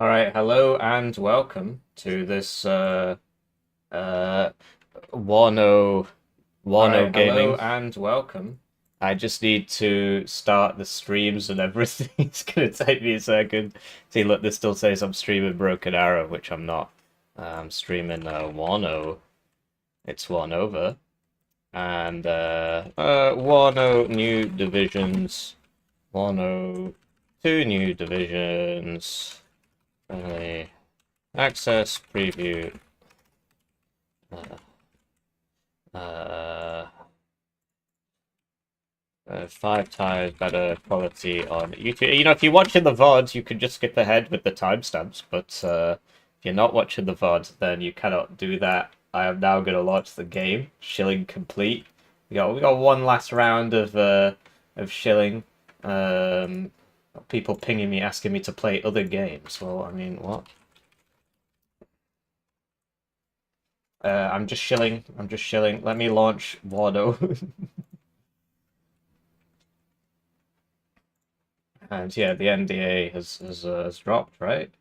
All right, hello and welcome to this uh Warno All right, hello gaming. and welcome. I just need to start the streams and everything. It's gonna take me a second. See, look, this still says I'm streaming Broken Arrow, which I'm not. I'm streaming Warno. It's Warnova. And Warno new divisions. Warno two new divisions. Access preview. Uh, uh, 5 times better quality on YouTube. You know, if you're watching the VODs, you can just skip ahead with the timestamps, but if you're not watching the VOD, then you cannot do that. I am now going to launch the game, shilling complete. We got one last round of shilling. People pinging me asking me to play other games. Well, I mean, what? I'm just shilling. I'm just shilling. Let me launch Wardo. And yeah, the NDA has dropped, right?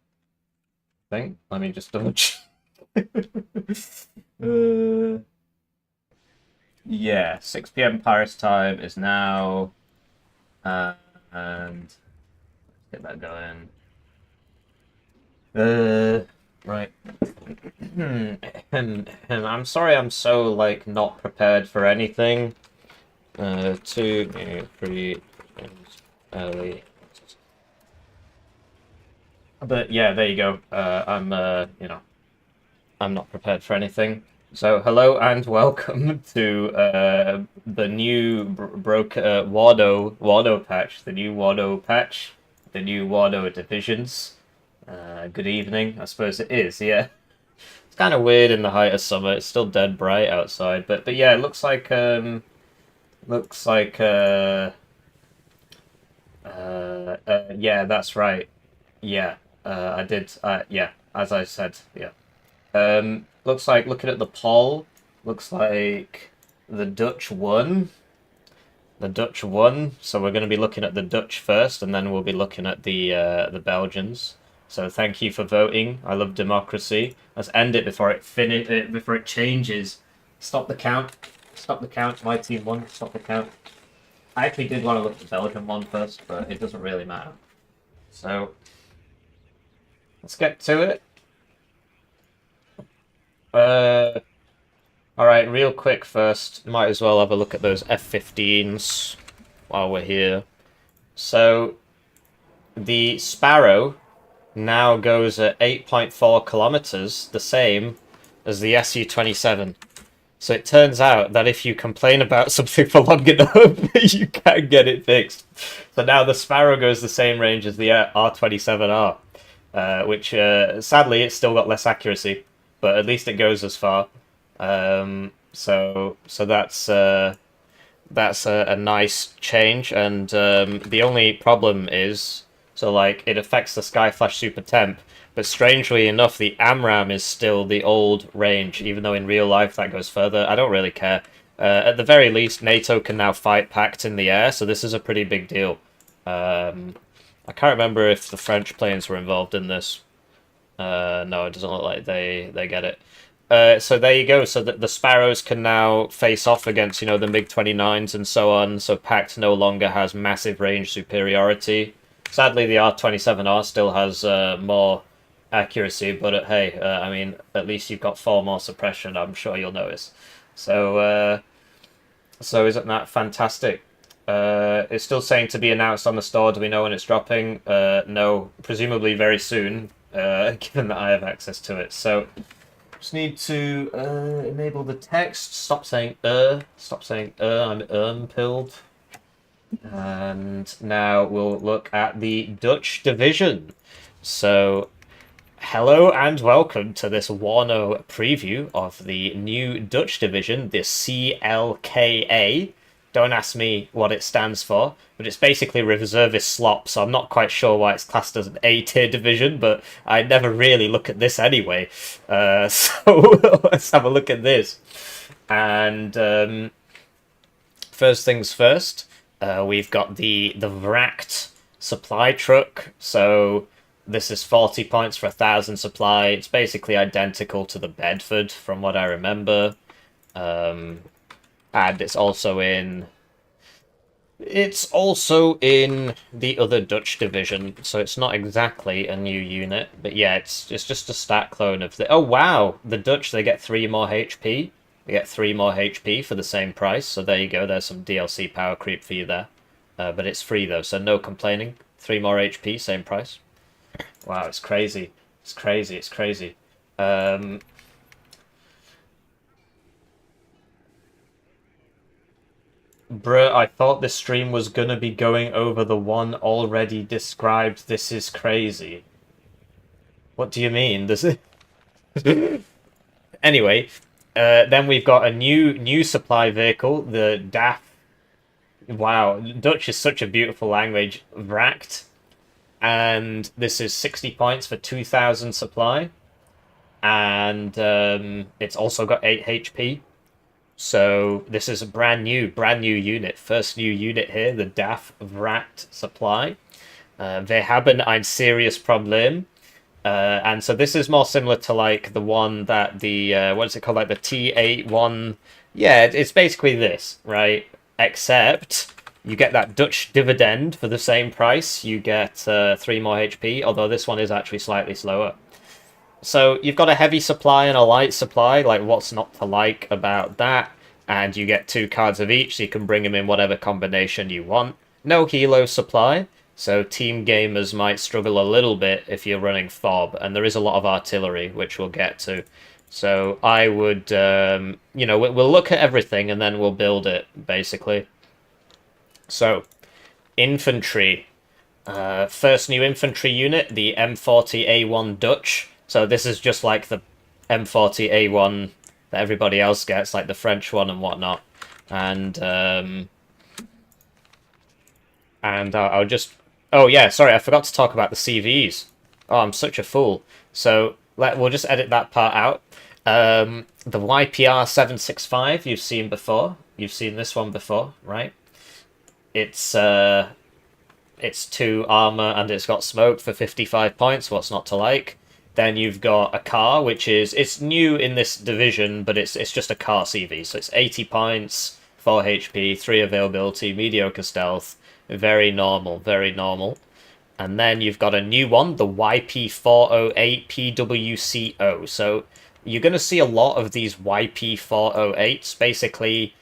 I think. Let me just double check. uh, yeah, 6 p.m. Paris time is now, and let's get that going. Right. And I'm sorry, I'm so like not prepared for anything. 2, 3, early. But yeah, there you go. I'm not prepared for anything. So hello and welcome to the new Wardo patch, the new Wardo patch, the new Wardo divisions. Good evening, I suppose it is. Yeah, it's kind of weird in the height of summer. It's still dead bright outside, but yeah, it looks like yeah, that's right. Yeah, I did. Yeah, as I said. Yeah. Looks like looking at the poll, looks like the Dutch won. The Dutch won, so we're going to be looking at the Dutch first, and then we'll be looking at the Belgians. So thank you for voting. I love democracy. Let's end it before before it changes. Stop the count. Stop the count. My team won. Stop the count. I actually did want to look at the Belgian one first, but it doesn't really matter. So let's get to it. Uh, All right, real quick first, might as well have a look at those F-15s while we're here. So, the Sparrow now goes at 8.4 kilometers, the same as the Su-27. So it turns out that if you complain about something for long enough, you can get it fixed. So now the Sparrow goes the same range as the R-27R, which sadly it's still got less accuracy, but at least it goes as far. So that's a nice change, and the only problem is, so like it affects the Skyflash Super Temp, but strangely enough, the AMRAM is still the old range, even though in real life that goes further. I don't really care. At the very least, NATO can now fight PACT in the air, so this is a pretty big deal. I can't remember if the French planes were involved in this. No, it doesn't look like they get it. So there you go. So the Sparrows can now face off against, the MiG-29s and so on. So PACT no longer has massive range superiority. Sadly, the R-27R still has more accuracy, but hey, I mean, at least you've got 4 more suppression. I'm sure you'll notice. So, so isn't that fantastic? It's still saying to be announced on the store. Do we know when it's dropping? No, presumably very soon, given that I have access to it. So. Just need to enable the text. Stop saying Stop saying I'm pilled. And now we'll look at the Dutch division. So, hello and welcome to this Warno preview of the new Dutch division, the CLKA. Don't ask me what it stands for, but it's basically reservist slop, so I'm not quite sure why it's classed as an A-tier division, but I never really look at this anyway. So let's have a look at this. And first things first, we've got the wracked supply truck. So This is 40 points for 1,000 supply. It's basically identical to the Bedford, from what I remember. And it's also in... It's also in the other Dutch division, so it's not exactly a new unit. But yeah, it's just a stat clone of the... Oh, wow! The Dutch, they get 3 more HP. They get 3 more HP for the same price, so there you go. There's some DLC power creep for you there. But it's free, though, so no complaining. 3 more HP, same price. Wow, it's crazy. It's crazy, it's crazy. Bruh, I thought this stream was gonna be going over the one already described. This is crazy. What do you mean? This is... Anyway, then we've got a new supply vehicle, the DAF. Wow, Dutch is such a beautiful language. Vracht. And this is 60 points for 2,000 supply. And it's also got 8 HP. So this is a brand new unit. First new unit here, the DAF Vracht supply. Wir haben ein serious Problem. And so this is more similar to like the one that the, what is it called? Like the T81. Yeah, it's basically this, right? Except you get that Dutch dividend for the same price. You get 3 more HP, although this one is actually slightly slower. So you've got a heavy supply and a light supply. Like, what's not to like about that? And you get 2 cards of each, so you can bring them in whatever combination you want. No helo supply, so team gamers might struggle a little bit if you're running FOB, and there is a lot of artillery, which we'll get to. So I would, you know, we'll look at everything and then we'll build it, basically. So, infantry. First new infantry unit, the M40A1 Dutch. So this is just like the M40A1 that everybody else gets, like the French one and whatnot. And I'll just... Oh yeah, sorry, I forgot to talk about the CVs. Oh, I'm such a fool. So we'll just edit that part out. The YPR 765 you've seen before. You've seen this one before, right? It's 2 armor and it's got smoke for 55 points. What's not to like? Then you've got a car, which is... It's new in this division, but it's just a car CV. So it's 80 points, 4 HP, 3 availability, mediocre stealth. Very normal, very normal. And then you've got a new one, the YP408 PWCO. So you're going to see a lot of these YP408s. Basically,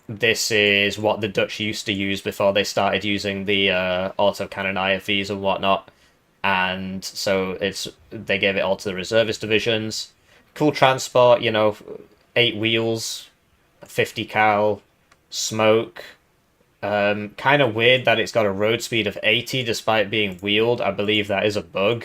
this is what the Dutch used to use before they started using the autocannon IFVs and whatnot. And so they gave it all to the reservist divisions. Cool transport, you know, 8 wheels, 50 cal, smoke. Kind of weird that it's got a road speed of 80 despite being wheeled. I believe that is a bug.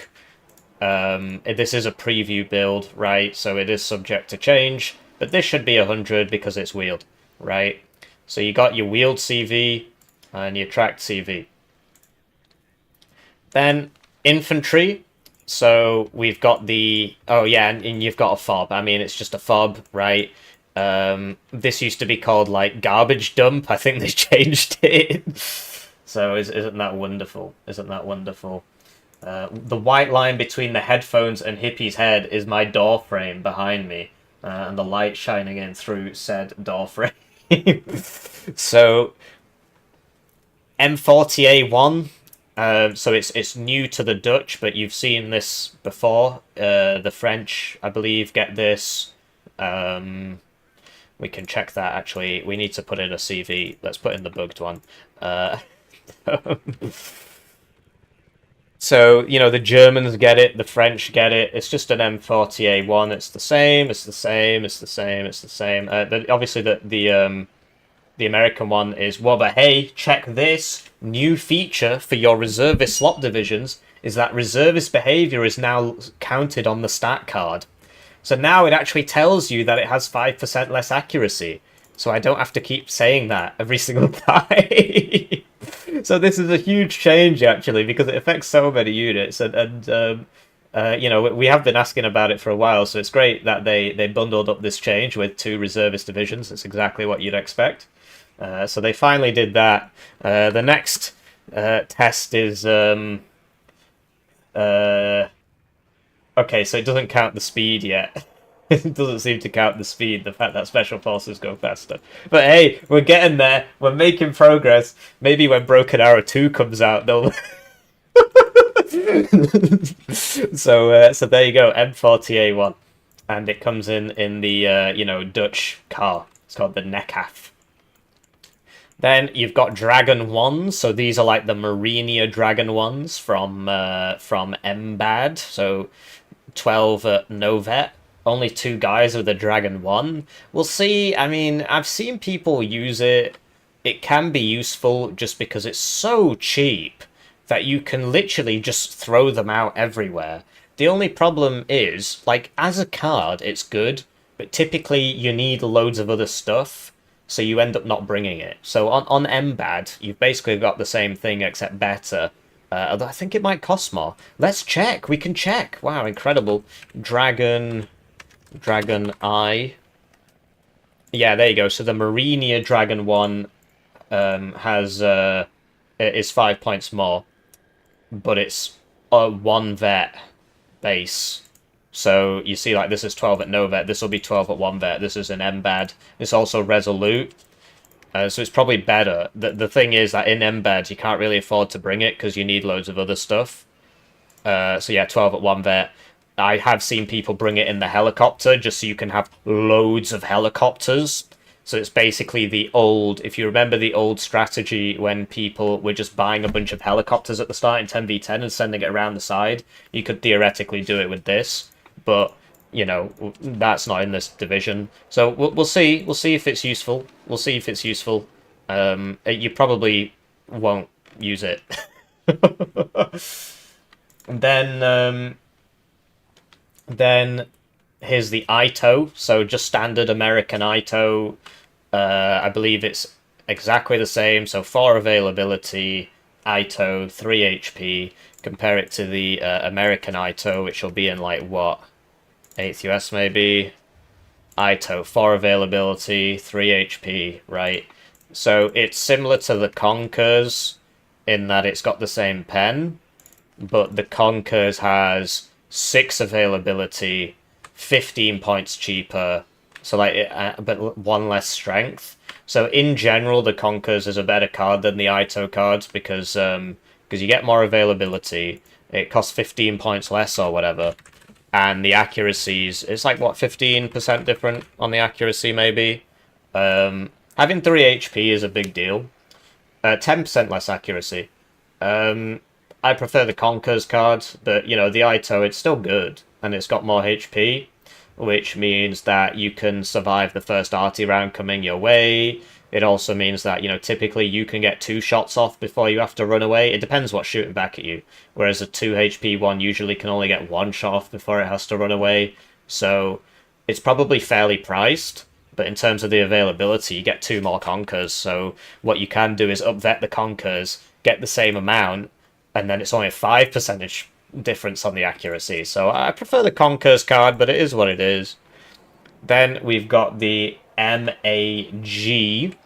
This is a preview build, right? So it is subject to change. But this should be 100 because it's wheeled, right? So you got your wheeled CV and your tracked CV. Then infantry. So we've got the... Oh yeah, and you've got a FOB. I mean, it's just a FOB, right? This used to be called like garbage dump. I think they changed it. So isn't that wonderful? Isn't that wonderful? The white line between the headphones and Hippie's head is my door frame behind me, and the light shining in through said door frame. So M40A1. So it's new to the Dutch, but you've seen this before. The French, I believe, get this. We can check that, actually. We need to put in a CV. Let's put in the bugged one. So, you know, the Germans get it, the French get it. It's just an M40A1. It's the same, it's the same, it's the same, it's the same. Obviously, the American one is, well, but hey, check this. New feature for your reservist slot divisions is that reservist behavior is now counted on the stat card. So now it actually tells you that it has 5% less accuracy. So I don't have to keep saying that every single time. So this is a huge change, actually, because it affects so many units. And you know, we have been asking about it for a while, so it's great that they bundled up this change with 2 reservist divisions. It's exactly what you'd expect. So they finally did that. The next test is... Okay, so it doesn't count the speed yet. It doesn't seem to count the speed, the fact that special forces go faster. But hey, we're getting there. We're making progress. Maybe when Broken Arrow 2 comes out, they'll... so there you go, M40A1. And it comes in the, Dutch car. It's called the Nekaf. Then you've got Dragon 1s, so these are like the Marinia Dragon 1s from MBAD, so 12 at Novet. Only 2 guys with a Dragon 1. We'll see. I mean, I've seen people use it. It can be useful just because it's so cheap that you can literally just throw them out everywhere. The only problem is, like, as a card, it's good, but typically you need loads of other stuff, so you end up not bringing it. So on MBAD, you've basically got the same thing except better. Although I think it might cost more. Let's check. We can check. Wow, incredible. Dragon Eye. Yeah, there you go. So the Marinia Dragon 1 is 5 points more, but it's a 1 vet base. So you see, like, this is 12 at no vet. This will be 12 at 1 vet. This is an MBAD. It's also resolute. So it's probably better. The thing is that in MBAD, you can't really afford to bring it because you need loads of other stuff. So yeah, 12 at 1 vet. I have seen people bring it in the helicopter just so you can have loads of helicopters. So it's basically the old, if you remember the old strategy when people were just buying a bunch of helicopters at the start in 10v10 and sending it around the side, you could theoretically do it with this. But, you know, that's not in this division. So we'll see. We'll see if it's useful. We'll see if it's useful. You probably won't use it. And then here's the Ito, so just standard American Ito. I believe it's exactly the same, so 4 availability, Ito, 3 HP. Compare it to the American Ito, which will be in, like, what, 8th US maybe? Ito, 4 availability, 3 HP, right? So it's similar to the Conkers in that it's got the same pen, but the Conkers has 6 availability, 15 points cheaper, so like but 1 less strength. So in general, the Conkers is a better card than the Ito cards because you get more availability. It costs 15 points less or whatever, and the accuracies, it's like what, 15% different on the accuracy maybe. Having 3 HP is a big deal. 10% less accuracy. I prefer the Conkers card, but, you know, the Ito, it's still good, and it's got more HP, which means that you can survive the first arty round coming your way. It also means that, you know, typically you can get 2 shots off before you have to run away. It depends what's shooting back at you, whereas a 2 HP one usually can only get 1 shot off before it has to run away. So it's probably fairly priced, but in terms of the availability, you get 2 more Conkers. So what you can do is upvet the Conkers, get the same amount, and then it's only a 5% difference on the accuracy. So I prefer the Conkers card, but it is what it is. Then we've got the MAG.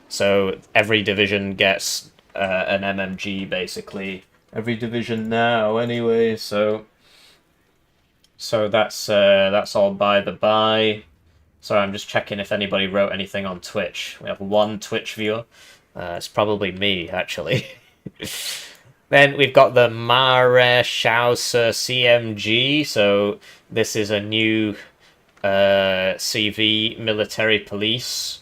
So every division gets an MMG, basically. Every division now, anyway. So that's all by the by. Sorry, I'm just checking if anybody wrote anything on Twitch. We have 1 Twitch viewer. It's probably me, actually. Then we've got the Mareschauser CMG. So this is a new CV military police,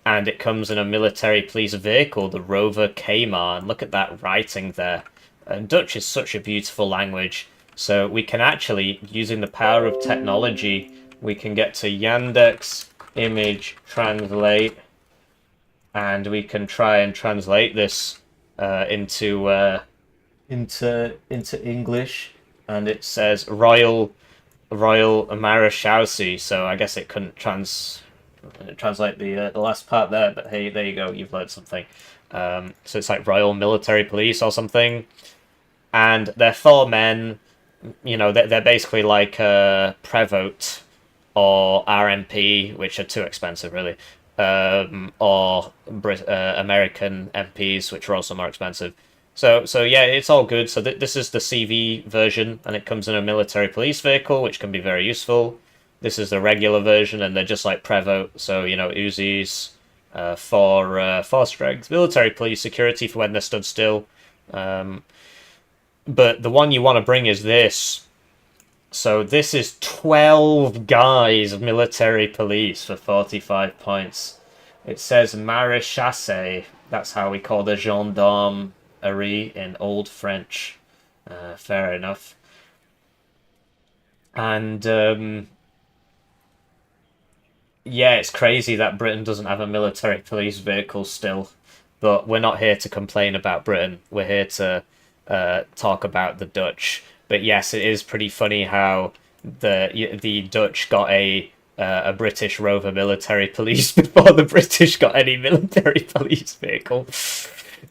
and it comes in a military police vehicle, the Rover Kmar. And look at that writing there. And Dutch is such a beautiful language. So we can actually, using the power of technology, we can get to Yandex image translate, and we can try and translate this into English, and it says Royal Mareschaussee, so I guess it couldn't translate the last part there, but hey, there you go, you've learned something. So it's like Royal Military Police or something, and they're 4 men. You know, they're basically like Prevost or RMP, which are too expensive, really, or American MPs, which are also more expensive. So yeah, it's all good. So this is the CV version, and it comes in a military police vehicle, which can be very useful. This is the regular version, and they're just like Prevost. So Uzis, four strength, military police security for when they're stood still. But the one you want to bring is this. So this is 12 guys of military police for 45 points. It says maréchaussée. That's how we call the gendarmerie in Old French. Fair enough. And yeah, it's crazy that Britain doesn't have a military police vehicle still. But we're not here to complain about Britain. We're here to talk about the Dutch. But yes, it is pretty funny how the Dutch got a British Rover military police before the British got any military police vehicle.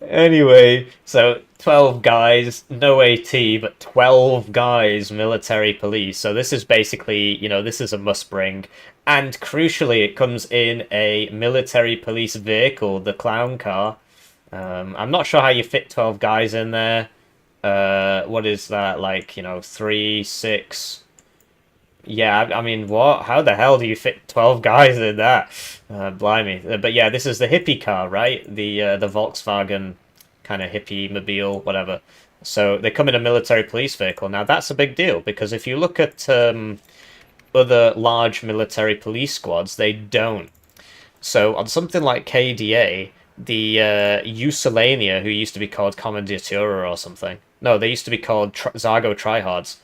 Anyway, so 12 guys, no AT, but 12 guys military police. So this is basically, this is a must bring. And crucially, it comes in a military police vehicle, the clown car. I'm not sure how you fit 12 guys in there. What is that, like, 3, 6? Yeah, I mean, what? How the hell do you fit 12 guys in that? Blimey. But yeah, this is the hippie car, right? The Volkswagen kind of hippie mobile, whatever. So they come in a military police vehicle. Now, that's a big deal, because if you look at other large military police squads, they don't. So on something like KDA, the Usilania, who used to be called Kommandiatura or something. No, they used to be called Zargo Tryhards.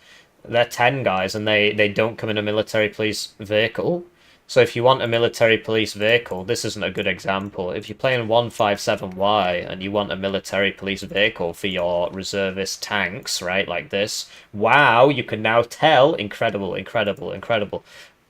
They're 10 guys, and they don't come in a military police vehicle. So if you want a military police vehicle, this isn't a good example. If you're playing 157Y and you want a military police vehicle for your reservist tanks, right, like this, wow, you can now tell, incredible, incredible, incredible.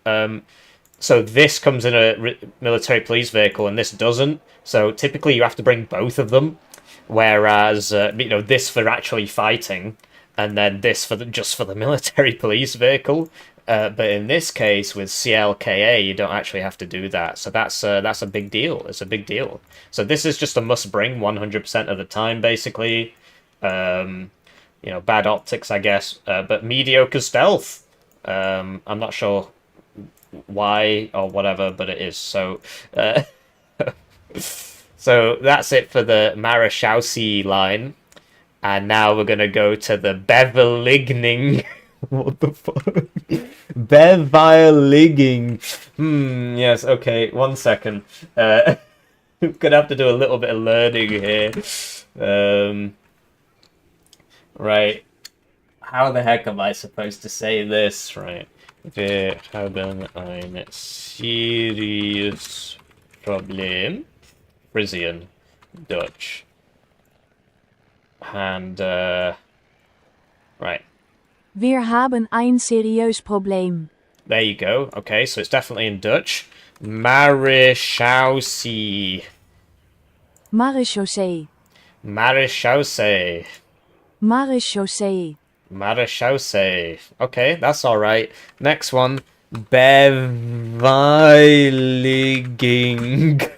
So this comes in a military police vehicle, and this doesn't. So typically you have to bring both of them, whereas this for actually fighting, and then this for just for the military police vehicle. But in this case, with CLKA, you don't actually have to do that. So that's a big deal. It's a big deal. So this is just a must-bring 100% of the time, basically. Bad optics, I guess, but mediocre stealth. I'm not sure why or whatever, but it is. So, so that's it for the Maréchaussée line. And now we're going to go to the Beveligning. What the fuck? Beveligning. Yes, okay, 1 second. I'm going to have to do a little bit of learning here. Right. How the heck am I supposed to say this? Right. Wir haben ein serious Problem. Frisian. Dutch. And, right. Wir haben ein serieus Problem. There you go. Okay, so it's definitely in Dutch. Maréchaussée. Maréchaussée. Maréchaussée. Maréchaussée. Maréchaussée. Okay, that's alright. Next one. Beveiliging.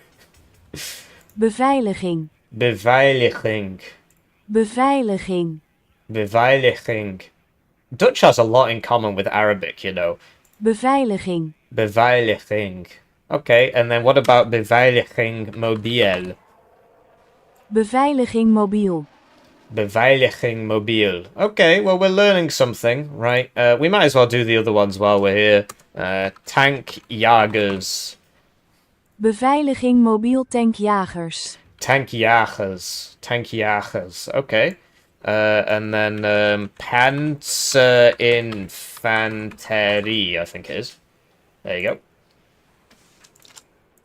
Beveiliging. Beveiliging. Beveiliging. Beveiliging. Dutch has a lot in common with Arabic, you know. Beveiliging. Beveiliging. Okay, and then what about beveiliging mobiel? Beveiliging mobiel. Beveiliging mobiel. Okay, well, we're learning something, right? We might as well do the other ones while we're here. Tankjagers. Beveiliging mobiel tankjagers. Tankjagers. Tankjagers. Okay. And then Panzerinfanterie, I think it is. There you go.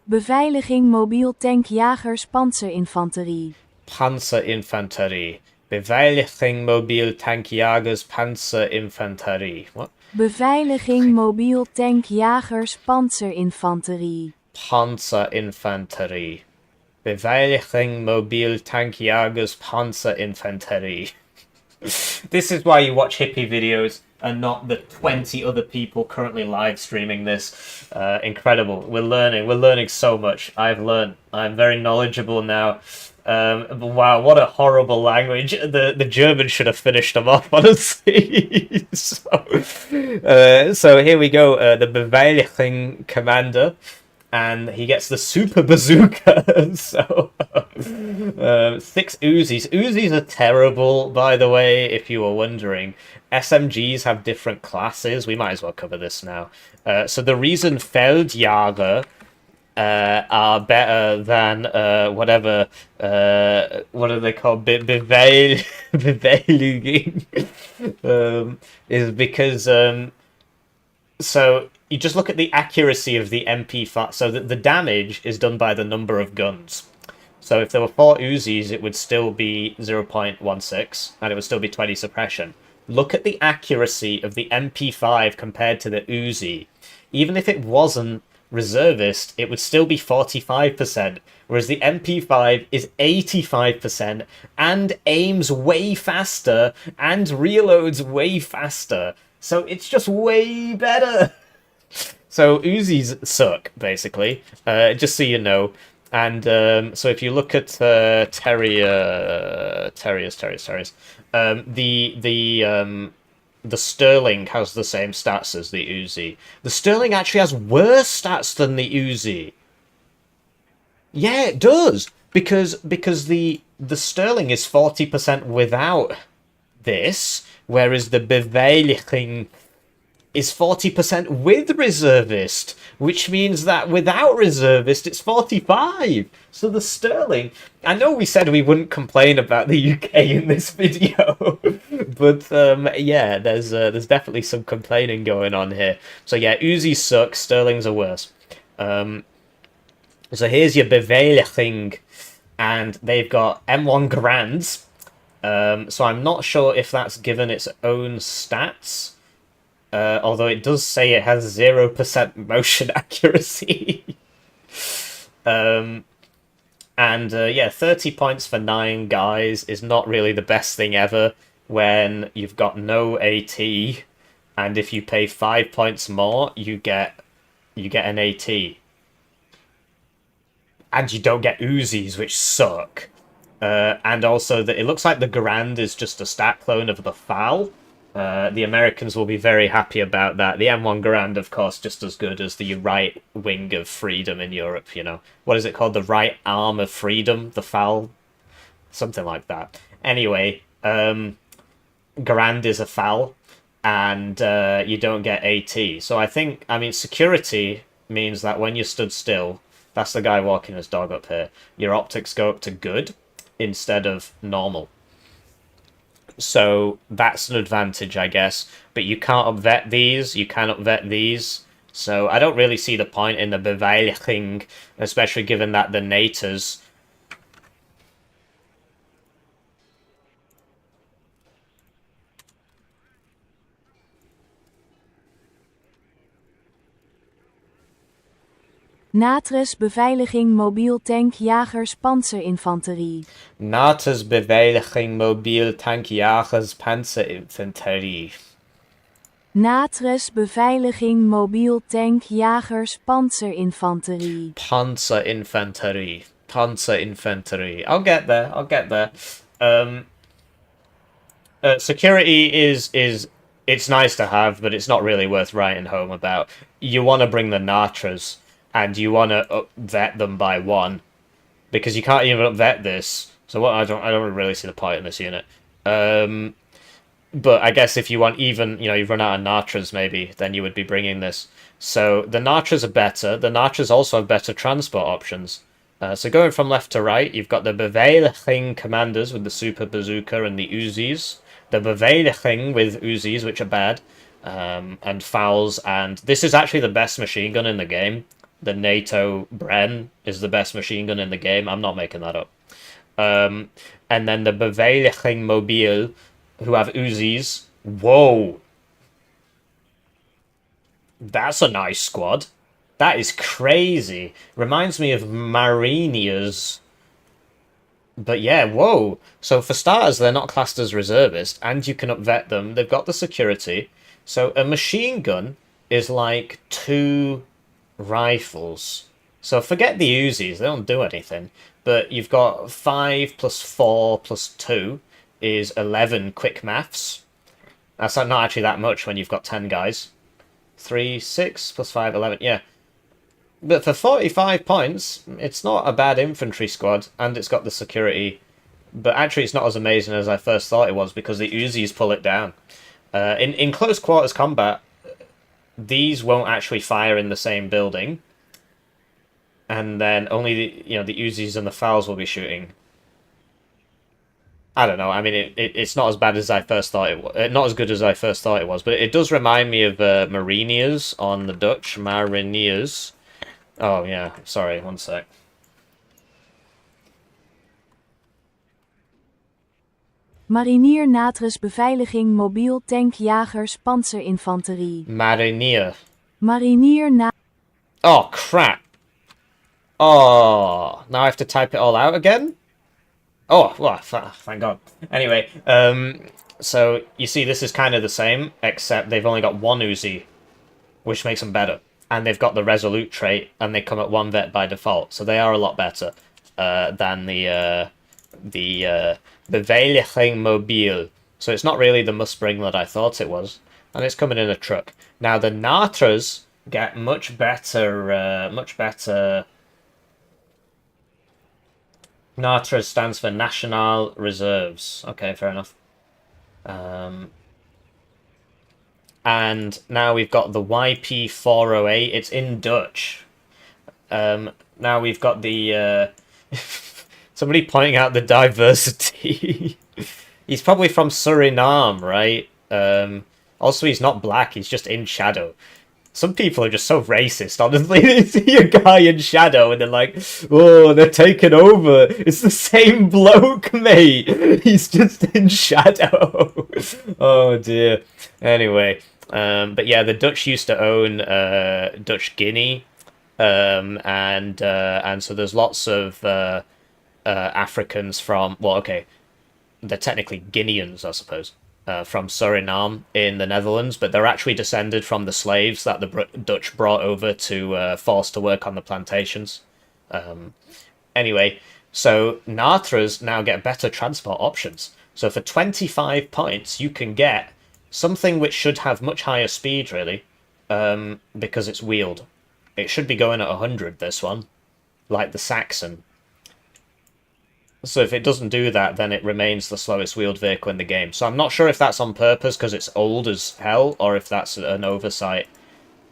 Beveiliging mobiel tankjagers panzerinfanterie. Panzerinfanterie. Beveiliging mobiel tankjagers panzerinfanterie. What? Beveiliging mobiel tankjagers panzerinfanterie. Panzerinfanterie. Beveiliging mobiel tankjagers panzerinfanterie. This is why you watch hippie videos and not the 20 other people currently live streaming this. Incredible. We're learning so much. I'm very knowledgeable now. Wow, what a horrible language. The German should have finished them off, honestly. So here we go. The Beveiliging Commander, and he gets the Super Bazooka. So 6 Uzis. Uzis are terrible, by the way, if you were wondering. SMGs have different classes. We might as well cover this now. So the reason Feldjäger are better than whatever what are they called, Beveiliging, is because so you just look at the accuracy of the MP5. So that the damage is done by the number of guns. So if there were 4 Uzis, it would still be 0.16 and it would still be 20 suppression. Look at the accuracy of the MP5 compared to the Uzi. Even if it wasn't reservist, it would still be 45%, whereas the MP5 is 85% and aims way faster and reloads way faster. So it's just way better. So Uzis suck, basically, just so you know. And so if you look at Terriers, the Sterling has the same stats as the Uzi. The Sterling actually has worse stats than the Uzi. Yeah, it does. Because the Sterling is 40% without this, whereas the Beveiliging is 40% with reservist, which means that without reservist it's 45. So the Sterling, I know we said we wouldn't complain about the UK in this video, but yeah, there's definitely some complaining going on here. So yeah, Uzi sucks, Sterlings are worse. So here's your Beveiliging, and they've got M1 Grands. So I'm not sure if that's given its own stats. Although it does say it has 0% motion accuracy. And yeah, 30 points for 9 guys is not really the best thing ever when you've got no AT, and if you pay 5 points more, you get an AT. And you don't get Uzis, which suck. And also, it looks like the Garand is just a stat clone of the FAL. The Americans will be very happy about that. The M1 Garand, of course, just as good as the right wing of freedom in Europe, you know. What is it called? The right arm of freedom? The FAL? Something like that. Anyway, Garand is a FAL, and you don't get AT. So I mean, security means that when you stood still, that's the guy walking his dog up here, your optics go up to good instead of normal. So that's an advantage, I guess. But you can't upvet these, you can't upvet these. So I don't really see the point in the Beveiliging, especially given that the NATO's NATO's beveiliging mobiel tankjagers panzerinfanterie. NATO's Beveiliging mobiel tankjagers panzerinfanterie. NATO's beveiliging mobiel tankjagers panzerinfanterie. Panzerinfanterie. Panzerinfanterie. I'll get there. Security is it's nice to have, but it's not really worth writing home about. You want to bring the Natras, and you want to upvet them by 1, because you can't even upvet this. So what? I don't really see the point in this unit. But I guess if you want even, you know, you've run out of Natras maybe, then you would be bringing this. So the Natras are better. The Natras also have better transport options. So going from left to right, you've got the Beveiliging commanders with the Super Bazooka and the Uzis. The Beveiliging with Uzis, which are bad, and fouls. And this is actually the best machine gun in the game. The NATO Bren is the best machine gun in the game. I'm not making that up. And then the Beveiliging Mobile, who have Uzis. Whoa! That's a nice squad. That is crazy. Reminds me of Mariniers. But yeah, whoa. So for starters, they're not classed as reservist, and you can upvet them. They've got the security. So a machine gun is like 2 rifles. So forget the Uzis, they don't do anything. But you've got 5 plus 4 plus 2 is 11 quick maths. That's not actually that much when you've got 10 guys. 3, 6 plus 5, 11, yeah. But for 45 points, it's not a bad infantry squad, and it's got the security. But actually, it's not as amazing as I first thought it was, because the Uzis pull it down. In close quarters combat, these won't actually fire in the same building. And then only the Uzis and the Fowls will be shooting. I don't know. I mean, it's not as bad as I first thought it was. Not as good as I first thought it was, but it does remind me of Mariniers on the Dutch. Mariniers. Oh yeah. Sorry. One sec. Marinier Natres beveiliging mobiel tankjagers panzerinfanterie. Marinier. Marinier na... Oh crap. Oh, now I have to type it all out again? Oh, well, thank God. Anyway, so you see this is kind of the same, except they've only got one Uzi, which makes them better. And they've got the Resolute trait, and they come at 1 vet by default, so they are a lot better than the Beveiliging Mobile. So it's not really the Muspring that I thought it was, and it's coming in a truck. Now the Natras get much better, Natras stands for National Reserves. Okay, fair enough. And now we've got the YP408. It's in Dutch. Now we've got the... somebody pointing out the diversity. He's probably from Suriname, right? Also, he's not black. He's just in shadow. Some people are just so racist, honestly. They see a guy in shadow and they're like, oh, they're taking over. It's the same bloke, mate. He's just in shadow. Oh, dear. Anyway, but yeah, the Dutch used to own Dutch Guinea. And so there's lots of Africans from, well, okay, they're technically Guineans, I suppose. From Suriname in the Netherlands, but they're actually descended from the slaves that the Dutch brought over to force to work on the plantations. Anyway, so Natras now get better transport options. So for 25 points, you can get something which should have much higher speed, really, because it's wheeled. It should be going at 100, this one, like the Saxon. So if it doesn't do that, then it remains the slowest wheeled vehicle in the game. So I'm not sure if that's on purpose because it's old as hell, or if that's an oversight.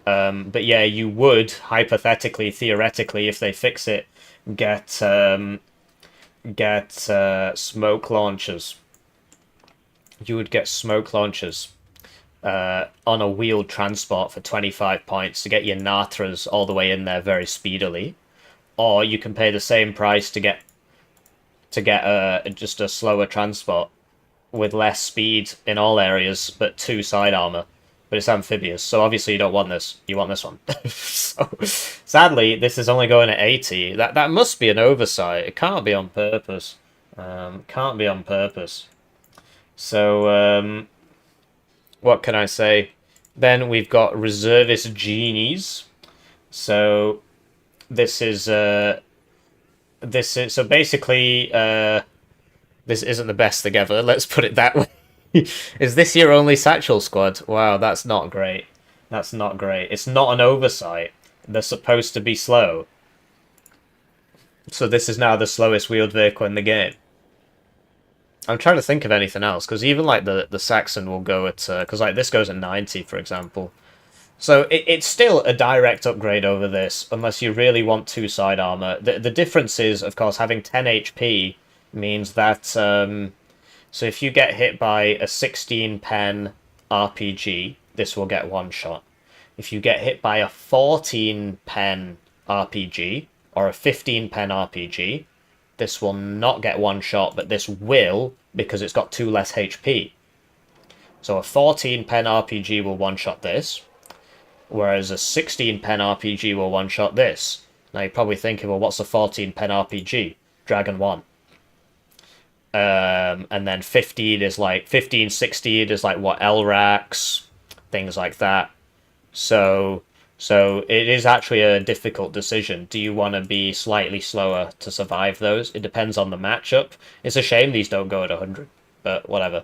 But yeah, you would, hypothetically, theoretically, if they fix it, get smoke launchers. You would get smoke launchers on a wheeled transport for 25 points to get your Natras all the way in there very speedily. Or you can pay the same price to get just a slower transport with less speed in all areas, but 2 side armor. But it's amphibious, so obviously you don't want this. You want this one. So, sadly, this is only going at 80. That must be an oversight. It can't be on purpose. Can't be on purpose. So, what can I say? Then we've got reservist genies. So, this is so basically this isn't the best thing ever, let's put it that way. Is this your only satchel squad? Wow, that's not great. That's not great. It's not an oversight. They're supposed to be slow. So this is now the slowest wheeled vehicle in the game. I'm trying to think of anything else, because even like the Saxon will go at because like this goes at 90, for example. So it's still a direct upgrade over this, unless you really want 2 side armor. The difference is, of course, having 10 HP means that... so if you get hit by a 16 pen RPG, this will get 1 shot. If you get hit by a 14 pen RPG, or a 15 pen RPG, this will not get 1 shot, but this will, because it's got 2 less HP. So a 14 pen RPG will 1-shot this, whereas a 16 pen RPG will 1-shot this. Now you're probably thinking, well, what's a 14 pen RPG? Dragon 1. And then 15, 16 is like what, LRAX, things like that. So So it is actually a difficult decision. Do you want to be slightly slower to survive those? It depends on the matchup. It's a shame these don't go at 100, but whatever.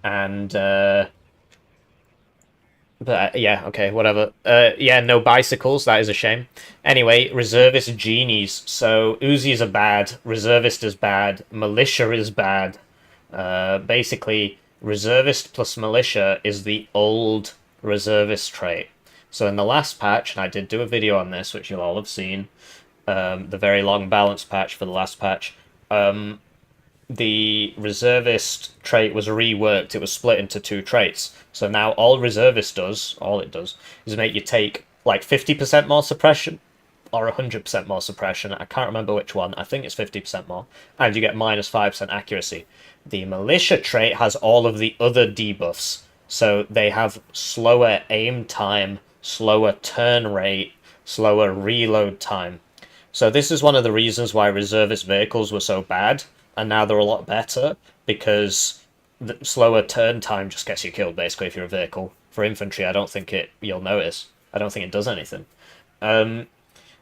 Yeah, okay, whatever. Yeah, no bicycles. That is a shame. Anyway, reservist genies. So Uzis are bad. Reservist is bad. Militia is bad. Basically, reservist plus militia is the old reservist trait. So in the last patch, and I did do a video on this, which you'll all have seen, the very long balance patch for the last patch, the reservist trait was reworked. It was split into 2 traits. So now all reservist does, all it does, is make you take like 50% more suppression or 100% more suppression. I can't remember which one. I think it's 50% more. And you get minus 5% accuracy. The militia trait has all of the other debuffs. So they have slower aim time, slower turn rate, slower reload time. So this is one of the reasons why reservist vehicles were so bad, and now they're a lot better, because the slower turn time just gets you killed, basically, if you're a vehicle. For infantry, I don't think you'll notice. I don't think it does anything.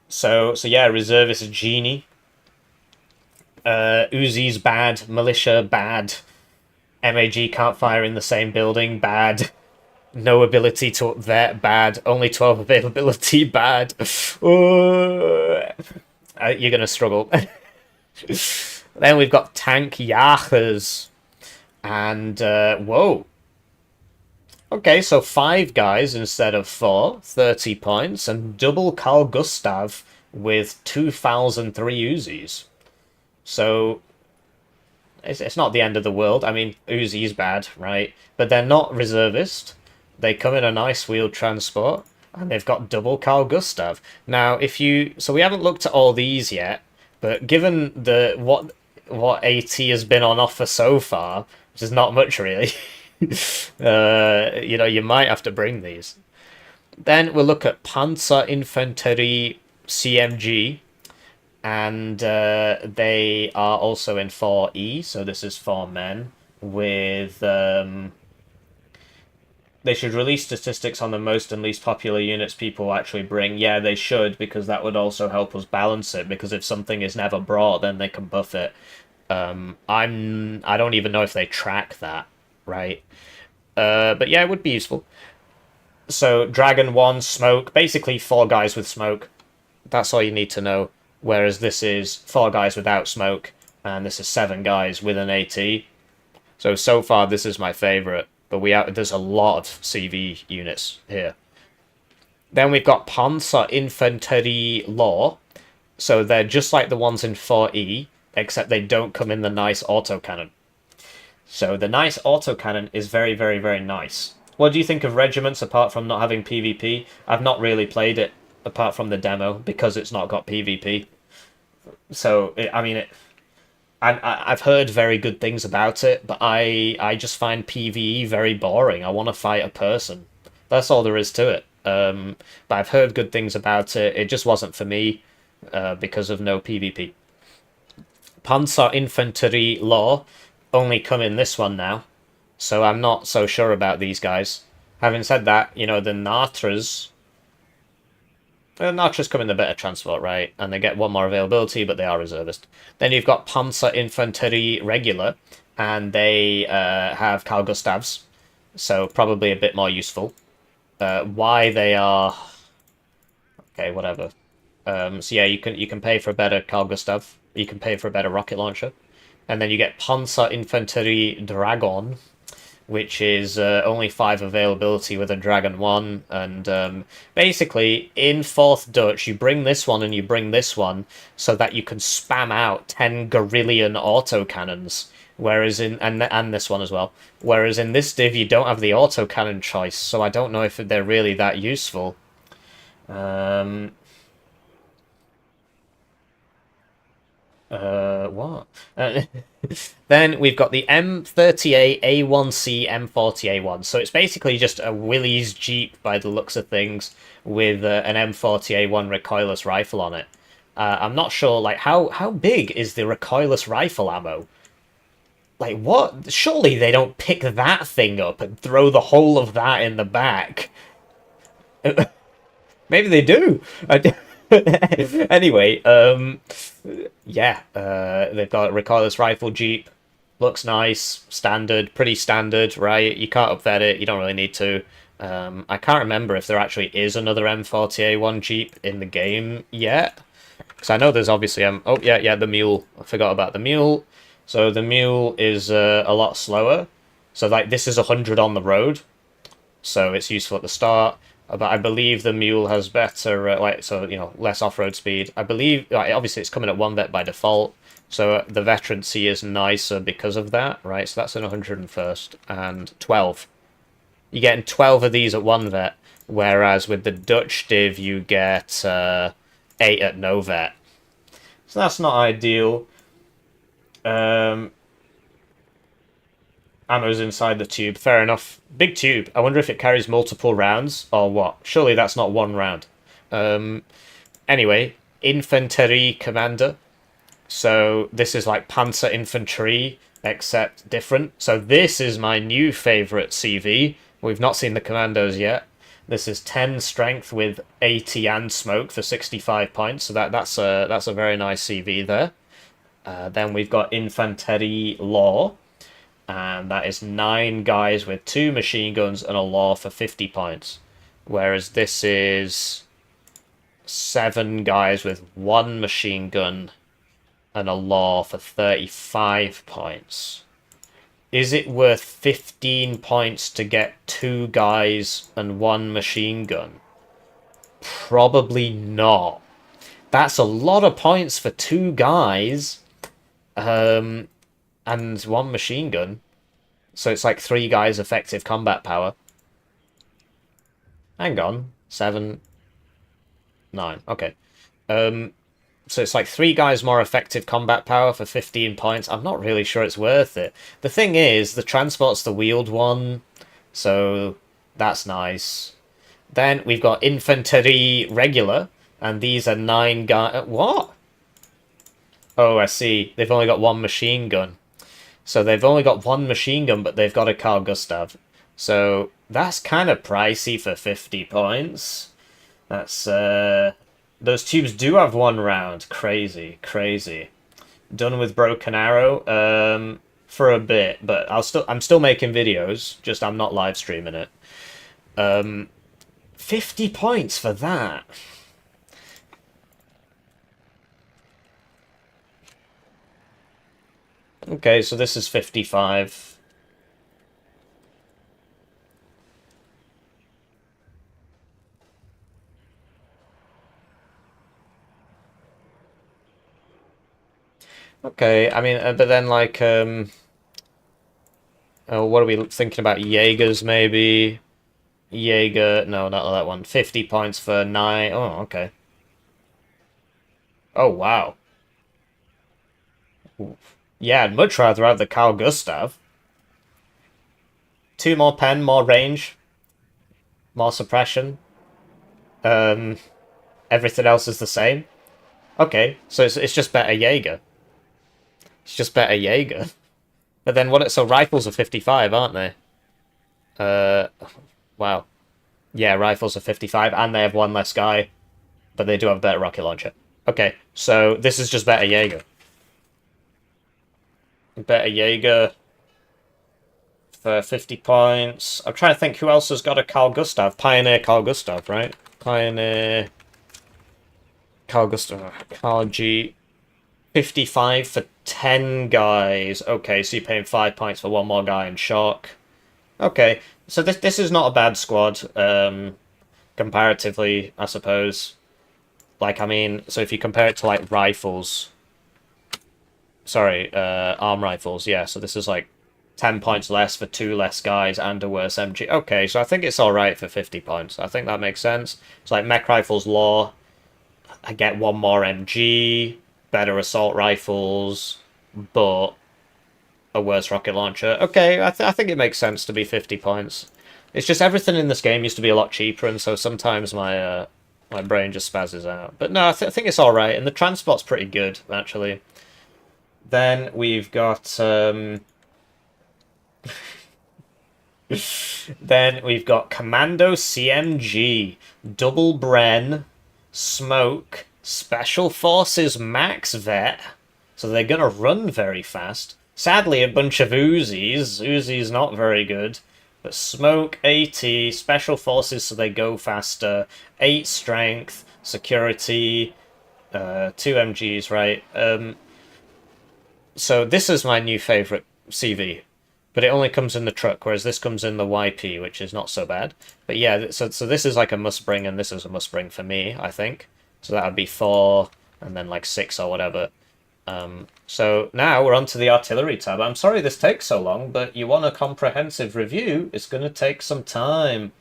So yeah, reservist genie. Uzi's bad, militia bad, MAG can't fire in the same building, bad. No ability to up there, bad. Only 12 availability, bad. You're gonna struggle. Then we've got tank Yachers. And, whoa. Okay, so 5 guys instead of 4, 30 points, and double Carl Gustav with 2003 Uzis. So, it's not the end of the world. I mean, Uzi's bad, right? But they're not reservist. They come in a nice wheeled transport, and they've got double Carl Gustav. Now, so we haven't looked at all these yet, but given what AT has been on offer so far, which is not much really, you might have to bring these. Then we'll look at Panzer Infanterie CMG, and they are also in 4E, so this is 4 men, with... They should release statistics on the most and least popular units people actually bring. Yeah, they should, because that would also help us balance it, because if something is never brought, then they can buff it. I don't even know if they track that, right? But yeah, it would be useful. So, Dragon 1, Smoke, basically 4 guys with Smoke. That's all you need to know. Whereas this is 4 guys without Smoke, and this is 7 guys with an AT. So far, this is my favourite. But there's a lot of CV units here. Then we've got Panzer Infanterie Law. So they're just like the ones in 4E, except they don't come in the nice autocannon. So the nice autocannon is very, very, very nice. What do you think of regiments apart from not having PvP? I've not really played it apart from the demo because it's not got PvP. So, I've heard very good things about it, but I just find PvE very boring. I want to fight a person. That's all there is to it. But I've heard good things about it. It just wasn't for me because of no PvP. Panzer Infanterie Law only come in this one now, so I'm not so sure about these guys. Having said that, the Natras... The Natras come in the better transport, right? And they get 1 more availability, but they are reservist. Then you've got Panzer Infanterie Regular, and they have Carl Gustavs, so probably a bit more useful. Why they are... Okay, whatever. So yeah, you can pay for a better Carl Gustav. You can pay for a better rocket launcher. And then you get Panzer Infanterie Dragon, which is only 5 availability with a Dragon 1. And basically, in 4th Dutch, you bring this one and you bring this one so that you can spam out 10 Guerrillian autocannons. Whereas and this one as well. Whereas in this div, you don't have the autocannon choice, so I don't know if they're really that useful. What? Then we've got the M30A A1C M40A1. So it's basically just a Willys Jeep by the looks of things with an M40A1 recoilless rifle on it. I'm not sure, like, how big is the recoilless rifle ammo? Like, what? Surely they don't pick that thing up and throw the whole of that in the back. Maybe they do. Anyway, yeah, they've got a recoilless rifle Jeep. Looks nice, standard, pretty standard, right? You can't upvet it, you don't really need to. I can't remember if there actually is another M40A1 Jeep in the game yet. Because I know there's obviously... oh, yeah, the Mule. I forgot about the Mule. So the Mule is a lot slower. So, like, this is 100 on the road. So it's useful at the start. But I believe the Mule has better, less off-road speed. I believe, obviously it's coming at 1 vet by default, so the veterancy is nicer because of that, right? So that's an 101st, and 12. You're getting 12 of these at 1 vet, whereas with the Dutch Div you get 8 at no vet. So that's not ideal. Ammo's inside the tube. Fair enough. Big tube. I wonder if it carries multiple rounds or what. Surely that's not 1 round. Anyway, Infanterie Commander. So this is like Panzer Infantry, except different. So this is my new favourite CV. We've not seen the Commandos yet. This is 10 strength with 80 and smoke for 65 points. So that's a very nice CV there. Then we've got Infanterie Law. And that is 9 guys with 2 machine guns and a law for 50 points. Whereas this is 7 guys with 1 machine gun and a law for 35 points. Is it worth 15 points to get 2 guys and 1 machine gun? Probably not. That's a lot of points for 2 guys. And 1 machine gun. So it's like 3 guys effective combat power. Hang on. 7, 9. Okay. So it's like 3 guys more effective combat power for 15 points. I'm not really sure it's worth it. The thing is, the transport's the wheeled one. So that's nice. Then we've got Infanterie Regular. And these are 9 guys... What? Oh, I see. They've only got 1 machine gun. So they've only got 1 machine gun, but they've got a Carl Gustav. So that's kind of pricey for 50 points. That's those tubes do have 1 round. Crazy, crazy. Done with Broken Arrow for a bit, but I'm still making videos. Just I'm not live streaming it. 50 points for that. Okay, so this is 55. Okay, I mean, but then, like, oh, what are we thinking about? Jaegers, maybe? Jaeger, no, not that one. 50 points for 9. Oh, okay. Oh, wow. Oof. Yeah, I'd much rather have the Carl Gustav. 2 more pen, more range, more suppression. Everything else is the same. Okay, so it's just better Jaeger. It's just better Jaeger. But then so rifles are 55, aren't they? Wow. Yeah, rifles are 55, and they have 1 less guy, but they do have a better rocket launcher. Okay, so this is just better Jaeger. Better Jaeger for 50 points. I'm trying to think who else has got a Carl Gustav. Pioneer Carl Gustav, right? Pioneer Carl Gustav. Carl G. 55 for 10 guys. Okay, so you're paying 5 points for 1 more guy in shock. Okay, so this is not a bad squad, comparatively, I suppose. Like, I mean, so if you compare it to, like, rifles... Sorry, arm rifles, yeah, so this is like 10 points less for 2 less guys and a worse MG. Okay, so I think it's alright for 50 points. I think that makes sense. It's like mech rifles law, I get 1 more MG, better assault rifles, but a worse rocket launcher. Okay, I think it makes sense to be 50 points. It's just everything in this game used to be a lot cheaper, and so sometimes my my brain just spazzes out. But no, I think it's alright, and the transport's pretty good, actually. Then we've got Then we've got Commando CMG, Double Bren, Smoke, Special Forces Max Vet. So they're gonna run very fast. Sadly, a bunch of Uzis. Uzi's not very good. But Smoke, AT, Special Forces, so they go faster. 8 Strength, Security, 2 MGs, right? So this is my new favourite CV. But it only comes in the truck, whereas this comes in the YP, which is not so bad. But yeah, so this is like a must-bring, and this is a must-bring for me, I think. So that would be 4, and then like 6 or whatever. So now we're on to the artillery tab. I'm sorry this takes so long, but you want a comprehensive review, it's going to take some time.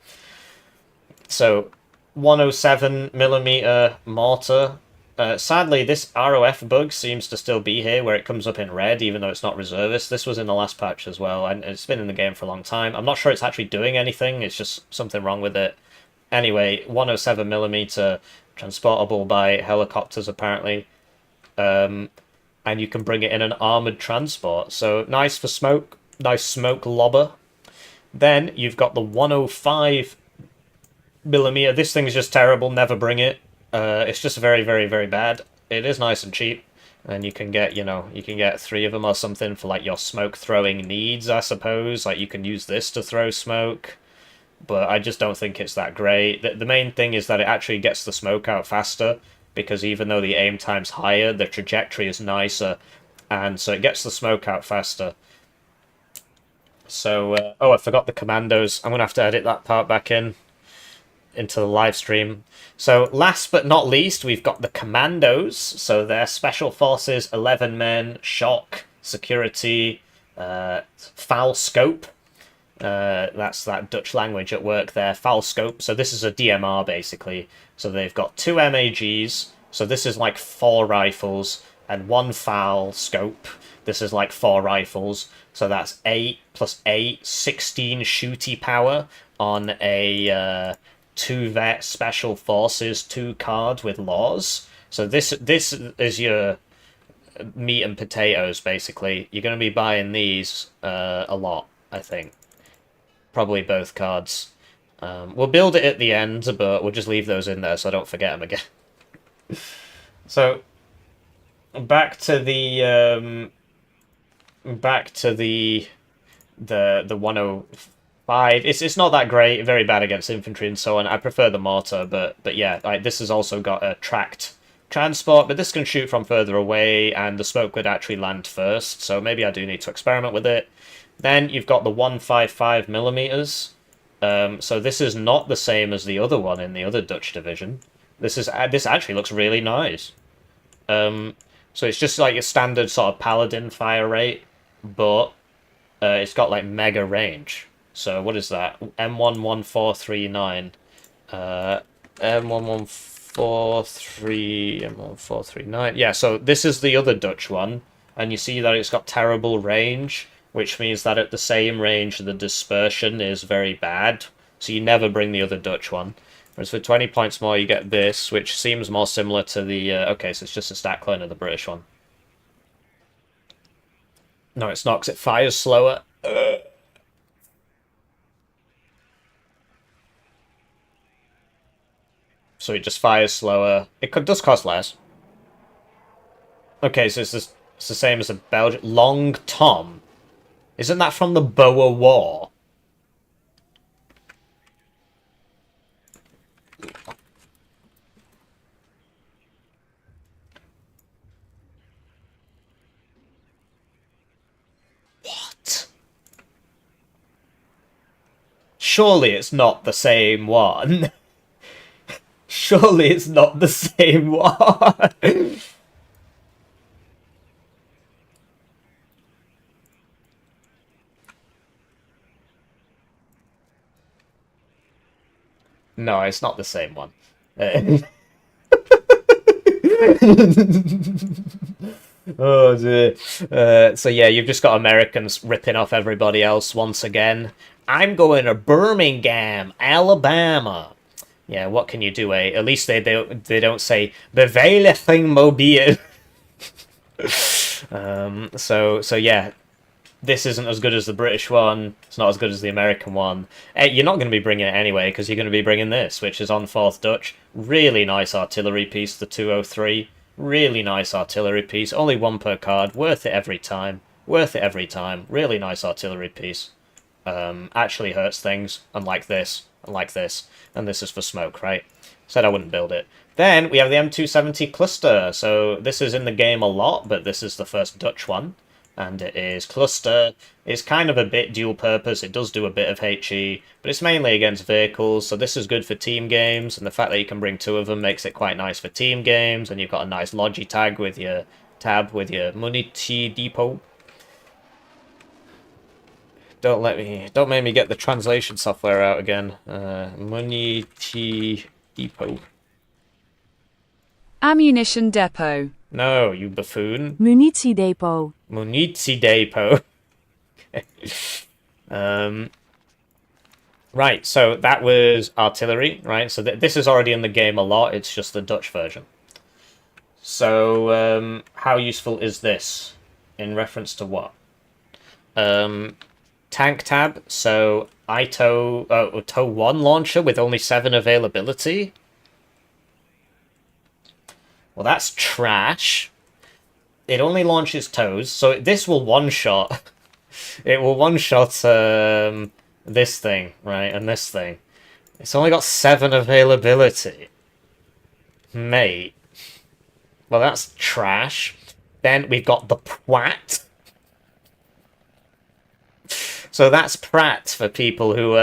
So 107mm mortar. Sadly, this ROF bug seems to still be here, where it comes up in red, even though it's not reservist. This was in the last patch as well, and it's been in the game for a long time. I'm not sure it's actually doing anything, it's just something wrong with it. Anyway, 107mm, transportable by helicopters, apparently. And you can bring it in an armoured transport. So nice for smoke, nice smoke lobber. Then you've got the 105mm. This thing is just terrible, never bring it. It's just very, very, very bad. It is nice and cheap. And you can get, you know, you can get 3 of them or something for like your smoke throwing needs, I suppose. Like you can use this to throw smoke. But I just don't think it's that great. The main thing is that it actually gets the smoke out faster, because even though the aim time's higher, the trajectory is nicer, and so it gets the smoke out faster. So, oh, I forgot the commandos. I'm going to have to edit that part back into the live stream. So, last but not least, we've got the commandos. So, they're Special Forces, 11 men, Shock, Security, Foul Scope. That's that Dutch language at work there, Foul Scope. So this is a DMR, basically. So they've got 2 MAGs, so this is like 4 rifles, and 1 Foul Scope. This is like 4 rifles, so that's 8 plus 8, 16 shooty power on a 2 vet Special Forces 2 card with laws. So this is your meat and potatoes, basically. You're going to be buying these a lot, I think. Probably both cards. We'll build it at the end, but we'll just leave those in there so I don't forget them again. So, back to the 105. It's not that great. Very bad against infantry and so on. I prefer the mortar, but yeah, like this has also got a tracked transport, but this can shoot from further away, and the smoke would actually land first. So maybe I do need to experiment with it. Then you've got the 155mm. So this is not the same as the other one in the other Dutch division. This actually looks really nice. So it's just like a standard sort of paladin fire rate, but it's got like mega range. So what is that? M11439. M11439. Yeah, so this is the other Dutch one, and you see that it's got terrible range, which means that at the same range the dispersion is very bad, so you never bring the other Dutch one. Whereas for 20 points more you get this, which seems more similar to the... okay, so it's just a stat clone of the British one. No, it's not, because it fires slower. So it just fires slower. It does cost less. Okay, so it's the same as a Belgian... Long Tom. Isn't that from the Boer War? What? Surely it's not the same one. Surely it's not the same one. No, it's not the same one. Oh dear. So yeah, you've just got Americans ripping off everybody else once again. I'm going to Birmingham, Alabama. Yeah, what can you do, eh? At least they don't say Beveiliging mobiel. So yeah. this isn't as good as the British one. It's not as good as the American one. You're not going to be bringing it anyway, because you're going to be bringing this, which is on 4th Dutch. Really nice artillery piece, the 203. Really nice artillery piece. Only 1 per card. Worth it every time. Worth it every time. Really nice artillery piece. Actually hurts things, unlike this, and this is for smoke, right? Said I wouldn't build it. Then we have the M270 cluster. So this is in the game a lot, but this is the first Dutch one. And it is cluster. It's kind of a bit dual purpose. It does do a bit of HE, but it's mainly against vehicles. So this is good for team games, and the fact that you can bring 2 of them makes it quite nice for team games. And you've got a nice logi tag with your tab with your Muniti depot. Don't make me get the translation software out again. Muniti depot. Ammunition depot. No, you buffoon. Munitiedepot. Munitiedepot. Right, so that was artillery, right? So this is already in the game a lot. It's just the Dutch version. So how useful is this in reference to what? Tank tab. So TOW 1 launcher with only 7 availability. Well, that's trash. It only launches TOWs, so this will one-shot. It will one-shot this thing, right, and this thing. It's only got 7 availability. Mate. Well, that's trash. Then we've got the Pratt. So that's Pratt for people who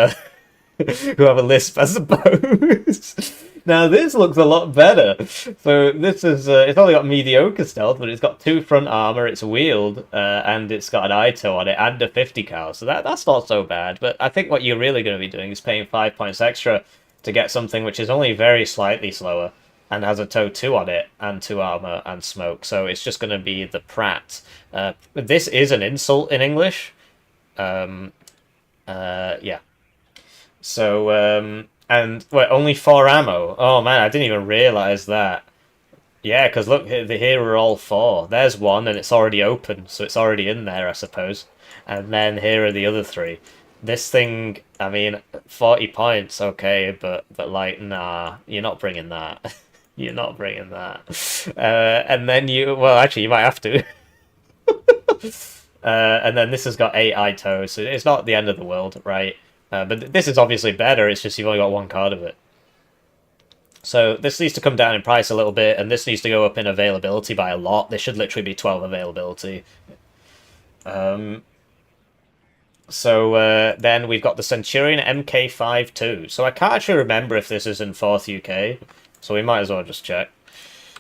who have a lisp, I suppose. Now this looks a lot better. So this is it's only got mediocre stealth, but it's got 2 front armor, it's wheeled, and it's got an ITO on it and a 50 cal. So that's not so bad. But I think what you're really going to be doing is paying 5 points extra to get something which is only very slightly slower and has a TOW 2 on it and 2 armor and smoke. So it's just going to be the Pratt. This is an insult in English. Yeah. So and wait, only 4 ammo. Oh man, I didn't even realize that. Yeah, because look, here are all 4. There's 1, and it's already open, so it's already in there, I suppose. And then here are the other 3. This thing, I mean, 40 points, okay, but like, nah, you're not bringing that. You're not bringing that. And then well, actually, you might have to. And then this has got 8 ITOs, so it's not the end of the world, right? But this is obviously better, it's just you've only got 1 card of it. So this needs to come down in price a little bit, and this needs to go up in availability by a lot. This should literally be 12 availability. So then we've got the Centurion MK52. So I can't actually remember if this is in 4th UK, so we might as well just check.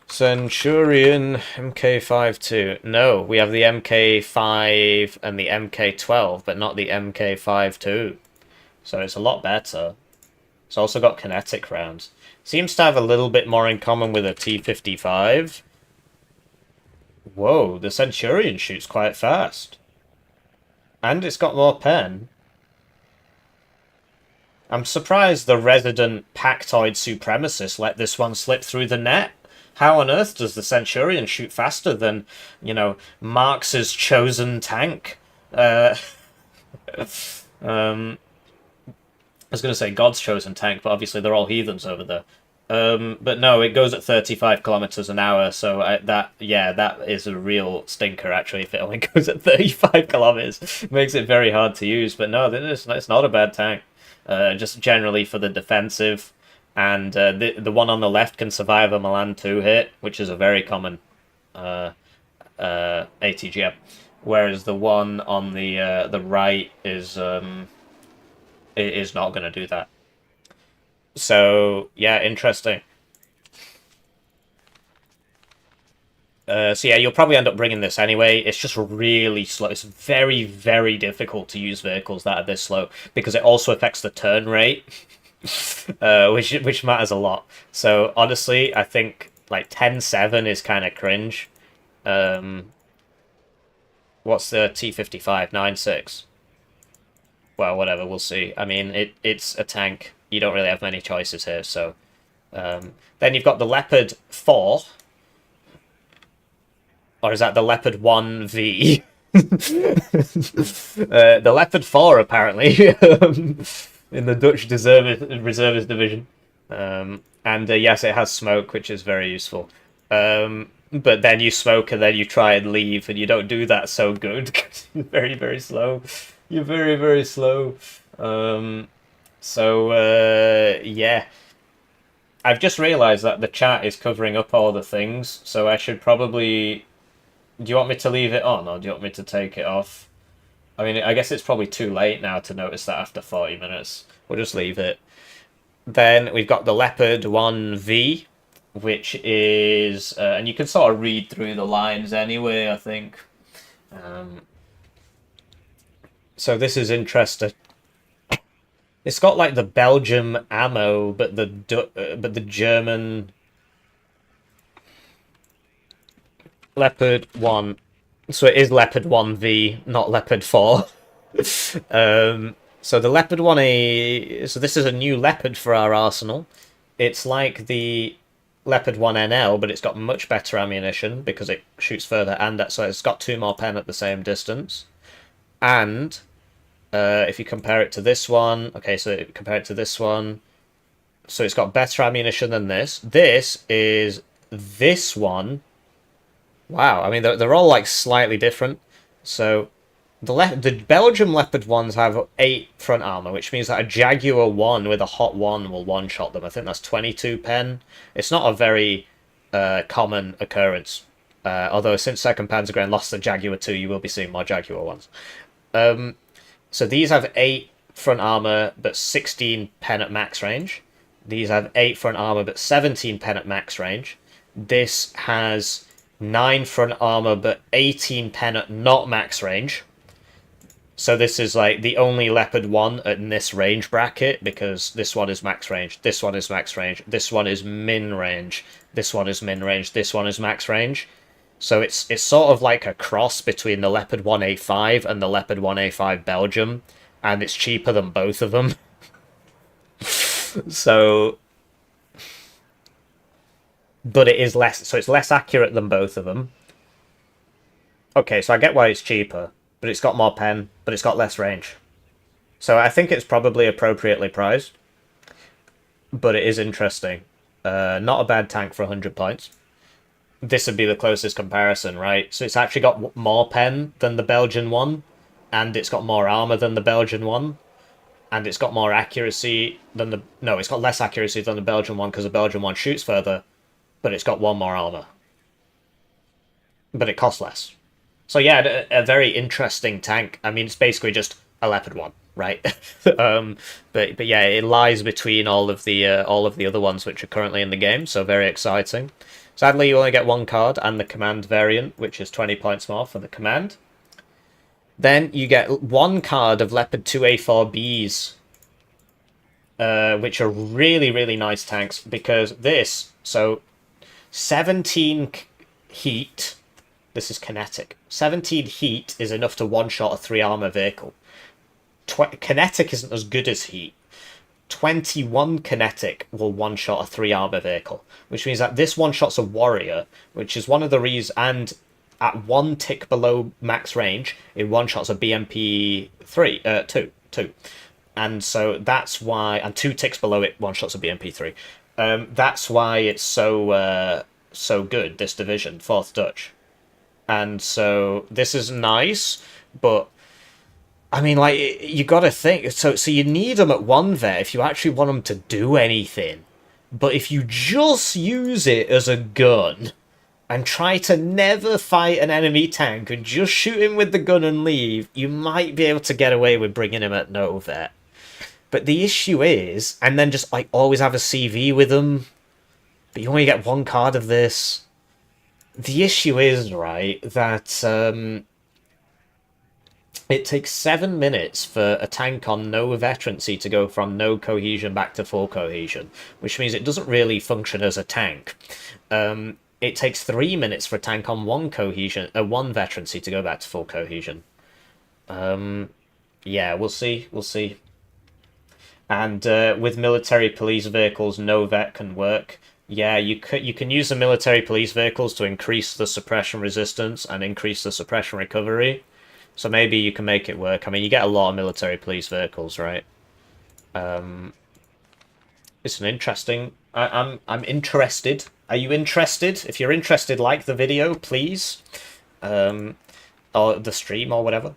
Centurion MK52. No, we have the MK5 and the MK12, but not the MK52. So it's a lot better. It's also got kinetic rounds. Seems to have a little bit more in common with a T55. Whoa, the Centurion shoots quite fast. And it's got more pen. I'm surprised the resident Pactoid Supremacist let this one slip through the net. How on earth does the Centurion shoot faster than, you know, Marx's chosen tank? I was going to say God's chosen tank, but obviously they're all heathens over there. But no, it goes at 35 kilometers an hour, so that is a real stinker, actually, if it only goes at 35 kilometers. Makes it very hard to use, but no, it's not a bad tank. Just generally for the defensive, and the one on the left can survive a Milan 2 hit, which is a very common ATGM, whereas the one on the right is not going to do that. So yeah, interesting. So yeah, you'll probably end up bringing this anyway. It's just really slow. It's very, very difficult to use vehicles that are this slow because it also affects the turn rate, which matters a lot. So honestly, I think like 10-7 is kind of cringe. What's the T55? 9-6. Well, whatever, we'll see. I mean, it's a tank. You don't really have many choices here, so... then you've got the Leopard 4. Or is that the Leopard 1V? The Leopard 4, apparently, in the Dutch reservist division. And yes, it has smoke, which is very useful. But then you smoke and then you try and leave, and you don't do that so good because you're very, very slow. You're very, very slow. Yeah. I've just realised that the chat is covering up all the things, so I should probably... Do you want me to leave it on, or do you want me to take it off? I mean, I guess it's probably too late now to notice that after 40 minutes. We'll just leave it. Then we've got the Leopard 1V, which is... and you can sort of read through the lines anyway, I think. So this is interesting. It's got like the Belgium ammo, but the German Leopard 1. So it is Leopard 1V, not Leopard 4. So the Leopard 1A. So this is a new Leopard for our arsenal. It's like the Leopard 1NL, but it's got much better ammunition because it shoots further, and so it's got 2 more pen at the same distance. And if you compare it to this one, okay, so compare it to this one, so it's got better ammunition than this. This is this one. Wow, I mean, they're all like slightly different. So the Belgium Leopard ones have 8 front armor, which means that a Jaguar 1 with a Hot 1 will one-shot them. I think that's 22 pen. It's not a very common occurrence. Although since 2nd Panzergren lost the Jaguar 2, you will be seeing more Jaguar 1s. So these have 8 front armor, but 16 pen at max range. These have 8 front armor, but 17 pen at max range. This has 9 front armor, but 18 pen at not max range. So this is like the only Leopard 1 in this range bracket, because this one is max range, this one is max range, this one is min range, this one is min range, this one is max range. So it's sort of like a cross between the Leopard 1A5 and the Leopard 1A5 Belgium, and it's cheaper than both of them. So, but it is less, so it's less accurate than both of them. Okay, so I get why it's cheaper, but it's got more pen, but it's got less range. So I think it's probably appropriately priced, but it is interesting. Not a bad tank for 100 points. This would be the closest comparison, right? So it's actually got more pen than the Belgian one, and it's got more armor than the Belgian one, and it's got more accuracy than the... No, it's got less accuracy than the Belgian one, because the Belgian one shoots further, but it's got 1 more armor. But it costs less. So yeah, a very interesting tank. I mean, it's basically just a Leopard 1, right? But yeah, it lies between all of the other ones which are currently in the game, so very exciting. Sadly, you only get 1 card and the command variant, which is 20 points more for the command. Then you get 1 card of Leopard 2A4Bs, which are really, really nice tanks, because this, so 17 heat, this is kinetic. 17 heat is enough to one-shot a 3 armor vehicle. Kinetic isn't as good as heat. 21 kinetic will one-shot a 3 armor vehicle, which means that this one-shots a warrior, which is one of the reasons, and at 1 tick below max range, it one-shots a BMP 2. And so that's why, and 2 ticks below it, one-shots a BMP 3. That's why it's so good, this division, 4th Dutch. And so this is nice, but I mean, like, you gotta think, so you need them at 1 there if you actually want them to do anything. But if you just use it as a gun and try to never fight an enemy tank and just shoot him with the gun and leave, you might be able to get away with bringing him at no vet. But the issue is, and then just like always have a CV with them, but you only get 1 card of this. The issue is, right, that it takes 7 minutes for a tank on no veterancy to go from no cohesion back to full cohesion, which means it doesn't really function as a tank. It takes 3 minutes for a tank on 1 veterancy to go back to full cohesion. Yeah, we'll see. And with military police vehicles, no vet can work. Yeah, you can use the military police vehicles to increase the suppression resistance and increase the suppression recovery. So maybe you can make it work. I mean, you get a lot of military police vehicles, right? It's an interesting... I'm interested. Are you interested? If you're interested, like the video, please. Or the stream, or whatever.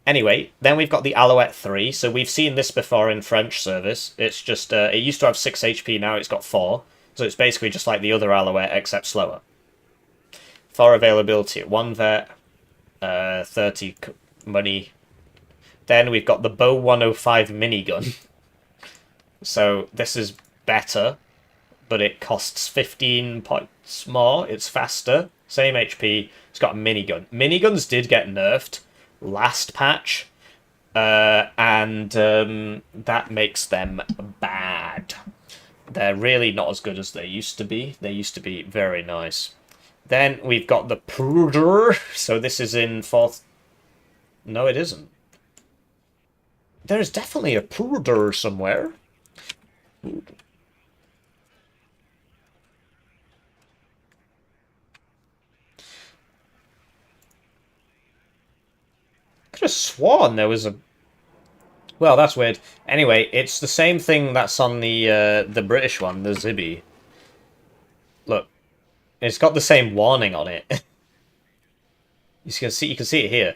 Anyway, then we've got the Alouette 3. So we've seen this before in French service. It's just... it used to have 6 HP, now it's got 4. So it's basically just like the other Alouette, except slower. 4 availability at 1 vet. 30 money. Then we've got the Bow 105 minigun. So this is better, but it costs 15 points more. It's faster, same HP. It's got a minigun. Miniguns did get nerfed last patch, and that makes them bad. They're really not as good as they used to be. They used to be very nice. Then we've got the Pruder. So this is in 4th... No, it isn't. There's definitely a Pruder somewhere. Could have sworn there was a... Well, that's weird. Anyway, it's the same thing that's on the British one, the Zibby. Look, it's got the same warning on it. You can see it here.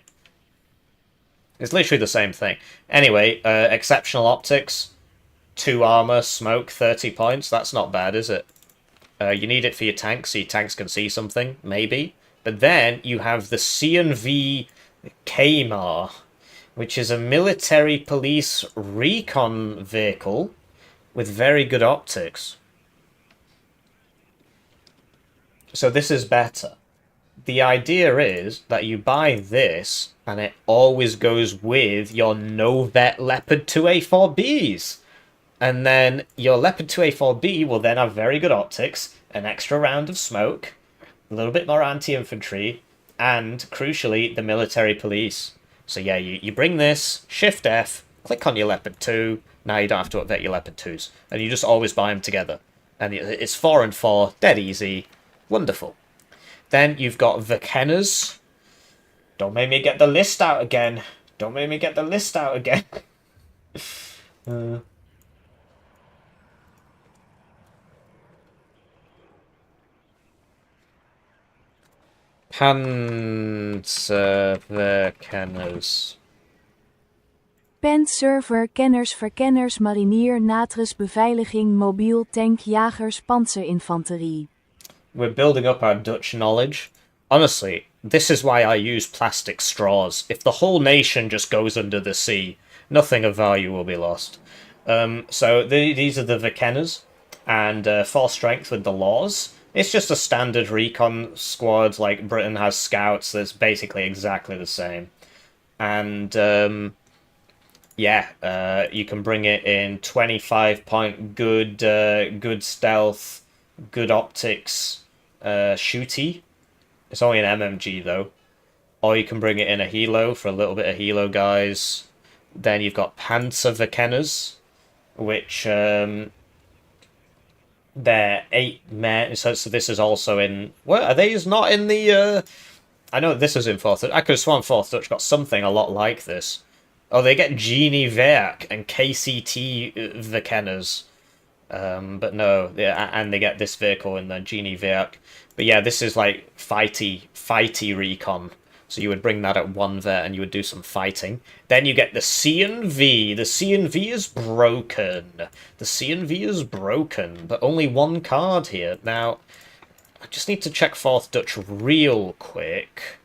It's literally the same thing. Anyway, exceptional optics, 2 armor, smoke, 30 points. That's not bad, is it? You need it for your tanks, so your tanks can see something, maybe. But then you have the C&V Kamar, which is a military police recon vehicle with very good optics. So this is better. The idea is that you buy this, and it always goes with your no-vet Leopard 2A4Bs. And then your Leopard 2A4B will then have very good optics, an extra round of smoke, a little bit more anti-infantry, and, crucially, the military police. So yeah, you bring this, Shift F, click on your Leopard 2, now you don't have to update your Leopard 2s. And you just always buy them together. And it's 4 and 4, dead easy, wonderful. Then you've got the Kenners. Don't make me get the list out again. Don't make me get the list out again. Panzerverkenners. Panzerverkenners, verkenners, marinier, natres, beveiliging, mobiel, tank, jagers, panzerinfanterie. We're building up our Dutch knowledge. Honestly, this is why I use plastic straws. If the whole nation just goes under the sea, nothing of value will be lost. So these are the Verkenners, and 4 strength with the laws. It's just a standard recon squad, like Britain has scouts, that's basically exactly the same. And, yeah, you can bring it in 25-point good stealth, good optics, shooty. It's only an MMG, though. Or you can bring it in a helo for a little bit of helo guys. Then you've got Panzerverkenners, which... they're 8 men, so this is also in... What, are these not in the... I know this is in 4th Dutch. I could have sworn 4th Dutch got something a lot like this. Oh, they get Genie Werk and KCT Verkenners. But no, yeah, and they get this vehicle in the Genie Werk. But yeah, this is like fighty recon. So you would bring that at 1 vet and you would do some fighting. Then you get the C&V. The C&V is broken. The C&V is broken, but only 1 card here. Now, I just need to check 4th Dutch real quick.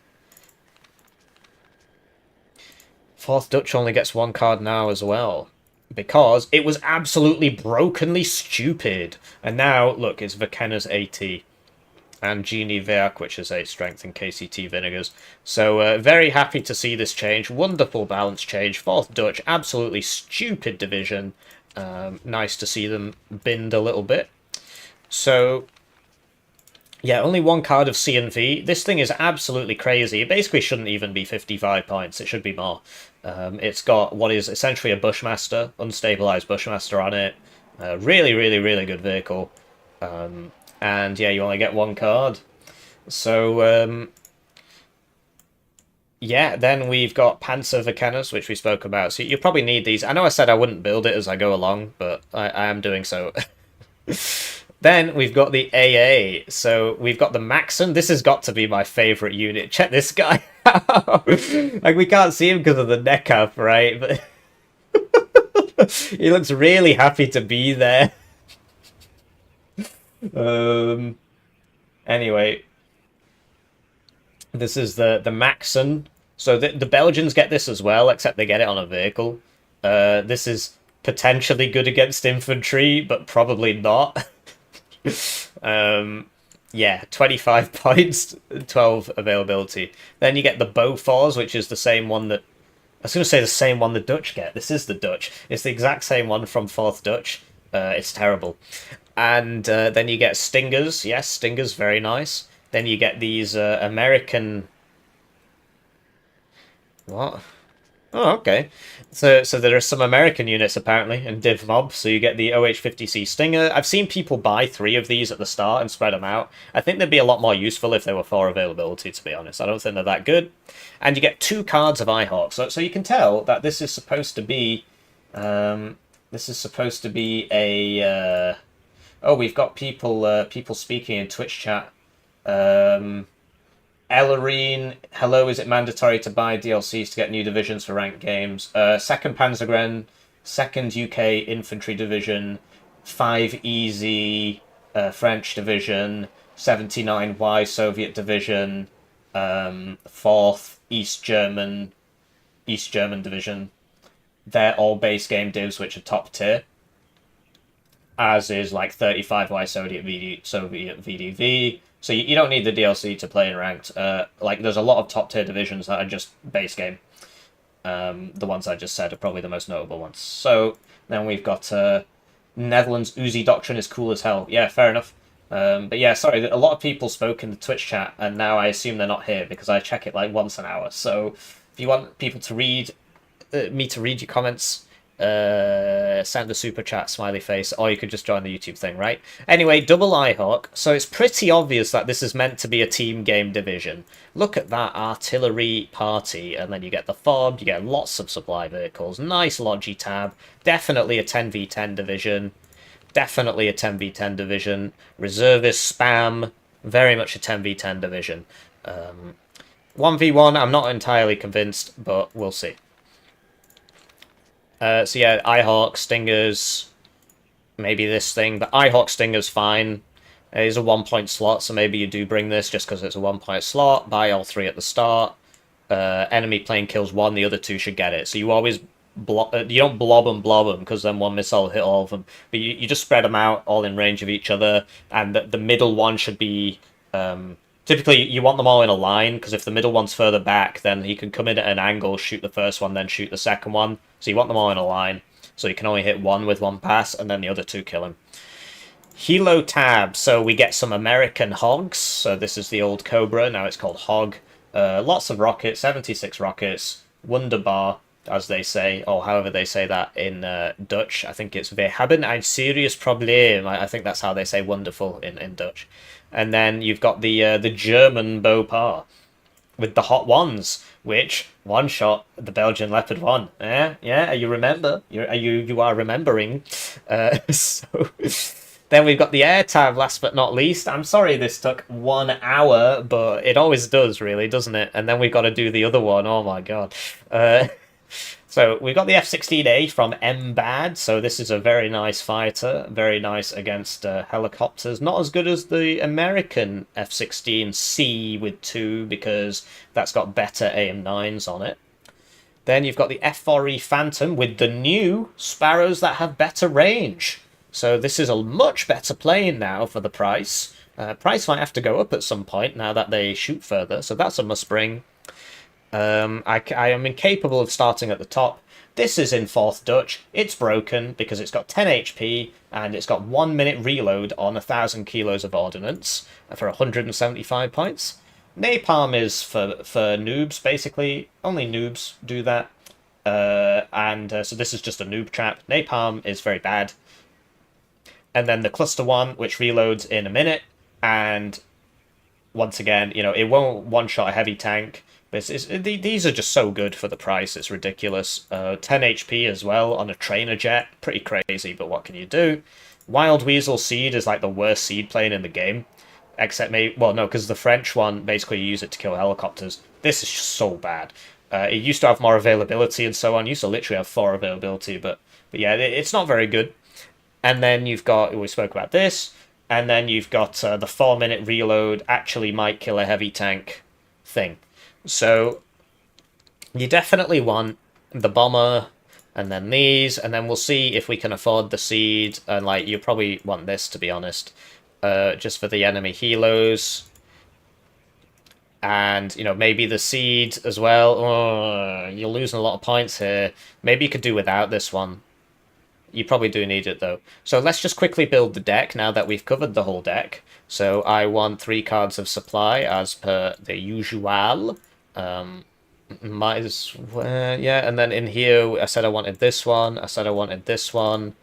4th Dutch only gets 1 card now as well, because it was absolutely brokenly stupid. And now, look, it's Verkenners AT. And Genie Werk, which is 8 strength, and KCT Vinegars. So, very happy to see this change. Wonderful balance change. 4th Dutch, absolutely stupid division. Nice to see them binned a little bit. So, yeah, only 1 card of C&V. This thing is absolutely crazy. It basically shouldn't even be 55 points. It should be more. It's got what is essentially a Bushmaster, unstabilized Bushmaster on it. Really, really, really good vehicle. And yeah, you only get 1 card. So, yeah, then we've got Panzer Verkenners, which we spoke about. So you probably need these. I know I said I wouldn't build it as I go along, but I am doing so. Then we've got the AA. So we've got the Maxon. This has got to be my favorite unit. Check this guy out. Like, we can't see him because of the neck up, right? But he looks really happy to be there. Anyway, this is the Maxon. So the Belgians get this as well, except they get it on a vehicle. This is potentially good against infantry, but probably not. Yeah, 25 points, 12 availability. Then you get the Beauforts, which is the same one that... I was going to say the same one the Dutch get. This is the Dutch. It's the exact same one from 4th Dutch. It's terrible. And then you get Stingers. Yes, Stingers, very nice. Then you get these American... What? Oh, okay. So there are some American units, apparently, in DivMob. So you get the OH-50C Stinger. I've seen people buy 3 of these at the start and spread them out. I think they'd be a lot more useful if they were 4 availability, to be honest. I don't think they're that good. And you get 2 cards of Eiche. So you can tell that this is supposed to be... this is supposed to be a... Oh, we've got people people speaking in Twitch chat. Ellerine, hello, is it mandatory to buy DLCs to get new divisions for ranked games? 2nd Panzergren, 2nd UK Infantry Division, 5 Easy French Division, 79Y Soviet Division, 4th East German Division. They're all base game divs which are top tier. As is like 35Y Soviet VDV. So you don't need the DLC to play in ranked. Like, there's a lot of top tier divisions that are just base game. The ones I just said are probably the most notable ones. So then we've got Netherlands Uzi Doctrine is cool as hell. Yeah, fair enough. But yeah, sorry, a lot of people spoke in the Twitch chat, and now I assume they're not here because I check it like once an hour. So if you want people to read, me to read your comments, send a super chat, smiley face, or you could just join the YouTube thing, right? Anyway, double Eiche. So it's pretty obvious that this is meant to be a team game division. Look at that artillery party, and then you get the FOB, you get lots of supply vehicles, nice Logi tab, definitely a 10v10 division, definitely a 10v10 division, reservist spam, very much a 10v10 division. 1v1, I'm not entirely convinced, but we'll see. So yeah, Eiche, Stingers, maybe this thing, but Eiche Stinger's fine. It is a 1-point slot, so maybe you do bring this just because it's a 1-point slot. Buy all 3 at the start. Enemy plane kills 1, the other 2 should get it. So you always you don't blob them because then one missile will hit all of them. But you just spread them out all in range of each other, and the middle one should be... typically, you want them all in a line, because if the middle one's further back, then he can come in at an angle, shoot the first one, then shoot the second one. So you want them all in a line, so you can only hit 1 with 1 pass, and then the other 2 kill him. Helo tab, so we get some American Hogs. So this is the old Cobra, now it's called Hog. Lots of rockets, 76 rockets. Wunderbar, as they say, or however they say that in Dutch. I think it's We hebben een serieus probleem. I think that's how they say wonderful in Dutch. And then you've got the German Beaupart with the Hot Ones, which one-shot the Belgian Leopard 1. Yeah, you remember. You are remembering. So then we've got the Air tab, last but not least. I'm sorry this took 1 hour, but it always does, really, doesn't it? And then we've got to do the other one. Oh, my God. So we've got the F-16A from MBAD, so this is a very nice fighter, very nice against helicopters. Not as good as the American F-16C with 2, because that's got better AIM-9s on it. Then you've got the F-4E Phantom with the new Sparrows that have better range. So this is a much better plane now for the price. Price might have to go up at some point now that they shoot further, so that's a must-bring. I am incapable of starting at the top. This is in 4th Dutch. It's broken because it's got 10 HP and it's got 1 minute reload on 1,000 kilos of ordnance for 175 points. Napalm is for noobs, basically. Only noobs do that. So this is just a noob trap. Napalm is very bad. And then the Cluster 1, which reloads in a minute, and once again, you know, it won't one-shot a heavy tank, These are just so good for the price, it's ridiculous. 10 HP as well on a trainer jet, pretty crazy, but what can you do? Wild Weasel Seed is like the worst seed plane in the game. Except maybe, well, no, because the French one, basically you use it to kill helicopters. This is just so bad. It used to have more availability and so on. It used to literally have 4 availability, but yeah, it's not very good. And then you've got, we spoke about this, and then you've got the 4-minute reload actually might kill a heavy tank thing. So you definitely want the bomber, and then these, and then we'll see if we can afford the seed, and like you probably want this, to be honest, just for the enemy helos. And, you know, maybe the seed as well. Oh, you're losing a lot of points here. Maybe you could do without this one. You probably do need it, though. So let's just quickly build the deck now that we've covered the whole deck. So I want 3 cards of supply as per the usual. Might as well, yeah, and then in here, I said I wanted this one. I said I wanted this one.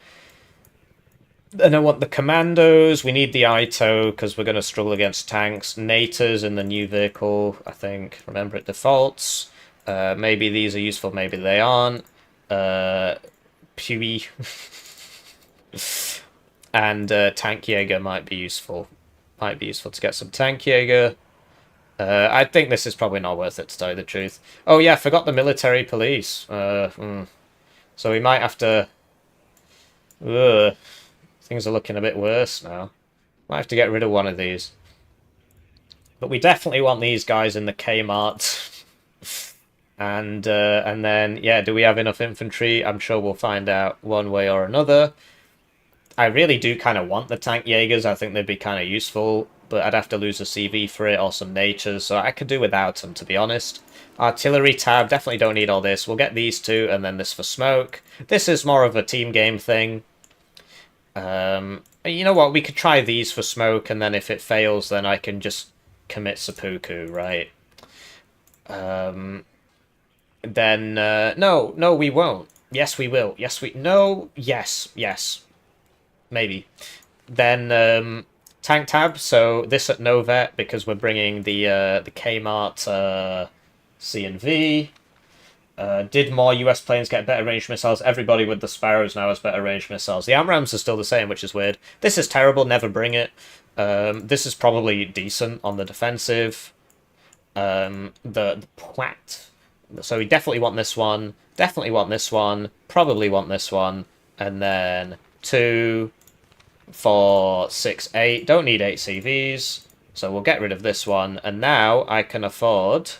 Then I want the commandos. We need the Eiche because we're going to struggle against tanks. NATO's in the new vehicle, I think. Remember, it defaults. Maybe these are useful, maybe they aren't. Pewy. And Tank Jaeger might be useful. Might be useful to get some Tank Jaeger. I think this is probably not worth it, to tell you the truth. Oh yeah, I forgot the military police. So we might have to... Things are looking a bit worse now. Might have to get rid of one of these. But we definitely want these guys in the Kmart. And then, yeah, do we have enough infantry? I'm sure we'll find out one way or another. I really do kind of want the Tank Jaegers. I think they'd be kind of useful. But I'd have to lose a CV for it or some natures. So I could do without them, to be honest. Artillery tab, definitely don't need all this. We'll get these two and then this for smoke. This is more of a team game thing. You know what, we could try these for smoke, and then if it fails, then I can just commit seppuku, right? Then, no, we won't. Yes, we will. Yes, no, yes. Maybe. Then, tank tab, so this at no vet, because we're bringing the Kmart, C and V. Did more US planes get better ranged missiles? Everybody with the Sparrows now has better ranged missiles. The AMRAAMs are still the same, which is weird. This is terrible, never bring it. This is probably decent on the defensive. The PACT. So we definitely want this one. Definitely want this one. Probably want this one. And then 2, 4, 6, 8. Don't need 8 CVs. So we'll get rid of this one. And now I can afford...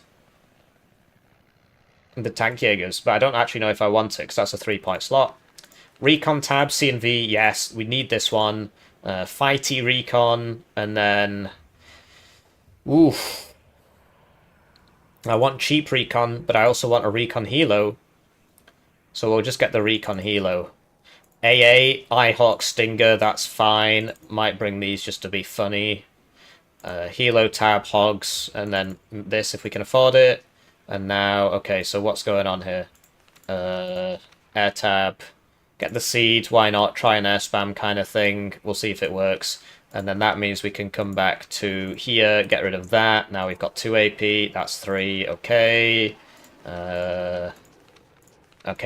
the Tank Jaegers, but I don't actually know if I want it, because that's a 3-point slot. Recon tab, C and V, yes, we need this one. Fighty Recon, and then... Oof. I want cheap Recon, but I also want a Recon Helo. So we'll just get the Recon Helo. AA, Eyehawk Stinger, that's fine. Might bring these just to be funny. Helo tab, Hogs, and then this if we can afford it. And now, okay, so what's going on here? Air tab. Get the seed, why not? Try an air spam kind of thing. We'll see if it works. And then that means we can come back to here, get rid of that. Now we've got 2 AP, that's 3, okay. Okay,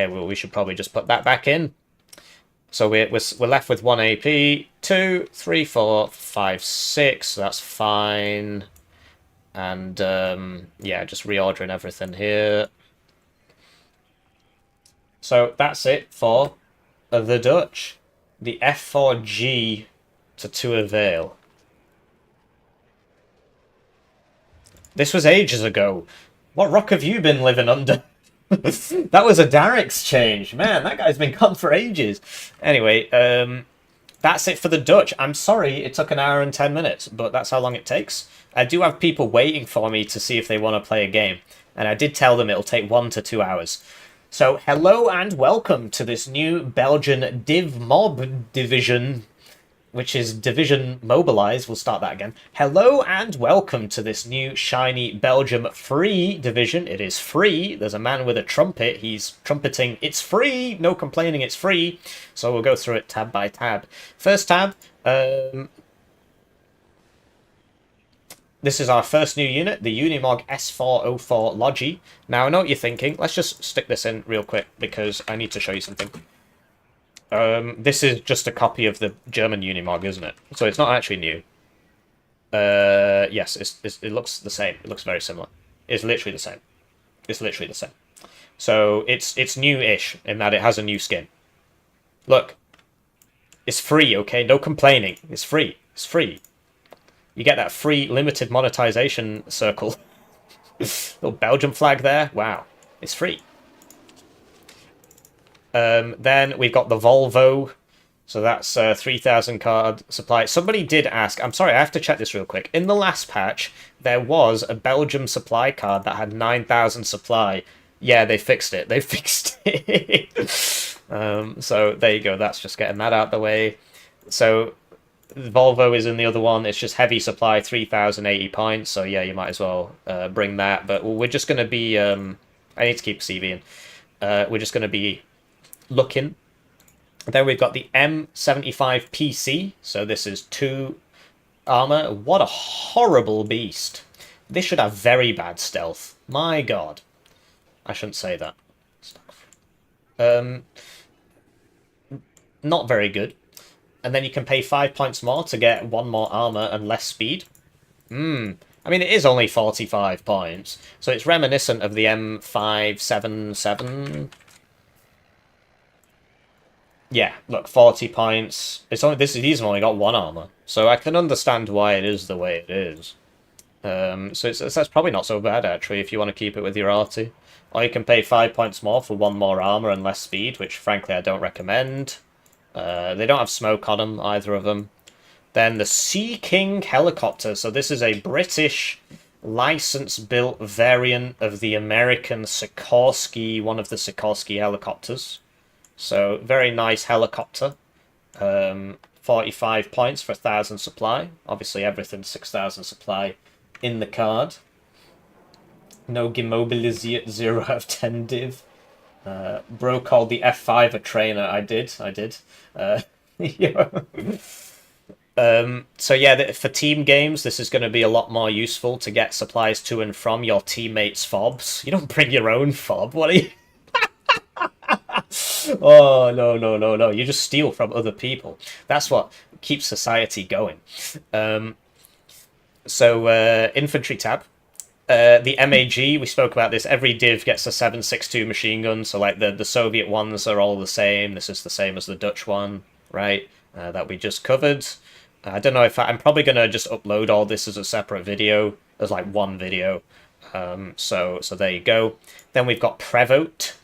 well, we should probably just put that back in. So we're left with 1 AP, 2, 3, 4, 5, 6, so that's fine. And, yeah, just reordering everything here. So that's it for the Dutch. The F4G to avail. This was ages ago. What rock have you been living under? That was a Dar exchange. Man, that guy's been gone for ages. Anyway, that's it for the Dutch. I'm sorry it took an hour and 10 minutes, but that's how long it takes. I do have people waiting for me to see if they want to play a game, and I did tell them it'll take 1 to 2 hours. So, hello and welcome to this new Belgian DivMob division, which is Division Mobilize. We'll start that again. Hello and welcome to this new shiny Belgium free division. It is free. There's a man with a trumpet. He's trumpeting, it's free! No complaining, it's free! So we'll go through it tab by tab. First tab, this is our first new unit, the Unimog S404 Logi. Now, I know what you're thinking. Let's just stick this in real quick because I need to show you something. This is just a copy of the German Unimog, isn't it? So it's not actually new. Yes, it looks the same. It looks very similar. It's literally the same. It's literally the same. So it's new-ish in that it has a new skin. Look. It's free, okay? No complaining. It's free. It's free. You get that free limited monetization circle. Little Belgian flag there. Wow. It's free. Then we've got the Volvo. So that's 3,000 card supply. Somebody did ask. I'm sorry, I have to check this real quick. In the last patch, there was a Belgium supply card that had 9,000 supply. Yeah, they fixed it. They fixed it. So there you go. That's just getting that out the way. So Volvo is in the other one. It's just heavy supply, 3,080 points. So yeah, you might as well bring that. But we're just going to be... I need to keep CV in. We're just going to be looking. Then we've got the M75 PC. So this is 2 armor. What a horrible beast. This should have very bad stealth. My god. I shouldn't say that. Not very good. And then you can pay 5 points more to get 1 more armor and less speed. I mean, it is only 45 points. So it's reminiscent of the M577. Yeah, look, 40 points. It's only these have only got 1 armor. So I can understand why it is the way it is. So that's probably not so bad, actually, if you want to keep it with your arty. Or you can pay 5 points more for 1 more armor and less speed, which, frankly, I don't recommend. They don't have smoke on them, either of them. Then the Sea King helicopter. So this is a British license-built variant of the American Sikorsky, one of the Sikorsky helicopters. So very nice helicopter. 45 points for 1,000 supply. Obviously everything's 6,000 supply in the card. No Gimmobilized 0 out of 10 div. Bro called the F5 a trainer. I did. Yeah. So yeah, for team games, this is going to be a lot more useful to get supplies to and from your teammates' fobs. You don't bring your own fob. What are you... Oh, no. You just steal from other people. That's what keeps society going. Infantry tab. The MAG, we spoke about this. Every div gets a 7.62 machine gun. So, like, the Soviet ones are all the same. This is the same as the Dutch one, right? That we just covered. I don't know if I'm probably going to just upload all this as a separate video. As, like, one video. So there you go. Then we've got Prevost.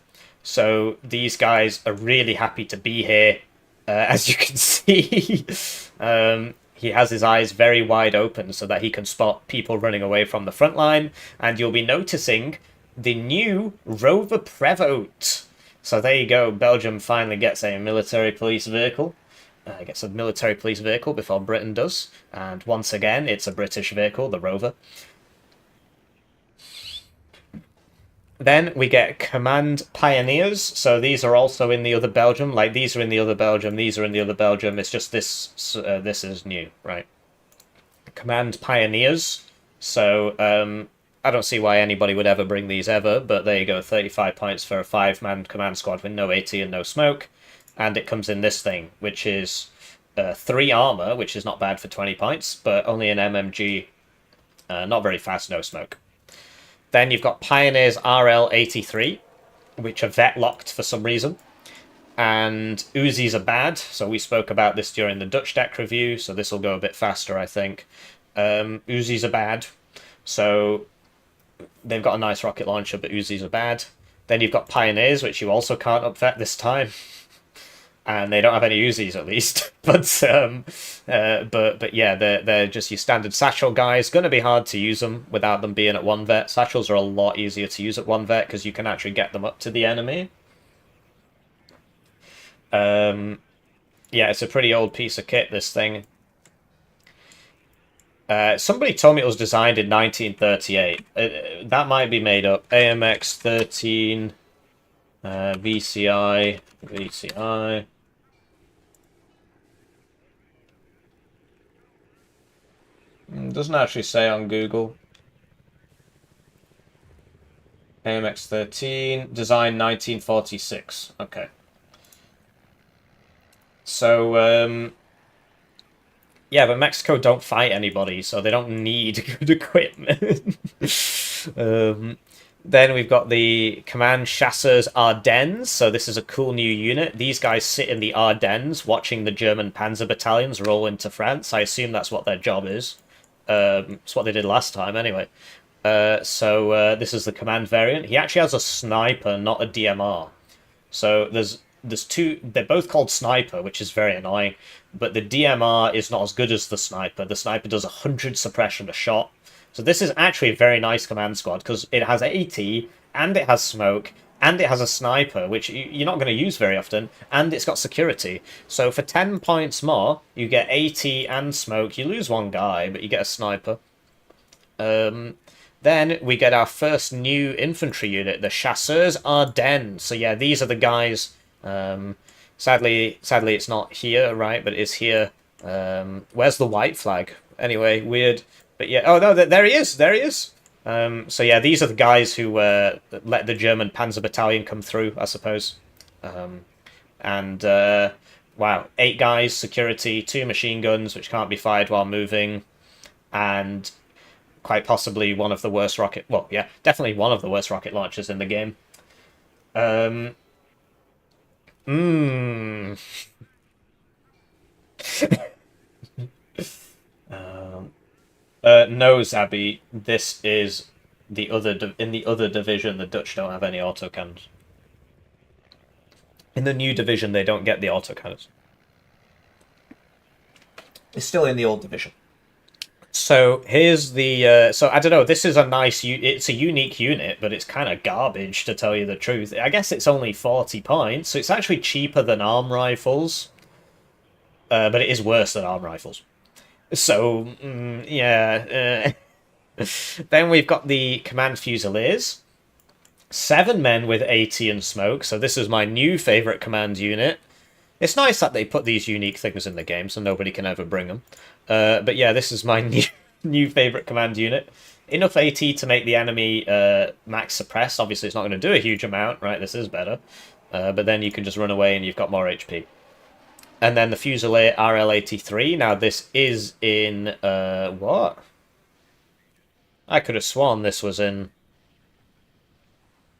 So these guys are really happy to be here, as you can see. He has his eyes very wide open so that he can spot people running away from the front line. And you'll be noticing the new Rover Prevost. So there you go. Belgium finally gets a military police vehicle. Gets a military police vehicle before Britain does. And once again, it's a British vehicle, the Rover. Then we get Command Pioneers. So these are also in the other Belgium. Like, these are in the other Belgium, these are in the other Belgium. It's just this is new, right? Command Pioneers. So, I don't see why anybody would ever bring these ever, but there you go, 35 points for a 5-man command squad with no AT and no smoke. And it comes in this thing, which is 3 armor, which is not bad for 20 points, but only an MMG. Not very fast, no smoke. Then you've got Pioneers RL83, which are vet-locked for some reason. And Uzis are bad, so we spoke about this during the Dutch deck review, so this will go a bit faster, I think. Uzis are bad, so they've got a nice rocket launcher, but Uzis are bad. Then you've got Pioneers, which you also can't up-vet this time. And they don't have any Uzis, at least. But yeah, they're just your standard satchel guys. Going to be hard to use them without them being at 1 vet. Satchels are a lot easier to use at 1 vet because you can actually get them up to the enemy. Yeah, it's a pretty old piece of kit, this thing. Somebody told me it was designed in 1938. That might be made up. AMX 13, VCI. Doesn't actually say on Google. AMX-13, design 1946. Okay. So, yeah, but Mexico don't fight anybody, so they don't need good equipment. Then we've got the Command Chasseurs Ardennes, so this is a cool new unit. These guys sit in the Ardennes watching the German panzer battalions roll into France. I assume that's what their job is. It's what they did last time, anyway. So this is the command variant. He actually has a sniper, not a DMR. So there's two. They're both called sniper, which is very annoying. But the DMR is not as good as the sniper. The sniper does 100 suppression a shot. So this is actually a very nice command squad because it has AT and it has smoke and it has a sniper, which you're not going to use very often, and it's got security. So for 10 points more, you get AT and smoke. You lose one guy, but you get a sniper. Then we get our first new infantry unit, the Chasseurs Ardennes. So yeah, these are the guys. Sadly, it's not here, right? But it is here. Where's the white flag? Anyway, weird. But yeah, oh no, there he is. There he is. So yeah, these are the guys who let the German Panzer Battalion come through, I suppose. Wow, 8 guys, security, 2 machine guns which can't be fired while moving, and quite possibly one of the worst rocket... Well, yeah, definitely one of the worst rocket launchers in the game. No, Zabby, this is the other... In the other division, the Dutch don't have any autocannons. In the new division, they don't get the autocannons. It's still in the old division. So here's the so I don't know, this is a nice it's a unique unit, but it's kind of garbage to tell you the truth. I guess it's only 40 points, so it's actually cheaper than arm rifles, but it is worse than arm rifles. So yeah. Then we've got the Command Fusiliers, 7 men with AT and smoke. So this is my new favorite command unit. It's nice that they put these unique things in the game, so nobody can ever bring them. But yeah, this is my new favorite command unit. Enough AT to make the enemy max suppress. Obviously, it's not going to do a huge amount, right? This is better. But then you can just run away and you've got more HP. And then the Fusilier RL-83. Now, this is in... what? I could have sworn this was in...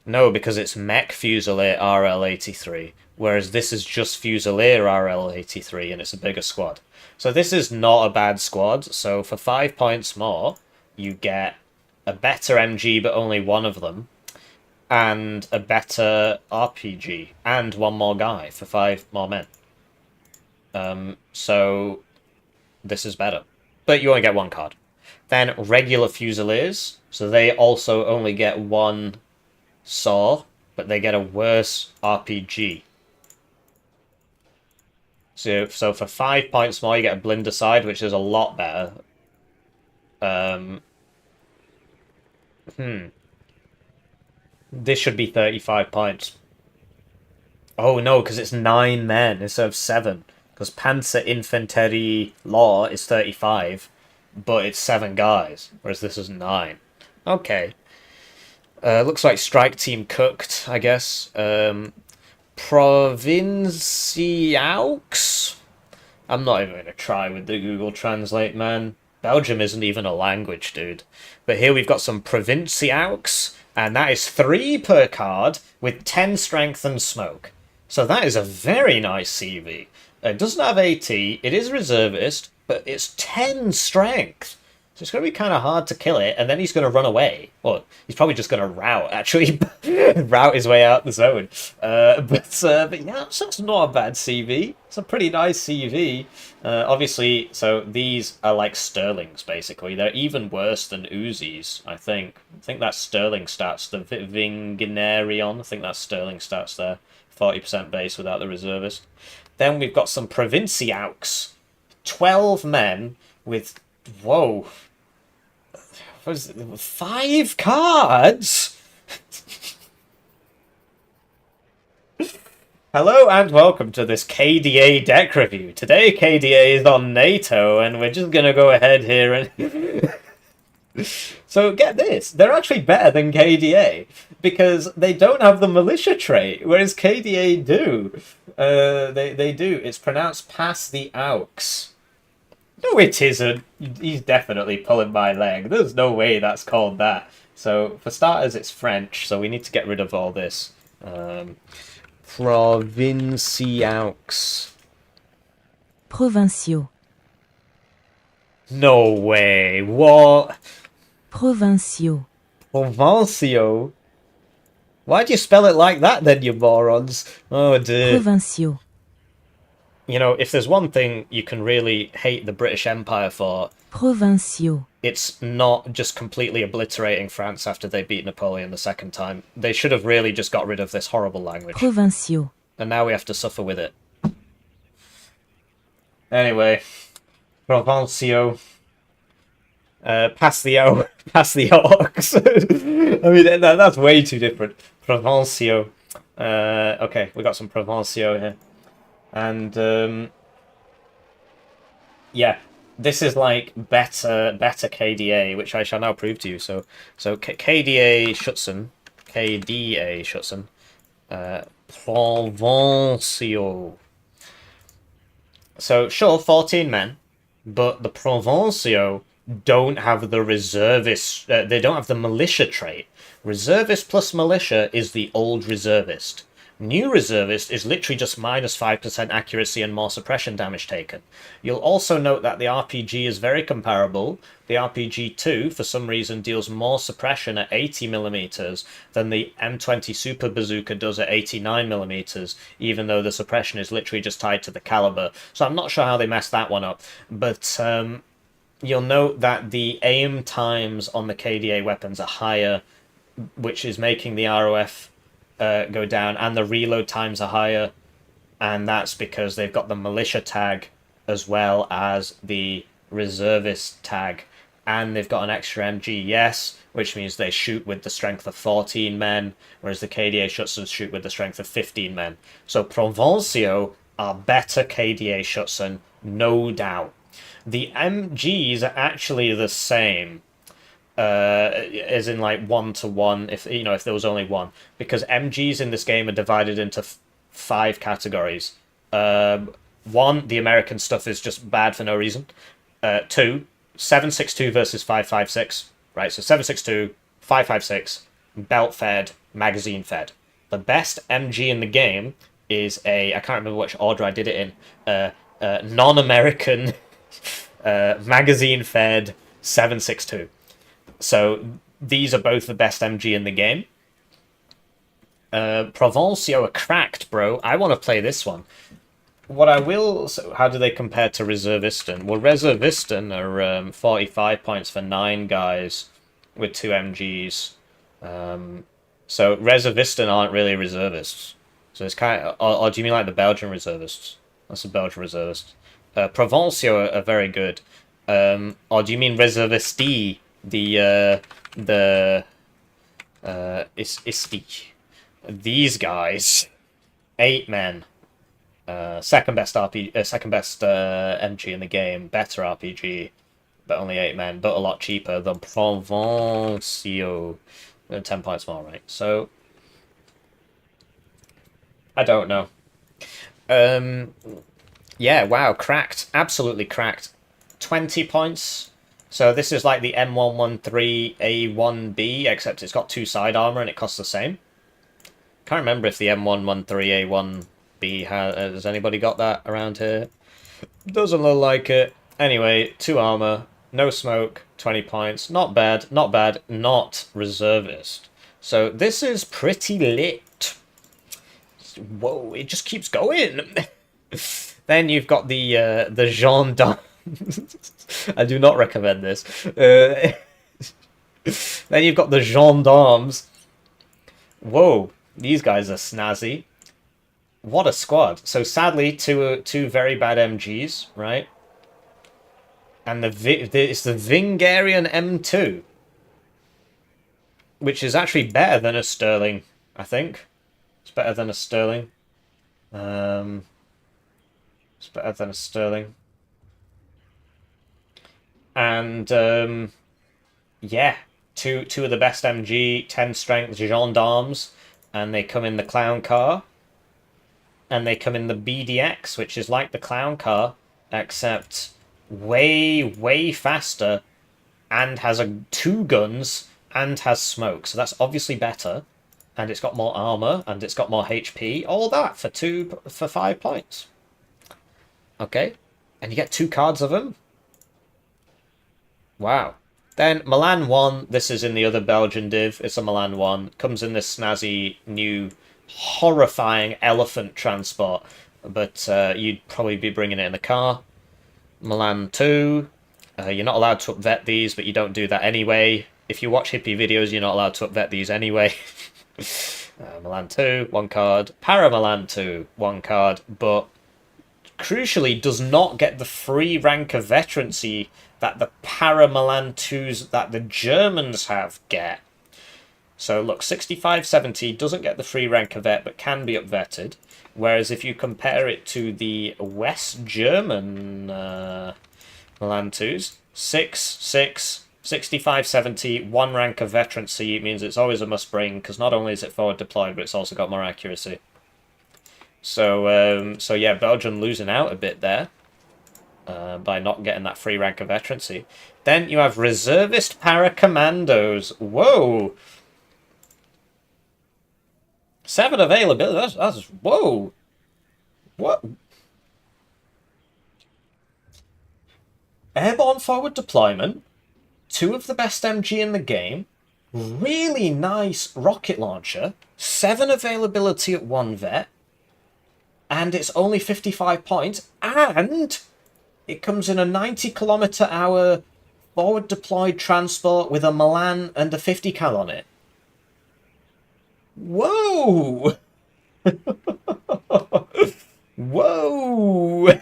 No, because it's Mech Fusilier RL-83. Whereas this is just Fusilier RL-83 and it's a bigger squad. So this is not a bad squad. So for 5 points more, you get a better MG, but only one of them, and a better RPG, and one more guy for 5 more men. So this is better. But you only get 1 card. Then regular Fusiliers. So they also only get 1 saw, but they get a worse RPG. So for 5 points more, you get a Blindercide, which is a lot better. This should be 35 points. Oh no, because it's 9 men instead of 7. Because Panzer Infanterie Law is 35, but it's 7 guys, whereas this is 9. Okay. Looks like Strike Team cooked, I guess. Provinciaux? I'm not even going to try with the Google Translate, man. Belgium isn't even a language, dude. But here we've got some Provinciaux, and that is 3 per card with 10 strength and smoke. So that is a very nice CV. It doesn't have AT, it is reservist, but it's 10 strength. So it's going to be kind of hard to kill it, and then he's going to run away. Well, he's probably just going to rout, actually. Rout his way out the zone. But yeah, that's not a bad CV. It's a pretty nice CV. Obviously, so these are like Sterlings, basically. They're even worse than Uzis, I think. I think that's Sterling stats. The Vingenarion, I think that's Sterling stats there. 40% base without the reservist. Then we've got some Provinciaux. 12 men with... Whoa. What is it? 5 cards? Hello and welcome to this KDA deck review. Today KDA is on NATO and we're just gonna go ahead here and... So get this, they're actually better than KDA because they don't have the militia trait, whereas KDA do. They do. It's pronounced pass the aux. No, it isn't. He's definitely pulling my leg. There's no way that's called that. So for starters, it's French, so we need to get rid of all this. Provinciaux. Provinciaux. No way. What? Provinciaux. Provencio? Why'd you spell it like that then, you morons? Oh dear. Provinciaux. You know, if there's one thing you can really hate the British Empire for, Provinciaux. it's not just completely obliterating France after they beat Napoleon the second time. They should have really just got rid of this horrible language. Provinciaux. And now we have to suffer with it. Anyway, Provencio. Pass the O, pass the ox. I mean, that's way too different. Provencio. Okay, we got some Provencio here. And, yeah, this is like better KDA, which I shall now prove to you. So KDA Schutzen, Provencio. So, sure, 14 men, but the Provencio don't have the reservist, they don't have the militia trait. Reservist plus militia is the old reservist. New reservist is literally just minus 5% accuracy and more suppression damage taken. You'll also note that the RPG is very comparable. The RPG-2, for some reason, deals more suppression at 80mm than the M20 Super Bazooka does at 89mm, even though the suppression is literally just tied to the caliber. So I'm not sure how they messed that one up. But you'll note that the aim times on the KDA weapons are higher, which is making the ROF go down, and the reload times are higher, and that's because they've got the militia tag as well as the reservist tag, and they've got an extra MGS, which means they shoot with the strength of 14 men, whereas the KDA Schutzens shoot with the strength of 15 men. So Provencio are better KDA Schutzen, no doubt. The MGs are actually the same. As in like 1-to-1, if there was only one, because MGs in this game are divided into 5 categories. 1, the American stuff is just bad for no reason. 2, 7.62 versus 5.56, right? So 7.62, 5.56, belt fed, magazine fed. The best MG in the game is I can't remember which order I did it in. Non-American, magazine fed 7.62. So these are both the best MG in the game. Provencio are cracked, bro. I want to play this one. What I will... So how do they compare to Reservistan? Well, Reservistan are 45 points for 9 guys with 2 MGs. So Reservistan aren't really reservists. So it's kind of... Or do you mean like the Belgian reservists? That's the Belgian reservist. Provencio are very good. Or do you mean Reservisti? Isti. These guys, 8 men, second best MG in the game, better RPG, but only 8 men, but a lot cheaper than Provencio. 10 points more, right? So I don't know. Yeah, wow, cracked, absolutely cracked. 20 points. So this is like the M113A1B, except it's got 2 side armor and it costs the same. Can't remember if the M113A1B has anybody got that around here. Doesn't look like it. Anyway, 2 armor, no smoke, 20 points. Not bad, not bad, not reservist. So this is pretty lit. Whoa, it just keeps going. Then you've got the gendarme. I do not recommend this. Then you've got the gendarmes. Whoa, these guys are snazzy. What a squad. So sadly, two very bad MGs, right? And it's the Vingarian M2, which is actually better than a Sterling, I think. It's better than a Sterling. It's better than a Sterling. And yeah, two of the best MG 10 strength gendarmes, and they come in the clown car, and they come in the BDX, which is like the clown car, except way faster, and has two guns and has smoke. So that's obviously better, and it's got more armor and it's got more HP. All that for 5 points. Okay, and you get 2 cards of them. Wow. Then Milan 1, this is in the other Belgian div, it's a Milan 1. Comes in this snazzy, new, horrifying elephant transport, but you'd probably be bringing it in the car. Milan 2, you're not allowed to upvet these, but you don't do that anyway. If you watch hippie videos, you're not allowed to upvet these anyway. Milan 2, 1 card. Para Milan 2, 1 card, but crucially does not get the free rank of veterancy that the Para Milan 2s that the Germans have get. So look, 6570 doesn't get the free rank of vet, but can be upvetted. Whereas if you compare it to the West German Milan 2s, 6570, 1 rank of veterancy means it's always a must bring, because not only is it forward deployed, but it's also got more accuracy. So yeah, Belgium losing out a bit there by not getting that free rank of veterancy. Then you have reservist para commandos. Whoa! 7 availability. That's whoa. What? Airborne forward deployment. 2 of the best MG in the game. Really nice rocket launcher. 7 availability at 1 vet. And it's only 55 points. And it comes in a 90km/h forward deployed transport with a Milan and a 50 cal on it. Whoa! Whoa!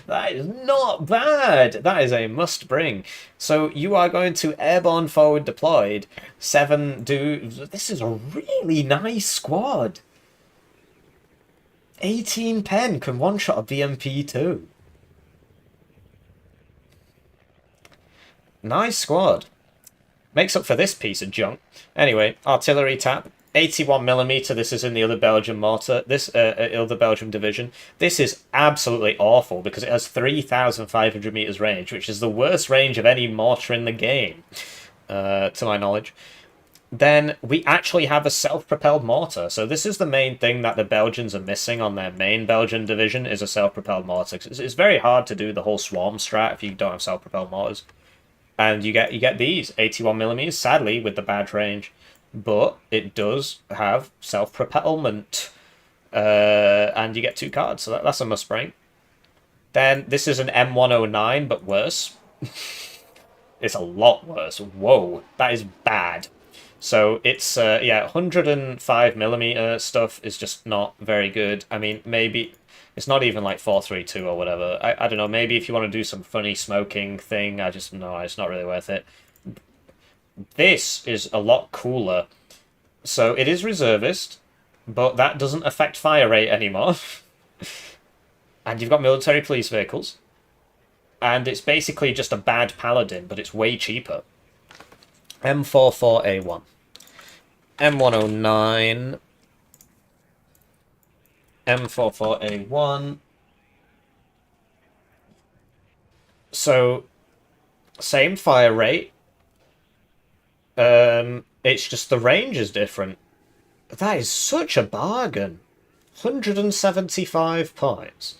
That is not bad. That is a must bring. So you are going to airborne forward deployed 7 This is a really nice squad. 18 pen can one-shot a BMP too. Nice squad. Makes up for this piece of junk. Anyway, artillery tap. 81mm, this is in the other Belgian mortar, this other Belgian division. This is absolutely awful because it has 3,500 meters range, which is the worst range of any mortar in the game, to my knowledge. Then we actually have a self-propelled mortar. So this is the main thing that the Belgians are missing on their main Belgian division, is a self-propelled mortar. It's very hard to do the whole swarm strat if you don't have self-propelled mortars. And you get these 81mm, sadly, with the bad range. But it does have self-propellement. And you get 2 cards, so that's a must bring. Then this is an M109, but worse. It's a lot worse. Whoa, that is bad. So it's, yeah, 105mm stuff is just not very good. I mean, maybe it's not even like 432 or whatever. I don't know, maybe if you want to do some funny smoking thing, no, it's not really worth it. This is a lot cooler. So it is reservist, but that doesn't affect fire rate anymore. And you've got military police vehicles. And it's basically just a bad paladin, but it's way cheaper. M44A1. M109. M44A1. So, same fire rate. It's just the range is different. That is such a bargain. 175 points.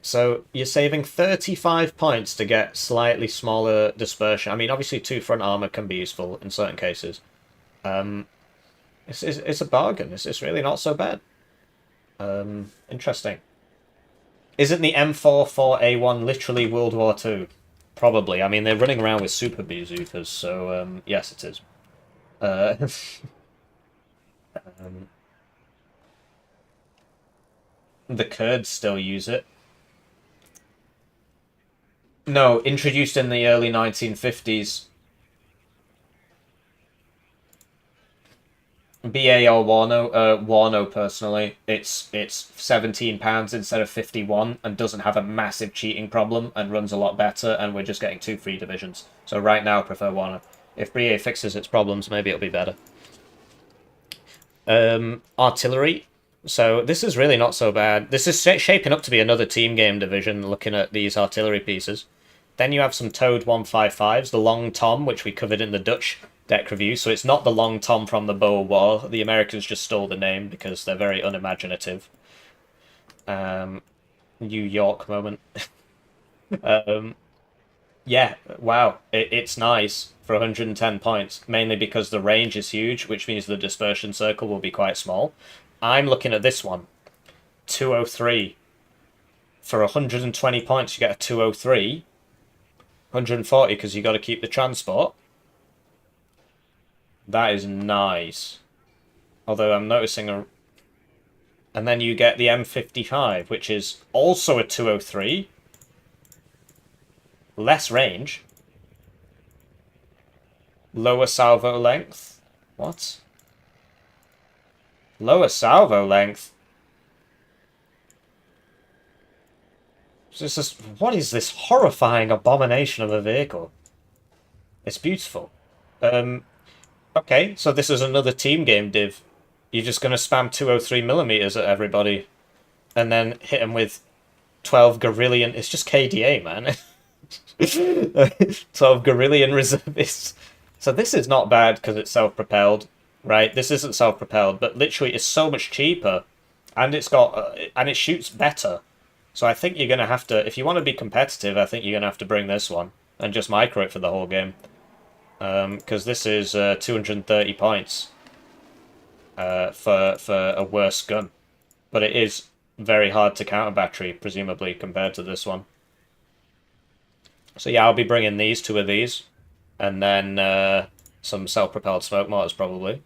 So you're saving 35 points to get slightly smaller dispersion. I mean, obviously 2 front armor can be useful in certain cases. It's a bargain. It's really not so bad. Interesting. Isn't the M44A1 literally World War II? Probably. I mean, they're running around with super bazookas, so yes, it is. The Kurds still use it. No, introduced in the early 1950s. BA or Warno? Warno personally. It's £17 instead of 51 and doesn't have a massive cheating problem and runs a lot better, and we're just getting 2 free divisions. So right now I prefer Warno. If BA fixes its problems, maybe it'll be better. Artillery. So this is really not so bad. This is shaping up to be another team game division, looking at these artillery pieces. Then you have some Toad 155s, the Long Tom, which we covered in the Dutch deck review. So it's not the Long Tom from the Boer War. The Americans just stole the name because they're very unimaginative. New York moment. Yeah, wow. It's nice for 110 points, mainly because the range is huge, which means the dispersion circle will be quite small. I'm looking at this one. 203. For 120 points, you get a 203. 140 because you got to keep the transport. That is nice. Although I'm noticing a... And then you get the M55, which is also a 203. Less range. Lower salvo length. What? Lower salvo length? What is this horrifying abomination of a vehicle? It's beautiful. Okay, so this is another team game div. You're just going to spam 203mm at everybody and then hit them with 12 Guerrillian... It's just KDA, man. 12 Guerrillian reservists. So this is not bad because it's self-propelled, right? This isn't self-propelled, but literally it's so much cheaper, and it's got and it shoots better. So I think you're gonna have to, if you want to be competitive, I think you're gonna have to bring this one and just micro it for the whole game, because this is 230 points for a worse gun, but it is very hard to counter battery, presumably compared to this one. So yeah, I'll be bringing these, 2 of these, and then some self-propelled smoke mortars probably.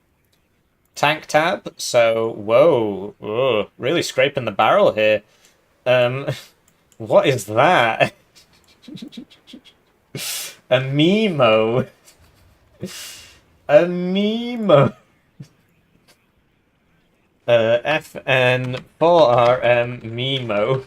Tank tab, so whoa, really scraping the barrel here. What is that? A Memo. A Memo. FN4RM Memo.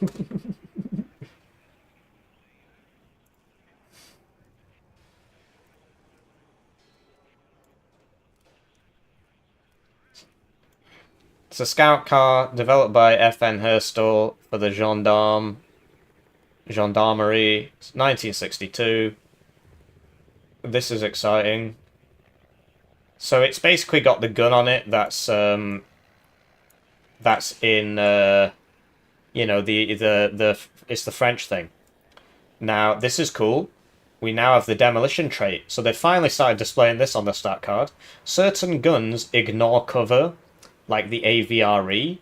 It's a scout car developed by FN Herstal for the Gendarmerie. It's 1962. This is exciting. So it's basically got the gun on it that's in you know, it's the French thing. Now this is cool. We now have the demolition trait. So they finally started displaying this on the stat card. Certain guns ignore cover, like the AVRE,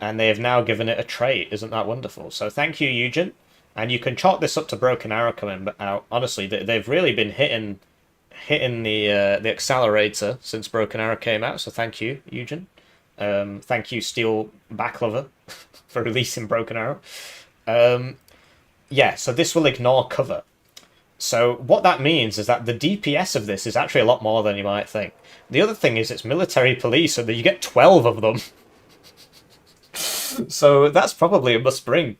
and they have now given it a trait. Isn't that wonderful? So thank you, Eugen. And you can chalk this up to Broken Arrow coming out. Honestly, they've really been hitting the accelerator since Broken Arrow came out. So thank you, Eugen. Thank you, Steel Backlover, for releasing Broken Arrow. Yeah, so this will ignore cover. So what that means is that the DPS of this is actually a lot more than you might think. The other thing is it's military police, so that you get 12 of them. So that's probably a must bring.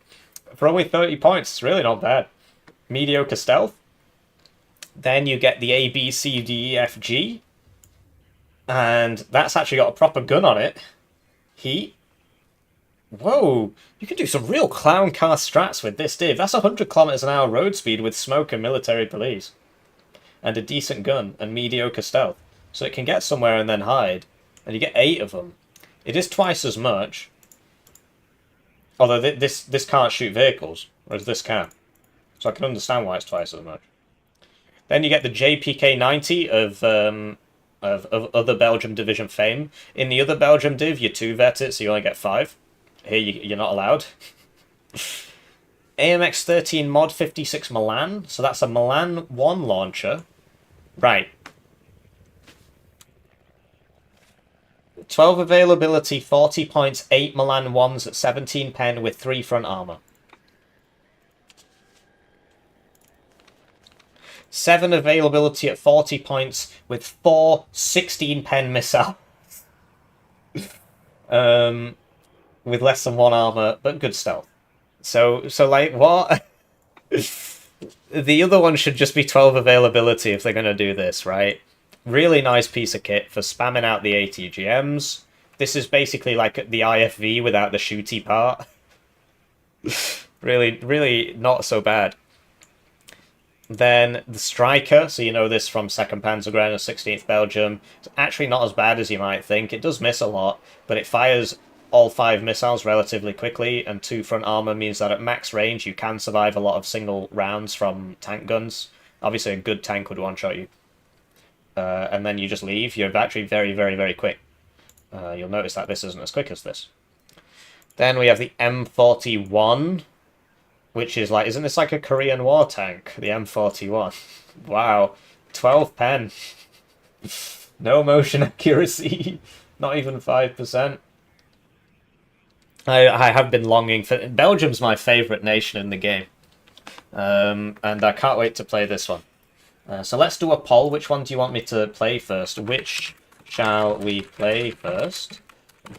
For only 30 points, it's really not bad. Mediocre stealth. Then you get the A, B, C, D, E, F, G. And that's actually got a proper gun on it. Heat. Whoa, you can do some real clown car strats with this div. That's 100 km/h road speed with smoke and military police. And a decent gun and mediocre stealth. So it can get somewhere and then hide. And you get 8 of them. It is twice as much. Although this can't shoot vehicles, whereas this can. So I can understand why it's twice as much. Then you get the JPK-90 of other Belgium division fame. In the other Belgium div, you 2-vet it, so you only get 5. Here you're not allowed. AMX-13 Mod 56 Milan. So that's a Milan 1 launcher. Right. 12 availability, 40 points, 8 Milan 1s at 17 pen with 3 front armor. 7 availability at 40 points with 4 16 pen missiles. with less than 1 armor, but good stealth. So like, what? The other one should just be 12 availability if they're going to do this, right? Really nice piece of kit for spamming out the ATGMs. This is basically like the IFV without the shooty part. Really not so bad. Then the Striker, so you know this from 2nd Panzergrenadier, 16th Belgium. It's actually not as bad as you might think. It does miss a lot, but it fires all 5 missiles relatively quickly, and 2 front armor means that at max range you can survive a lot of single rounds from tank guns. Obviously a good tank would one-shot you. And then you just leave. You're actually very quick. You'll notice that this isn't as quick as this. Then we have the M41, which is like, isn't this like a Korean War tank? The M41. Wow. 12 pen. No motion accuracy. Not even 5%. I have been longing for... Belgium's my favourite nation in the game. And I can't wait to play this one. So let's do a poll. Which one do you want me to play first? Which shall we play first?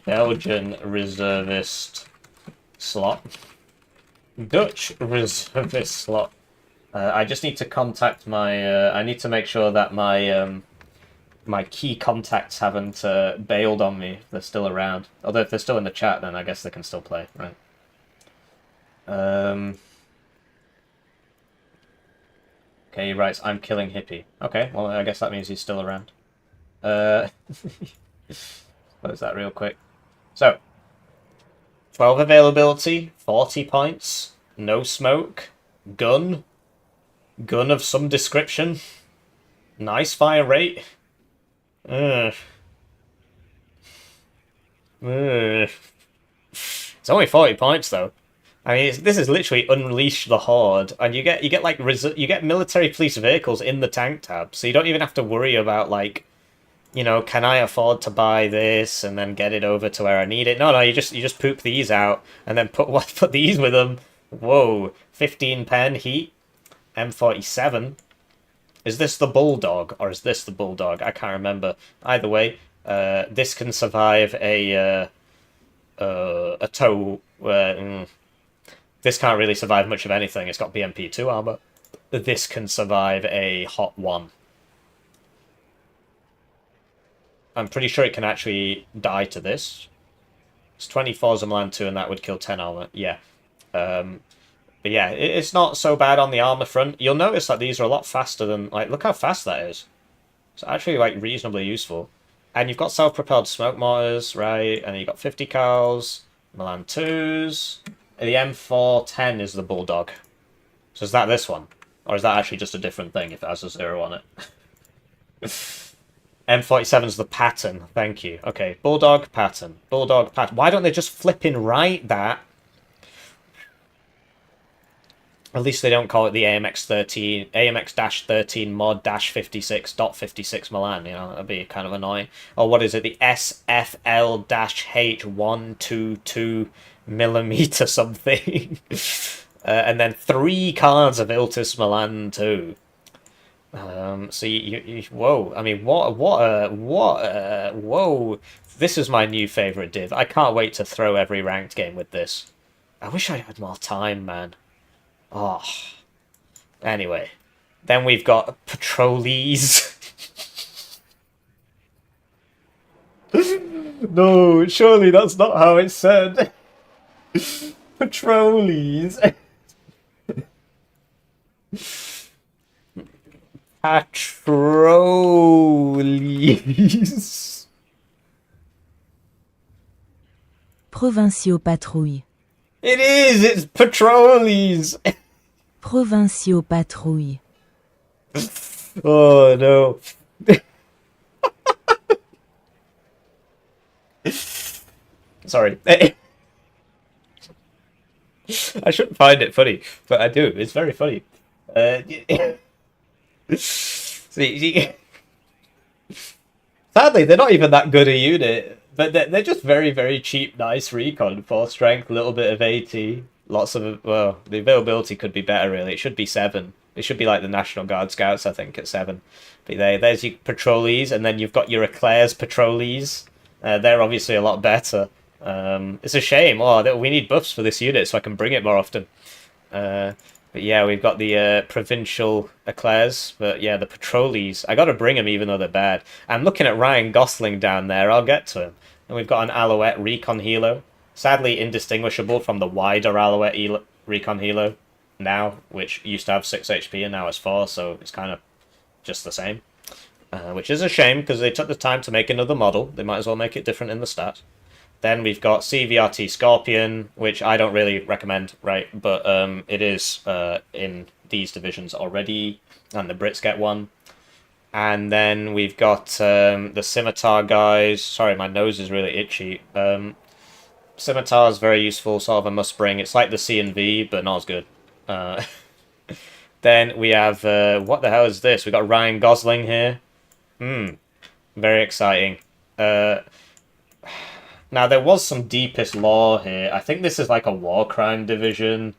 Belgian reservist slot. Dutch reservist slot. I just need to contact my... I need to make sure that my my key contacts haven't bailed on me if they're still around. Although if they're still in the chat, then I guess they can still play, right? Okay, he writes, I'm killing hippie. Okay, well, I guess that means he's still around. Close that real quick. So, 12 availability, 40 points, no smoke, gun of some description, nice fire rate. It's only 40 points though. I mean, this is literally Unleash the Horde, and you get like you get military police vehicles in the tank tab, so you don't even have to worry about like, you know, can I afford to buy this and then get it over to where I need it? No, you just poop these out and then put these with them. Whoa, 15 pen heat, M47. Is this the Bulldog or is this the Bulldog? I can't remember. Either way, this can survive a tow. This can't really survive much of anything. It's got BMP2 armor. This can survive a Hot 1. I'm pretty sure it can actually die to this. It's 24 Milan 2 and that would kill 10 armor. Yeah. But yeah, it's not so bad on the armor front. You'll notice that these are a lot faster than... Like, look how fast that is. It's actually, like, reasonably useful. And you've got self-propelled smoke mortars, right? And you've got 50 cals, Milan 2s. The M410 is the Bulldog. So is that this one? Or is that actually just a different thing if it has a 0 on it? M47 is the pattern. Thank you. Okay, Bulldog, pattern. Bulldog, pattern. Why don't they just flipping write that? At least they don't call it the AMX-13, AMX-13 mod-56.56 Milan, you know, that'd be kind of annoying. Or what is it, the SFL-H122mm something. And then 3 cards of Iltis Milan too. So you whoa, I mean, whoa. This is my new favourite div. I can't wait to throw every ranked game with this. I wish I had more time, man. Oh. Anyway. Then we've got Patrolees. No, surely that's not how it's said. Patrolees. Patrolees. Provinciaux patrouille. It is! It's Patrolees! Provinciaux patrouille. Oh no. Sorry. I shouldn't find it funny, but I do. It's very funny. See, sadly, they're not even that good a unit. But they're just very cheap, nice recon. 4 strength, little bit of AT, lots of... Well, the availability could be better, really. It should be 7. It should be like the National Guard Scouts, I think, at 7. But there's your Patrolees, and then you've got your Eclairs Patrolees. They're obviously a lot better. It's a shame. Oh, we need buffs for this unit so I can bring it more often. But yeah, we've got the provincial eclairs, but yeah, the patrollees. I gotta bring them even though they're bad. I'm looking at Ryan Gosling down there. I'll get to him. And we've got an Alouette Recon Helo. Sadly indistinguishable from the wider Alouette Recon Helo now, which used to have 6 HP and now it's 4, so it's kind of just the same. Which is a shame because they took the time to make another model. They might as well make it different in the stat. Then we've got CVRT Scorpion, which I don't really recommend, right? But it is in these divisions already, and the Brits get one. And then we've got the Scimitar guys. Sorry, my nose is really itchy. Scimitar is very useful, sort of a must-bring. It's like the C&V, but not as good. Then we have, what the hell is this? We've got Ryan Gosling here. Very exciting. Now, there was some deepest lore here. I think this is like a war crime division.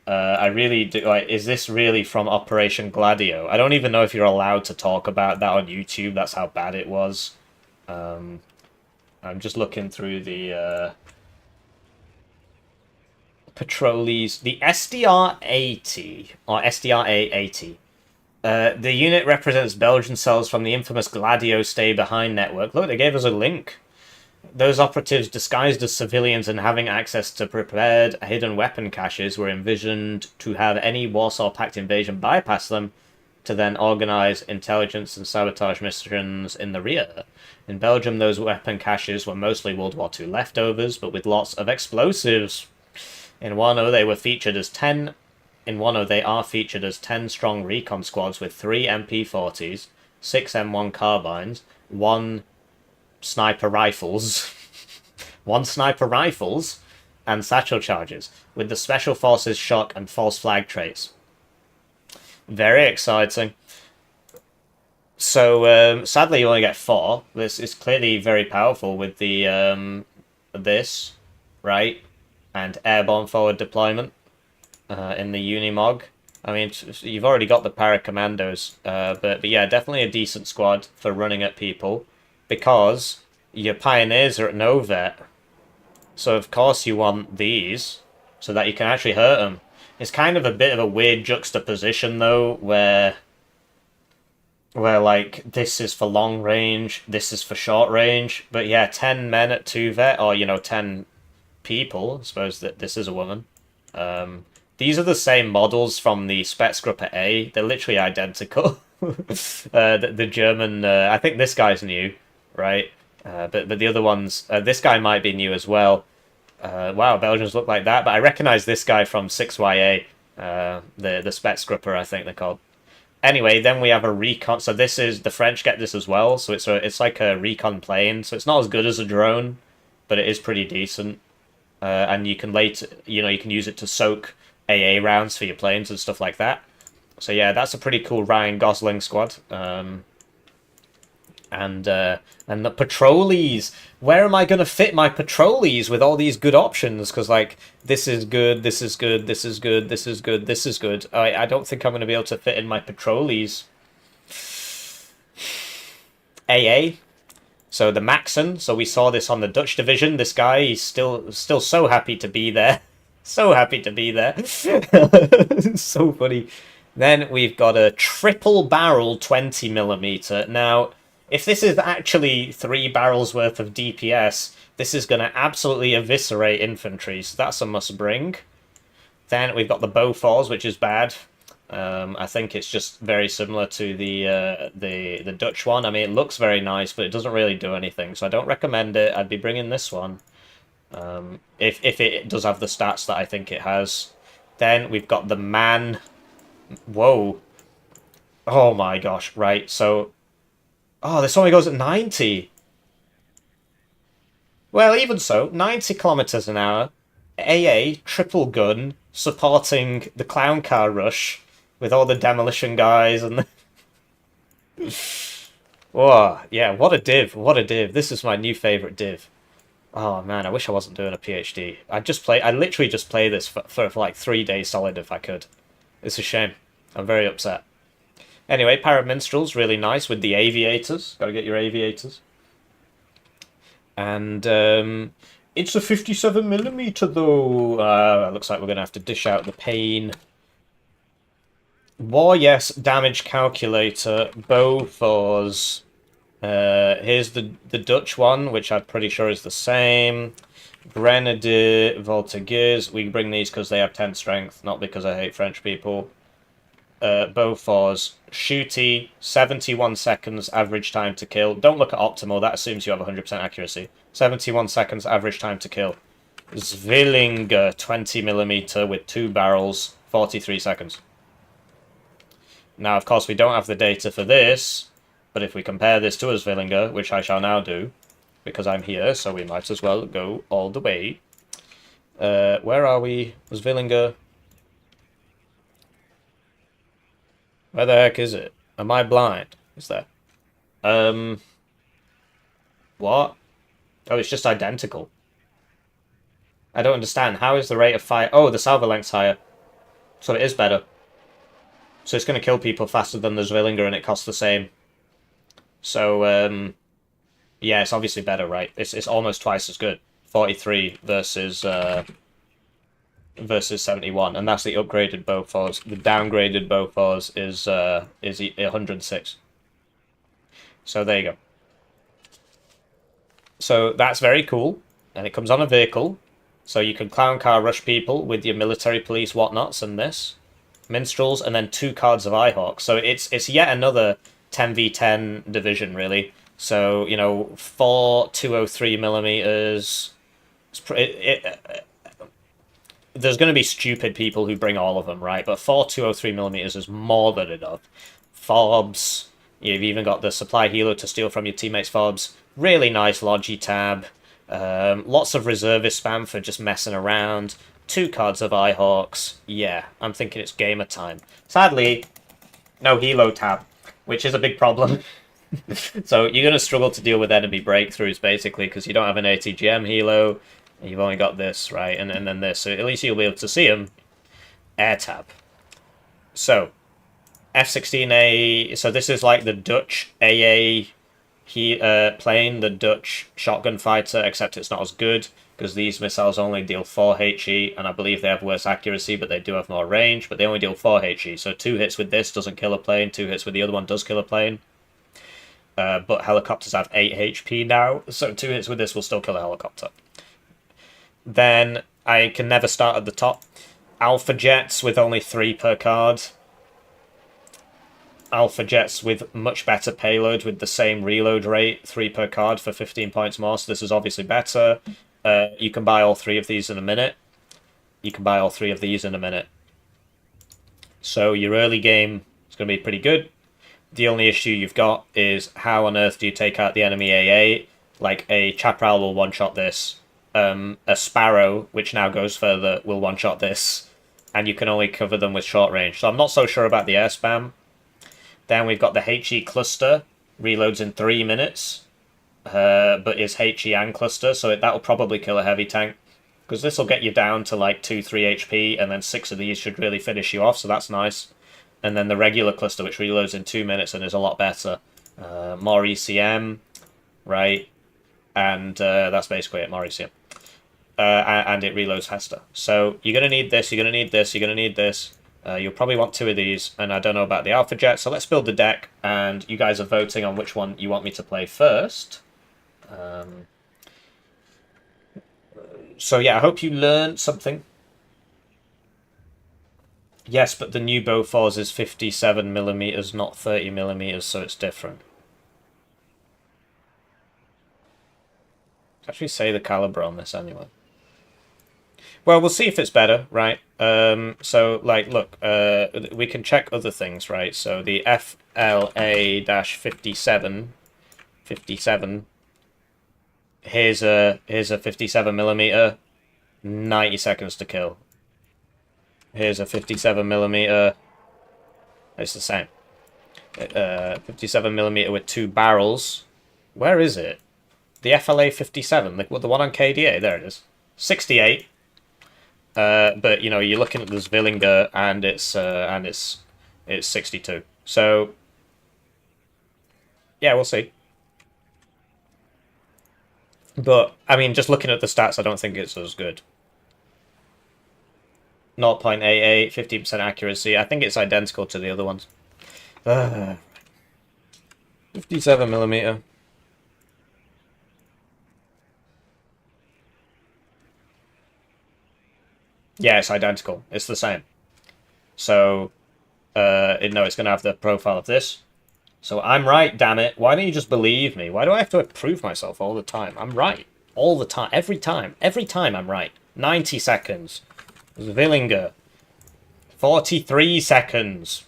I really do. Like, is this really from Operation Gladio? I don't even know if you're allowed to talk about that on YouTube. That's how bad it was. I'm just looking through the patrollees. The SDR-80, or SDRA-80. The unit represents Belgian cells from the infamous Gladio Stay Behind network. Look, they gave us a link. Those operatives, disguised as civilians and having access to prepared hidden weapon caches, were envisioned to have any Warsaw Pact invasion bypass them to then organize intelligence and sabotage missions in the rear. In Belgium, those weapon caches were mostly World War II leftovers, but with lots of explosives. In Warno, they were featured as 10... In Warno, they are featured as 10 strong recon squads with 3 MP40s, 6 M1 carbines, 1 sniper rifles, 1 sniper rifles, and satchel charges, with the Special Forces shock and false flag traits. Very exciting. So, sadly, you only get 4. This is clearly very powerful with the, this, right? And airborne forward deployment in the Unimog. I mean, you've already got the Paracommandos, but yeah, definitely a decent squad for running at people. Because your pioneers are at no vet. So of course you want these, so that you can actually hurt them. It's kind of a bit of a weird juxtaposition though, where like, this is for long range, this is for short range. But yeah, 10 men at 2 vet, or 10 people, I suppose that this is a woman. These are the same models from the Spetsgruppe A, they're literally identical. The German, I think this guy's new. Right, but the other ones, this guy might be new as well. Wow, Belgians look like that, but I recognize this guy from 6YA, the Spetsgruppe, I think they're called. Anyway, then we have a recon. So this is the French get this as well. So it's like a recon plane. So it's not as good as a drone, but it is pretty decent. And you can you can use it to soak AA rounds for your planes and stuff like that. So yeah, that's a pretty cool Ryan Gosling squad. And the patrollees. Where am I going to fit my patrollees with all these good options? Because, like, this is good, this is good, this is good, this is good, this is good. I don't think I'm going to be able to fit in my patrollees. AA. So the Maxen. So we saw this on the Dutch division. This guy, he's still so happy to be there. So happy to be there. So funny. Then we've got a triple barrel 20mm. Now, if this is actually 3 barrels worth of DPS, this is going to absolutely eviscerate infantry, so that's a must-bring. Then we've got the Bofors, which is bad. I think it's just very similar to the Dutch one. I mean, it looks very nice, but it doesn't really do anything, so I don't recommend it. I'd be bringing this one, if it does have the stats that I think it has. Then we've got the Man... Whoa. Oh my gosh, right, so... Oh, this only goes at 90. Well, even so, 90 kilometers an hour, AA, triple gun, supporting the clown car rush with all the demolition guys and the... Whoa, yeah, what a div, what a div. This is my new favourite div. Oh man, I wish I wasn't doing a PhD. I literally just play this for like 3 days solid if I could. It's a shame. I'm very upset. Anyway, Paraminstrel's really nice with the aviators. Gotta get your aviators. And It's a 57mm though. Looks like we're gonna have to dish out the pain. War, yes. Damage calculator. Bofors. Here's the Dutch one, which I'm pretty sure is the same. Grenadier, Voltigeurs. We bring these because they have 10 strength, not because I hate French people. Bofors. Shooty, 71 seconds average time to kill. Don't look at optimal, that assumes you have 100% accuracy. 71 seconds average time to kill. Zwillinger, 20mm with 2 barrels, 43 seconds. Now, of course, we don't have the data for this, but if we compare this to a Zwillinger, which I shall now do, because I'm here, so we might as well go all the way. Where are we? Zwillinger. Where the heck is it? Am I blind? Is there? What? Oh, it's just identical. I don't understand. How is the rate of fire... Oh, the salvo length's higher. So it is better. So it's going to kill people faster than the Zwillinger and it costs the same. So, yeah, it's obviously better, right? It's almost twice as good. 43 versus 71, and that's the upgraded Bofors. The downgraded Bofors is 106. So there you go. So that's very cool, and it comes on a vehicle. So you can clown car rush people with your military police whatnots and this. Minstrels, and then 2 cards of Eiche. So it's yet another 10v10 division, really. So, you know, 4 203mm. There's going to be stupid people who bring all of them, right? But 4 203mm is more than enough. Fobs. You've even got the supply helo to steal from your teammates' fobs. Really nice Logi tab. Lots of reservist spam for just messing around. 2 cards of Eyehawks. Yeah, I'm thinking it's gamer time. Sadly, no helo tab, which is a big problem. So you're going to struggle to deal with enemy breakthroughs, basically, because you don't have an ATGM helo. You've only got this, right? And then this. So at least you'll be able to see them. Air tab. So, F-16A... So this is like the Dutch AA plane, the Dutch shotgun fighter, except it's not as good, because these missiles only deal 4 HE, and I believe they have worse accuracy, but they do have more range, but they only deal 4 HE. So 2 hits with this doesn't kill a plane, 2 hits with the other one does kill a plane. But helicopters have 8 HP now, so 2 hits with this will still kill a helicopter. Then I can never start at the top. Alpha jets with only 3 per card. Alpha jets with much better payload with the same reload rate, 3 per card for 15 points more, so this is obviously better. You can buy all 3 of these in a minute. You can buy all 3 of these in a minute. So your early game is going to be pretty good. The only issue you've got is how on earth do you take out the enemy AA? Like a Chaparral will one-shot this. A Sparrow, which now goes further, will one-shot this. And you can only cover them with short range. So I'm not so sure about the air spam. Then we've got the HE cluster. Reloads in 3 minutes. But is HE and cluster, so that'll probably kill a heavy tank. Because this will get you down to like 2-3 HP, and then 6 of these should really finish you off, so that's nice. And then the regular cluster, which reloads in 2 minutes and is a lot better. More ECM, right? And that's basically it, more ECM. And it reloads faster. So you're going to need this, you're going to need this, you're going to need this. You'll probably want 2 of these, and I don't know about the Alpha Jet, so let's build the deck, and you guys are voting on which one you want me to play first. So yeah, I hope you learned something. Yes, but the new Bofors is 57mm, not 30mm, so it's different. Actually say the caliber on this anyway. Well, we'll see if it's better, right? So, like, look, we can check other things, right? So the FLA-57, here's a 57mm, 90 seconds to kill. Here's a 57mm, it's the same. 57mm with 2 barrels. Where is it? The FLA-57, the one on KDA, there it is. 68. But you know, you're looking at the Zwillinger, and it's 62. So yeah, we'll see. But, I mean, just looking at the stats, I don't think it's as good. 0.88, 50% accuracy. I think it's identical to the other ones. 57mm. Yeah, it's identical. It's the same. So, no, it's going to have the profile of this. So I'm right, damn it. Why don't you just believe me? Why do I have to prove myself all the time? I'm right. All the time. Every time. Every time I'm right. 90 seconds. Villinger. 43 seconds.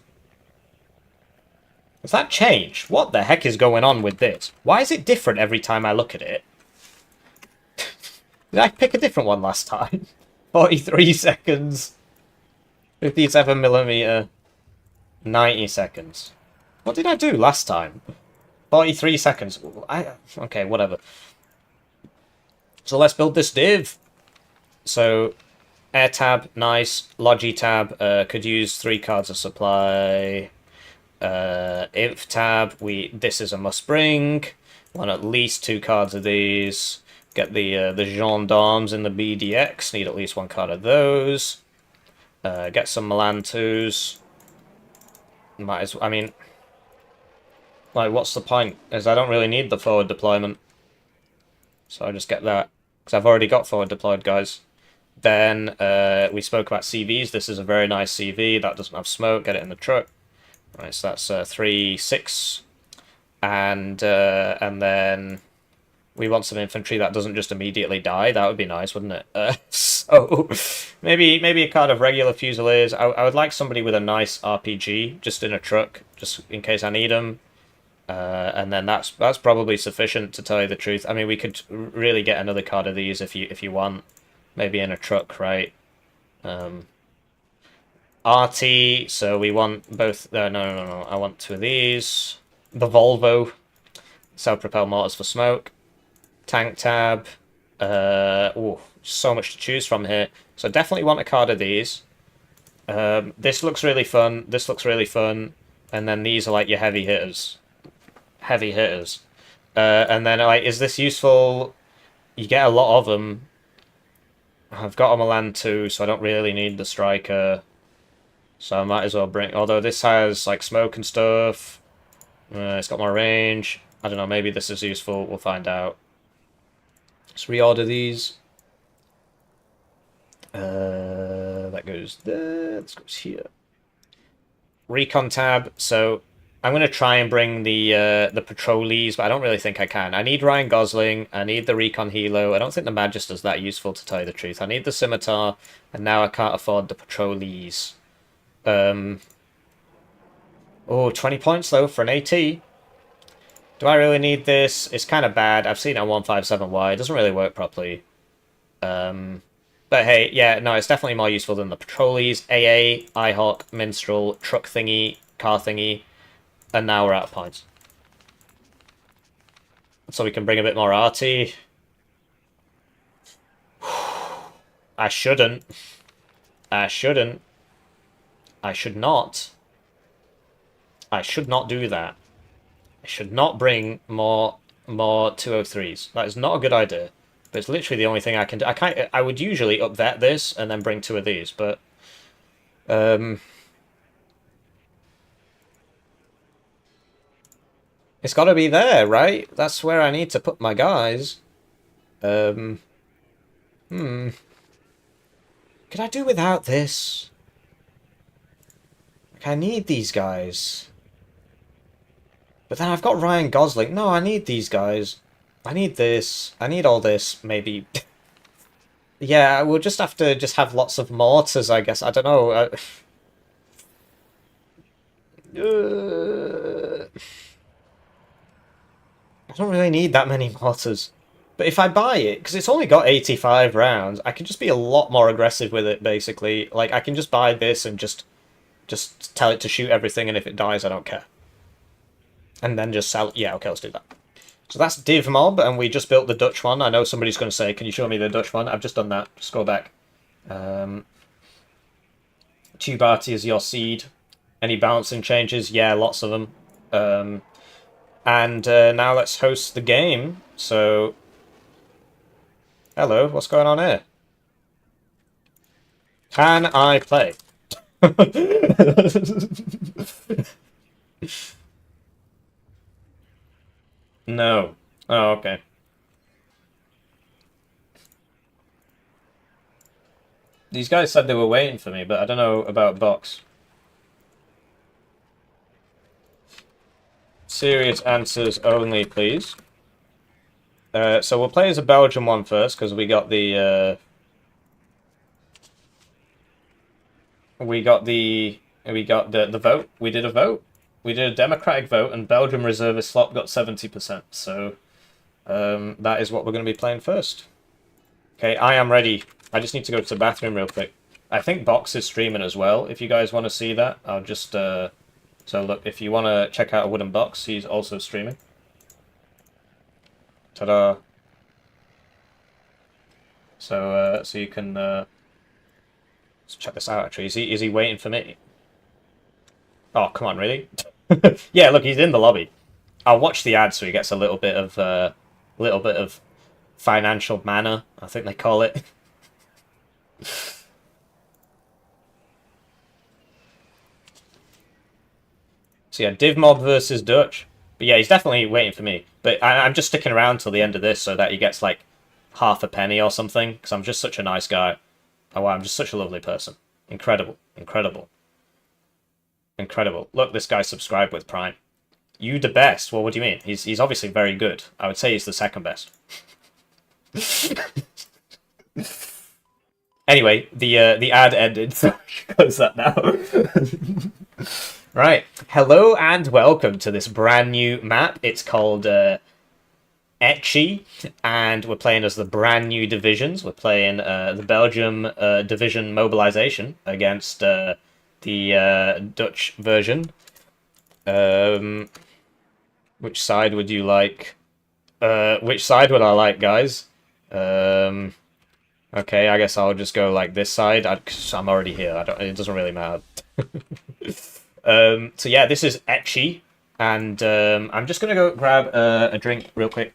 Has that changed? What the heck is going on with this? Why is it different every time I look at it? Did I pick a different one last time? 43 seconds. 57mm. 90 seconds. What did I do last time? 43 seconds. Okay, whatever. So let's build this div. So, air tab, nice. Logi tab, could use 3 cards of supply. Inf tab, this is a must bring. Want at least 2 cards of these. Get the gendarmes in the BDX. Need at least 1 card of those. Get some Milan 2s. Might as well, I mean, like, what's the point? Is I don't really need the forward deployment. So I just get that. Because I've already got forward deployed guys. Then we spoke about CVs. This is a very nice CV. That doesn't have smoke. Get it in the truck. Right, so that's 3, 6. And then we want some infantry that doesn't just immediately die. That would be nice, wouldn't it? So maybe a card of regular Fusiliers. I would like somebody with a nice RPG just in a truck, just in case I need them. And then that's probably sufficient, to tell you the truth. I mean, we could really get another card of these if you want, maybe in a truck, right? RT. So we want both. No. I want 2 of these. The Volvo, self-propelled mortars for smoke. Tank tab. So much to choose from here. So definitely want a card of these. This looks really fun. This looks really fun. And then these are like your heavy hitters. Heavy hitters. And then, like, is this useful? You get a lot of them. I've got a Milan 2, so I don't really need the striker. So I might as well bring... Although this has, like, smoke and stuff. It's got more range. I don't know, maybe this is useful. We'll find out. Let's reorder these. That goes there. This goes here. Recon tab. So I'm going to try and bring the patrollees, but I don't really think I can. I need Ryan Gosling. I need the Recon Helo. I don't think the Magister's that useful, to tell you the truth. I need the Scimitar, and now I can't afford the patrollees. 20 points, though, for an AT. Do I really need this? It's kind of bad. I've seen it on 157Y. It doesn't really work properly. But hey, yeah, no, it's definitely more useful than the patrollees. AA, Eyehawk, Minstrel, truck thingy, car thingy. And now we're out of points. So we can bring a bit more RT. I shouldn't. I shouldn't. I should not. I should not do that. I should not bring more 203s. That is not a good idea. But it's literally the only thing I can do. I would usually upvet this and then bring 2 of these, but it's got to be there, right? That's where I need to put my guys. Could I do without this? Like, I need these guys. But then I've got Ryan Gosling. No, I need these guys. I need this. I need all this, maybe. Yeah, we'll just have to have lots of mortars, I guess. I don't know. I don't really need that many mortars. But if I buy it, because it's only got 85 rounds, I can just be a lot more aggressive with it, basically. Like, I can just buy this and just tell it to shoot everything, and if it dies, I don't care. And then just sell... Yeah, okay, let's do that. So that's DivMob, and we just built the Dutch one. I know somebody's going to say, can you show me the Dutch one? I've just done that. Just go back. Tubati is your seed. Any balancing changes? Yeah, lots of them. And now let's host the game. So Hello, what's going on here? Can I play? No. Oh, okay. These guys said they were waiting for me, but I don't know about box. Serious answers only, please. So we'll play as a Belgian one first, because we got the the vote. We did a vote. We did a democratic vote, and Belgium reservist slot got 70%. So that is what we're going to be playing first. Okay, I am ready. I just need to go to the bathroom real quick. I think Box is streaming as well. If you guys want to see that, I'll just so look. If you want to check out a Wooden Box, he's also streaming. Ta-da! So you can let's check this out. Actually, is he waiting for me? Oh, come on, really? Yeah, look, he's in the lobby. I'll watch the ad so he gets a little bit of financial manna, I think they call it. So yeah, DivMob versus Dutch. But yeah, he's definitely waiting for me. But I'm just sticking around till the end of this so that he gets like half a penny or something, because I'm just such a nice guy. Oh wow, I'm just such a lovely person. Incredible, incredible, incredible. Look, this guy subscribed with Prime. You the best? Well, what do you mean? He's obviously very good. I would say he's the second best. Anyway, the ad ended, so I should close that now. Right. Hello and welcome to this brand new map. It's called Eiche, and we're playing as the brand new divisions. We're playing the Belgium division mobilization against the Dutch version. Which side would you like? Which side would I like, guys? Okay, I guess I'll just go like this side. Cause I'm already here. It doesn't really matter. So yeah, this is Eiche, and I'm just gonna go grab a drink real quick.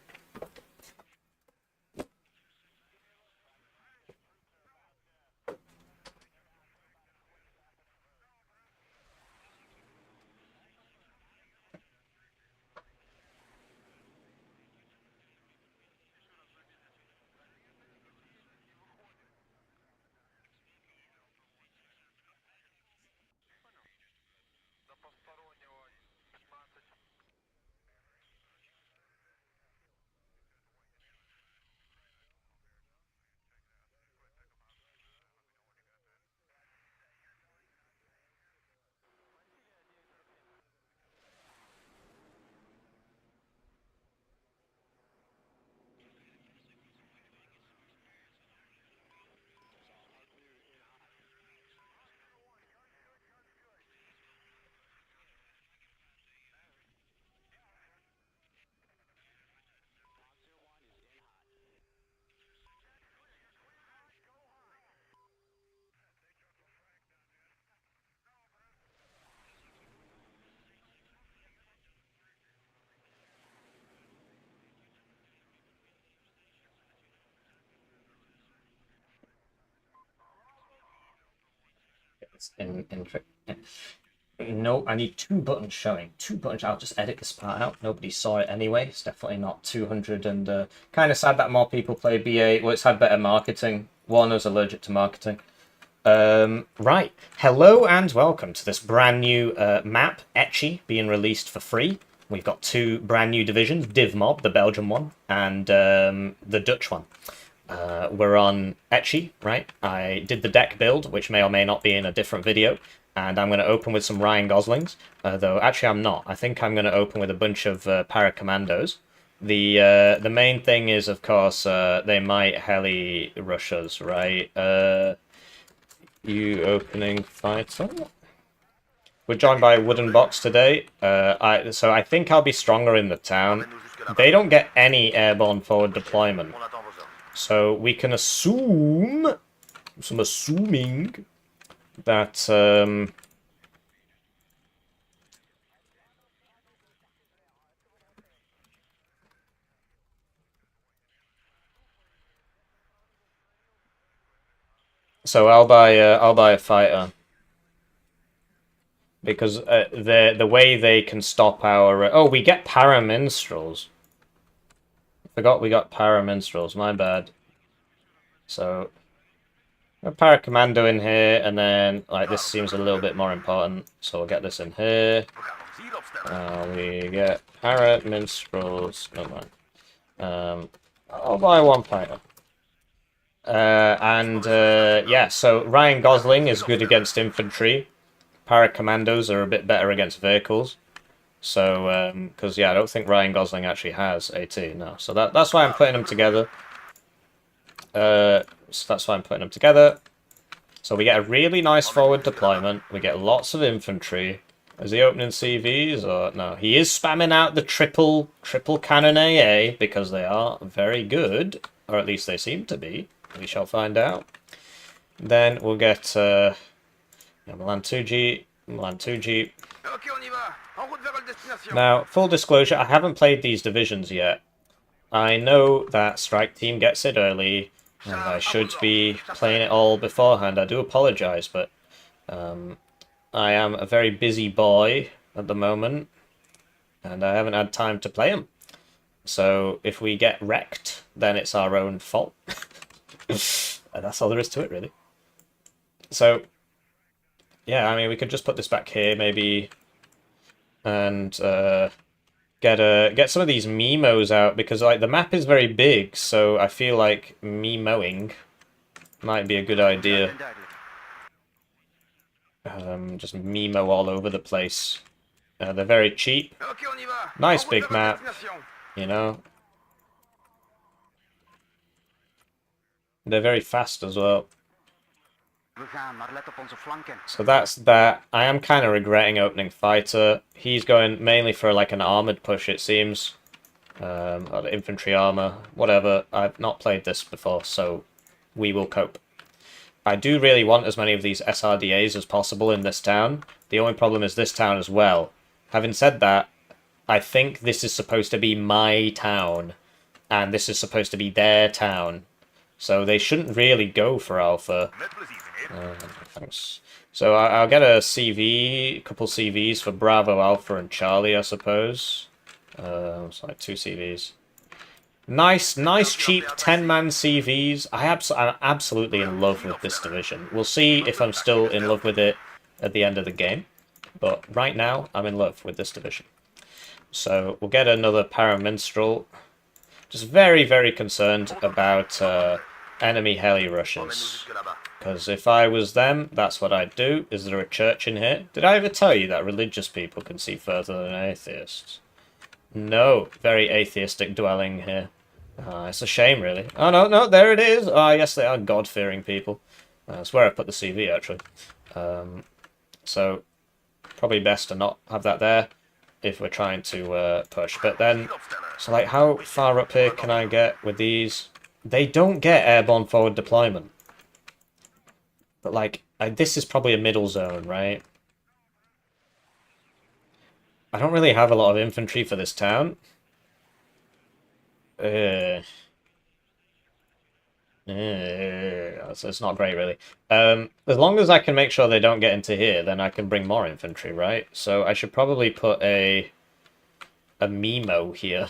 No, I need two buttons showing. Two buttons. I'll just edit this part out. Nobody saw it anyway. It's definitely not 200. And kind of sad that more people play BA. Well, it's had better marketing. Warno's allergic to marketing. Right. Hello and welcome to this brand new map, Eiche, being released for free. We've got two brand new divisions, DivMob, the Belgian one, and the Dutch one. We're on Eiche, right? I did the deck build, which may or may not be in a different video, and I'm going to open with some Ryan Goslings, though actually I'm not. I think I'm going to open with a bunch of paracommandos. The main thing is, of course, they might heli rush us, right? You opening fighter? We're joined by a Wooden Box today. So I think I'll be stronger in the town. They don't get any airborne forward deployment. So we can assume, some assuming, that So I'll buy a fighter. Because the way they can stop our... oh, we get para-minstrels. Forgot we got para-minstrels, my bad. So, a para-commando in here, and then, like, this seems a little bit more important, so we'll get this in here. We get para-minstrels, no mind. I'll buy one fighter. Yeah, so Ryan Gosling is good against infantry. Para-commandos are a bit better against vehicles. So, because, yeah, I don't think Ryan Gosling actually has AT, no. So that's why I'm putting them together. So that's why I'm putting them together. So we get a really nice forward deployment. We get lots of infantry. Is he opening CVs or no? He is spamming out the triple cannon AA because they are very good, or at least they seem to be. We shall find out. Then we'll get Milan 2G, Milan 2G. Now, full disclosure, I haven't played these divisions yet. I know that Strike Team gets it early, and I should be playing it all beforehand. I do apologise, but I am a very busy boy at the moment, and I haven't had time to play them. So if we get wrecked, then it's our own fault. And that's all there is to it, really. So, yeah, I mean, we could just put this back here, maybe, and get some of these Mimos out, because like the map is very big, so I feel like Mimoing might be a good idea. Just Mimo all over the place. They're very cheap. Nice big map, you know. They're very fast as well. So that's that. I am kind of regretting opening fighter. He's going mainly for like an armored push, it seems. Or the infantry armor, whatever. I've not played this before, so we will cope. I do really want as many of these SRDAs as possible in this town. The only problem is this town as well. Having said that, I think this is supposed to be my town, and this is supposed to be their town. So they shouldn't really go for Alpha. Thanks. So I'll get a CV, a couple CVs for Bravo, Alpha, and Charlie, I suppose. It's like 2 CVs. Nice, cheap 10-man CVs. I'm absolutely in love with this division. We'll see if I'm still in love with it at the end of the game. But right now, I'm in love with this division. So we'll get another Paraminstrel. Just very, very concerned about enemy heli rushes. Because if I was them, that's what I'd do. Is there a church in here? Did I ever tell you that religious people can see further than atheists? No, very atheistic dwelling here. It's a shame, really. Oh, no, there it is. Oh, yes, they are God-fearing people. That's where I put the CV, actually. So, probably best to not have that there if we're trying to push. But then, so, like, how far up here can I get with these? They don't get airborne forward deployment. But, like, this is probably a middle zone, right? I don't really have a lot of infantry for this town. It's not great, really. As long as I can make sure they don't get into here, then I can bring more infantry, right? So I should probably put a Mimo here.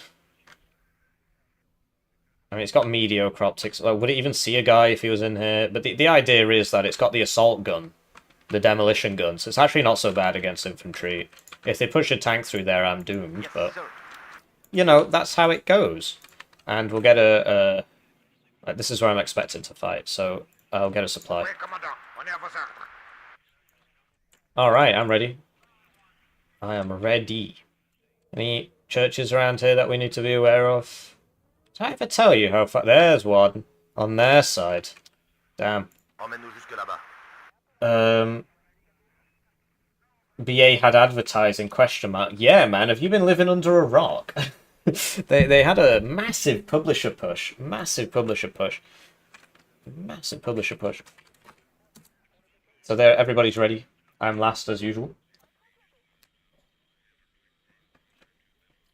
I mean, it's got mediocre optics. Like, would it even see a guy if he was in here? But the idea is that it's got the assault gun, the demolition gun, so it's actually not so bad against infantry. If they push a tank through there, I'm doomed, but, you know, that's how it goes. And we'll get like, this is where I'm expected to fight, so I'll get a supply. Alright, I'm ready. I am ready. Any churches around here that we need to be aware of? Did I ever tell you how far... There's one. On their side. Damn. BA had advertising, question mark. Yeah, man, have you been living under a rock? They had a massive publisher push. Massive publisher push. Massive publisher push. So there, everybody's ready. I'm last as usual.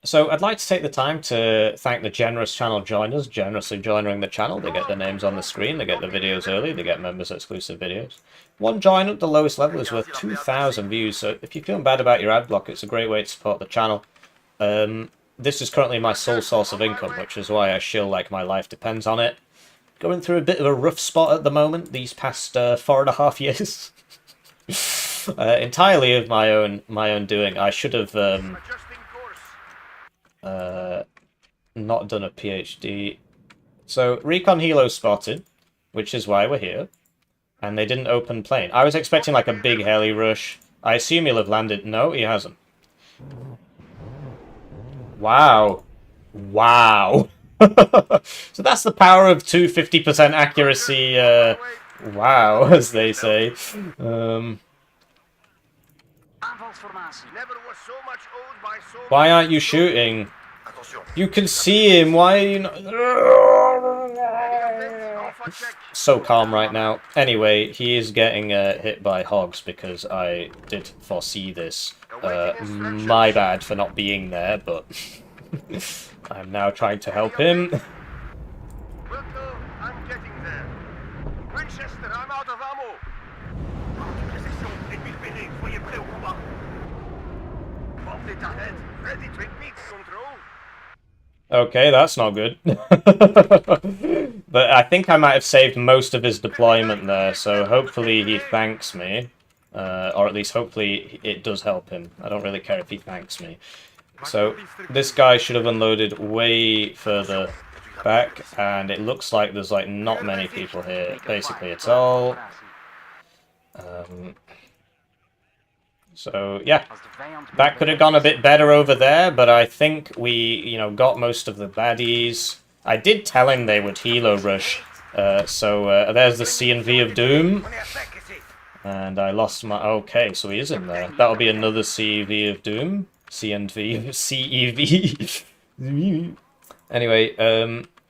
So I'd like to take the time to thank the generous channel joiners, generously joining the channel. They get their names on the screen, they get the videos early, they get members exclusive videos. One join at the lowest level is worth 2,000 views, so if you're feeling bad about your ad block, it's a great way to support the channel. This is currently my sole source of income, which is why I shill like my life depends on it. Going through a bit of a rough spot at the moment, these past 4.5 years. Entirely of my own doing. I should have not done a PhD. So recon helo spotted, which is why we're here, and they didn't open plane. I was expecting like a big heli rush. I assume he'll have landed. No, he hasn't. Wow. Wow. So that's the power of 250% accuracy. Wow, as they say. Why aren't you shooting? You can see him. Why are you not? So calm right now. Anyway, he is getting hit by hogs because I did foresee this. My bad for not being there, but I'm now trying to help him. I'm getting there. Winchester, I'm out of ammo. Ready to repeat control. Okay, that's not good. But I think I might have saved most of his deployment there, so hopefully he thanks me. Or at least hopefully it does help him. I don't really care if he thanks me. So this guy should have unloaded way further back, and it looks like there's like not many people here basically at all. So yeah, that could have gone a bit better over there, but I think we, you know, got most of the baddies. I did tell him they would helo rush, so there's the C&V of Doom. And I lost my... Okay, so he is in there. That'll be another CEV of Doom. C&V, CEV. Anyway,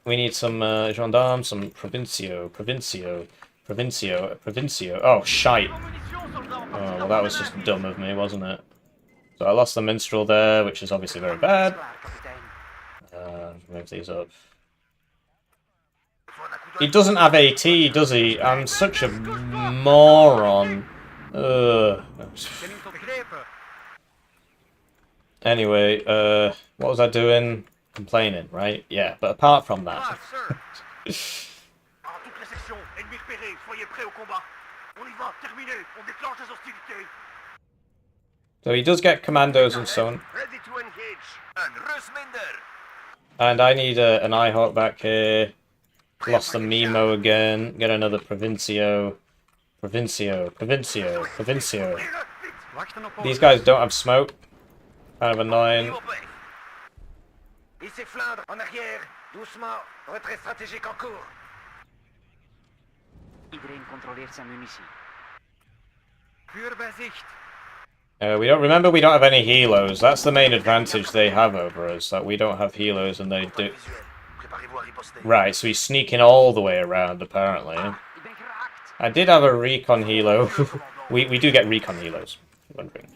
we need some gendarmes, some Provincio. Oh, shite. Oh, well, that was just dumb of me, wasn't it? So I lost the minstrel there, which is obviously very bad. Move these up. He doesn't have AT, does he? I'm such a moron. Anyway, what was I doing? Complaining, right? Yeah, but apart from that... So he does get commandos and so on. And I need an Eiche back here. Lost the Mimo again. Get another Provincio. Provincio. These guys don't have smoke. Kind of annoying. We don't have any helos. That's the main advantage they have over us, that we don't have helos and they do. Right, so he's sneaking all the way around, apparently. I did have a recon helo. we do get recon helos, if you're wondering.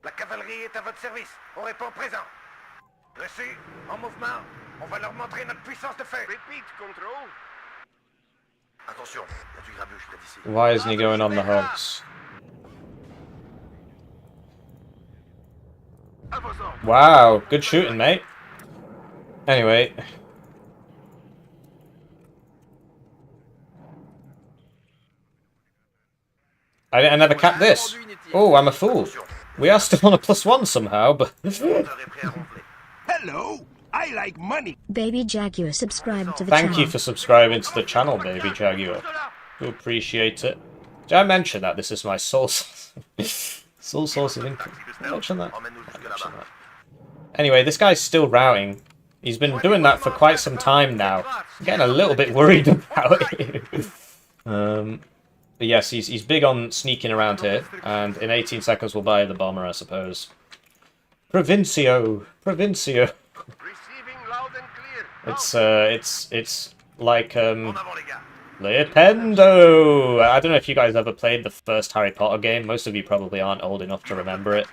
La cavalerie est à votre service. On répond présent. Reçu, en mouvement. On va leur montrer notre puissance de feu. Repeat control. Attention, il y a du grabuge près d'ici. Why isn't he going on the hogs? Wow, good shooting, mate. Anyway. I never capped this. Oh, I'm a fool. We are still on a +1 somehow, but... Hello, I like money. Baby Jaguar subscribed to the channel. Thank you for subscribing to the channel, Baby Jaguar. We appreciate it. Did I mention that this is my sole source of income? Did I mention that? Anyway, this guy's still routing. He's been doing that for quite some time now. I'm getting a little bit worried about it. But yes, he's big on sneaking around here, and in 18 seconds we'll buy the bomber, I suppose. Provincio. Receiving loud and clear. It's like Flipendo! I don't know if you guys ever played the first Harry Potter game. Most of you probably aren't old enough to remember it.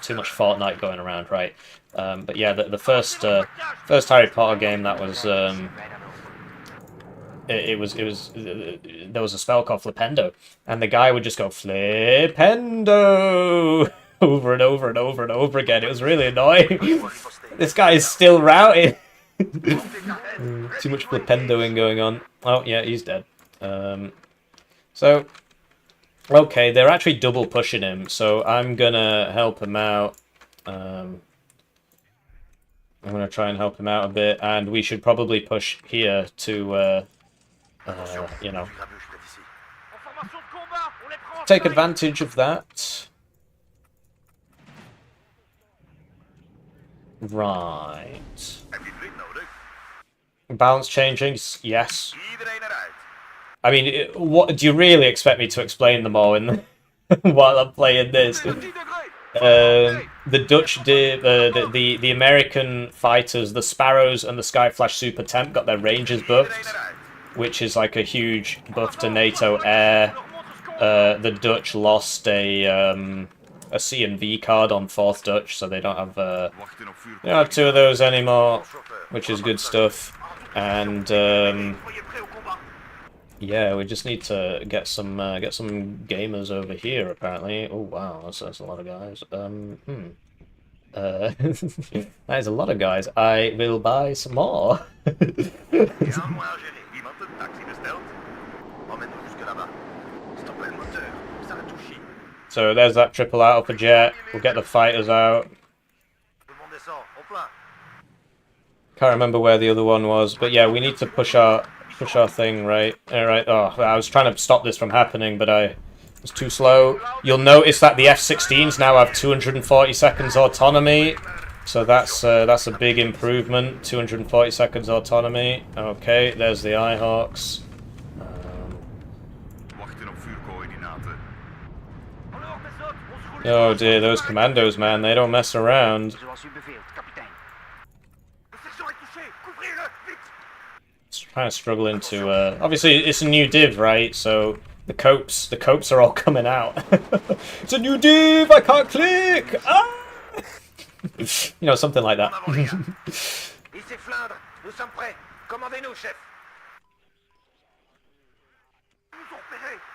Too much Fortnite going around, right? But yeah, the first Harry Potter game, that was there was a spell called Flipendo, and the guy would just go Flipendo over and over and over and over again. It was really annoying. This guy is still routing. Too much Flipendoing going on. Oh yeah, he's dead. So okay, they're actually double pushing him, so I'm gonna help him out. I'm gonna try and help him out a bit, and we should probably push here to you know, take advantage of that. Right. Balance changing, yes. I mean, what do you really expect me to explain them all in while I'm playing this? The Dutch Div, the American fighters, the Sparrows and the Skyflash Super Temp got their ranges buffed, which is like a huge buff to NATO Air. The Dutch lost a C and V card on 4th Dutch, so they don't have two of those anymore, which is good stuff. And yeah, we just need to get some gamers over here. Apparently, oh wow, that's a lot of guys. That is a lot of guys. I will buy some more. So there's that triple Alpha jet. We'll get the fighters out. Can't remember where the other one was, but yeah, we need to push our thing, right? Alright, oh, I was trying to stop this from happening, but I was too slow. You'll notice that the F-16s now have 240 seconds autonomy, so that's a big improvement. 240 seconds autonomy. Okay, there's the Eihawks. Oh dear, those commandos, man, they don't mess around. Kind of struggling to obviously it's a new div, right? So the copes are all coming out. It's a new div, I can't click. Ah! You know, something like that.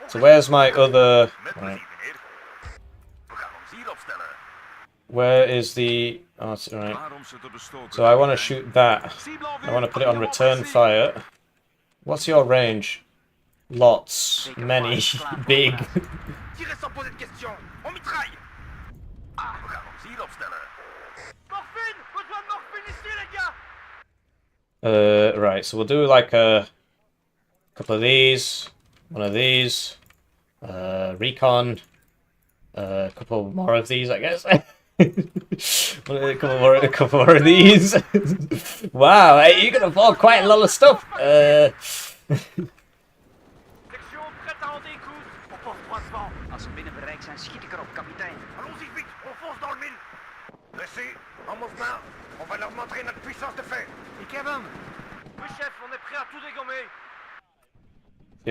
So where's my other right. Where is the oh, right. So I want to shoot that. I want to put it on return fire. What's your range? Lots. Many. Big. Right, so we'll do like a couple of these. One of these. Recon. A couple more of these, I guess. A couple more of these. Wow, hey, you can afford quite a lot of stuff. Yeah,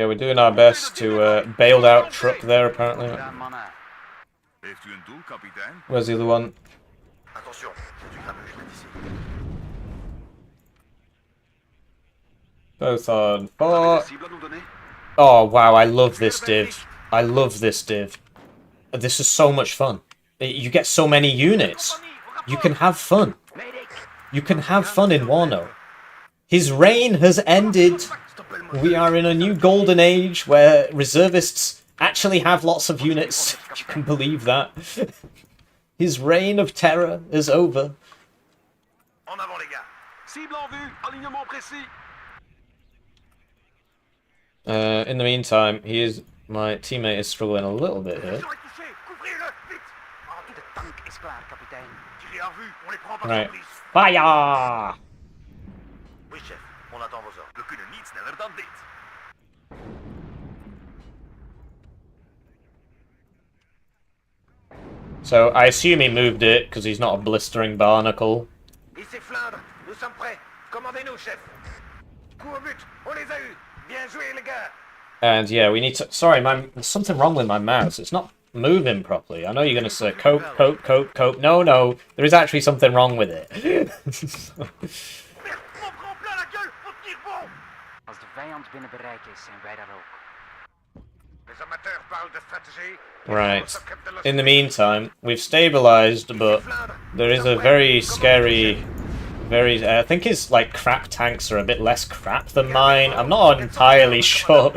we're doing our best to bail out truck there, apparently. Where's the other one? Both on 4. Oh wow, I love this div. I love this div. This is so much fun. You get so many units. You can have fun. You can have fun in Warno. His reign has ended. We are in a new golden age where reservists actually have lots of units. You can believe that. His reign of terror is over. In the meantime, my teammate is struggling a little bit here. Right. Fire! So I assume he moved it because he's not a blistering barnacle. Bien joué, les gars. And yeah, we need to... Sorry, there's something wrong with my mouse. It's not moving properly. I know you're going to say, cope, cope, cope, cope. No, no. There is actually something wrong with it. Als de vijand binnen bereik is, zijn wij daar ook. Les amateurs parlent de stratégie. Right. In the meantime, we've stabilized, but there is a very scary... I think his, like, crap tanks are a bit less crap than mine. I'm not entirely sure.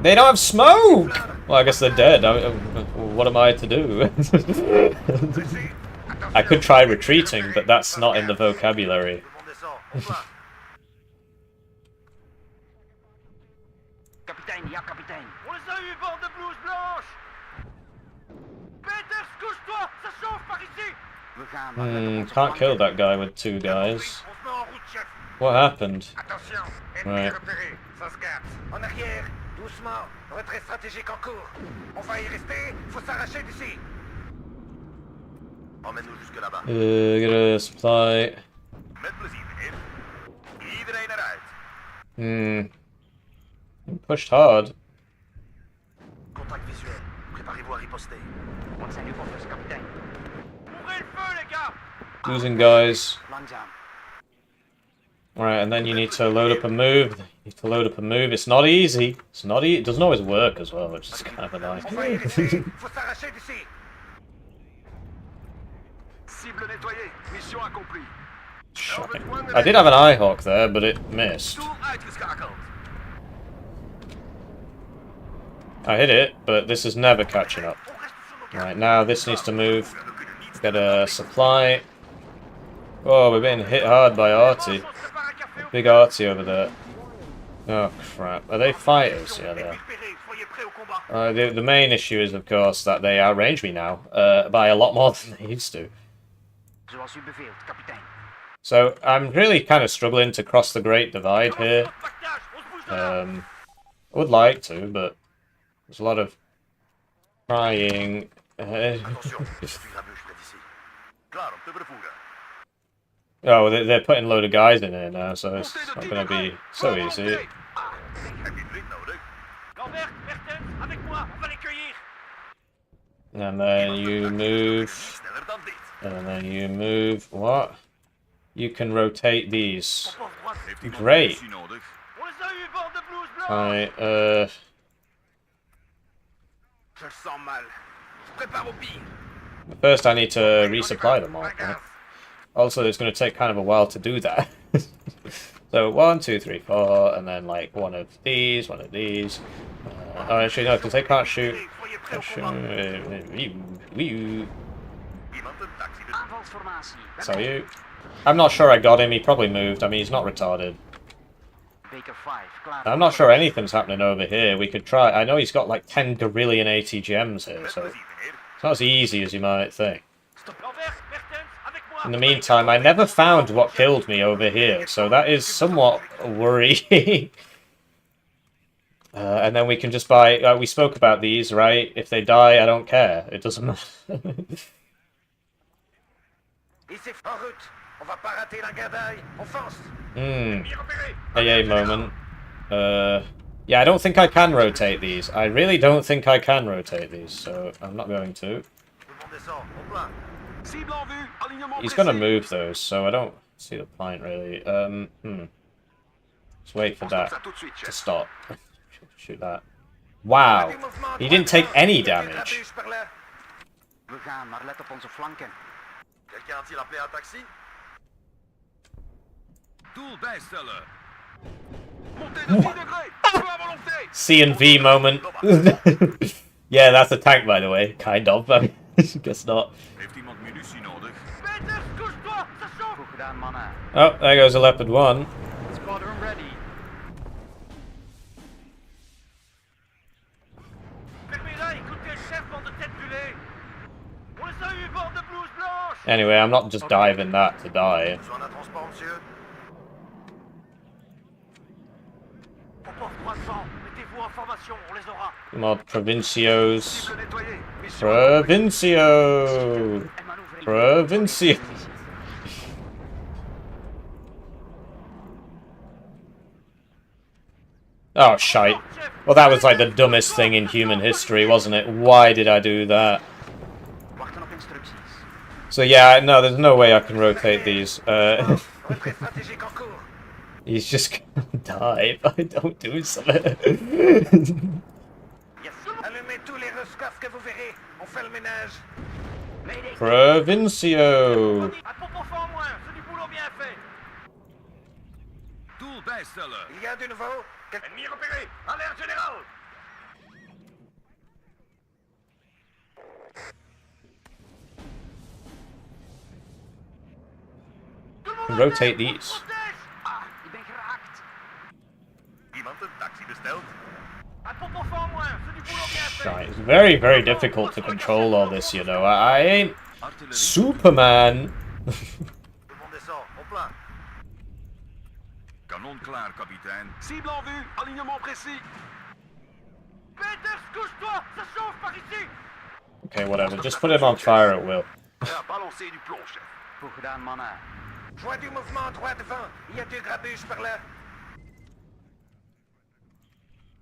They don't have smoke! Well, I guess they're dead. What am I to do? I could try retreating, but that's not in the vocabulary. Kapitein, ja kapitein. On les a eu, bande de blouses blanches. Peters, couche-toi, ça chauffe par ici. We gaan maar letten op onze Can't kill flanken. that guy with 2 guys. On se met en route, chef. What happened? Attention, ennemi Ouais. repéré, ça se gâte. En arrière, doucement, retrait stratégique en cours. On va y rester, faut s'arracher d'ici. Emmène-nous jusque là-bas. Get a supply. Met plezier, meneer. Iedereen eruit. Pushed hard. Contact visuel. Préparez-vous à riposter. Wat zijn uw offers, kapitein? Ouvrez le feu, les gars. Losing guys. Langzaam. Alright, and then you need to load up and move. You need to load up and move. It's not easy. It's not easy. It doesn't always work as well, which is kind of On va y annoying. rester, faut s'arracher d'ici. Cible nettoyée. Mission accomplie. I did have an Eyehawk there, but it missed. Doel uitgeschakeld. I hit it, but this is never catching up. On reste sur nos gardes. Right, now this needs to move. Get a supply. Oh, we're being hit hard by Artie. On se prépare un café au Big Artie over there. Oh, crap. Are they fighters? Yeah, they are. récupéré. Soyez prêts au combat. The main issue is, of course, that they outrange me now by a lot more than they used to. Zoals u beveelt, kapitein. So I'm really kind of struggling to cross the Great Divide here. Partage, on se bouge de là. I would like to, but there's a lot of trying. Attention, je suis grabuge près d'ici. Claro, te fuga. Oh, they're putting a load of guys in here now, so it's not going to be so easy. Heb je vriend nodig? Lambert, Mertens, avec moi, on va les cueillir. And then you move, Sneller dan dit. and then you move. What? You can rotate these. Pauvre droite. Heeft iemand Great. munitie nodig? On les a eu, bande de blouses blanches. Je le sens mal. Prépare au pire. First I need to resupply them all. Right? Also, it's going to take kind of a while to do that. So 1, 2, 3, 4, and then like one of these. Oh, actually no, because they can't shoot. Soyez prêts au combat. Iemand een taxi dus. Aanvalsformatie. So you. I'm not sure I got him. He probably moved. I mean, he's not retarded. Baker 5, klaar. I'm not sure anything's happening over here. We could try. I know he's got like 10 guerrillion ATGMs here, Met so plezier, meneer. it's not as easy as you might think. Lambert, Mertens, avec moi. In the meantime, I never found what killed me over here, so that is somewhat worrying. And then we can just buy... we spoke about these, right? If they die, I don't care. It doesn't matter. Ici, en route. On va pas rater la gadaille. On fonce. Hmm. Bien repéré. AA moment. Yeah, I don't think I can rotate these. I really don't think I can rotate these, so I'm not going to. Tout le monde descend. Au plat. Cible en vue. Alignement He's gonna move those, so I don't see the point really. Let's wait for that tout de suite, to chef. stop. Shoot that. Wow, he didn't take any damage. Grabuge par là. We gaan, maar let op onze flanken. Quelqu'un a-t-il appelé un taxi? Doel bijstellen. Montez de 10 degrés. Feu à volonté. C and V moment. Yeah, that's a tank, by the way. Kind of. I guess not. Heeft iemand munitie nodig? Peters, couche-toi. Ça chauffe. Goed gedaan, mannen. Oh, there goes a Leopard 1. Squadron ready. Fermez là, écoutez le chef, bande de têtes brûlées. On les a eu, bande de blouses blanches. Anyway, I'm not just diving that to die. Besoin d'un transport, monsieur? Vos pauvres 300, mettez-vous en formation, on les aura. More Provincios. Cible nettoyée. Mission Provincio! En manoeuvrering. Provincio! Oh, shite. Well, that was like the dumbest thing in human history, wasn't it? Why did I do that? Wachten op instructies. So yeah, no, there's no way I can rotate these. Retrait stratégique en cours. He's just gonna die if I don't do something. Yes. Allumez tous les rescofs que vous verrez. On fait le ménage. Provincio. Un pot en moins, c'est du boulot bien fait. Doel bijstellen. Il y a du nouveau. Ennemi repéré. Alerte générale. Rotate these. Ah, ik ben geraakt. Iemand een taxi besteld? Un pot en moins, c'est du boulot bien fait. Right, it's very, very difficult to control all this, you know. I ain't Superman. Tout le monde descend. Au plat. Kanon klaar, kapitein. Cible en vue, alignement précis. Peters, couche-toi, ça chauffe par ici. Okay, whatever. Just put him on fire at will. Balancer du plomb, chef. Goed gedaan, mannen. Joie du mouvement droit devant. Il y a deux grabuges par là.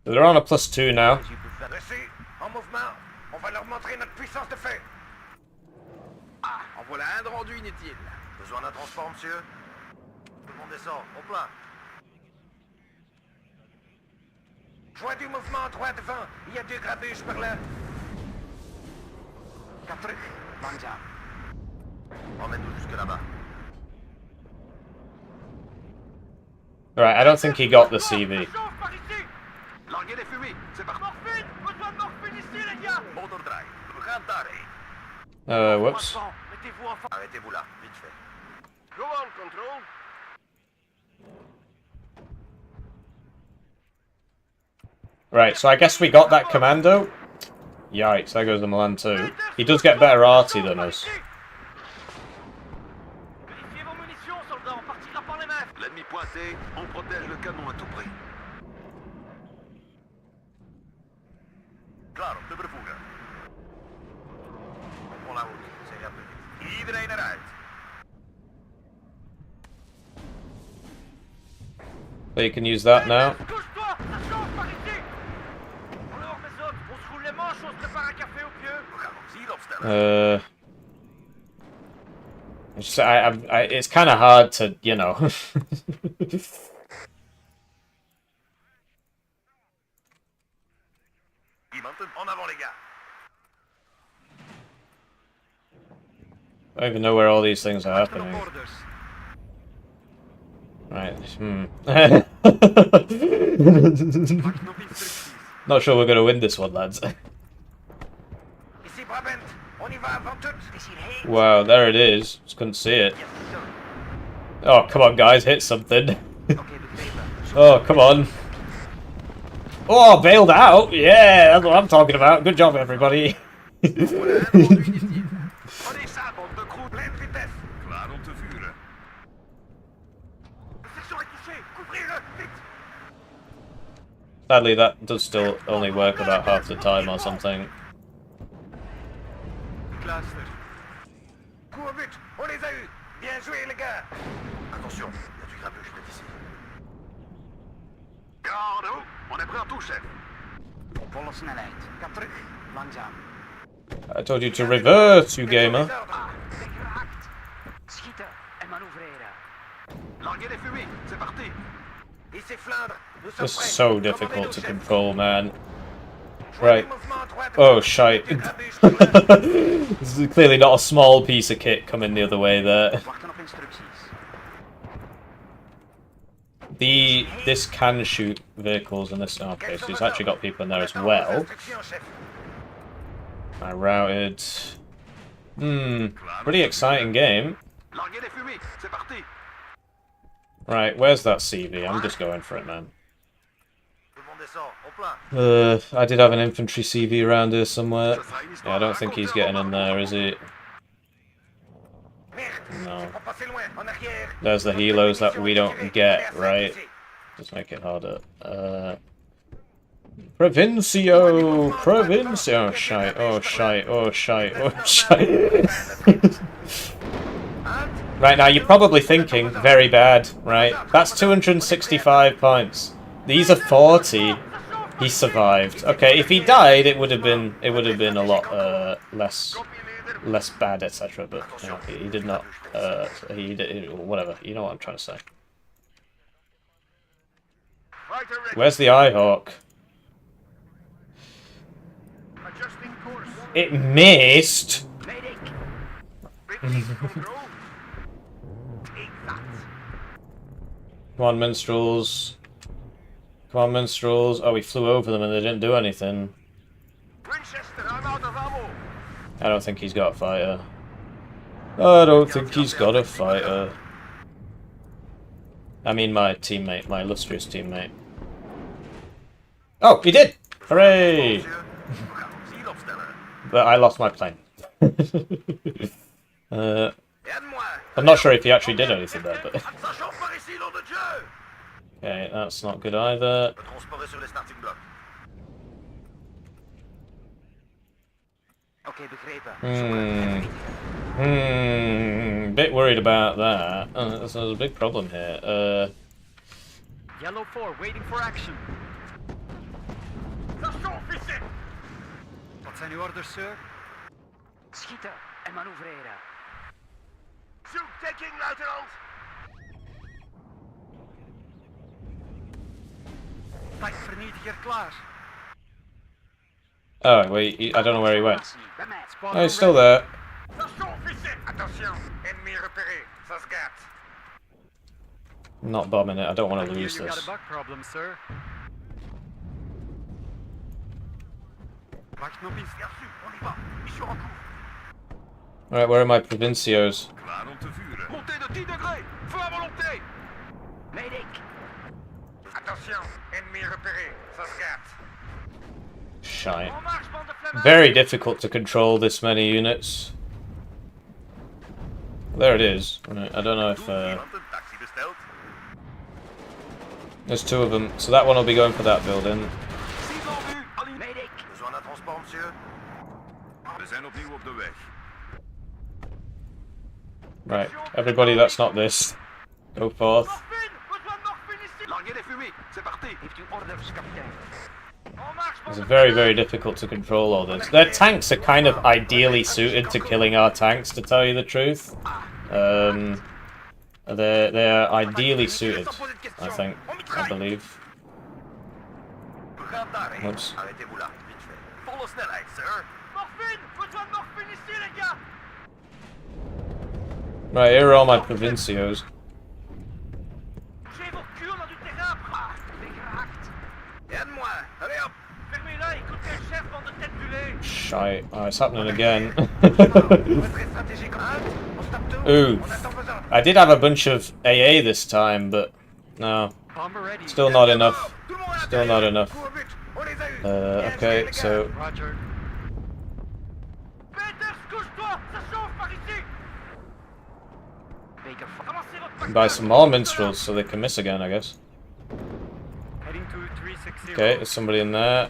They're on a +2 now. Reçu. En mouvement. On va leur montrer notre puissance de feu. Ah, en voilà un de rendu inutile. Besoin d'un transport, monsieur? Tout le monde descend. Au plat. Joie du mouvement droit devant. Il y a deux grabuges par là. Ga terug, langzaam. Emmène-nous jusque là-bas. Right, I don't think he got the CV. Ça chauffe par ici. Larguez les fumées, c'est parti. Morphine, besoin de morphine ici, les gars. Motor draai. We gaan daarheen. Whoops. Poisson, mettez-vous en face. Arrêtez-vous là. Vite fait. Go on, control. Right, so I guess we got that commando. Yikes, there goes the Milan too. He does get better arty than us. Vérifiez vos munitions, soldats, on partira par les mains. L'ennemi pointé, on protège le canon à tout prix. Klaar om te vervoeren. On prend la route. Ça ira plus vite. Iedereen eruit. So you can use that now. Couche-toi, ça chauffe par ici. Alors, mes autres, on se roule les manches, on se prépare un café au pieu. We gaan ons hier opstellen. It's kind of hard to, you know. Iemand en avant les gars. I don't even know where all these things are Wachten op happening. orders. Right. Wachten op instructies. Not sure we're gonna win this one, lads. Ici Brabant. On y va avant tout. Het is hier heet. Wow, there it is. Just couldn't see it. Yes, sir. Oh, come on, guys, hit something. Oké, begrepen. Oh, come on. Oh, bailed out. Yeah, that's what I'm talking about. Good job, everybody. Voilà un rendu inutile. Prenez ça, bande de croûtes. Pleine vitesse. Klaar om te vuren. Le section est touchée. Couvrez-le. Vite. Sadly, that does still only work about half the time or something. Cluster. Coup au but. On les a eus. Bien joué, les gars. Attention. Il y a du grabuge près d'ici. Garde, on est prêt à tout, chef. Op volle snelheid. Ga terug, langzaam. I told you to reverse, you gamer. Ah, ik ben geraakt. Schieten en manoeuvreren. Larguez les fumées, c'est parti. Ici Flandre. Nous sommes This is prêts. so Commandez-nous, difficult to chef. control, man. Joie Right. du mouvement droit devant. Oh, shite. Il y a deux grabuges par là. This is clearly not a small piece of kit coming the other way there. Wachten op instructies. This can shoot vehicles and this. Okay, so he's actually got people in there as well. I routed. Pretty exciting game. Larguez les fumées, c'est parti. Right, where's that CV? I'm just going for it, man. Tout le monde descend. Au plat. I did have an infantry CV around here somewhere. Yeah, I don't think he's getting in there, is he? Merde. No. C'est pas passé loin. En arrière. There's the helos that we don't get, right? Just make it harder. Provincio! Provincio! Oh, shite, oh, shite, oh, shite, oh, shite. Right, now you're probably thinking, very bad, right? That's 265 points. These are 40. He survived. Okay, if he died, it would have been a lot less bad, etc. But you know, he did not. He did whatever. You know what I'm trying to say. Where's the Eyehawk? Adjusting course. It missed. Repeat control. Take that. Come on, minstrels. Come on, minstrels. Oh, we flew over them and they didn't do anything. Winchester, I'm out of ammo. I don't think he's got a fighter. I don't think he's got a fighter. I mean my teammate, my illustrious teammate. Oh, he did! Hooray! Monsieur, we gaan ziel opstellen. But I lost my plane. Et à moi. I'm not sure if he actually did anything there, but... Attention par ici, nom de Dieu. Okay, that's not good either. Le transport est sur les starting blocks. Oké, begrepen. Bit worried about that. There's a big problem here. Yellow 4, waiting for action. Station officier. Wat zijn uw orders, sir? Schieten en manoeuvreren. Zoek dekking, luitenant. Tankvernietiger klaar. Oh, wait, I don't know where he went. Bij mij. Oh, he's still there. Station officier. Attention, ennemi repéré. Ça se gâte. I'm not bombing it, I don't want to Here lose you got a this. bug problem, sir. Wacht nog eens. Bien sûr, on y va. Mission en cours. Alright, where are my provincios? Klaar om te vuren. Montée de 10 degrés. Feu à volonté. Medic. Attention, ennemi repéré. Ça se gâte. Shite. En marche, bande de flemmards. Very difficult to control this many units. There it is. I don't know if Iemand een taxi besteld? there's two of them. So that one will be going for that building. Cible en vue. Aligné. Medic. Besoin d'un transport, monsieur? We zijn opnieuw op de weg. Right, everybody that's not this, go forth. Morphine. Besoin de morphine ici. Larguez les fumées. C'est parti. Heeft u orders, kapitein? En marche, It's bande de very, flemmards. very difficult to control all this. Their tanks are kind of ideally suited to killing our tanks, to tell you the truth. They're ideally suited, I believe. We gaan daarheen. Oops. Arrêtez-vous là, vite fait. Volle snelheid, sir. Morphine. Besoin de morphine ici, les gars. Right, here are all my provincios. J'ai vos cures dans du terrain. Ah, ik ben geraakt. Et à moi. Allez hop. Fermez-la, écoutez le chef, bande de têtes brûlées. Shite. Oh, it's happening again. On est très stratégique. On se tape tout. Ooh. On attend besoin. I did have a bunch of AA this time, but no, Bomber ready. still not enough. Tout le monde à Still not enough. Coup au but. On les a eus. Okay, so Roger. Peters, couche-toi. Ça chauffe par ici. Baker, avancez votre paquet. buy some more minstrels so they can miss again, I guess. Heading to 360. Okay, there's somebody in there.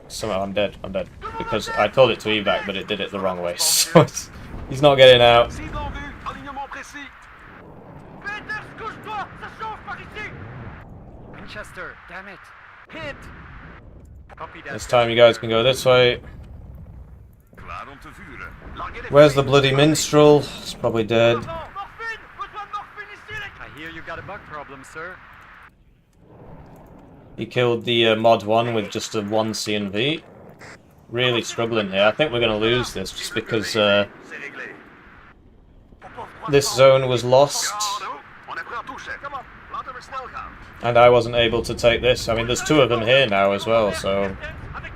Somehow I'm dead. I'm dead because I told it to evac, but it did it the wrong way. So he's not getting out. Cible en vue. Alignement précis. Peters, couche-toi. Ça chauffe par ici. Winchester, damn it. Hit. Copy that. This time you guys can go this way. Klaar om te vuren. Larguez les Where's the fumées. bloody minstrel? It's probably dead. Morphine. Besoin de morphine ici, les gars. I hear you got a bug problem, sir. He killed the mod 1 with just a 1 CNV. Really struggling here. I think we're going to lose this just because C'est réglé. this zone was lost Warno, on est prêt à toucher. Kom op, laten we snel gaan. and I wasn't able to take this. I mean, there's two of them here now as well, so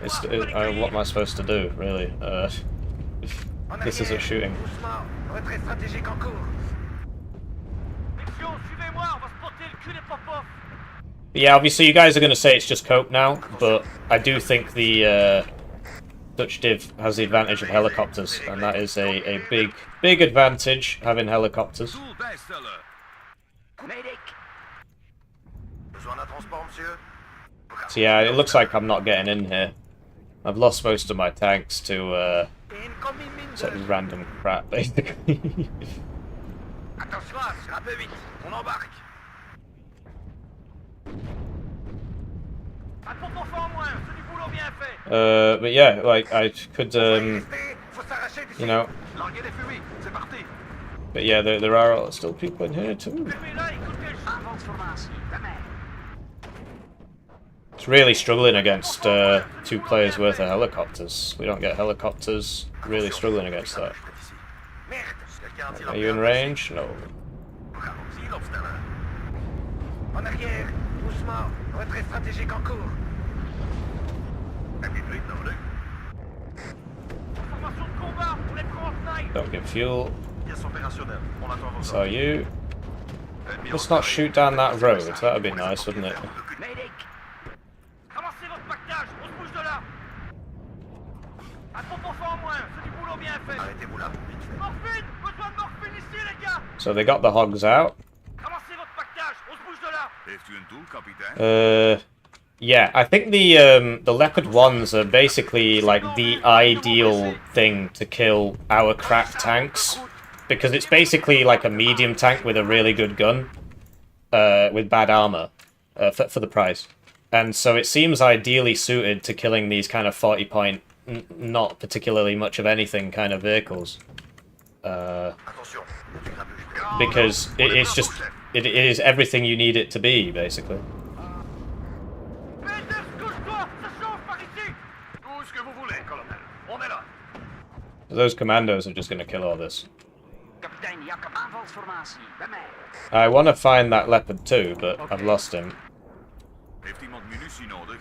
what am I supposed to do, really? En This isn't arrière. shooting. Doucement. Retrait stratégique en cours. Mission, suivez-moi, on va spotter le cul des pop-off. Yeah, obviously you guys are going to say it's just cope now, but I do think the Dutch Div has the advantage of helicopters, and that is a big advantage, having helicopters. Doel bijstellen. Medic. Besoin d'un transport, monsieur? So yeah, it looks like I'm not getting in here. I've lost most of my tanks to Incoming mine sort de... of random crap, basically. Attention, un peu vite. On embarque. Un propos en moins, c'est du boulot bien fait. But yeah, like I could, Faut s'arracher d'ici. you know. Larguez les fumis, c'est parti. But yeah, there are still people in here too. Celui-là, il coûte quelque chose. Aanvalsformatie, bij mij. It's really struggling against 2 players worth of helicopters. We don't get helicopters. Really struggling against that. Merde, quelqu'un a-t-il Are you in range? No. Ralenti, l'obstacle. En arrière, doucement, retrait stratégique en cours. Heb je vlieg nodig? Formation de combat, on les prend en snipe. Don't get fuel. Pièce opérationnelle, on attend vos So ordres. you. Ennemi Let's en not shoot down that road. That'd be nice, wouldn't it? Medic. Ramassez votre pactage, on se bouge de là. Un propos en moins, c'est du boulot bien fait. Arrêtez-vous là, vite fait. Morphine, besoin de morphine ici les gars. So they got the hogs out. Ramassez votre pactage, on se bouge de là. Heeft u een doel, kapitein? Yeah, I think the Leopard 1s are basically like the ideal thing to kill our crack tanks, because it's basically like a medium tank with a really good gun, with bad armor, for the price. And so it seems ideally suited to killing these kind of 40-point, not particularly much of anything kind of vehicles. Attention, tu grabuges. Because it is everything you need it to be, basically. Peter, couche-toi, ça chauffe par ici. Tout ce que vous voulez, colonel. On est là. Those commandos are just going to kill all this. Kapitein Jakob, aanvalsformatie, bij mij. I want to find that Leopard too, but I've lost him. Heeft iemand munitie nodig?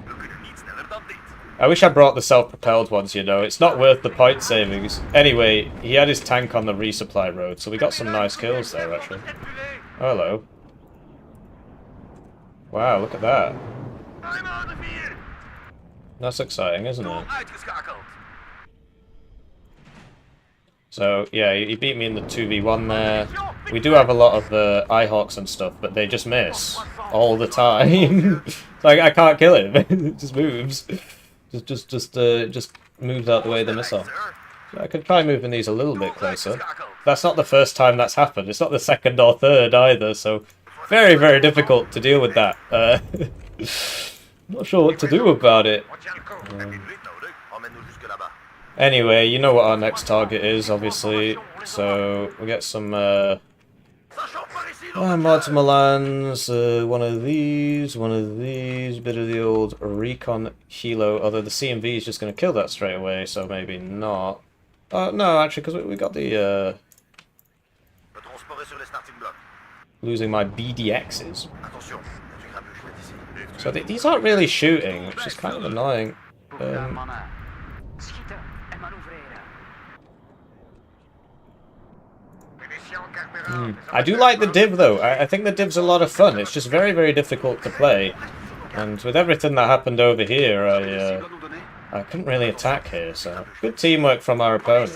We kunnen niet sneller dan dit. I wish I brought the self-propelled ones, you know. It's not worth the point savings. Anyway, he had his tank on the resupply road, so we got some nice kills there, actually. Oh, hello. Wow, look at that. I'm out of here. That's exciting, isn't Doel it? uitgeschakeld. So, yeah, he beat me in the 2v1 there. We do have a lot of Eyehawks and stuff, but they just miss all the time. Like, I can't kill him. It just moves. Just moves out the way of the missile. I could try moving these a little bit closer. That's not the first time that's happened. It's not the second or third either, so very, very difficult to deal with that. Not sure what to do about it. On tient le coup. Heb je vlieg nodig? Emmène-nous jusque là-bas. Anyway, you know what our next target is, obviously. So, we'll get some Ça chauffe par ici, mods Milans, one of these, bit of the old Recon Hilo, although the CMV is just going to kill that straight away, so maybe not. No, actually, because we got the, Le transport est sur les starting blocks. losing my BDXs. Attention, tu grabuges près d'ici. So these aren't really shooting, which is kind of annoying. Mannen. Schieten en manoeuvreren. Munitions, carburant. I do like the div, though. I think the div's a lot of fun. It's just very, very difficult to play. And with everything that happened over here, I couldn't really attack here, so good teamwork from our opponents.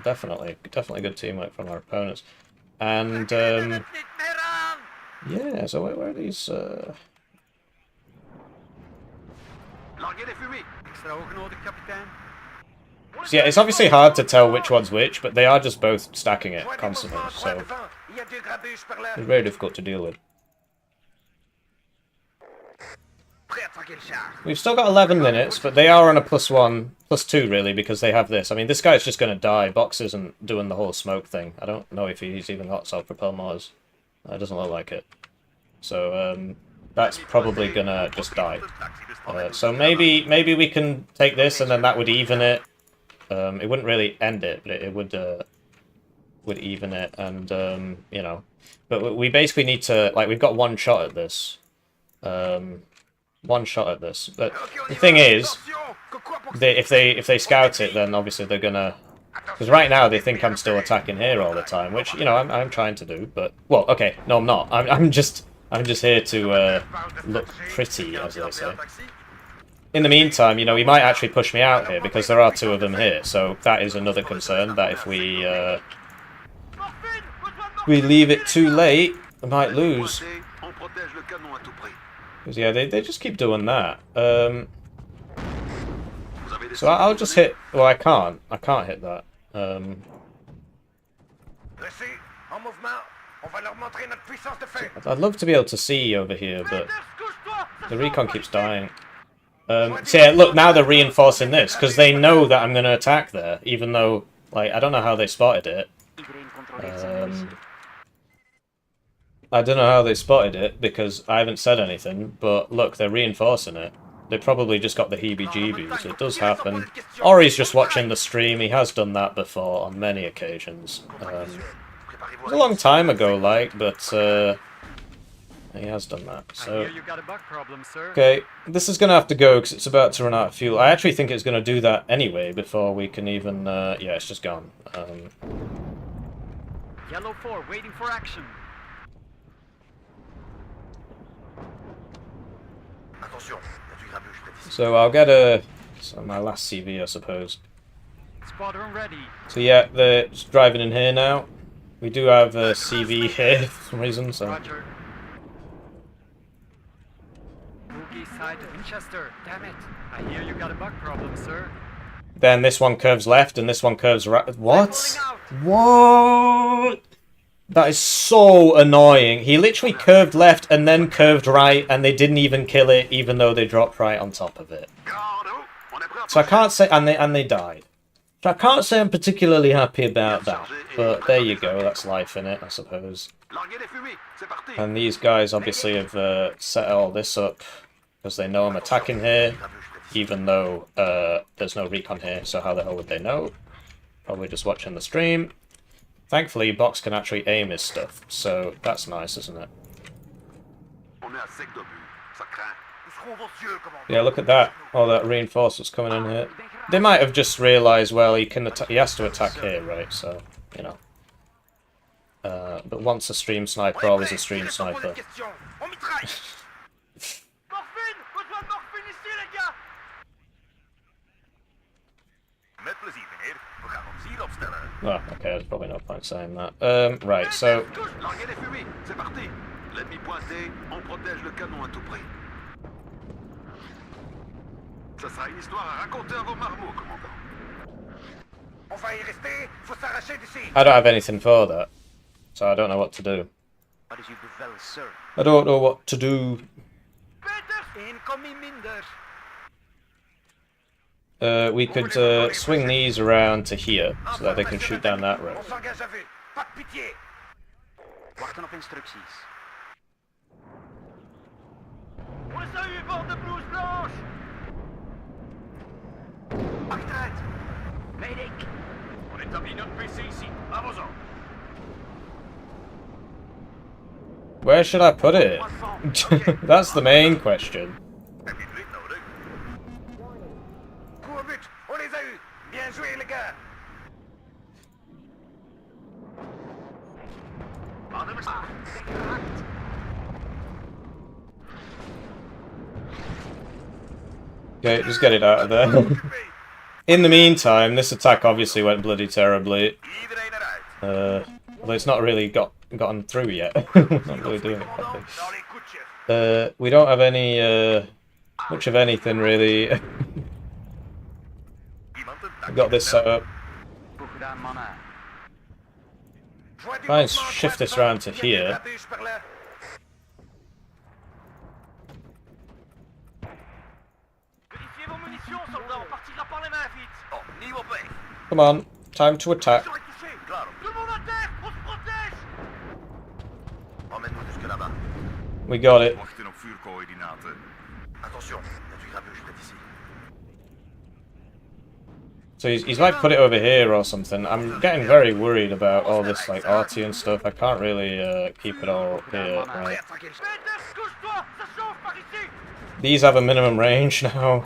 Definitely good teamwork from our opponents. And, yeah, so where are these, Larguez les fumis. Extra hoog nodig, kapitein. So yeah, it's obviously hard to tell which one's which, but they are just both stacking it constantly, so Il y a deux grabuges par là. it's very difficult to deal with. Prêt à traquer le char. We've still got 11 minutes, but they are on a +1, +2 really, because they have this. I mean, this guy's just going to die. Box isn't doing the whole smoke thing. I don't know if he's even got self-propel motors. It doesn't look like it. So, that's probably going to just die. So maybe we can take this, and then that would even it. It wouldn't really end it, but it would even it, and you know. But we basically need to, like, we've got one shot at this. One shot at this. But the thing is, if they scout it, then obviously they're gonna. Because right now they think I'm still attacking here all the time, which, you know, I'm trying to do. But well, okay, no, I'm not. I'm just here to look pretty, as they say. In the meantime, you know, he might actually push me out here because there are two of them here. So that is another concern, that if we leave it too late, we might lose. On protège le canon à tout prix. Because yeah, they just keep doing that. Vous avez des So I'll just hit. Well, I can't hit that. Dressez, en mouvement. On va leur montrer notre puissance de feu. I'd love to be able to see over here, but The recon keeps dying. So yeah, look, now they're reinforcing this, because they know that I'm going to attack there, even though, like, I don't know how they spotted it. I don't know how they spotted it, because I haven't said anything, but look, they're reinforcing it. They probably just got the heebie-jeebies. It does happen. Or he's just watching the stream. He has done that before on many occasions. It was a long time ago, like, but he has done that. So okay, this is going to have to go because it's about to run out of fuel. I actually think it's going to do that anyway before we can even... yeah, it's just gone. Yellow 4, waiting for action. So I'll get a... So my last CV, I suppose. Squadron ready. So yeah, they're just driving in here now. We do have a CV here for some reason, so... Roger. Boogie side to Winchester. Damn it. I hear you got a bug problem, sir. Then this one curves left and this one curves right. What? What? That is so annoying. He literally curved left and then curved right, and they didn't even kill it, even though they dropped right on top of it. So I can't say, and they died. So I can't say I'm particularly happy about that. But there you go. That's life in it, I suppose. And these guys obviously have set all this up because they know I'm attacking here, even though there's no recon here. So how the hell would they know? Probably just watching the stream. Thankfully, Box can actually aim his stuff, so that's nice, isn't it? Yeah, look at that. All that reinforcements coming in here. They might have just realised, well, he has to attack here, right? So, you know. But once a stream sniper, always a stream sniper. Oh, okay, there's probably no point saying that. Right, so... I don't have anything for that, so I don't know what to do. I don't know what to do. We could swing these around to here, so that they can shoot down that road. Where should I put it? That's the main question. Okay, just get it out of there. In the meantime, this attack obviously went bloody terribly. Well, it's not really gotten through yet. Not really doing it properly. We don't have any much of anything really. I've got this set up. Try and shift this around to here. Come on, time to attack. We got it. So he's like put it over here or something. I'm getting very worried about all this like RT and stuff. I can't really keep it all here, right? These have a minimum range now.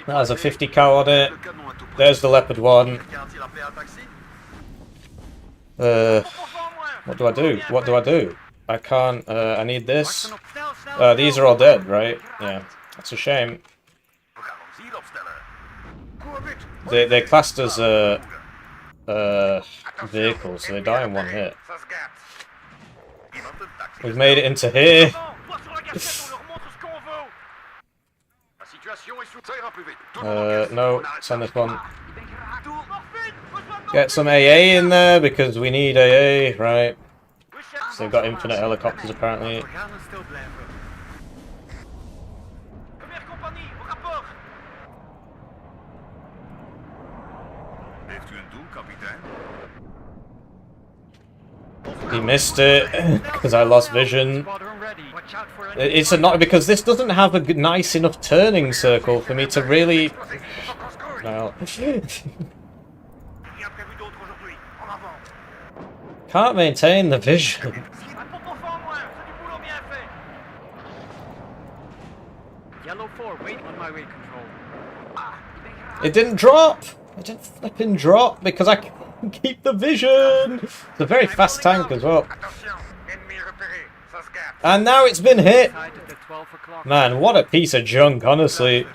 That has a 50 cal on it. There's the Leopard 1. What do I do? What do I do? I can't, I need this. These are all dead, right? Yeah. That's a shame. They're classed as vehicles, so they die in one hit. We've made it into here. No, send this one. Get some AA in there because we need AA, right? So they've got infinite helicopters apparently. We gaan er stil blijven. Première compagnie, au rapport. Heeft u een doel, kapitein? He missed it because I lost vision. Squadron ready. Watch out for any It's a not because this doesn't have a nice enough turning circle for me to really. Well, Rien prévu d'autre aujourd'hui. En avant. can't maintain the vision. Un pompe au fond en moins, c'est du boulot bien fait. Yellow 4, wait on my way control. It didn't drop. It didn't flipping drop because I can't keep the vision. It's a very fast tank as well. Attention, ennemi repéré. Ça se gâte. And now it's been hit. Sighted at 12 o'clock. Man, what a piece of junk, honestly.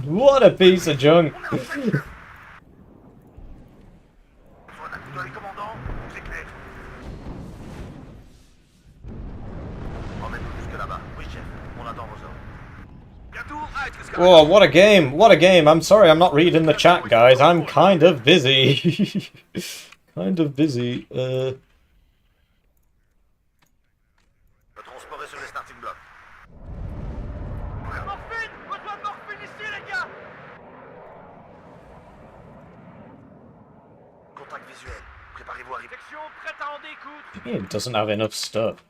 What a piece of junk. Soit d'accueil, commandant. C'est clair. Emmène-nous jusque là-bas. Oui, chef. On attend vos ordres. Doel uitgeschakeld. Whoa, what a game. What a game. I'm sorry I'm not reading the chat, guys. I'm kind of busy. Kind of busy. Le transport est sur les starting blocks. Morphine! Besoin de morphine ici, les gars! Contact visuel. Préparez-vous à arriver. Section prête à en découdre. It doesn't have enough stuff.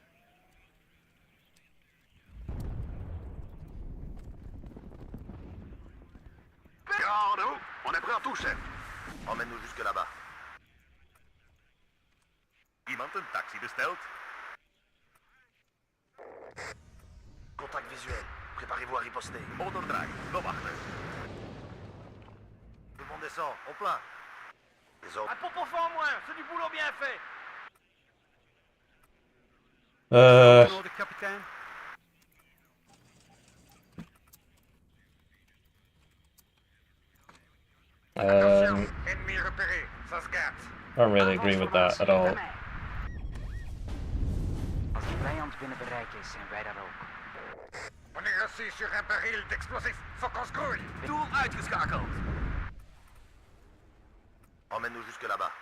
Warno, on est prêt à tout, chef. Emmène-nous jusque là-bas. Iemand een taxi besteld? Contact visuel. Préparez-vous à riposter. Onderdraai, we wachten. Tout le monde descend. Au plein. Les autres. Un pompe au fond en moins, c'est du boulot bien fait. Nodig, kapitein. Ennemi repéré. Ça se gâte. I don't really agree with that at all. Als de vijand binnen bereik is, zijn wij daar ook. On est reçu sur un baril d'explosifs. Faut qu'on se grouille. Doel uitgeschakeld. Emmène-nous jusque là-bas.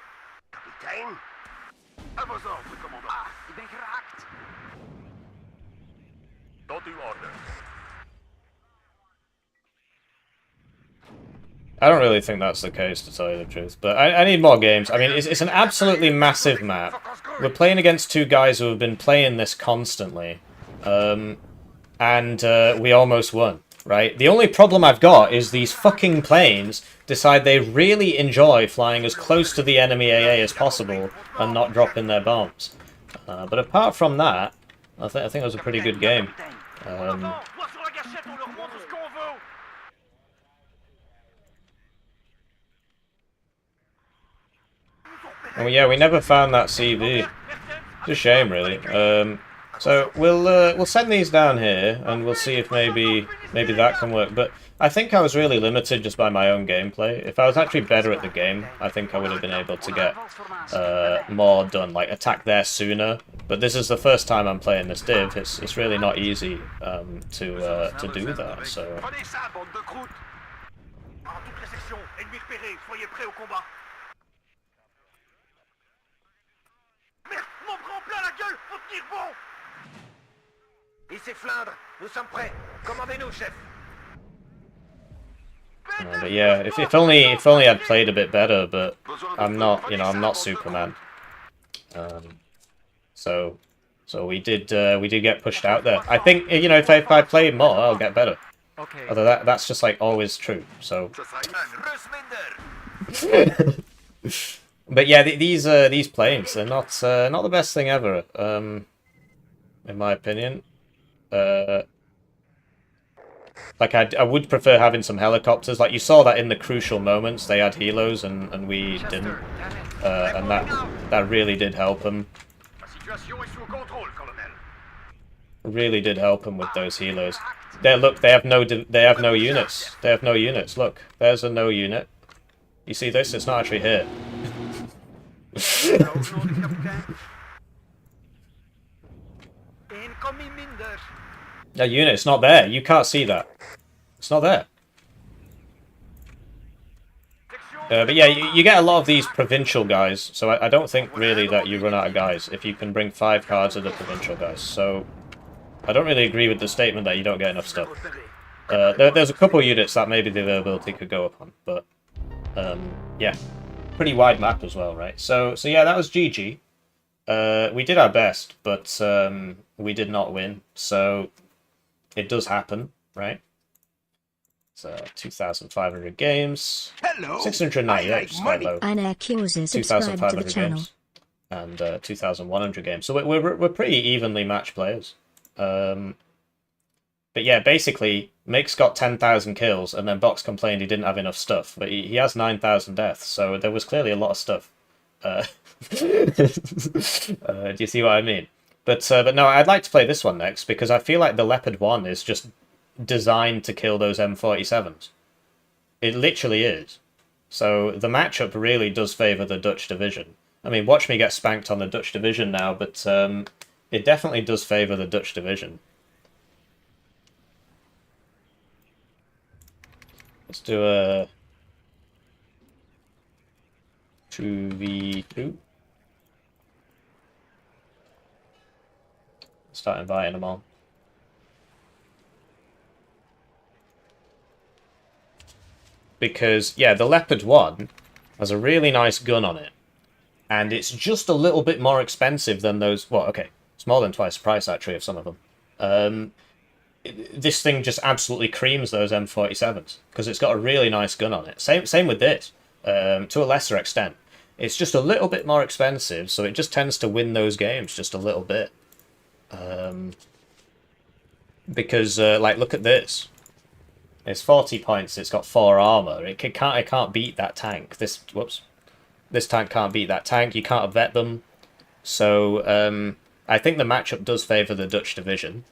Capitaine. À vos ordres, commandant. Ah, ik ben geraakt. Tot uw orde. I don't really think that's the case, to tell you the truth. But I need more games. I mean, it's an absolutely massive map. We're playing against two guys who have been playing this constantly. And we almost won, right? The only problem I've got is these fucking planes decide they really enjoy flying as close to the enemy AA as possible and not dropping their bombs. But apart from that, I think it was a pretty good game. Avant, moi sur la gâchette, on leur montre ce qu'on veut. Oh yeah, we never found that CV. It's a shame, really. So we'll send these down here, and we'll see if maybe that can work. But I think I was really limited just by my own gameplay. If I was actually better at the game, I think I would have been able to get more done, like attack there sooner. But this is the first time I'm playing this div. It's really not easy to do that. So. Prenez ça, bande de croûtes. En toutes les sections. Ennemi repéré. Soyez prêts au combat. Merde, mon prend plein la gueule. Faut tenir bon. Ici Flandre. Nous sommes prêts. Commandez-nous, chef. But yeah, if only I'd played a bit better. But I'm not, I'm not Superman. So we did get pushed out there. I think if I play more, I'll get better. Okay. Although that's just like always true. So. Ce sera une Rusminder. But yeah, these planes, they're not the best thing ever. In my opinion. Like I would prefer having some helicopters. Like you saw that in the crucial moments, they had helos and we didn't, and that really did help them. La situation est sous contrôle, colonel. Really did help them with those helos. There, look, they have no units. They have no units. Look, there's a no unit. You see this? It's not actually here. Nodig, kapitein. Incoming minder. A unit, it's not there. You can't see that. It's not there. Section But yeah, you get a lot of these provincial guys, so I don't think really that you run out of guys if you can bring 5 cards of the provincial guys. So I don't really agree with the statement that you don't get enough stuff. There's a couple units that maybe the availability could go up on, but yeah, pretty wide map as well, right? So yeah, that was GG. We did our best, but we did not win, so it does happen, right? So 2,500 games. Hello. 698, which is quite low. Anna Kills subscribe to the 2,500 channel. games and 2,100 games. So we're pretty evenly matched players. But yeah, basically, Mick's got 10,000 kills, and then Box complained he didn't have enough stuff, but he has 9,000 deaths, so there was clearly a lot of stuff. Do you see what I mean? But no, I'd like to play this one next, because I feel like the Leopard 1 is just designed to kill those M47s. It literally is. So the matchup really does favour the Dutch division. I mean, watch me get spanked on the Dutch division now, but it definitely does favour the Dutch division. Let's do a 2v2. Start inviting them all. Because, yeah, the Leopard 1 has a really nice gun on it. And it's just a little bit more expensive than those... Well, okay, it's more than twice the price, actually, of some of them. This thing just absolutely creams those M47s. Because it's got a really nice gun on it. Same with this, to a lesser extent. It's just a little bit more expensive, so it just tends to win those games just a little bit. Because, like, look at this. It's 40 points, it's got 4 armor. It can't beat that tank. This tank can't beat that tank. You can't vet them. So, I think the matchup does favour the Dutch division.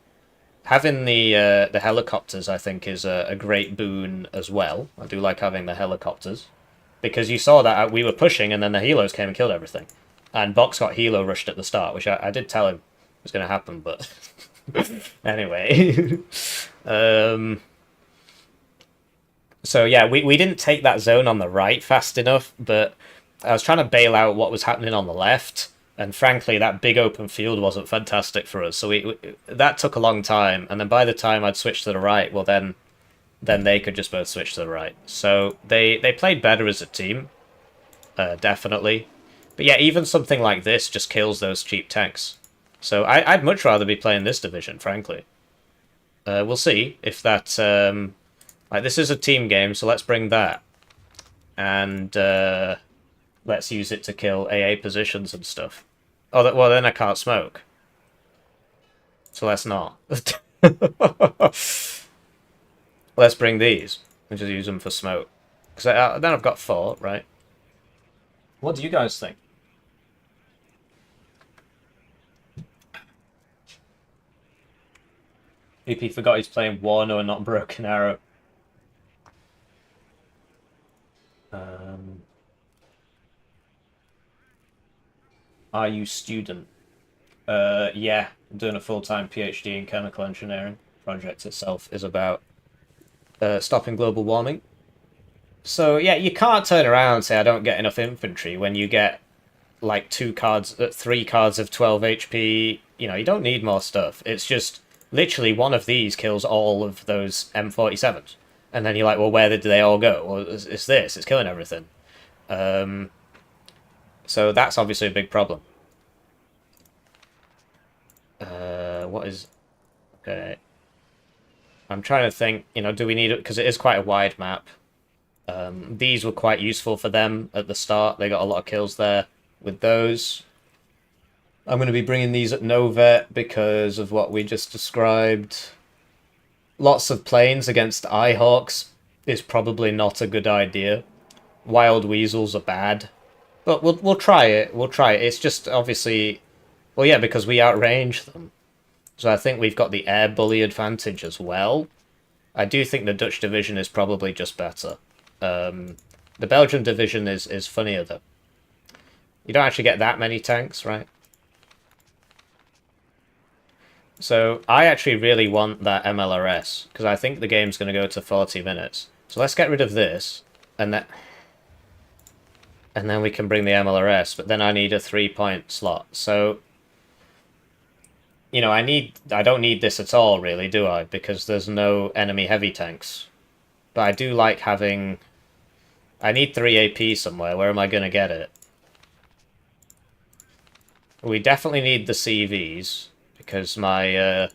Having the helicopters, I think, is a great boon as well. I do like having the helicopters. Because you saw that we were pushing, and then the helos came and killed everything. And Box got helo rushed at the start, which I did tell him was going to happen, but... Anyway. So yeah, we didn't take that zone on the right fast enough, but I was trying to bail out what was happening on the left, and frankly, that big open field wasn't fantastic for us, so that took a long time, and then by the time I'd switched to the right, well then they could just both switch to the right. So they played better as a team, definitely. But yeah, even something like this just kills those cheap tanks. So I'd much rather be playing this division, frankly. We'll see if that... Like, this is a team game, so let's bring that. And let's use it to kill AA positions and stuff. Oh, well, then I can't smoke. So let's not. Let's bring these and just use them for smoke. Because then I've got 4, right? What do you guys think? EP forgot he's playing Warno and not Broken Arrow. Are you student? Yeah, I'm doing a full-time PhD in chemical engineering. Project itself is about stopping global warming. So yeah, you can't turn around and say I don't get enough infantry when you get like 3 cards of 12 HP. You know, you don't need more stuff. It's just literally one of these kills all of those M47s. And then you're like, well, where did they all go? Well, it's this. It's killing everything. So that's obviously a big problem. What is... Okay. I'm trying to think, you know, do we need it? Because it is quite a wide map. These were quite useful for them at the start. They got a lot of kills there with those. I'm going to be bringing these at no vet because of what we just described. Lots of planes against Eyehawks is probably not a good idea. Wild Weasels are bad. But we'll try it. We'll try it. It's just obviously... Well, yeah, because we outrange them. So I think we've got the air bully advantage as well. I do think the Dutch division is probably just better. The Belgian division is funnier, though. You don't actually get that many tanks, right? So I actually really want that MLRS, because I think the game's going to go to 40 minutes. So let's get rid of this, and that... and then we can bring the MLRS, but then I need a 3-point slot. So, you know, I don't need this at all, really, do I? Because there's no enemy heavy tanks. But I do like having... I need 3 AP somewhere. Where am I going to get it? We definitely need the CVs, because my...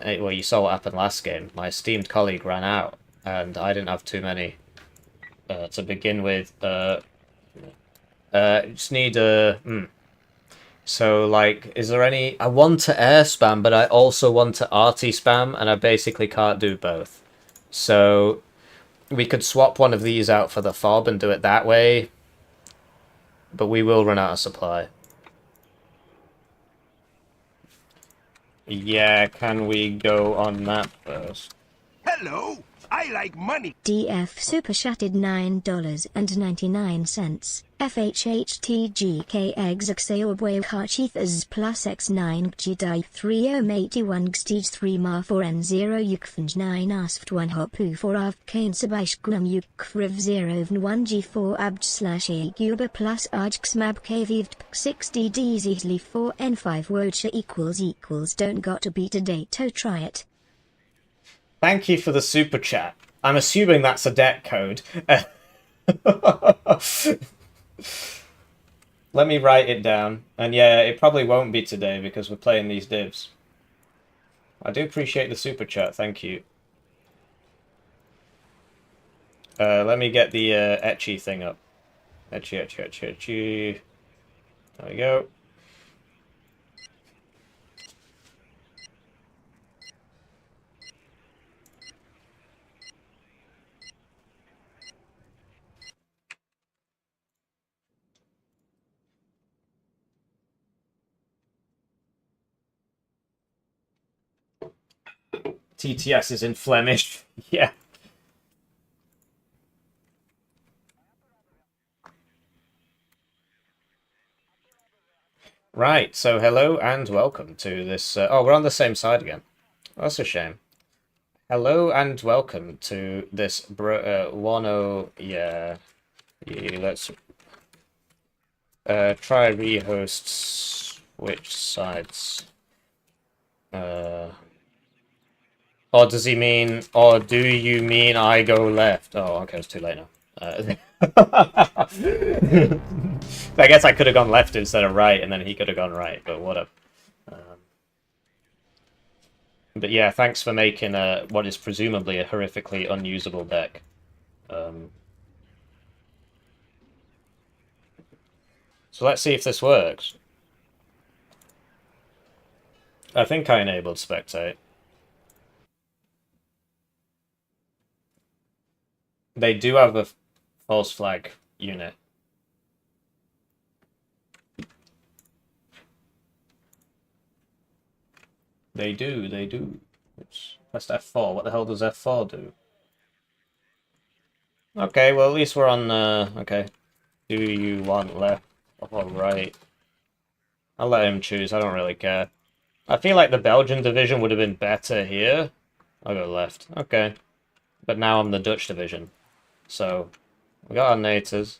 well, you saw what happened last game. My esteemed colleague ran out, and I didn't have too many to begin with. Just need a... So, like, is there any... I want to air spam, but I also want to arty spam, and I basically can't do both. So, we could swap one of these out for the fob and do it that way, but we will run out of supply. Yeah, can we go on that first? Hello! I like money! DF Super Shattered $9.99. FHHTGK Exaxeobwe Hachithas plus X9 Gdai 3081 Gstige 3 Ma 4N0 Yukfanj 9 Asft 1 Hopu 4 Av Kane Sabish Gunam Yukfriv 0 1 G4 Abj slash A Guba plus Arjxmab KVivd 60 DZ 4 N5 Wocha equals don't got to beat a dato try it. Thank you for the super chat. I'm assuming that's a deck code. Let me write it down. And yeah, it probably won't be today because we're playing these divs. I do appreciate the super chat, thank you. Let me get the Eiche thing up. Eiche. There we go. TTS is in Flemish. Yeah. Right, so hello and welcome to this... oh, we're on the same side again. That's a shame. Hello and welcome to this Warno... Yeah, let's... try rehost switch sides. Or does he mean, or do you mean I go left? Oh, okay, it's too late now. I guess I could have gone left instead of right, and then he could have gone right, but whatever. But yeah, thanks for making what is presumably a horrifically unusable deck. So let's see if this works. I think I enabled spectate. They do have a false flag unit. They do. It's pressed F4. What the hell does F4 do? Okay, well at least we're on, okay. Do you want left or right? I'll let him choose, I don't really care. I feel like the Belgian division would have been better here. I'll go left. Okay. But now I'm the Dutch division. So, we got our NATOs.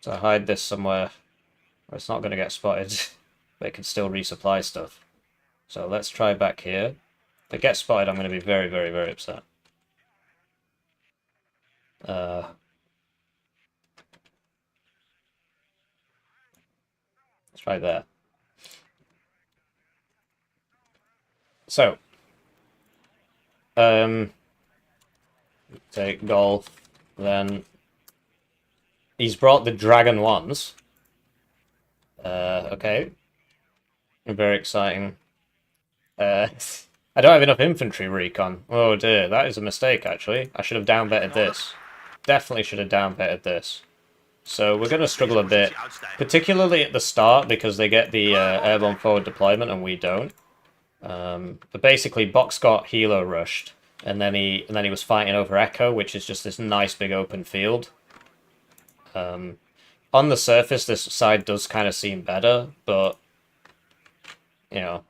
So hide this somewhere where it's not going to get spotted, but it can still resupply stuff. So let's try back here. If it gets spotted, I'm going to be very, very, very upset. Let's try there. So, take golf, then he's brought the dragon ones. Okay. Very exciting. I don't have enough infantry recon. Oh dear, that is a mistake actually. I should have down-betted this. Definitely should have down-betted this. So we're going to struggle a bit, particularly at the start because they get the airborne forward deployment and we don't. But basically, Box got helo rushed, and then he was fighting over Echo, which is just this nice big open field. On the surface, this side does kind of seem better, but you know,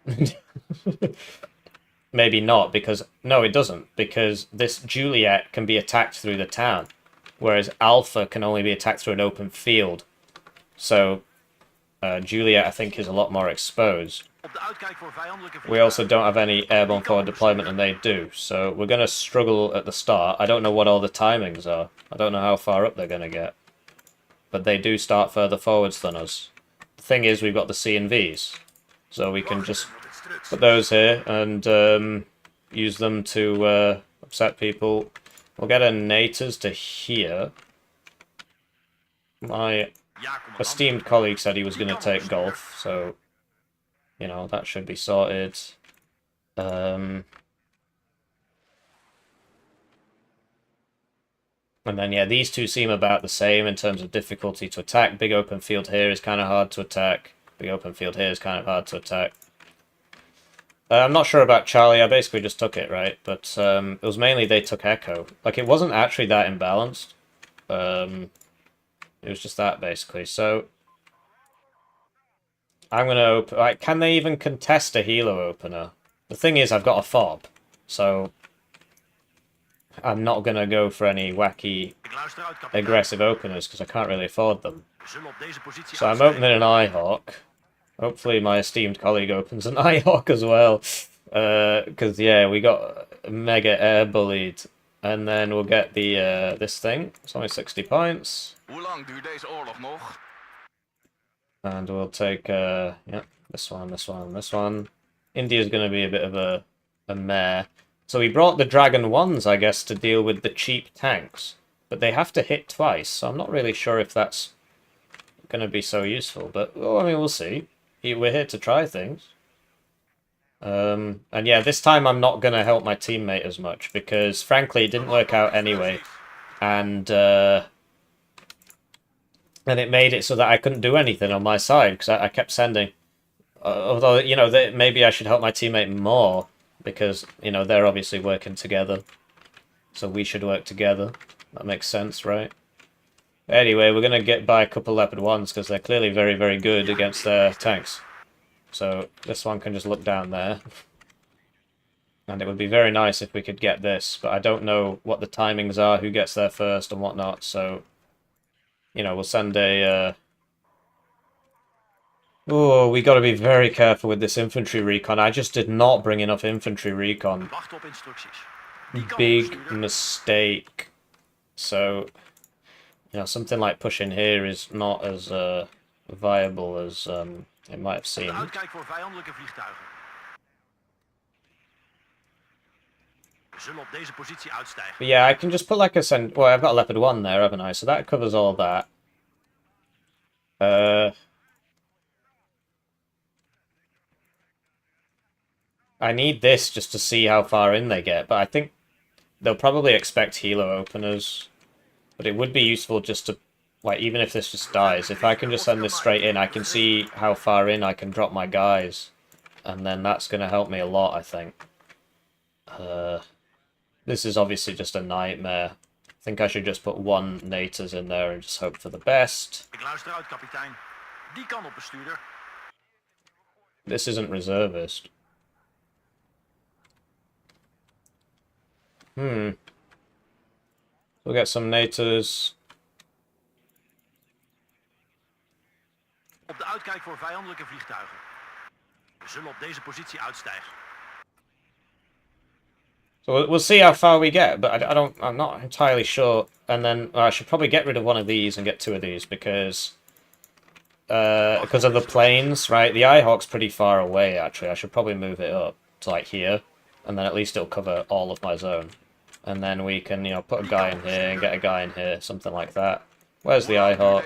maybe not, because... No, it doesn't, because this Juliet can be attacked through the town, whereas Alpha can only be attacked through an open field. So, Juliet, I think, is a lot more exposed. We also don't have any airborne forward deployment, and they do, so we're going to struggle at the start. I don't know what all the timings are. I don't know how far up they're going to get. But they do start further forwards than us. The thing is, we've got the C and Vs, so we can just put those here and use them to upset people. We'll get a NATOs to here. My esteemed colleague said he was going to take golf, so, you know, that should be sorted. And then, yeah, these two seem about the same in terms of difficulty to attack. Big open field here is kind of hard to attack. Big open field here is kind of hard to attack. I'm not sure about Charlie. I basically just took it, right? But it was mainly they took Echo. Like, it wasn't actually that imbalanced. It was just that, basically. So, I'm going to open... Like, can they even contest a Helo opener? The thing is, I've got a fob. So... I'm not going to go for any wacky, aggressive openers because I can't really afford them. So I'm opening an Eyehawk. Hopefully my esteemed colleague opens an Eyehawk as well. Because, yeah, we got mega air bullied. And then we'll get the this thing. It's only 60 points. And we'll take, yeah, this one, this one, this one. India's going to be a bit of a mare. So we brought the Dragon 1s, I guess, to deal with the cheap tanks. But they have to hit twice, so I'm not really sure if that's going to be so useful. But, well, I mean, we'll see. We're here to try things. And yeah, this time I'm not going to help my teammate as much, because, frankly, it didn't work out anyway. And it made it so that I couldn't do anything on my side, because I kept sending. Although, you know, maybe I should help my teammate more. Because, you know, they're obviously working together. So we should work together. That makes sense, right? Anyway, we're going to get by a couple Leopard 1s because they're clearly very, very good against their tanks. So this one can just look down there. And it would be very nice if we could get this. But I don't know what the timings are, who gets there first and whatnot. So, you know, we'll send a... Oh, we got to be very careful with this infantry recon. I just did not bring enough infantry recon. Big mistake. So, you know, something like pushing here is not as viable as it might have seemed. But yeah, I can just put like a send. Well, I've got a Leopard 1 there, haven't I? So that covers all that. I need this just to see how far in they get, but I think they'll probably expect Helo openers. But it would be useful just to, like, even if this just dies, if I can just send this straight in, I can see how far in I can drop my guys. And then that's going to help me a lot, I think. This is obviously just a nightmare. I think I should just put one NATOs in there and just hope for the best. This isn't reservist. We'll get some NATOs. Op de uitkijk voor vijandelijke vliegtuigen. We zullen op deze positie uitstijgen. So we'll see how far we get, but I'm not entirely sure. And then I should probably get rid of one of these and get two of these because of the planes, right? The Eyehawk's pretty far away, actually. I should probably move it up to like here, and then at least it'll cover all of my zone. And then we can, you know, put a guy in here and get a guy in here, something like that. Where's the Eyehawk?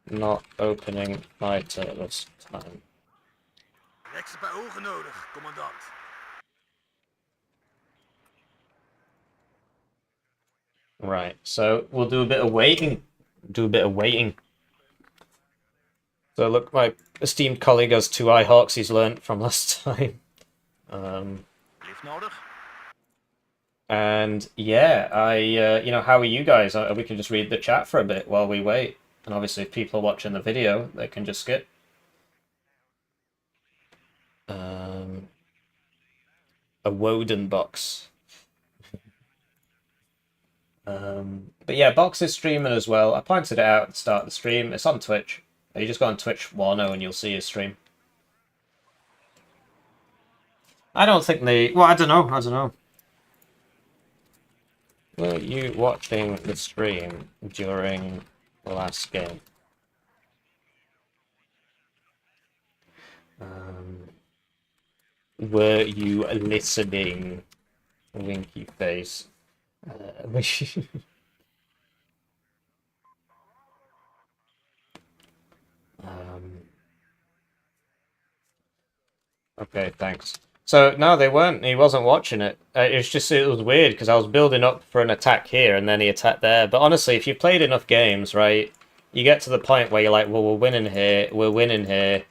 Not opening fighter this time. Extra bij ogen nodig, commandant. Right, so we'll do a bit of waiting. So look, my esteemed colleague has two Eyehawks he's learnt from last time. And yeah, you know, how are you guys? We can just read the chat for a bit while we wait. And obviously if people are watching the video, they can just skip. a Woden box. But yeah, Box is streaming as well. I pointed it out at the start of the stream. It's on Twitch. You just go on Twitch Warno and you'll see his stream. I don't think they... Well, I don't know. Were you watching the stream during the last game? Were you listening? Winky face. Okay, thanks. So no, they weren't. He wasn't watching it. It was weird because I was building up for an attack here, and then he attacked there. But honestly, if you played enough games, right, you get to the point where you're like, well, we're winning here.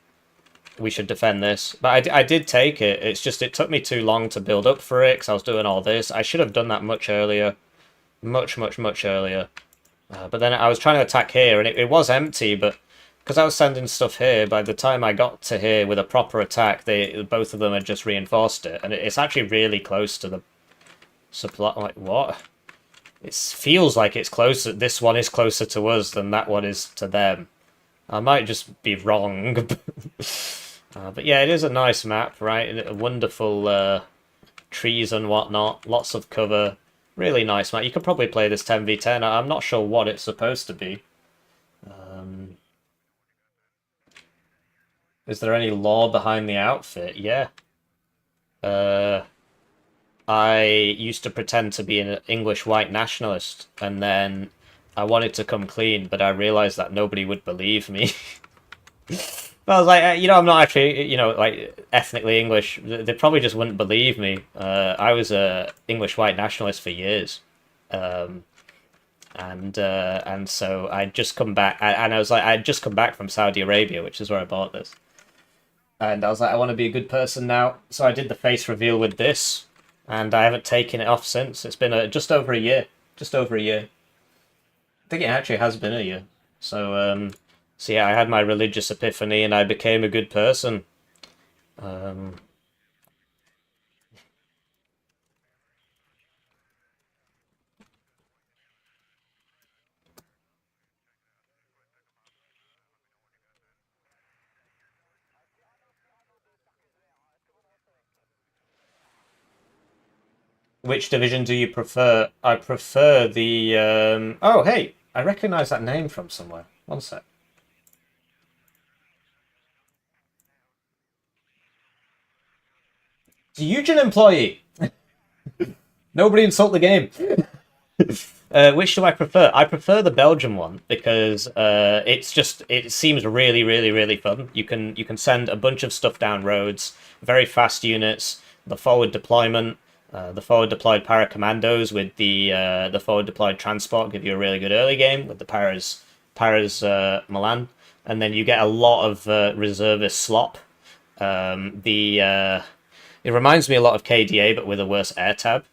We should defend this. But I did take it. It's just it took me too long to build up for it because I was doing all this. I should have done that much earlier, much earlier. But then I was trying to attack here, and it was empty, but. Because I was sending stuff here, by the time I got to here with a proper attack, both of them had just reinforced it. And it's actually really close to the supply. Like, what? It feels like it's closer. This one is closer to us than that one is to them. I might just be wrong. But yeah, it is a nice map, right? Wonderful trees and whatnot. Lots of cover. Really nice map. You could probably play this 10v10. I'm not sure what it's supposed to be. Is there any lore behind the outfit? Yeah. I used to pretend to be an English white nationalist, and then I wanted to come clean, but I realized that nobody would believe me. I was like, I'm not actually, like, ethnically English. They probably just wouldn't believe me. I was a English white nationalist for years. And so I'd just come back, and I was like, I'd just come back from Saudi Arabia, which is where I bought this. And I was like, I want to be a good person now. So I did the face reveal with this, and I haven't taken it off since. It's been just over a year. I think it actually has been a year. So, yeah, I had my religious epiphany, and I became a good person. Which division do you prefer? I prefer the... Oh, hey! I recognise that name from somewhere. One sec. It's a Eugen employee! Nobody insult the game! Which do I prefer? I prefer the Belgian one because it seems really fun. You can send a bunch of stuff down roads, very fast units, the forward deployment. The forward deployed para commandos with the forward deployed transport give you a really good early game with the paras Milan, and then you get a lot of reservist slop. It reminds me a lot of KDA but with a worse air tab.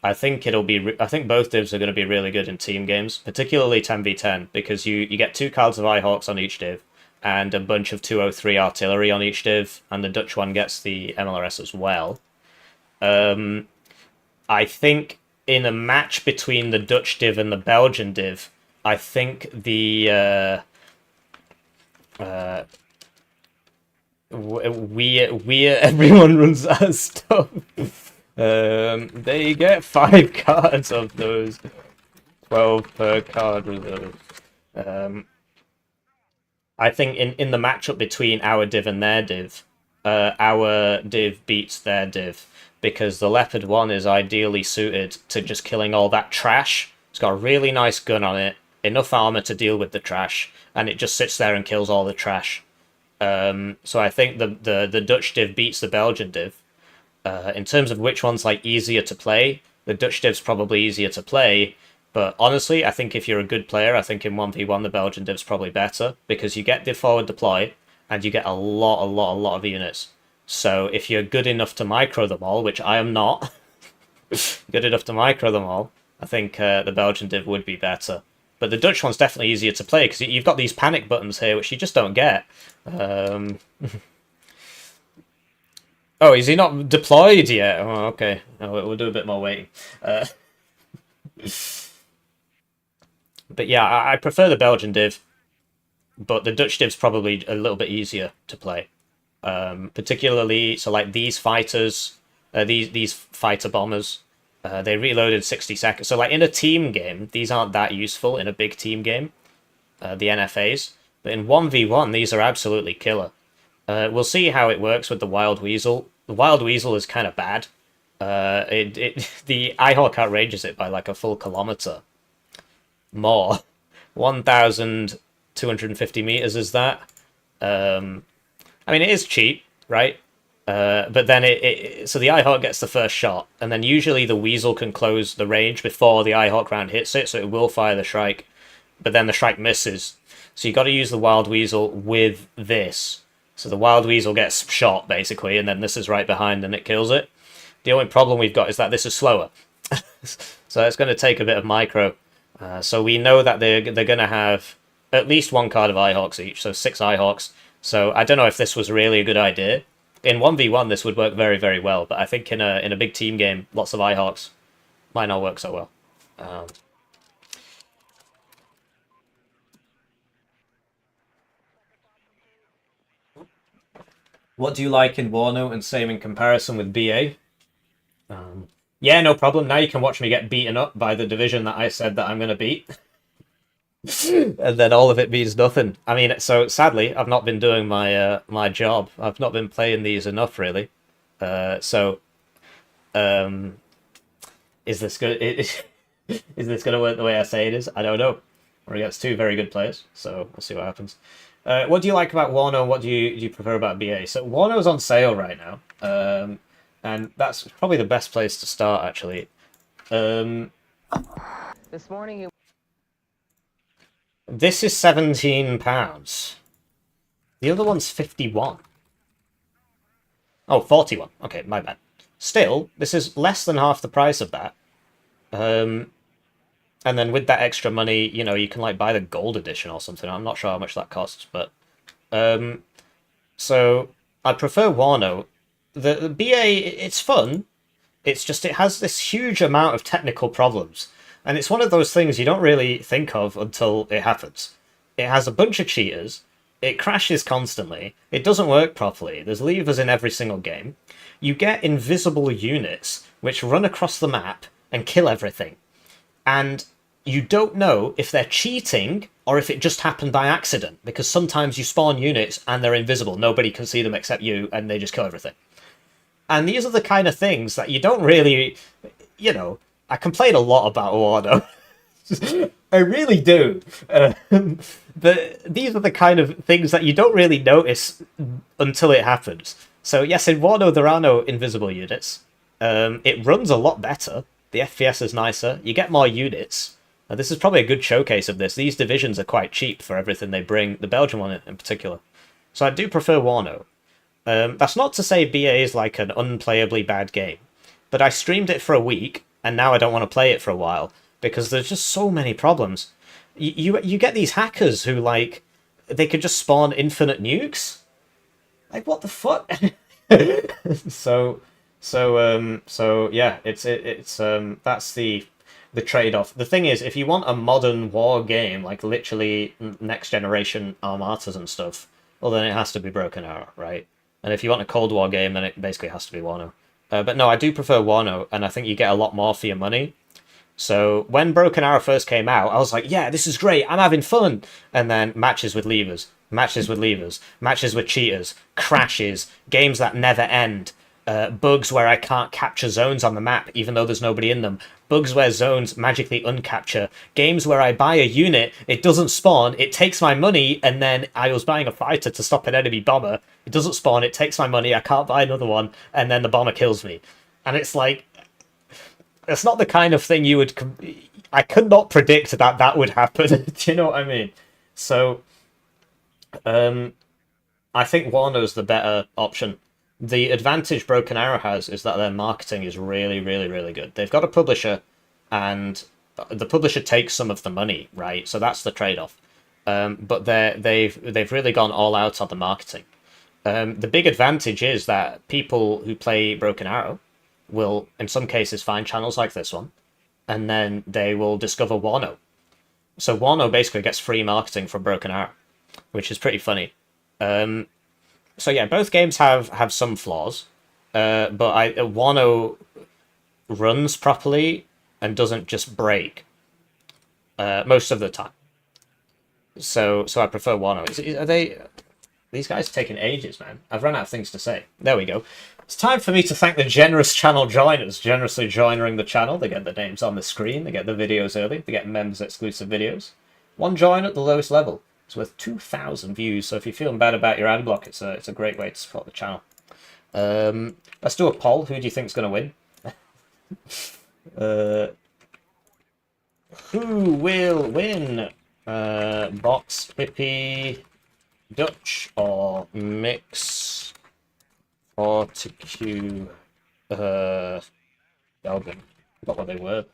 I think I think both divs are going to be really good in team games, particularly 10v10, because you get 2 cards of Eyehawks on each div and a bunch of 203 artillery on each div, and the Dutch one gets the MLRS as well. I think in a match between the Dutch div and the Belgian div, I think the everyone runs out of stuff. They get 5 cards of those 12 per card reserve. I think in the matchup between our div and their div, our div beats their div. Because the Leopard 1 is ideally suited to just killing all that trash. It's got a really nice gun on it, enough armor to deal with the trash, and it just sits there and kills all the trash. So I think the Dutch div beats the Belgian div. In terms of which one's like easier to play, the Dutch div's probably easier to play, but honestly, I think if you're a good player, I think in 1v1 the Belgian div's probably better, because you get the forward deploy, and you get a lot of units. So if you're good enough to micro them all, which I am not, good enough to micro them all, I think the Belgian div would be better. But the Dutch one's definitely easier to play, because you've got these panic buttons here, which you just don't get. Oh, is he not deployed yet? Oh, okay. Oh, we'll do a bit more waiting. But yeah, I prefer the Belgian div, but the Dutch div's probably a little bit easier to play. Particularly, so like these fighters, these fighter bombers, they reloaded 60 seconds. So like in a team game, these aren't that useful in a big team game, the NFAs. But in 1v1, these are absolutely killer. We'll see how it works with the Wild Weasel. The Wild Weasel is kind of bad. The Eiche outranges it by like a full kilometer more. 1,250 meters is that. I mean, it is cheap, right? But then so the Eyehawk gets the first shot, and then usually the Weasel can close the range before the Eyehawk round hits it, so it will fire the Shrike. But then the Shrike misses. So you got to use the Wild Weasel with this. So the Wild Weasel gets shot, basically, and then this is right behind and it kills it. The only problem we've got is that this is slower. So it's going to take a bit of micro. So we know that they're going to have at least one card of Eyehawks each, so 6 Eyehawks. So I don't know if this was really a good idea. In 1v1, this would work very, very well, but I think in a big team game, lots of Eyehawks might not work so well. What do you like in Warno and same in comparison with BA? Yeah, no problem. Now you can watch me get beaten up by the division that I said that I'm going to beat. And then all of it means nothing. I mean, so sadly, I've not been doing my job. I've not been playing these enough, really. Is this good? Is this going to work the way I say it is? I don't know. We're against 2 very good players, so we'll see what happens. What do you like about Warno and what do you prefer about BA? So Warno's on sale right now, and that's probably the best place to start, actually. This morning This is £17. The other one's 51. Oh, 41. Okay, my bad. Still, this is less than half the price of that. And then with that extra money, you know, you can like buy the gold edition or something. I'm not sure how much that costs, but so I prefer Warno. The BA, it's fun. It's just it has this huge amount of technical problems, and it's one of those things you don't really think of until it happens. It has a bunch of cheaters. It crashes constantly. It doesn't work properly. There's levers in every single game. You get invisible units which run across the map and kill everything. And you don't know if they're cheating or if it just happened by accident, because sometimes you spawn units and they're invisible. Nobody can see them except you, and they just kill everything. And these are the kind of things that you don't really, you know, I complain a lot about Warno. I really do. But these are the kind of things that you don't really notice until it happens. So yes, in Warno there are no invisible units. It runs a lot better. The FPS is nicer. You get more units. This is probably a good showcase of this. These divisions are quite cheap for everything they bring, the Belgian one in particular. So I do prefer Warno. That's not to say BA is like an unplayably bad game, but I streamed it for a week, and now I don't want to play it for a while, because there's just so many problems. You get these hackers who, like, they could just spawn infinite nukes? Like, what the fuck? So yeah, it's that's the trade-off. The thing is, if you want a modern war game, like literally next generation Armatas and stuff, well then it has to be Broken Arrow, right? And if you want a Cold War game, then it basically has to be Warno. But no, I do prefer Warno, and I think you get a lot more for your money. So when Broken Arrow first came out, I was like, yeah, this is great, I'm having fun. And then matches with levers, matches with levers, matches with cheaters, crashes, games that never end. Bugs where I can't capture zones on the map even though there's nobody in them, bugs where zones magically uncapture, games where I buy a unit, it doesn't spawn, it takes my money, and then I was buying a fighter to stop an enemy bomber, it doesn't spawn, it takes my money, I can't buy another one, and then the bomber kills me. And it's like, it's not the kind of thing you would... I could not predict that would happen. Do you know what I mean? So, I think Warno's the better option. The advantage Broken Arrow has is that their marketing is really, really, really good. They've got a publisher, and the publisher takes some of the money, right? So that's the trade-off. But they've really gone all out on the marketing. The big advantage is that people who play Broken Arrow will, in some cases, find channels like this one, and then they will discover Warno. So Warno basically gets free marketing from Broken Arrow, which is pretty funny. So yeah, both games have some flaws, but Warno runs properly and doesn't just break most of the time. So I prefer Warno. Are they? These guys are taking ages, man. I've run out of things to say. There we go. It's time for me to thank the generous channel joiners, generously joining the channel. They get the names on the screen, they get the videos early, they get members exclusive videos. One join at the lowest level. It's worth 2,000 views, so if you're feeling bad about your ad block, it's a great way to support the channel. Let's do a poll. Who do you think's going to win? Who will win? Box, Hippie, Dutch, or Mix, or TQ, Belgian. Forgot what they were.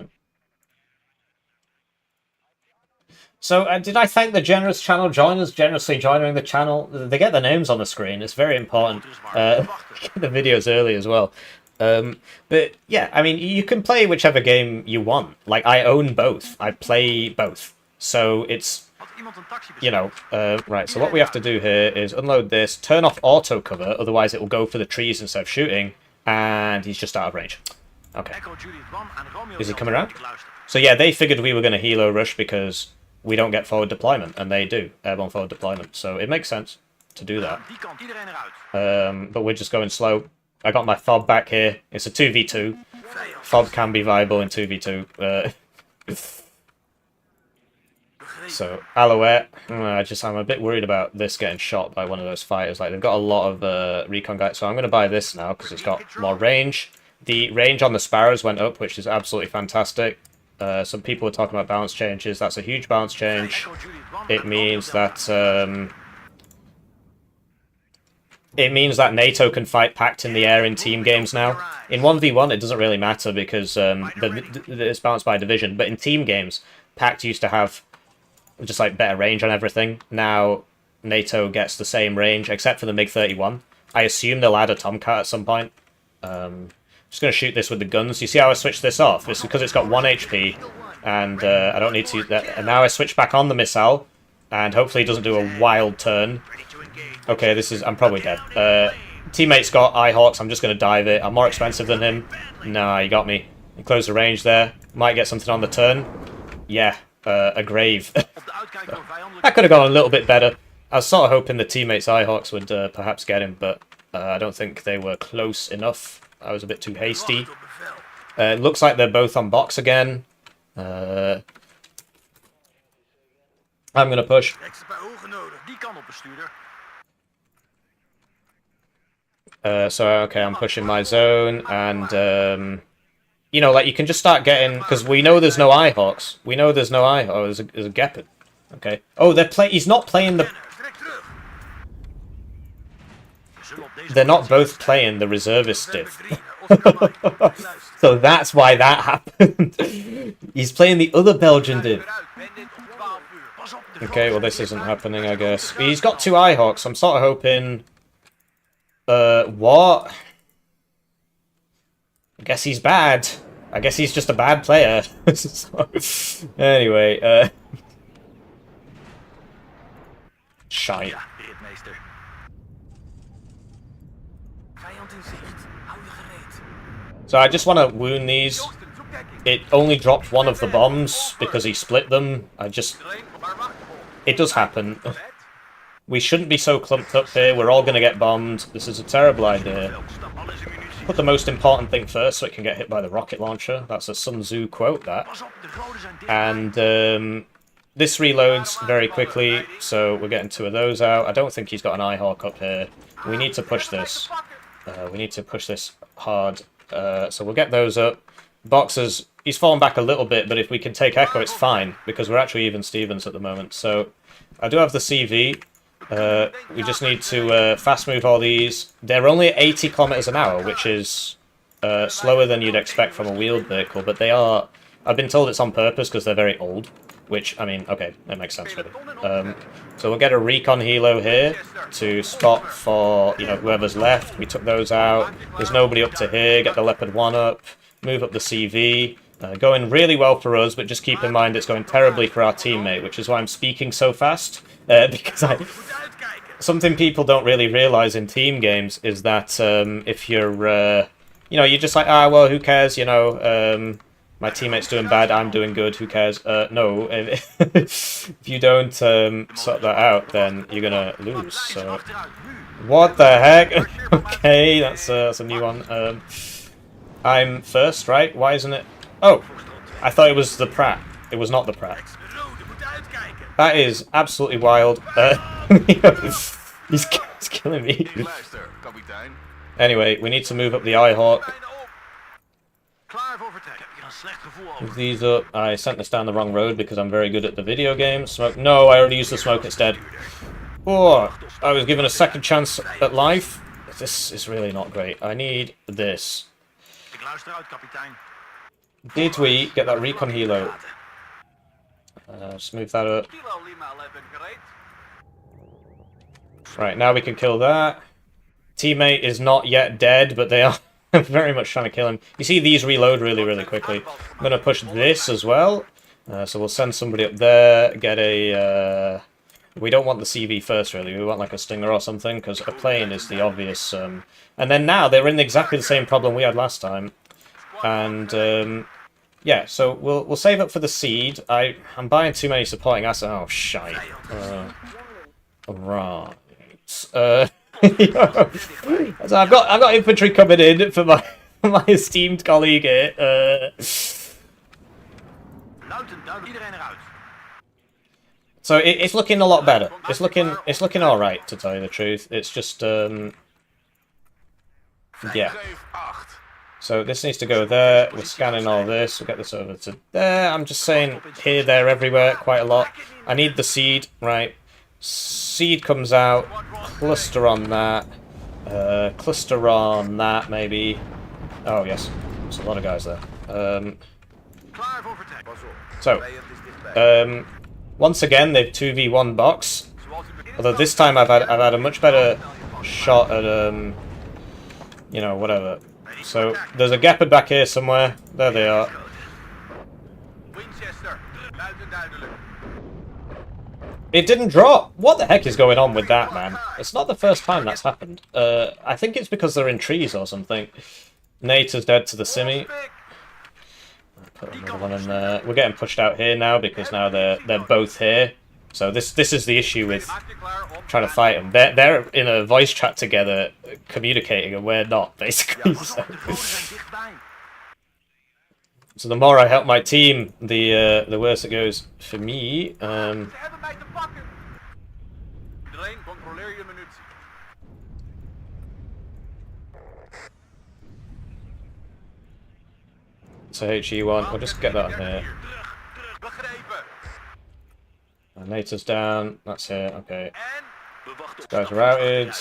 So, did I thank the generous channel joiners generously joining the channel? They get their names on the screen. It's very important. Get the videos early as well. But yeah, I mean, you can play whichever game you want. Like, I own both. I play both. So it's, you know, right. So what we have to do here is unload this, turn off auto cover, otherwise it will go for the trees instead of shooting, and he's just out of range. Okay. Is he coming around? So yeah, they figured we were going to helo rush because we don't get forward deployment, and they do, airborne forward deployment. So it makes sense to do that. But we're just going slow. I got my FOB back here. It's a 2v2. FOB can be viable in 2v2. So, Alouette, I'm a bit worried about this getting shot by one of those fighters. Like, they've got a lot of recon guys, so I'm going to buy this now because it's got more range. The range on the Sparrows went up, which is absolutely fantastic. Some people are talking about balance changes. That's a huge balance change. It means that NATO can fight PACT in the air in team games now. In 1v1, it doesn't really matter because it's balanced by division. But in team games, PACT used to have just like better range on everything. Now NATO gets the same range, except for the MiG-31. I assume they'll add a Tomcat at some point. Just going to shoot this with the guns. You see how I switched this off? It's because it's got 1 HP, and I don't need to use that. And now I switch back on the missile, and hopefully it doesn't do a wild turn. Okay, I'm probably dead. Teammate's got Eyehawks, I'm just going to dive it. I'm more expensive than him. Nah, he got me. He closed the range there. Might get something on the turn. Yeah, a grave. That could have gone a little bit better. I was sort of hoping the teammate's Eyehawks would perhaps get him, but I don't think they were close enough. I was a bit too hasty. It looks like they're both on box again. I'm going to push. Okay, I'm pushing my zone, and, you know, like, you can just start getting, because we know there's no Eyehawks. We know there's no Eyehawks. Oh, there's a Gepard. Okay. Oh, he's not playing the... They're not both playing the reservist div. So that's why that happened. He's playing the other Belgian div. Okay, well, this isn't happening, I guess. He's got 2 Eyehawks. I'm sort of hoping... what? I guess he's bad. I guess he's just a bad player. Anyway, shite. So I just want to wound these. It only dropped one of the bombs because he split them. It does happen. We shouldn't be so clumped up here. We're all going to get bombed. This is a terrible idea. Put the most important thing first so it can get hit by the rocket launcher. That's a Sun Tzu quote, that. And this reloads very quickly, so we're getting 2 of those out. I don't think he's got an Eyehawk up here. We need to push this. We need to push this hard. So we'll get those up. Boxers, he's fallen back a little bit, but if we can take Echo, it's fine, because we're actually even Stevens at the moment. So I do have the CV. We just need to fast move all these. They're only at 80 kilometers an hour, which is slower than you'd expect from a wheeled vehicle, but they are... I've been told it's on purpose because they're very old. which, I mean, okay, that makes sense really. So we'll get a recon helo here to spot for, you know, whoever's left. We took those out. There's nobody up to here. Get the Leopard 1 up. Move up the CV. Going really well for us, but just keep in mind it's going terribly for our teammate, which is why I'm speaking so fast. Because something people don't really realise in team games is that if you're, you know, you're just like, ah, well, who cares, you know, my teammate's doing bad, I'm doing good, who cares? No, if you don't sort that out, then you're gonna lose, so... What the heck? Okay, that's a new one. I'm first, right? Why isn't it... Oh, I thought it was the Pratt. It was not the Pratt. That is absolutely wild. He's killing me. Anyway, we need to move up the Eyehawk. Move these up. I sent this down the wrong road because I'm very good at the video game. Smoke. No, I already used the smoke instead. Oh, I was given a second chance at life. This is really not great. I need this. Did we get that recon helo? Just move that up. Right, now we can kill that. Teammate is not yet dead, but they are very much trying to kill him. You see these reload really, really quickly. I'm going to push this as well. So we'll send somebody up there, get a... we don't want the CV first, really. We want like a Stinger or something, because a plane is the obvious... And then now, they're in exactly the same problem we had last time. And... yeah, so we'll save up for the seed. I'm buying too many supporting assets. Oh, shite. Right. So I've got infantry coming in for my esteemed colleague here. So it's looking a lot better. It's looking all right, to tell you the truth. It's just yeah. So this needs to go there. We're scanning all this. We'll get this over to there. I'm just saying here, there, everywhere, quite a lot. I need the seed, right? Seed comes out. Cluster on that. Cluster on that, maybe. Oh, yes. There's a lot of guys there. Once again, they've 2v1 box. Although this time I've had a much better shot at, you know, whatever. So, there's a Gepard back here somewhere. There they are. It didn't drop! What the heck is going on with that, man? It's not the first time that's happened. I think it's because they're in trees or something. NATO's dead to the Simi. Put another one in there. We're getting pushed out here now because now they're both here. So this is the issue with trying to fight them. They're in a voice chat together, communicating, and we're not, basically. So the more I help my team, the worse it goes for me. So HE1, we'll just get that on here. NATO's down, that's here, okay. This guy's routed.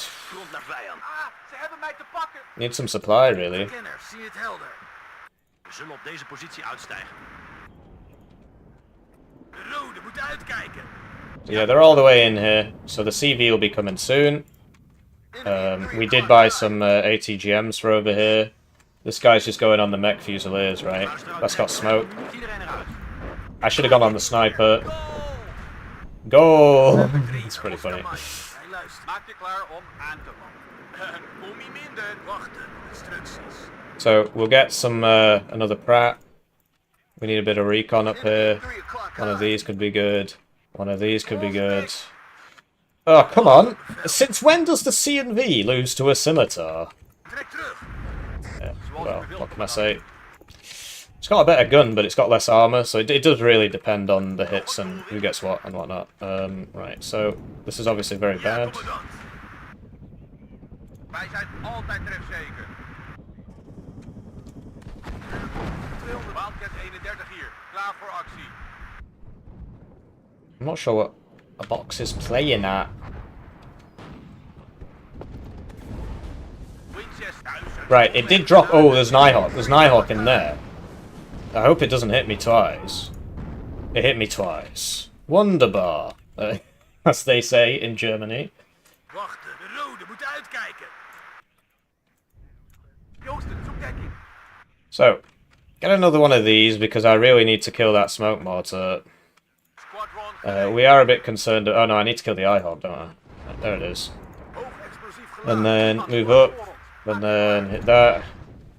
Need some supply, really. So yeah, they're all the way in here, so the CV will be coming soon. We did buy some ATGMs for over here. This guy's just going on the mech fusiliers, right? That's got smoke. I should have gone on the sniper. Goal! It's pretty funny. So we'll get some another Pratt. We need a bit of recon up here. One of these could be good. One of these could be good. Oh, come on! Since when does the C&V lose to a scimitar? Yeah, well, what can I say? It's got a better gun, but it's got less armor, so it does really depend on the hits and who gets what and whatnot. Right, so this is obviously very bad. I'm not sure what a box is playing at. Right, it did drop. Oh, there's an Eyehawk. There's an Eyehawk in there. I hope it doesn't hit me twice. It hit me twice. Wunderbar, as they say in Germany. Wachten, de rode moet uitkijken. Joosten, zoek dekking. So, get another one of these because I really need to kill that smoke mortar. We are a bit concerned. Oh no, I need to kill the Eiche, don't I? There it is. And then move up. And then hit that.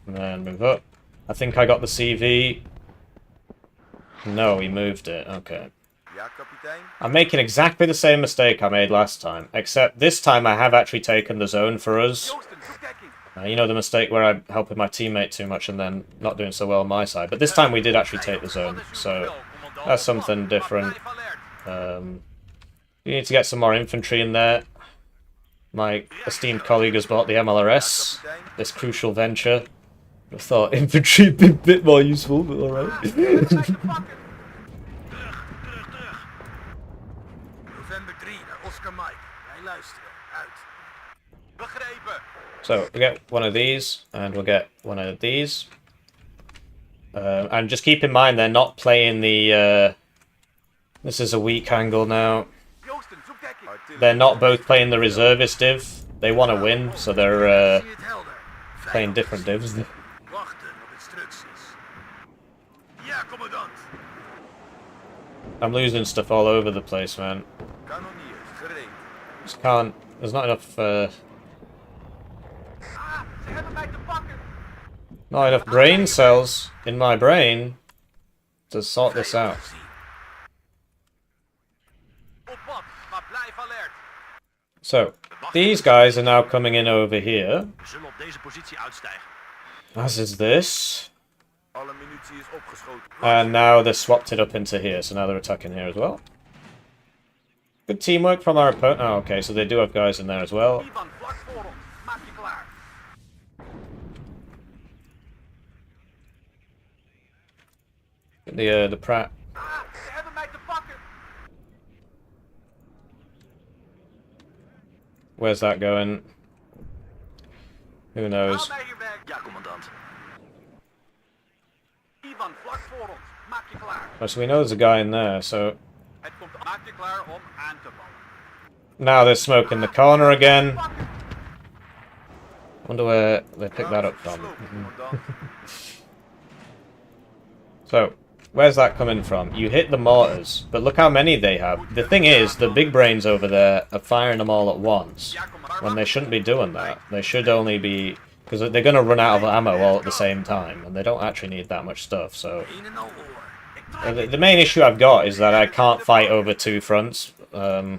And then move up. I think I got the CV. No, we moved it. Okay. I'm making exactly the same mistake I made last time. Except this time I have actually taken the zone for us. You know the mistake where I'm helping my teammate too much and then not doing so well on my side. But this time we did actually take the zone. So that's something different. You need to get some more infantry in there. My esteemed colleague has bought the MLRS, this crucial venture. I thought infantry would be a bit more useful, but alright. November 3, naar Oscar Mike. Wij luisteren. Uit. Begrepen. So, we get one of these, and we'll get one of these. And just keep in mind, they're not playing the... this is a weak angle now. They're not both playing the reservist div. They want to win, so they're playing different divs. I'm losing stuff all over the place, man. Just can't... There's not enough... not enough brain cells in my brain to sort this out. So, these guys are now coming in over here. As is this. And now they've swapped it up into here, so now they're attacking here as well. Good teamwork from our opponent. Oh, okay, so they do have guys in there as well. The Pratt. Where's that going? Who knows? Oh, so we know there's a guy in there, so... Now they're smoking the corner again. Wonder where they picked that up from. So, where's that coming from? You hit the mortars, but look how many they have. The thing is, the big brains over there are firing them all at once, when they shouldn't be doing that. They should only be... Because they're going to run out of ammo all at the same time, and they don't actually need that much stuff, so... The main issue I've got is that I can't fight over two fronts,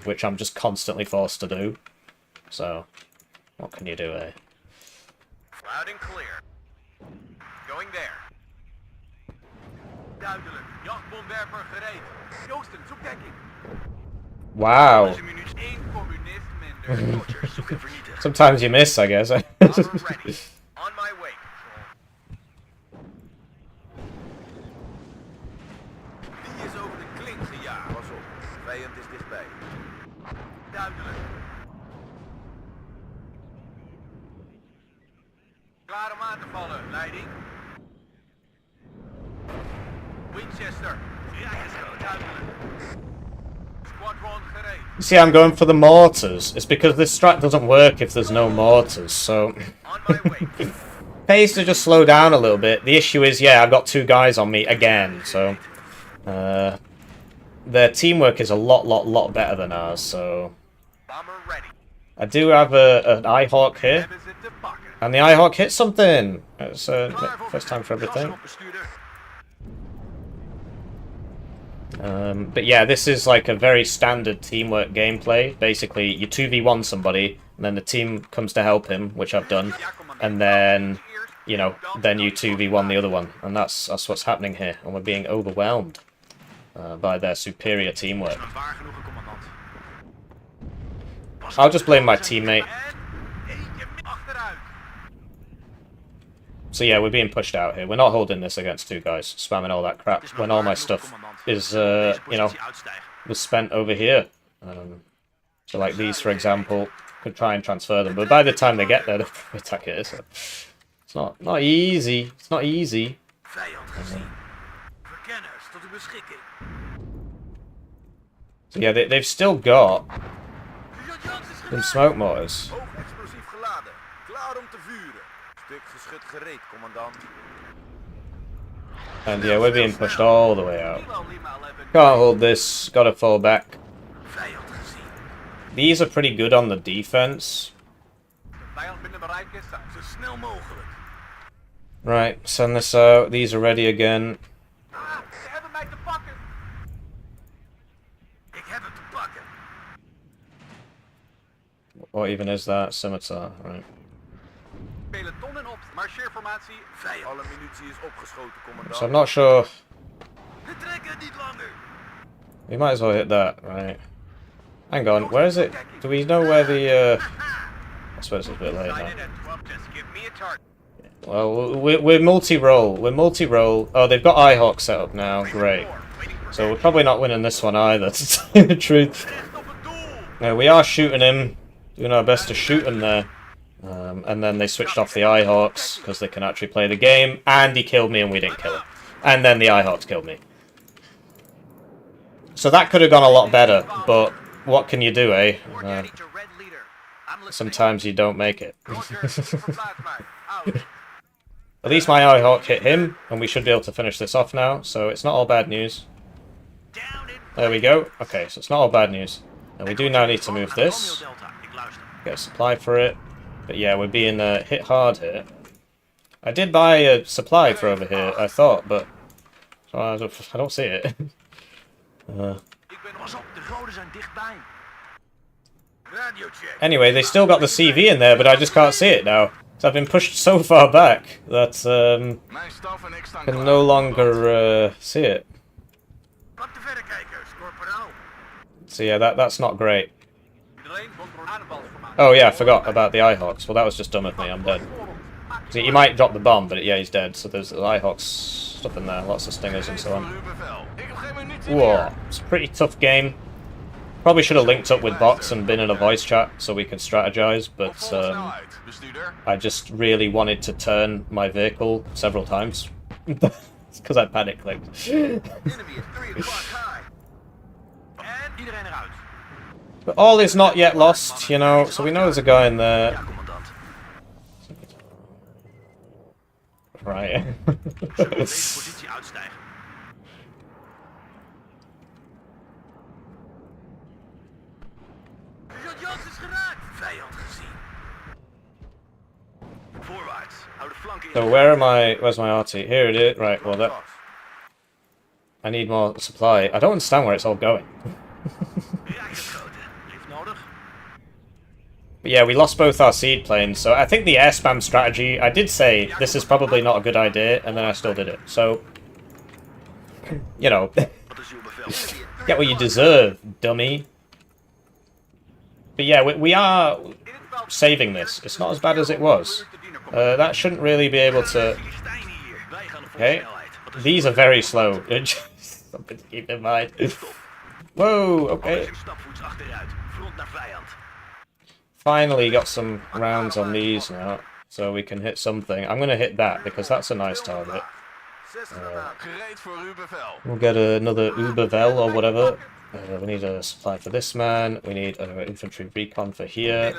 which I'm just constantly forced to do. So, what can you do, eh? Loud and clear. Going there. Duidelijk. Jachtbomwerper gereed. Joosten, zoek dekking. Wow. Eén communist minder. Zoek en vernietigen. Sometimes you miss, I guess. Armor ready. On my way. Die is over de klink gejaagd. Pas op, vijand is dichtbij. Duidelijk. Klaar om aan te vallen, leiding. Winchester. Ja, is zo duidelijk. Squadron gereed. See, I'm going for the mortars. It's because this strat doesn't work if there's no mortars, so... On my way. Pays to just slow down a little bit. The issue is, yeah, I've got two guys on me again, so... their teamwork is a lot better than ours, so... Bomber ready. I do have an Eiche here. And the Eiche hit something! It's first time for everything. But yeah, this is like a very standard teamwork gameplay. Basically, you 2v1 somebody, and then the team comes to help him, which I've done, and then, you know, then you 2v1 the other one, and that's what's happening here, and we're being overwhelmed by their superior teamwork. I'll just blame my teammate. So yeah, we're being pushed out here. We're not holding this against two guys, spamming all that crap, when all my stuff is, you know, was spent over here. So like these, for example, could try and transfer them, but by the time they get there, they'll attack it, so it's not easy. It's not easy. So yeah, they've still got some smoke mortars. Hoog explosief geladen. Klaar om te vuren. Stuk geschut gereed, commandant. And yeah, we're being pushed all the way out. Can't hold this, gotta fall back. Vijand gezien. These are pretty good on the defense. Vijand binnen bereik is, zo snel mogelijk. Right, send this out. These are ready again. Ah, ze hebben mij te pakken. Ik heb hem te pakken. What even is that? Scimitar, right. Pelotonnen op. Marcheerformatie. Vijand. Alle munitie is opgeschoten, commandant. So I'm not sure. We trekken niet langer. We might as well hit that, right. Hang on, where is it? Do we know where the, I suppose it's a bit late now. Just give me a target. Well, we're multi-roll. We're multi-roll. Oh, they've got Eiche set up now. Great. So we're probably not winning this one either, to tell you the truth. No, we are shooting him. Doing our best to shoot him there. And then they switched off the Eyehawks because they can actually play the game. And he killed me and we didn't kill him. And then the Eyehawks killed me. So that could have gone a lot better, but what can you do, eh? Sometimes you don't make it. At least my Eyehawk hit him, and we should be able to finish this off now, so it's not all bad news. There we go. Okay, so it's not all bad news. And we do now need to move this. Get a supply for it. But yeah, we're being hit hard here. I did buy a supply for over here, I thought, but I don't see it. Anyway, they still got the CV in there, but I just can't see it now. So I've been pushed so far back that can no longer see it. So yeah, that's not great. Oh yeah, I forgot about the Eyehawks. Well, that was just dumb of me. I'm dead. See, he might drop the bomb, but yeah, he's dead. So there's the Eyehawks stuff in there, lots of stingers and so on. Whoa, it's a pretty tough game. Probably should have linked up with bots and been in a voice chat so we could strategize, but I just really wanted to turn my vehicle several times. It's because I panic clicked. But all is not yet lost, you know, so we know there's a guy in there. Right. So where am I? Where's my RT? Here it is. Right, well that... I need more supply. I don't understand where it's all going. But yeah, we lost both our seed planes, so I think the air spam strategy, I did say this is probably not a good idea, and then I still did it. So, you know, get what you deserve, dummy. But yeah, we are saving this. It's not as bad as it was. That shouldn't really be able to... Okay, these are very slow. Something to keep in mind. Whoa, okay. Finally got some rounds on these now, so we can hit something. I'm going to hit that, because that's a nice target. We'll get another Ubervel or whatever. We need a supply for this man. We need an infantry recon for here.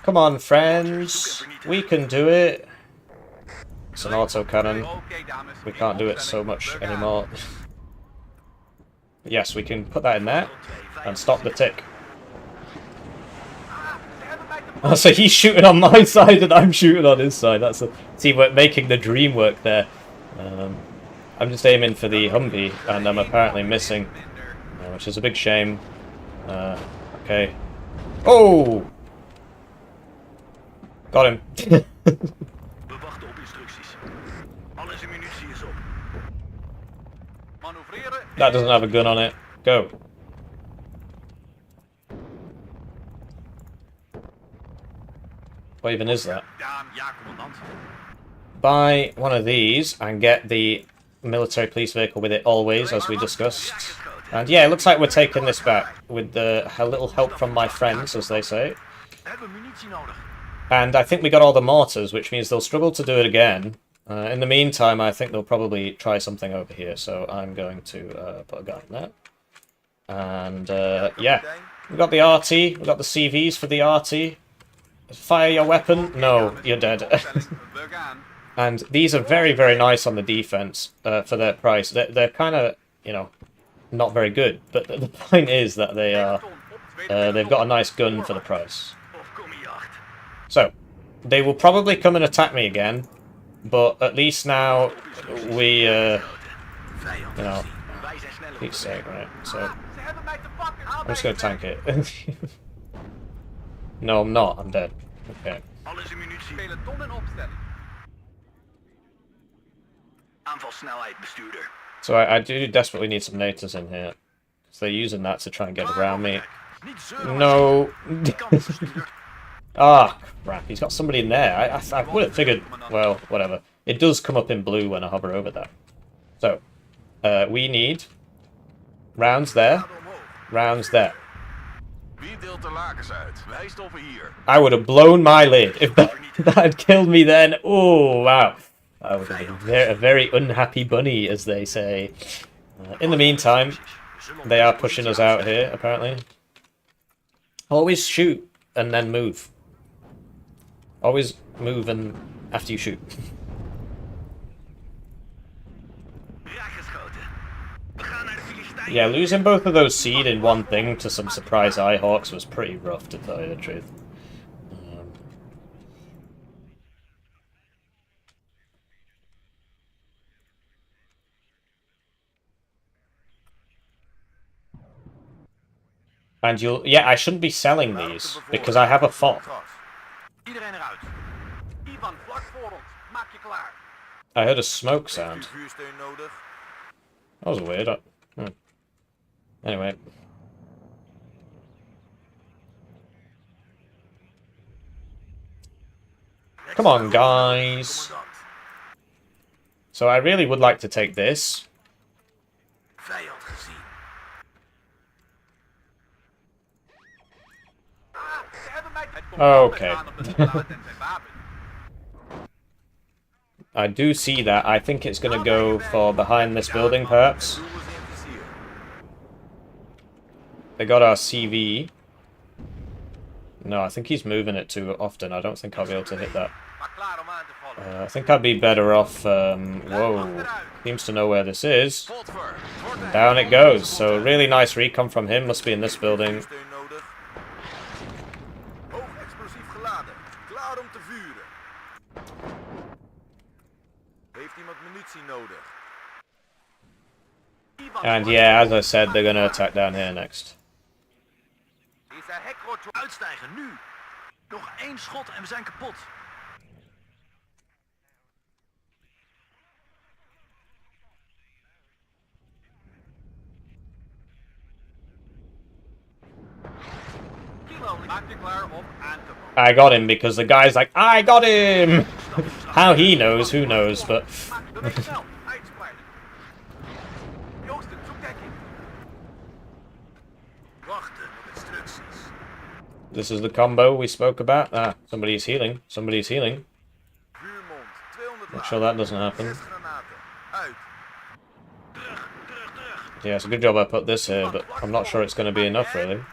Come on, friends. We can do it. It's an autocannon. We can't do it so much anymore. Yes, we can put that in there and stop the tick. Oh, so he's shooting on my side and I'm shooting on his side. That's see, we're making the dream work there. I'm just aiming for the Humvee and I'm apparently missing, which is a big shame. Okay. Oh! Got him. That doesn't have a gun on it. Go. What even is that? Buy one of these and get the military police vehicle with it always, as we discussed. And yeah, it looks like we're taking this back with a little help from my friends, as they say. And I think we got all the mortars, which means they'll struggle to do it again. In the meantime, I think they'll probably try something over here, so I'm going to put a guy in there. And yeah, we got the RT, we got the CVs for the RT. Fire your weapon. No, you're dead. And these are very, very nice on the defense for their price. They're kind of, you know, not very good. But the point is that they are, they've got a nice gun for the price. So, they will probably come and attack me again. But at least now we, you know, Pete's sake, right? So, I'm just going to tank it. No, I'm not. I'm dead. Okay. So I do desperately need some NATOs in here. So they're using that to try and get around me. No. Ah, crap. He's got somebody in there. I would have figured... Well, whatever. It does come up in blue when I hover over that. So, we need rounds there. Rounds there. I would have blown my lid if that had killed me then. Oh, wow. I would have been a very unhappy bunny, as they say. In the meantime, they are pushing us out here, apparently. Always shoot and then move. Always move and after you shoot. Yeah, losing both of those seed in one thing to some surprise Eyehawks was pretty rough, to tell you the truth. And you'll... Yeah, I shouldn't be selling these, because I have a FOB. I heard a smoke sound. That was weird. Anyway. Come on, guys. So I really would like to take this. Okay. I do see that. I think it's going to go for behind this building, perhaps. They got our CV. No, I think he's moving it too often. I don't think I'll be able to hit that. I think I'd be better off... whoa. Seems to know where this is. Down it goes. So really nice recon from him. Must be in this building. And yeah, as I said, they're going to attack down here next. Uitstijgen, nu! Nog één schot en we zijn kapot. Maak je klaar om aan te vallen. I got him because the guy's like, I got him! How he knows, who knows, but... This is the combo we spoke about. Ah, somebody's healing. Somebody's healing. Not sure that doesn't happen. Yeah, it's a good job I put this here, but I'm not sure it's going to be enough, really.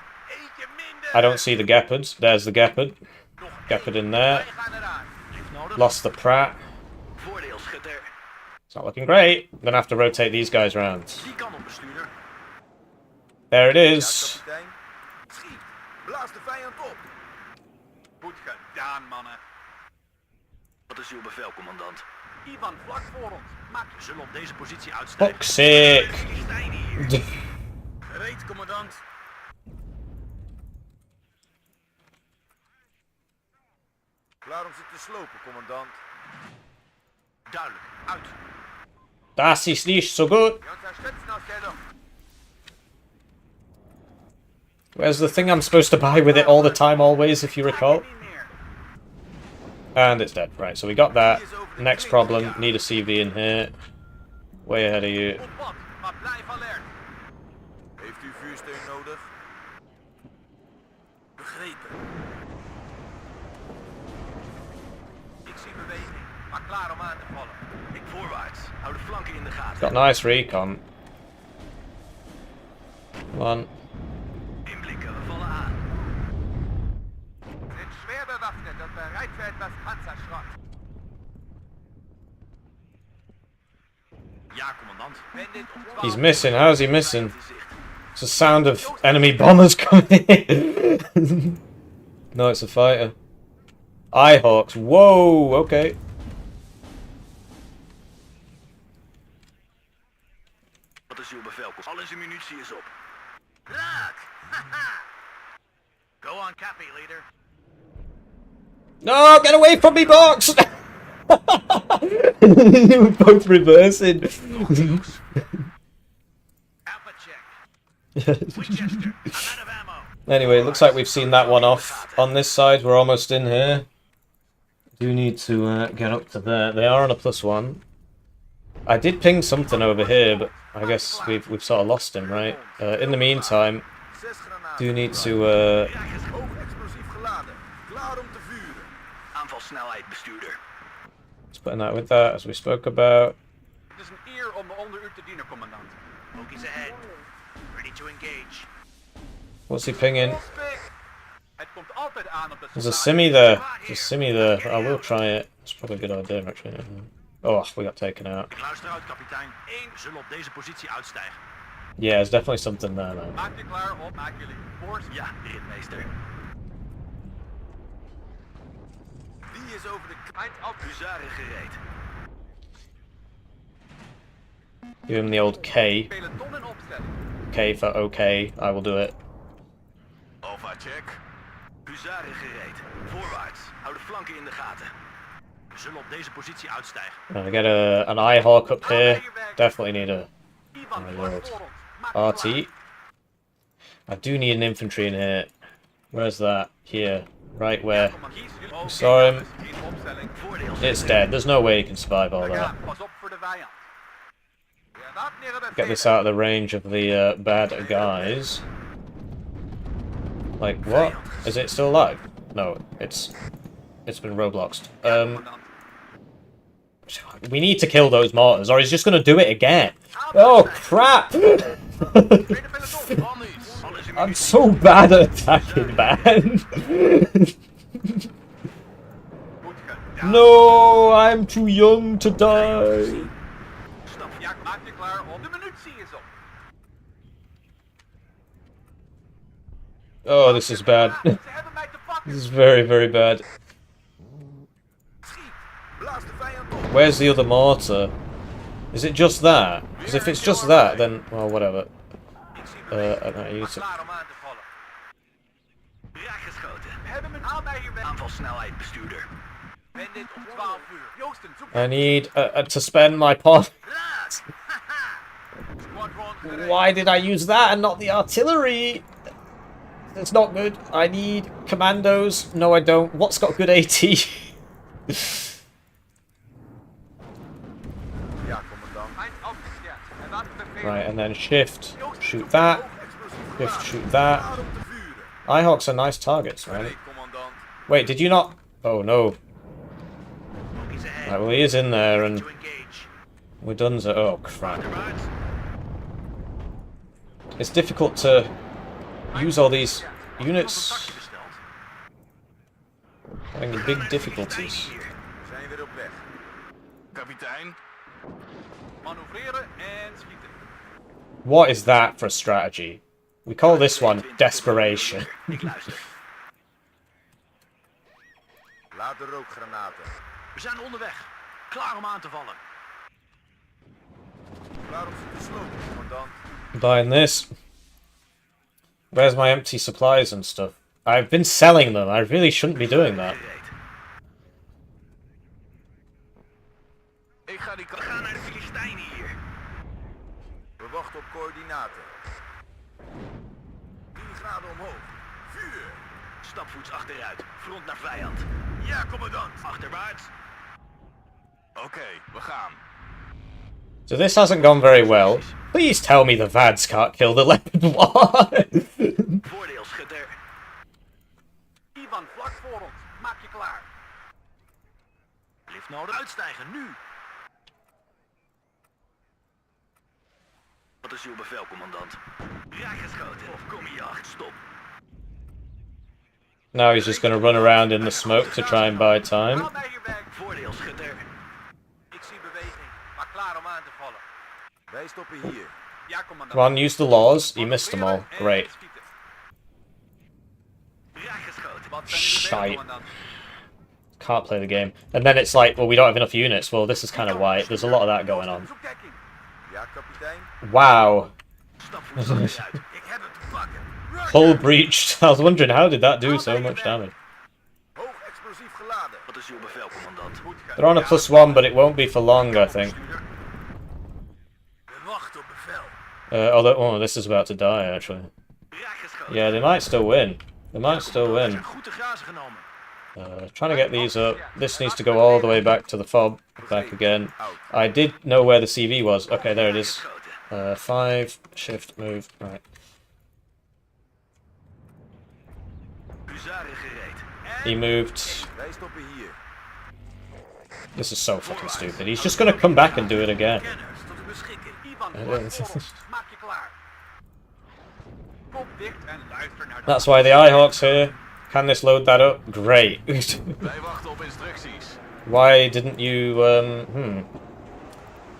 I don't see the Gepards. There's the Gepard. Gepard in there. Lost the Pratt. It's not looking great. I'm going to have to rotate these guys around. There it is. Blaas de vijand op. Goed gedaan, mannen. Wat is uw bevel, commandant? Ivan, vlak voor ons. Maak je zullen op deze positie uitstijgen. Toxic. Gereed, commandant. Klaar om ze te slopen, commandant. Duidelijk, uit. Das ist nicht so good. Where's the thing I'm supposed to buy with it all the time, always, if you recall? And it's dead. Right, so we got that. Next problem, need a CV in here. Way ahead of you. Heeft u vuursteun nodig? Begrepen. Ik zie beweging. Maar klaar om aan te vallen. Ik voorwaarts. Hou de flanken in de gaten. Got nice recon. Come on. Inblikken, we vallen aan. Sind schwer bewaffnet und bereit für etwas Panzerschrott. Ja, commandant. He's missing. How is he missing? It's the sound of enemy bombers coming in. No, it's a fighter. Eyehawks. Whoa, okay. Wat is uw bevel? Al zijn munitie is op. Raak! Go on, Cappy, leader. No, get away from me, Box! We're both reversing. Alpha check. Winchester, I'm out of ammo. Anyway, looks like we've seen that one off. On this side, we're almost in here. Do need to get up to there. They are on a +1. I did ping something over here, but I guess we've sort of lost him, right? In the meantime, do need to Hoogexplosief geladen. Klaar om te vuren. Aanvalsnelheid, bestuurder. let's put in that with that, as we spoke about. Het is een eer om onder u te dienen, commandant. Focus ahead. Ready to engage. What's he pinging? Het komt altijd aan op de There's a simi there. There's a simi there. I will try it. It's probably a good idea, actually. Oh, we got taken out. Ik luister uit, kapitein. 1 zullen op deze positie uitstijgen. Yeah, there's definitely something there, man. Maak je klaar op, maak jullie borst. Ja, ritmeester. Wie is over de eind af? Huzaren gereed. Give him the old K. Peloton in opstelling. K for okay. I will do it. Alpha check. Huzaren gereed. Voorwaarts. Hou de flanken in de gaten. We zullen op deze positie uitstijgen. I get an Eyehawk up here. Definitely need a Ivan, my vlak lord. voor ons. Maak je RT. I do need an infantry in here. Where's that? Here. Right where? klaar. Saw him. In opstelling. Voordeel. It's dead. There's no way he can survive all that. Pas op voor de vijand. Get this out of the range of the bad guys. Like, what? Is it still alive? No, it's been Robloxed. We need to kill those mortars, or he's just gonna do it again. Oh crap! I'm so bad at attacking, man. No, I'm too young to die. Ja, maak je klaar op. De munitie is op. Oh, this is bad. Ze hebben mij te pakken. This is very, very bad. Schiet. Blaas de vijand op. Where's the other mortar? Is it just that? Because if it's just that, then well, whatever. Ik zie I don't use it. klaar om aan te vallen. Raak geschoten. We hebben een haal mij hier weg. Aanvalsnelheid, bestuurder. Ben dit om 12 uur. Joosten, zoek. I need to spend my pot. Raak. Squadron gereed. Why did I use that and not the artillery? It's not good. I need commandos. No, I don't. What's got good AT? Ja, commandant. Eind afgeschermd. En laat het bevelen. Right, and then shift, shoot that. Shift, shoot that. Klaar om te vuren. Eyehawks are nice targets, man. Nee, commandant. Wait, did you not? Oh no. Focus ahead. Right, well, he is in there, and To engage. we're done. Oh crap! Achteruit. It's difficult to use all these Een units. taxi besteld. Having big difficulties. Hier. We zijn weer op weg. Kapitein, Manoeuvreren en schieten. What is that for a strategy? We call this one desperation. Ik luister. Laat de rookgranaten. We zijn onderweg. Klaar om aan te vallen. Klaar om ze te slopen, commandant. Buying this. Where's my empty supplies and stuff? I've been selling them. I really shouldn't be doing that. Gereed. ik ga die We gaan naar de Filistijnen hier. We wachten op coördinaten. 10 graden omhoog. Vuur! Stapvoets achteruit. Front naar vijand. Ja, commandant. Achterwaarts. Oké, we gaan. So this hasn't gone very well. Please tell me the Vads can't kill the Leopard 1. Voordeelschutter. Ivan, vlak voor ons. Maak je klaar. Lift nodig. Uitstijgen, nu. Wat is uw bevel, commandant? Raak geschoten. Of kom hier, stop. Now he's just going to run around in the smoke to try and buy time. Haal mij hierbij. Voordeel, schutter. Ik zie beweging, maar klaar om aan te vallen. Wij stoppen hier. Ja, commandant. Come on, use the laws. You missed them all. Great. Raak geschoten. Wat zijn jullie bezig, Shite. commandant? Can't play the game. And then it's like, well, we don't have enough units. Well, this is kind of why. There's a lot of that going on. Zoekdekking. Ja, kapitein. Wow. Stap voor stap uit. Ik heb hem te pakken. Hull breached. I was wondering, how did that do so much damage? Hoog explosief geladen. Wat is uw bevel, commandant? They're on a +1, but it won't be for long, I think. We wachten op bevel. Oh, this is about to die, actually. Raak geschoten. Yeah, they might still win. They might still We win. zijn goed te grazen genomen. Trying to get these up. This needs to go all the way back to the fob. Back again. I did know where the CV was. Okay, there it is. 5, shift, move. Right. Huzaren gereed. He moved. Wij stoppen hier. This is so fucking stupid. He's just gonna come back and do it again. Kenners tot uw beschikking. Ivan, don't- vlak voor ons. Maak je klaar. Kop dicht en luister naar de... That's why the Eyehawk's here. Can this load that up? Great. Wij wachten op instructies. Why didn't you,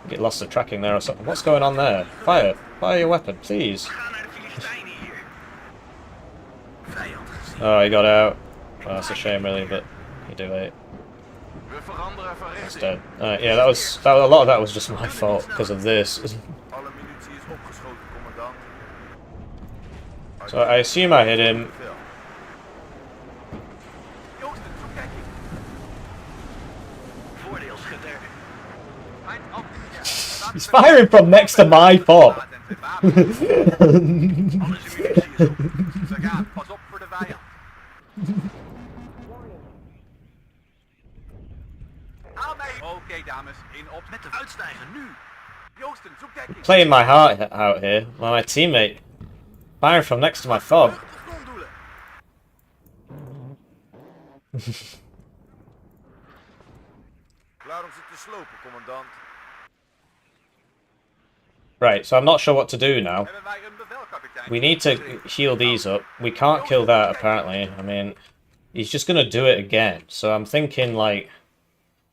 get lost of tracking there or something? What's going on there? Fire. Fire your weapon, please. Ga naar de Filistijnen hier. Vijand gezien. Oh, he got out. Well, that's a shame, really, but you do it. We veranderen van He's richting. dead. Yeah, that was a lot of that was just my fault because of this. Alle munitie is opgeschoten, commandant. So I assume I hit him. Bevel. Joosten, zoekdekking. Voordeel, schutter. Eind af. Ja, He's firing from next to my fob. Alles in munitie is op. Ze gaan, pas op voor de vijand. Haal mij. Oké, dames, in op met de uitstijgen nu. Joosten, zoekdekking. Playing my heart out here. While my teammate firing from next to my fob. Vluchtige gronddoelen. Klaar om ze te slopen, commandant. Right, so I'm not sure what to do now. Hebben wij een bevel, kapitein? We need to heal these up. We can't kill that, apparently. I mean, he's just gonna do it again. So I'm thinking, like,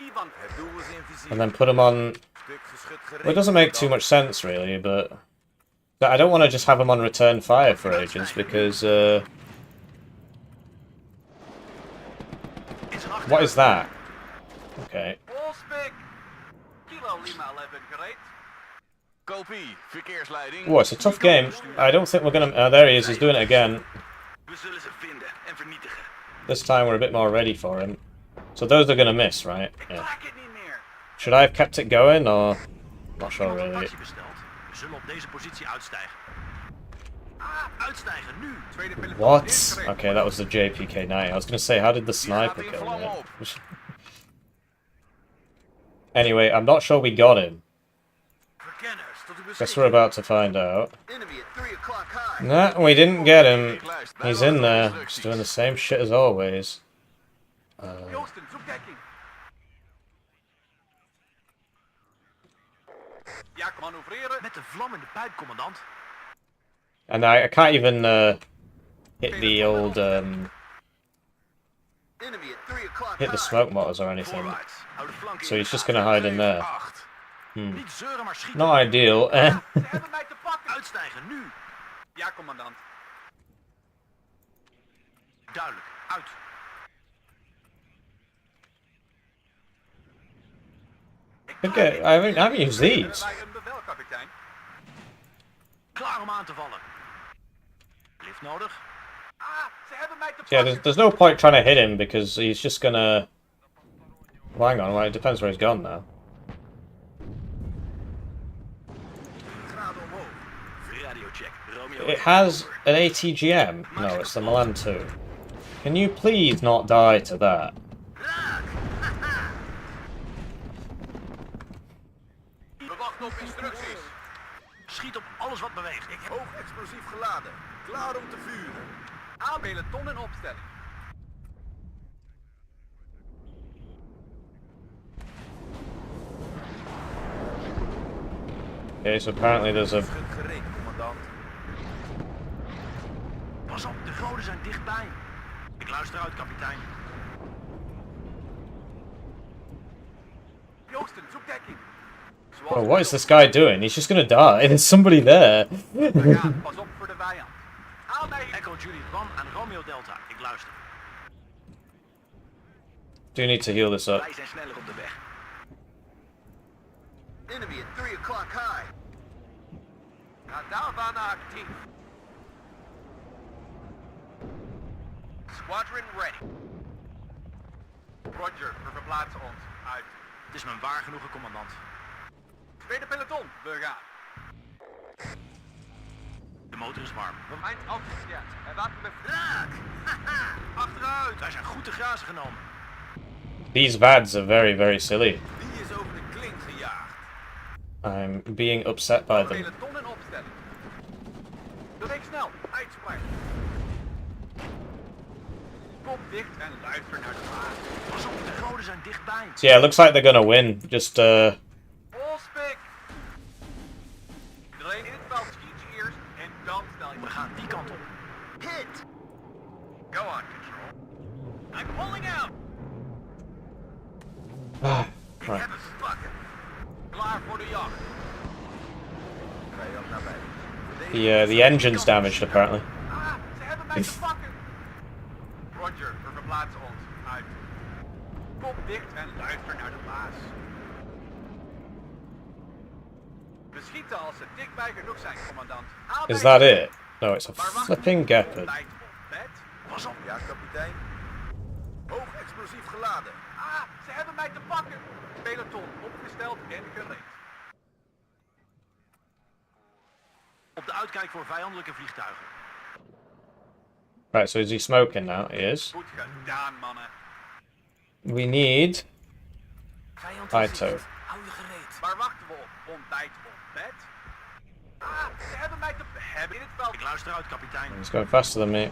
Ivan, Het doel is in vizier. and then put him on. Stuk geschut gereed. Well, it doesn't make too much sense, really, but I don't want to just have him on return fire for ages because what is that? Okay. Wolfspik. Kilo Lima 11 gereed. Kopie, verkeersleiding. Oh, it's a tough game. I don't think we're gonna. There he is. He's doing it again. We zullen ze vinden en vernietigen. This time we're a bit more ready for him. So those are gonna miss, right? Ik Yeah. raak het niet meer. Should I have kept it going or not sure Iemand op really? actie besteld. We zullen op deze positie uitstijgen. Uitstijgen nu. Tweede peloton What? ingericht. Okay, that was the JPK-9. I was gonna say, how did the Hier sniper gaat in kill vlammen me? op. Anyway, I'm not sure we got him. Verkenners tot uw Guess beschikking. we're about to find out. Enemy at 3 o'clock high. Nah, we didn't get him. Ik luister. He's Wij in wachten op there. He's instructies. doing the same shit as always. Joosten, zoekdekking. Ja, manoeuvreren. Met de vlam in de pijp, commandant. And I can't even hit the old Enemy at 3 o'clock hit the high. smoke motors or anything. Voorwaarts. Hou de flank in So de he's just gaten. gonna hide in there. 8. Niet zeuren, maar schieten. Not ideal. Ze hebben mij te pakken. Uitstijgen, nu. Ja, commandant. Duidelijk, uit. Okay, I haven't used these. Hebben wij een bevel, kapitein? Klaar om aan te vallen. Lift nodig. Ze hebben mij te pakken. Yeah, there's no point trying to hit him because he's just gonna. Well, hang on, well, it depends where he's gone now. Graden omhoog. Radio check. Romeo. It has an ATGM. No, it's the Milan 2. Can you please not die to that? Raak. We wachten op instructies. Schiet op alles wat beweegt. Ik heb Hoog explosief geladen. Klaar om te vuren. aanpeloton in opstelling. Okay, so apparently there's a... Schut gereed, commandant. Pas op, de goden zijn dichtbij. Ik luister uit, kapitein. Joosten, zoek dekking. Oh, what is this guy doing? He's just gonna die. There's somebody there. We gaan, pas op voor de vijand. Haal mij Echo Juliet 1 en Romeo Delta. Ik luister. Do need to heal this up. Wij zijn sneller op de weg. Enemy at 3 o'clock high. Radarbaan actief. Squadron ready. Roger, we verplaatsen ons. Uit. Het is me waar genoegen, commandant. Tweede peloton, we gaan. De motor is warm. Eind afgeschermd. En wachten we raak. Achteruit. Wij zijn goed te grazen genomen. These VADs are very, very silly. Die is over de klink gejaagd. I'm being upset by them. Peloton in opstelling. Beweeg snel. Uitspraak. Kop dicht en luister naar de maat. Pas op, de goden zijn dichtbij. So yeah, it looks like they're gonna win. Just Volspik. Iedereen in het veld schiet je eerst en dan snel je. We gaan die kant op. Hit. Go on, control. I'm pulling out. Ik heb het pakken. Klaar voor de jacht. Vijand nabij. the engine's damaged apparently. Ah, ze hebben mij te pakken. Roger, we verplaatsen ons. Uit. Kop dicht en luister naar de baas. We schieten als ze dichtbij genoeg zijn, commandant. Haal Is mij- that it? No, it's a flipping gepard. Ontbijt op bed. Pas op. Ja, kapitein. Hoog explosief geladen. Ah, ze hebben mij te pakken. Peloton opgesteld en gereed. Op de uitkijk voor vijandelijke vliegtuigen. Right, so is he smoking now? He is. Goed gedaan, mannen. We need Vijand Eiche. Hou je gereed. Waar wachten we op? Ontbijt op bed? Ah, ze hebben mij te hebben in het veld. Ik luister uit, kapitein. He's going faster than me.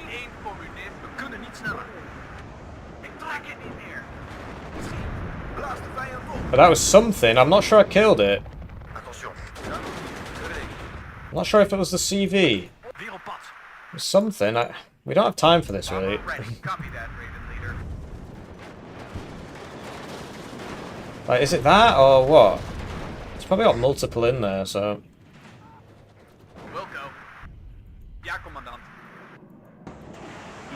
Eén communist, we kunnen niet sneller. Ik trek het niet meer. Blaas de vijand op. But that was something. I'm not sure I killed it. Attention. I'm not sure if it was the CV. It Weer op pad. was something. We don't have time for this really. Ready. Copy that, Raven leader. Like, is it that or what? It's probably got multiple in there, so. Wilco. Ja, commandant.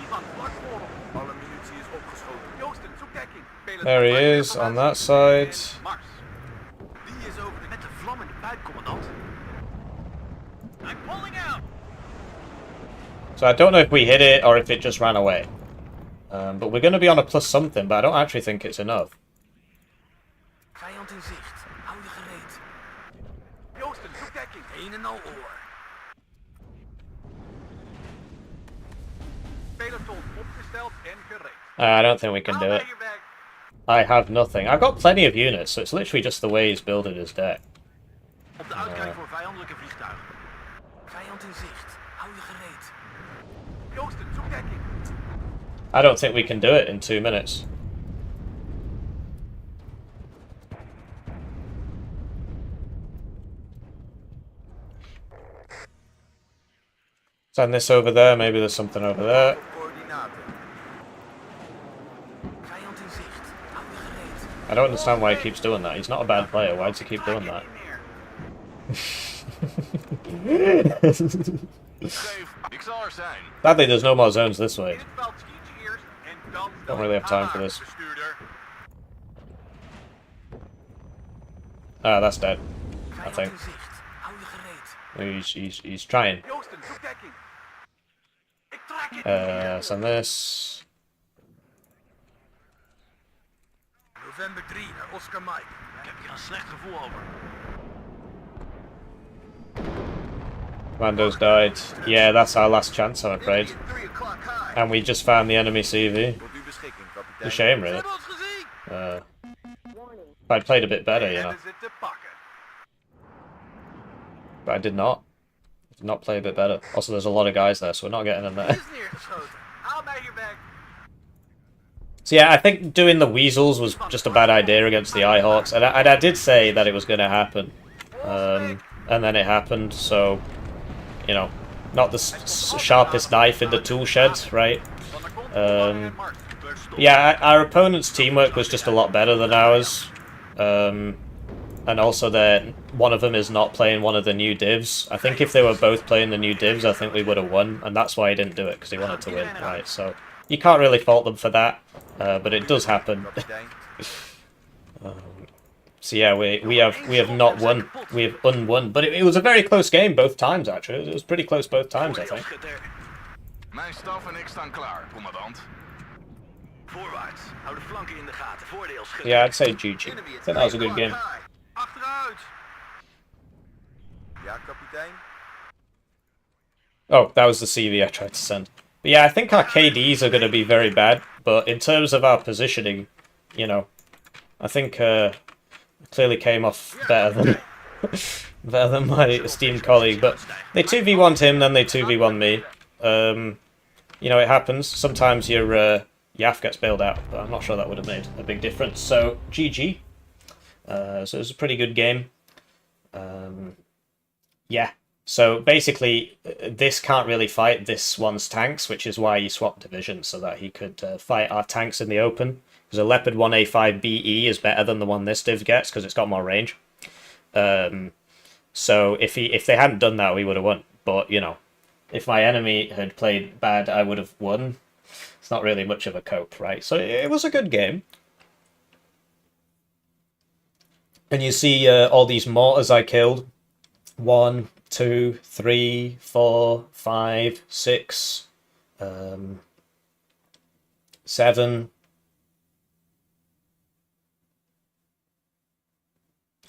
Ivan, vlak voor ons. Alle munitie is opgeschoten. Joosten, zoek dekking. There he is on that side. Mars. Die is over met de vlam in de pijp, commandant. I'm pulling out. So I don't know if we hit it or if it just ran away. But we're going to be on a plus something, but I don't actually think it's enough. Vijand in zicht. Hou je gereed. Joosten, zoek dekking. Een en al oor. Peloton opgesteld en gereed. I don't think we can do it. Haal mij weg. I have nothing. I've got plenty of units, so it's literally just the way he's building his deck. Op de uitkijk voor vijandelijke vliegtuigen. Vijand in zicht. Hou je gereed. Joosten, zoek dekking. I don't think we can do it in 2 minutes. Send this over there, maybe there's something over there. Vijand in zicht. Hou je gereed. I don't understand why he keeps doing that. He's not a bad player. Why does he keep doing that? Ik zal er zijn. Sadly, there's no more zones this way. In het veld schiet je eerst en dan... Don't really have time for this. Bestuurder. Ah, that's dead. I Vijand think. in zicht. Hou je gereed. He's trying. Joosten, zoek dekking. Ik trek het niet meer. Send this. November 3 naar Oscar Mike. Ik heb hier een slecht gevoel over. Commando's died. Yeah, that's our last chance, I'm afraid. And we just found the enemy CV. Tot uw beschikking, kapitein. It's a shame, Ze really. hebben ons gezien. If I'd played a bit better, you know. Hebben ze te pakken. But I did not. I did not play a bit better. Also, there's a lot of guys there, so we're not getting in there. Is neergeschoten. Haal mij hier weg. So yeah, I think doing the Weasels was just a bad idea against the Eyehawks, and I did say that it was going to happen, and then it happened. So, you know, not the sharpest knife in the tool shed, right? Yeah, our opponent's teamwork was just a lot better than ours, and also one of them is not playing one of the new divs. I think if they were both playing the new divs, I think we would have won, and that's why he didn't do it, because he wanted to win, right? So you can't really fault them for that, but it does happen. So yeah, we have not won. We have unwon, but it was a very close game both times. Actually, it was pretty close both times. I think. Mijn staf en ik staan klaar, commandant. Voorwaarts. Hou de flanken in de gaten. Voordeel schutter. Yeah, I'd say GG. I think that was a good game. Achteruit. Ja, kapitein. Oh, that was the CV I tried to send. But yeah, I think our KDs are going to be very bad. But in terms of our positioning, you know, I think clearly came off better than my esteemed colleague. But they 2v1'd him, then they 2v1'd me. You know, it happens. Sometimes your Yaf gets bailed out, but I'm not sure that would have made a big difference. So, GG. So it was a pretty good game. Yeah. So basically, this can't really fight this one's tanks, which is why he swapped divisions, so that he could fight our tanks in the open. Because a Leopard 1A5BE is better than the one this div gets, because it's got more range. So if they hadn't done that, we would have won. But, you know, if my enemy had played bad, I would have won. It's not really much of a cope, right? So it was a good game. And you see all these mortars I killed. 1, 2, 3, 4, 5, 6, 7.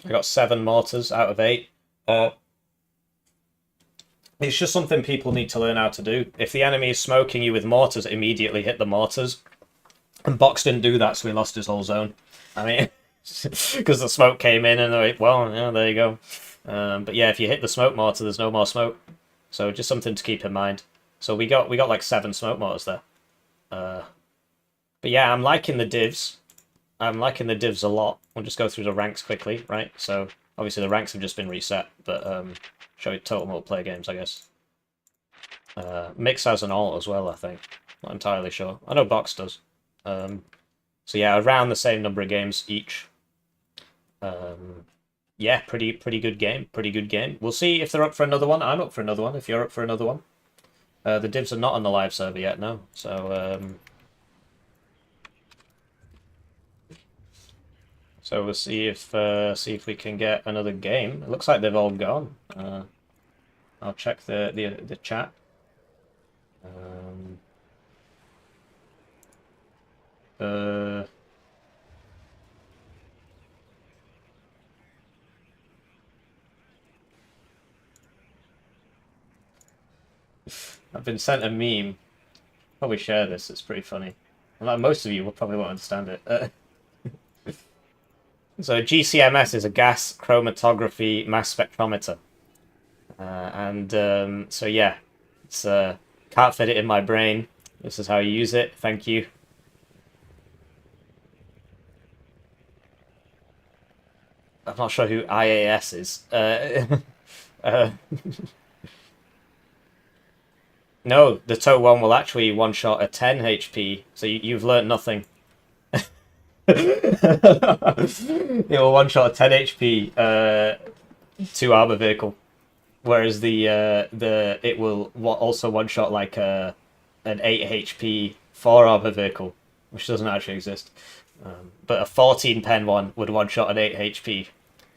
I got 7 mortars out of 8. It's just something people need to learn how to do. If the enemy is smoking you with mortars, immediately hit the mortars. And Box didn't do that, so he lost his whole zone. I mean, because the smoke came in and like, well, yeah, there you go. But yeah, if you hit the smoke mortar, there's no more smoke. So just something to keep in mind. So we got like 7 smoke mortars there. But yeah, I'm liking the divs. I'm liking the divs a lot. We'll just go through the ranks quickly, right? So obviously the ranks have just been reset, but show you total multiplayer games, I guess. Mix has an alt as well, I think. Not entirely sure. I know Box does. So yeah, around the same number of games each. Yeah, pretty good game. Pretty good game. We'll see if they're up for another one. I'm up for another one, if you're up for another one. The divs are not on the live server yet, no. So, so we'll see if we can get another game. It looks like they've all gone. I'll check the chat. I've been sent a meme. Probably share this. It's pretty funny. Like most of you will probably won't understand it. So GCMS is a gas chromatography mass spectrometer, and so yeah, it's can't fit it in my brain. This is how you use it. Thank you. I'm not sure who IAS is. No, the TOW 1 will actually one-shot a 10 HP, so you've learnt nothing. It will one-shot a 10 HP 2 armor vehicle, whereas it will also one-shot like an 8 HP 4 armor vehicle, which doesn't actually exist. But a 14 pen one would one-shot an 8 HP.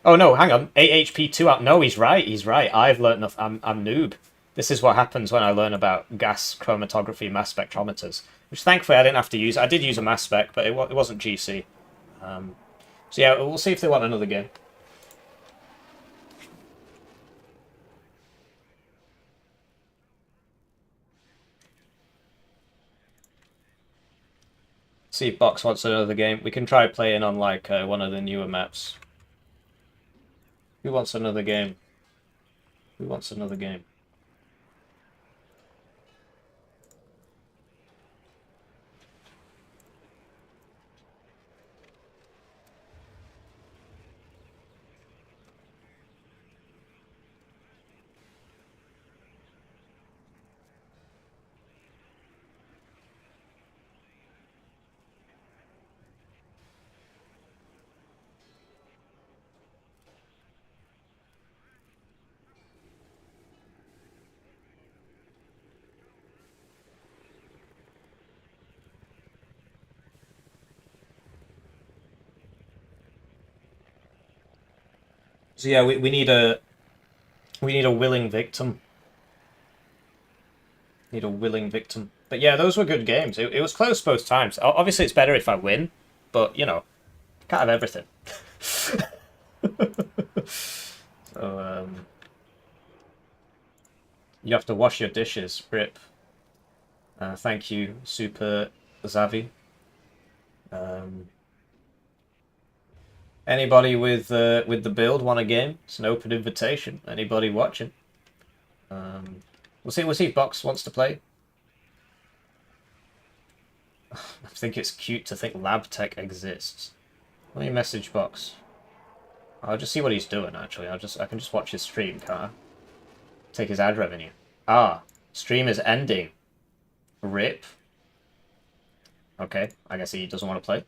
Oh no, hang on, 8 HP 2 armor. No, he's right. I've learnt enough. I'm noob. This is what happens when I learn about gas chromatography mass spectrometers, which thankfully I didn't have to use. I did use a mass spec, but it wasn't GC. So yeah, we'll see if they want another game. See if Box wants another game. We can try playing on like one of the newer maps. Who wants another game? Who wants another game? So yeah, we need a willing victim. Need a willing victim. But yeah, those were good games. It was close both times. Obviously, it's better if I win, but you know, can't have everything. So you have to wash your dishes. Rip. Thank you, Super Zavi. Anybody with the build want a game? It's an open invitation. Anybody watching? We'll see if Box wants to play. I think it's cute to think lab tech exists. Let me message Box. I'll just see what he's doing. Actually, I can just watch his stream, can't I? Take his ad revenue. Ah, stream is ending. Rip. Okay, I guess he doesn't want to play.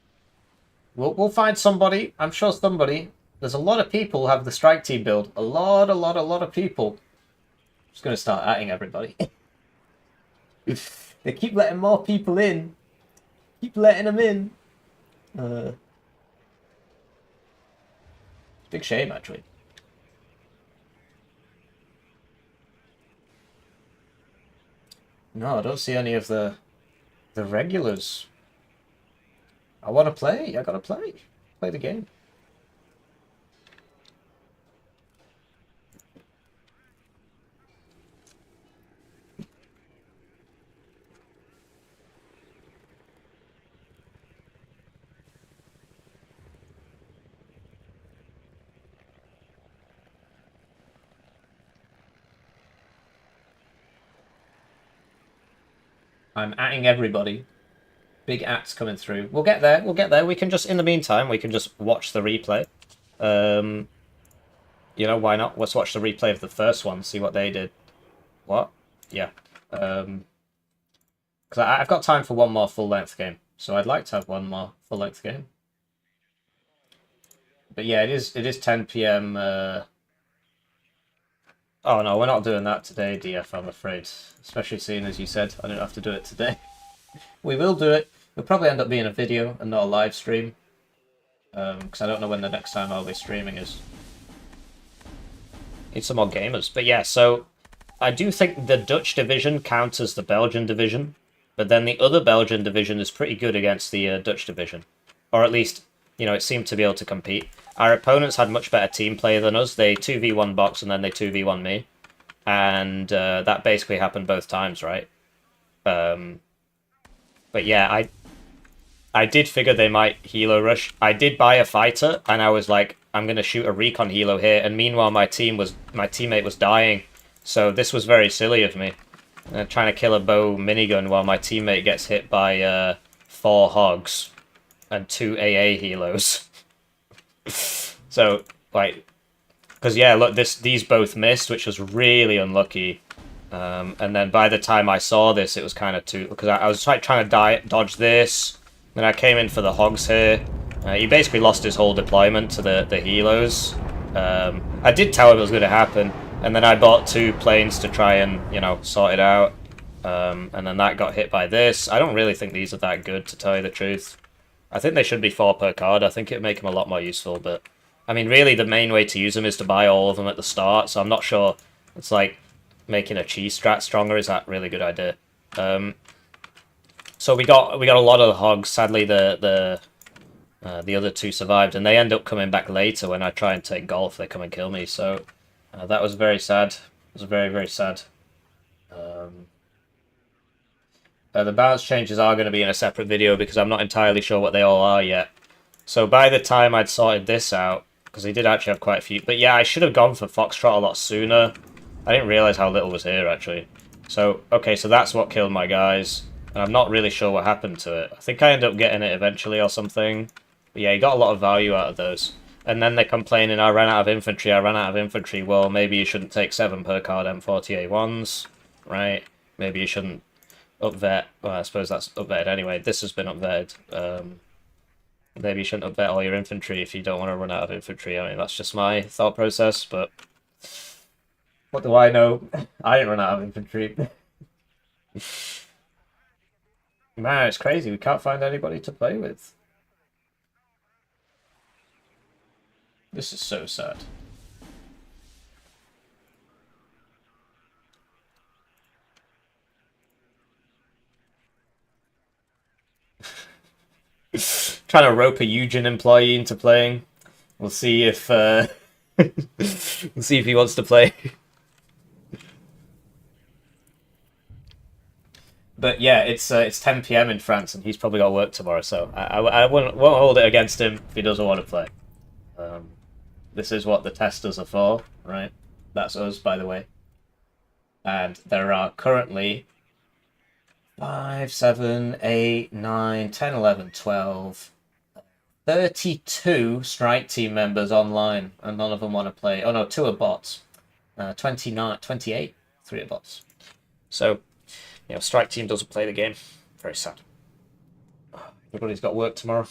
We'll find somebody. I'm sure somebody. There's a lot of people who have the strike team build. A lot of people. Just gonna start atting everybody. They keep letting more people in. Keep letting them in. Big shame, actually. No, I don't see any of the regulars. I want to play. I gotta play. Play the game. I'm atting everybody. Big acts coming through. We'll get there. We'll get there. We can just, in the meantime, we can just watch the replay. You know, why not? Let's watch the replay of the first one, see what they did. What? Yeah. Because I've got time for one more full-length game. So I'd like to have one more full-length game. But yeah, it is 10 p.m. Oh no, we're not doing that today, DF, I'm afraid. Especially seeing, as you said, I don't have to do it today. We will do it. It'll probably end up being a video and not a live stream. Because I don't know when the next time I'll be streaming is. Need some more gamers. But yeah, so I do think the Dutch division counts as the Belgian division. But then the other Belgian division is pretty good against the Dutch division. Or at least, you know, it seemed to be able to compete. Our opponents had much better team play than us. They 2v1 Box and then they 2v1 me. And that basically happened both times, right? But yeah, I did figure they might helo rush. I did buy a fighter, and I was like, I'm going to shoot a recon helo here. And meanwhile, my teammate was dying. So this was very silly of me. Trying to kill a bow minigun while my teammate gets hit by 4 hogs and 2 AA helos. So, like, because yeah, look, these both missed, which was really unlucky. And then by the time I saw this, it was kind of too... Because I was trying to dodge this. Then I came in for the hogs here. He basically lost his whole deployment to the helos. I did tell him it was going to happen. And then I bought 2 planes to try and, you know, sort it out. And then that got hit by this. I don't really think these are that good, to tell you the truth. I think they should be 4 per card. I think it would make them a lot more useful. But, I mean, really, the main way to use them is to buy all of them at the start. So I'm not sure. It's like... making a cheese strat stronger is that really good idea. So we got a lot of the hogs. Sadly, the other 2 survived, and they end up coming back later when I try and take golf. They come and kill me. So that was very sad. It was very, very sad. The balance changes are going to be in a separate video because I'm not entirely sure what they all are yet. So by the time I'd sorted this out, because he did actually have quite a few. But yeah, I should have gone for Foxtrot a lot sooner. I didn't realise how little was here, actually. So, okay, so that's what killed my guys. And I'm not really sure what happened to it. I think I ended up getting it eventually or something. But yeah, you got a lot of value out of those. And then they're complaining, I ran out of infantry, I ran out of infantry. Well, maybe you shouldn't take 7 per card M40A1s, right? Maybe you shouldn't up-vet. Well, I suppose that's up-vetted anyway. This has been up-vetted. Maybe you shouldn't up-vet all your infantry if you don't want to run out of infantry. I mean, that's just my thought process, but... what do I know? I didn't run out of infantry. Man, it's crazy. We can't find anybody to play with. This is so sad. Trying to rope a Eugen employee into playing. We'll see if we'll see if he wants to play. But yeah, it's 10 p.m. in France, and he's probably got work tomorrow, so I won't hold it against him if he doesn't want to play. This is what the testers are for, right? That's us, by the way. And there are currently 5, 7, 8, 9, 10, 11, 12, 32 strike team members online, and none of them want to play. Oh no, 2 are bots. 29, 28, 3 are bots. So, you know, strike team doesn't play the game. Very sad. Everybody's got work tomorrow.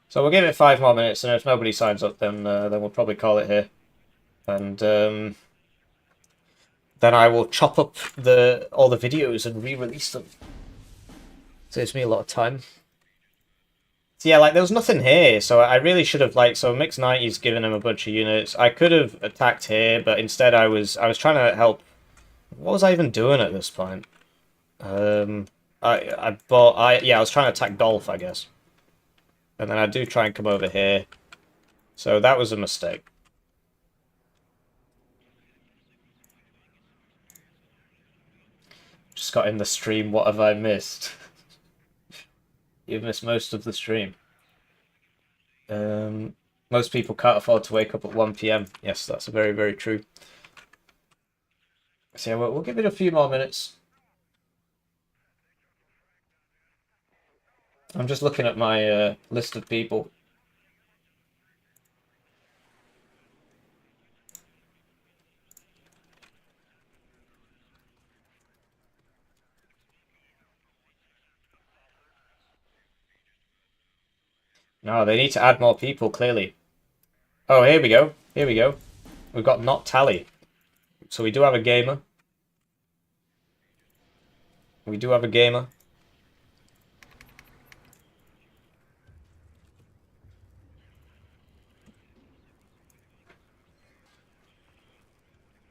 So we'll give it 5 more minutes, and if nobody signs up, then we'll probably call it here. And then I will chop up all the videos and re-release them. Saves me a lot of time. So yeah, like there was nothing here, so I really should have so Mixed 90's given him a bunch of units. I could have attacked here, but instead I was trying to help. What was I even doing at this point? I was trying to attack Golf, I guess. And then I do try and come over here. So that was a mistake. Just got in the stream, what have I missed? You've missed most of the stream. Most people can't afford to wake up at 1 p.m. Yes, that's very, very true. So yeah, we'll give it a few more minutes. I'm just looking at my list of people. No, they need to add more people, clearly. Oh, here we go. Here we go. We've got not tally. So we do have a gamer. We do have a gamer.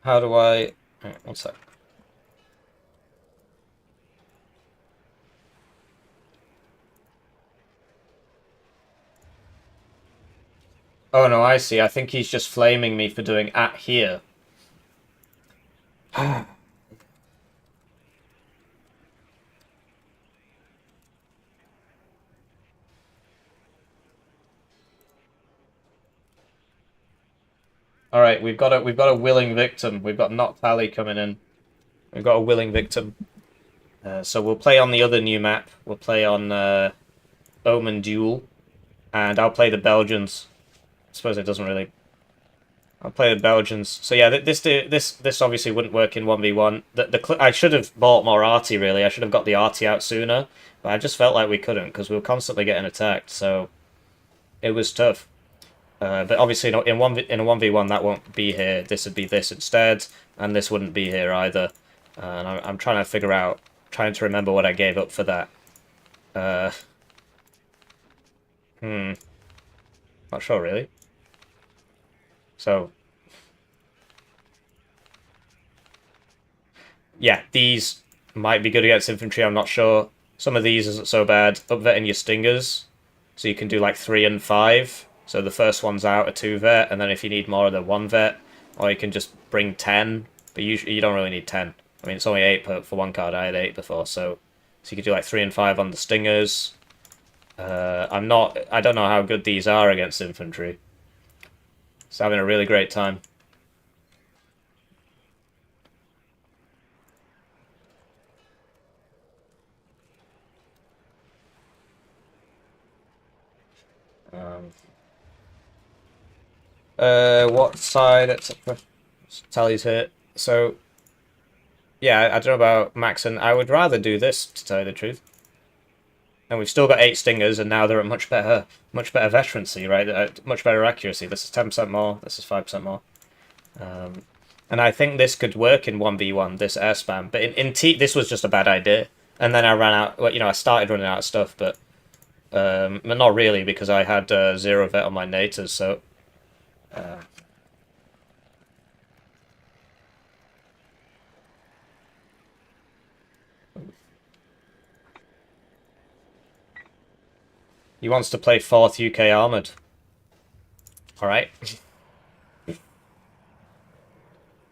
How do I... One sec. Oh no, I see. I think he's just flaming me for doing at here. All right, we've got a willing victim. We've got not tally coming in. We've got a willing victim. So we'll play on the other new map. We'll play on Omen Duel, and I'll play the Belgians. I suppose it doesn't really. I'll play the Belgians. So yeah, this obviously wouldn't work in 1v1. I should have bought more arty really. I should have got the arty out sooner, but I just felt like we couldn't because we were constantly getting attacked. So it was tough. But obviously in a 1v1 that won't be here. This would be this instead, and this wouldn't be here either. And I'm trying to remember what I gave up for that. Not sure really. So, yeah, these might be good against infantry, I'm not sure. Some of these isn't so bad. Upvetting your stingers, so you can do like 3 and 5. So the first one's out, a 2 vet, and then if you need more, the 1 vet. Or you can just bring 10, but usually you don't really need 10. I mean, it's only 8 for one card, I had 8 before, so you could do like 3 and 5 on the stingers. I don't know how good these are against infantry. It's having a really great time. What side, etc. Tally's hit. So, yeah, I don't know about Max, and I would rather do this, to tell you the truth. And we've still got 8 stingers, and now they're at much better veterancy, right? Much better accuracy. This is 10% more. This is 5% more. And I think this could work in 1v1, this air spam. But in T, this was just a bad idea. And then I ran out. Well, I started running out of stuff, but not really because I had 0 vet on my natas. So. He wants to play 4th UK Armoured. Alright.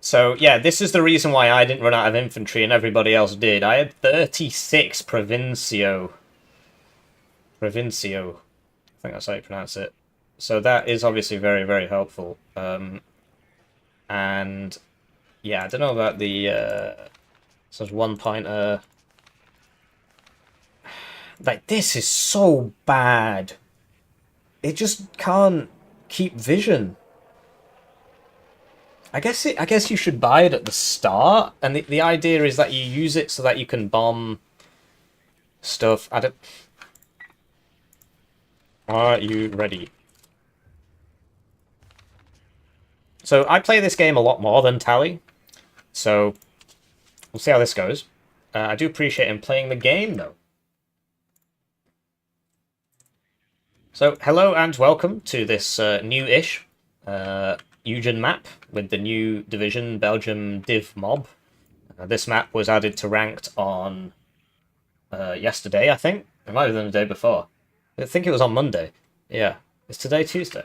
So, yeah, this is the reason why I didn't run out of infantry and everybody else did. I had 36 Provincio. Provincio. I think that's how you pronounce it. So that is obviously very, very helpful. And, yeah, I don't know about the... so there's 1-pointer... Like, this is so bad. It just can't keep vision. I guess you should buy it at the start, and the idea is that you use it so that you can bomb stuff. I don't... Are you ready? So I play this game a lot more than Tally, so we'll see how this goes. I do appreciate him playing the game, though. So, hello and welcome to this new-ish Eugen map with the new division, Belgium DivMob. This map was added to ranked on yesterday, I think. It might have been the day before. I think it was on Monday. Yeah. Is today Tuesday?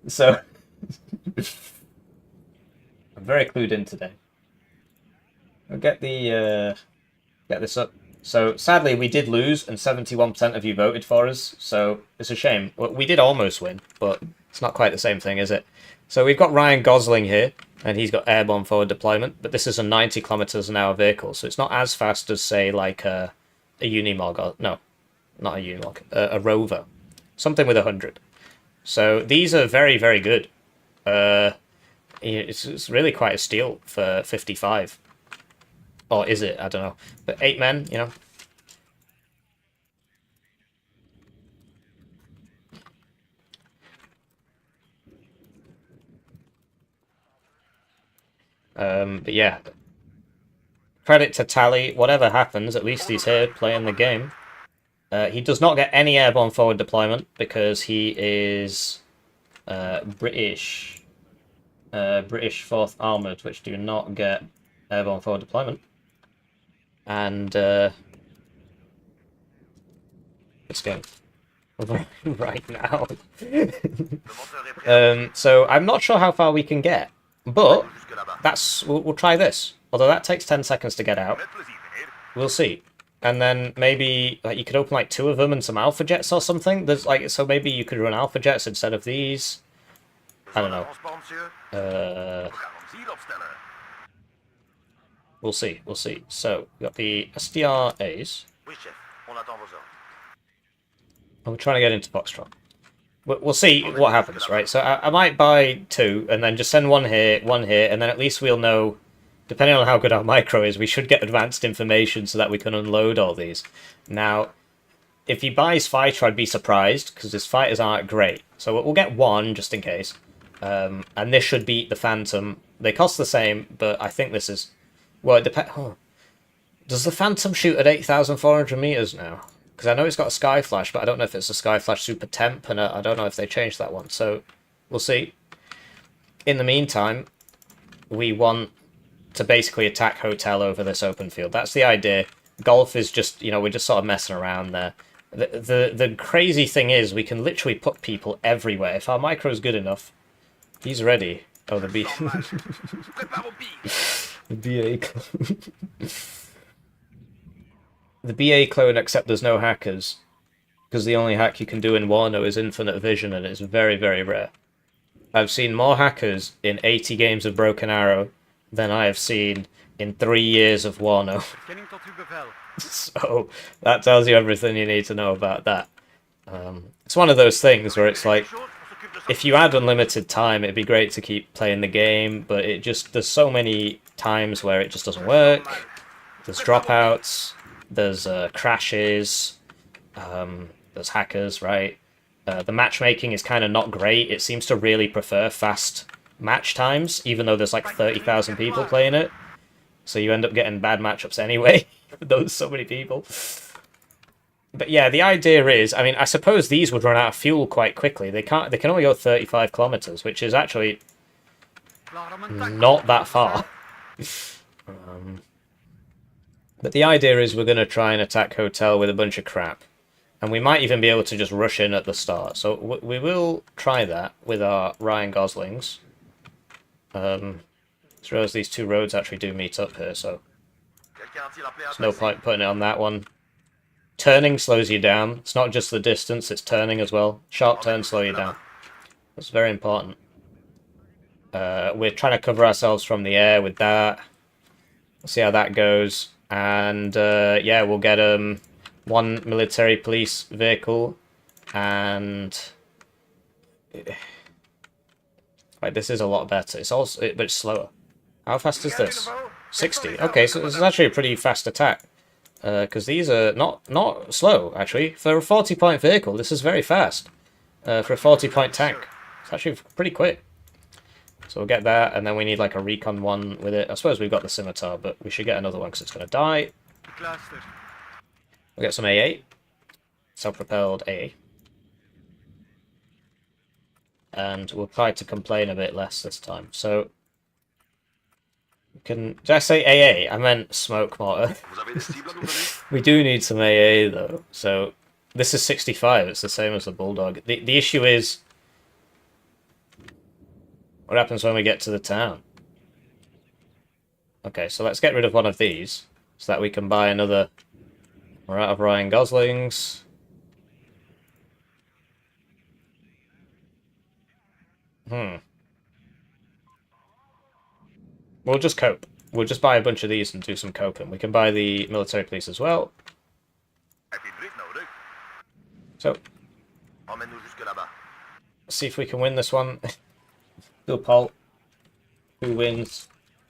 So, I'm very clued in today. I'll get this up. So, sadly, we did lose, and 71% of you voted for us, so it's a shame. Well, we did almost win, but it's not quite the same thing, is it? So we've got Ryan Gosling here, and he's got airborne forward deployment, but this is a 90 kilometers an hour vehicle, so it's not as fast as, say, like a Unimog, or, no, not a Unimog, a Rover. Something with 100. So these are very, very good. It's really quite a steal for 55. Or is it? I don't know. But 8 men, you know. But yeah. Credit to Tally. Whatever happens, at least he's here playing the game. He does not get any airborne forward deployment because he is British. British 4th Armoured, which do not get airborne forward deployment. And let's go right now. So I'm not sure how far we can get, but we'll try this. Although that takes 10 seconds to get out, we'll see. And then maybe like you could open like 2 of them and some alpha jets or something. There's like so maybe you could run alpha jets instead of these. I don't know. We'll see, we'll see. So, we got the SDRAs. And we're trying to get into Foxtrot. We'll see what happens, right? So, I might buy 2, and then just send one here, and then at least we'll know, depending on how good our micro is, we should get advanced information so that we can unload all these. Now, if he buys fighter, I'd be surprised, because his fighters aren't great. So, we'll get 1, just in case. And this should beat the Phantom. They cost the same, but I think this is... Well, it depends. Oh. Does the Phantom shoot at 8,400 meters now? Because I know it's got a Sky Flash, but I don't know if it's a Sky Flash Super Temp, and I don't know if they changed that one. So, we'll see. In the meantime, we want to basically attack Hotel over this open field. That's the idea. Golf is just, you know, we're just sort of messing around there. The crazy thing is, we can literally put people everywhere. If our micro is good enough, he's ready. Oh, the B. The BA clone. The BA clone, except there's no hackers. Because the only hack you can do in Warno is infinite vision, and it's very, very rare. I've seen more hackers in 80 games of Broken Arrow than I have seen in 3 years of Warno. So, that tells you everything you need to know about that. It's one of those things where it's like, if you had unlimited time, it'd be great to keep playing the game, but it just, there's so many times where it just doesn't work. There's dropouts, there's crashes, there's hackers, right? The matchmaking is kind of not great. It seems to really prefer fast match times, even though there's like 30,000 people playing it. So you end up getting bad matchups anyway, those so many people. But yeah, the idea is, I mean, I suppose these would run out of fuel quite quickly. They can only go 35 kilometers, which is actually not that far. But the idea is we're going to try and attack Hotel with a bunch of crap. And we might even be able to just rush in at the start. So we will try that with our Ryan Goslings. Just realised these two roads actually do meet up here, so there's no point putting it on that one. Turning slows you down. It's not just the distance, it's turning as well. Sharp turns slow you down. That's very important. We're trying to cover ourselves from the air with that. See how that goes. And yeah, we'll get one military police vehicle. And right, this is a lot better. It's also but it's slower. How fast is this? 60. Okay, so this is actually a pretty fast attack. Because these are not slow, actually. For a 40-point vehicle, this is very fast. For a 40-point tank. It's actually pretty quick. So we'll get that, and then we need like a recon one with it. I suppose we've got the scimitar, but we should get another one because it's going to die. We'll get some AA. Self-propelled AA. And we'll try to complain a bit less this time. So did I say AA? I meant smoke mortar. We do need some AA though. So this is 65. It's the same as the Bulldog. The issue is what happens when we get to the town. Okay, so let's get rid of one of these so that we can buy another. We're out of Ryan Goslings. We'll just cope. We'll just buy a bunch of these and do some coping. We can buy the military police as well. So, let's see if we can win this one. Do a poll. Who wins?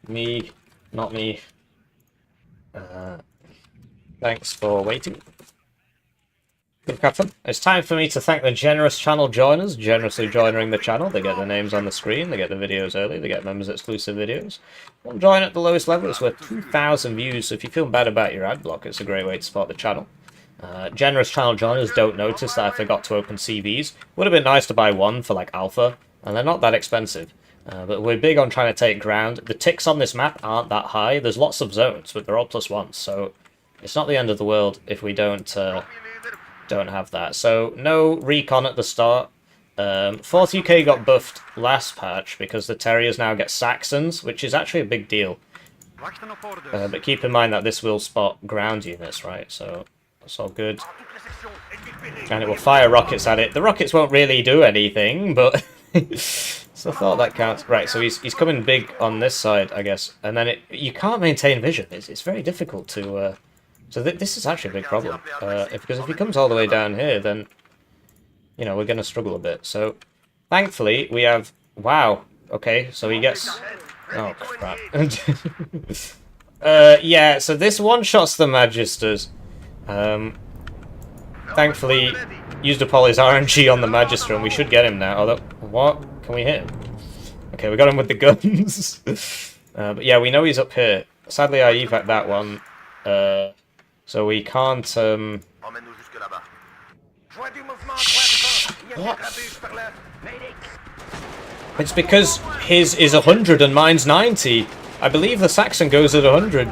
Me, not me. Thanks for waiting. Good Captain. It's time for me to thank the generous channel joiners, generously joining the channel. They get their names on the screen, they get the videos early, they get members exclusive videos. One join at the lowest level is worth 2,000 views, so if you feel bad about your ad block, it's a great way to support the channel. Generous channel joiners don't notice that I forgot to open CVs. Would have been nice to buy one for like alpha, and they're not that expensive. But we're big on trying to take ground. The ticks on this map aren't that high. There's lots of zones, but they're all +1s, so it's not the end of the world if we don't have that. So no recon at the start. 40k got buffed last patch because the Terriers now get Saxons, which is actually a big deal. But keep in mind that this will spot ground units, right? So that's all good. And it will fire rockets at it. The rockets won't really do anything, but so I thought that counts. Right, so he's coming big on this side, I guess. And then you can't maintain vision. It's very difficult to... So this is actually a big problem, because if he comes all the way down here, then, you know, we're going to struggle a bit. So, thankfully, we have... Wow. Okay, so he gets... Oh, crap. Yeah, so this one-shots the Magisters. Thankfully, used up all his RNG on the Magister, and we should get him now. Although, what? Can we hit him? Okay, we got him with the guns. But yeah, we know he's up here. Sadly, I evac that one. So we can't, What? It's because his is 100 and mine's 90. I believe the Saxon goes at 100.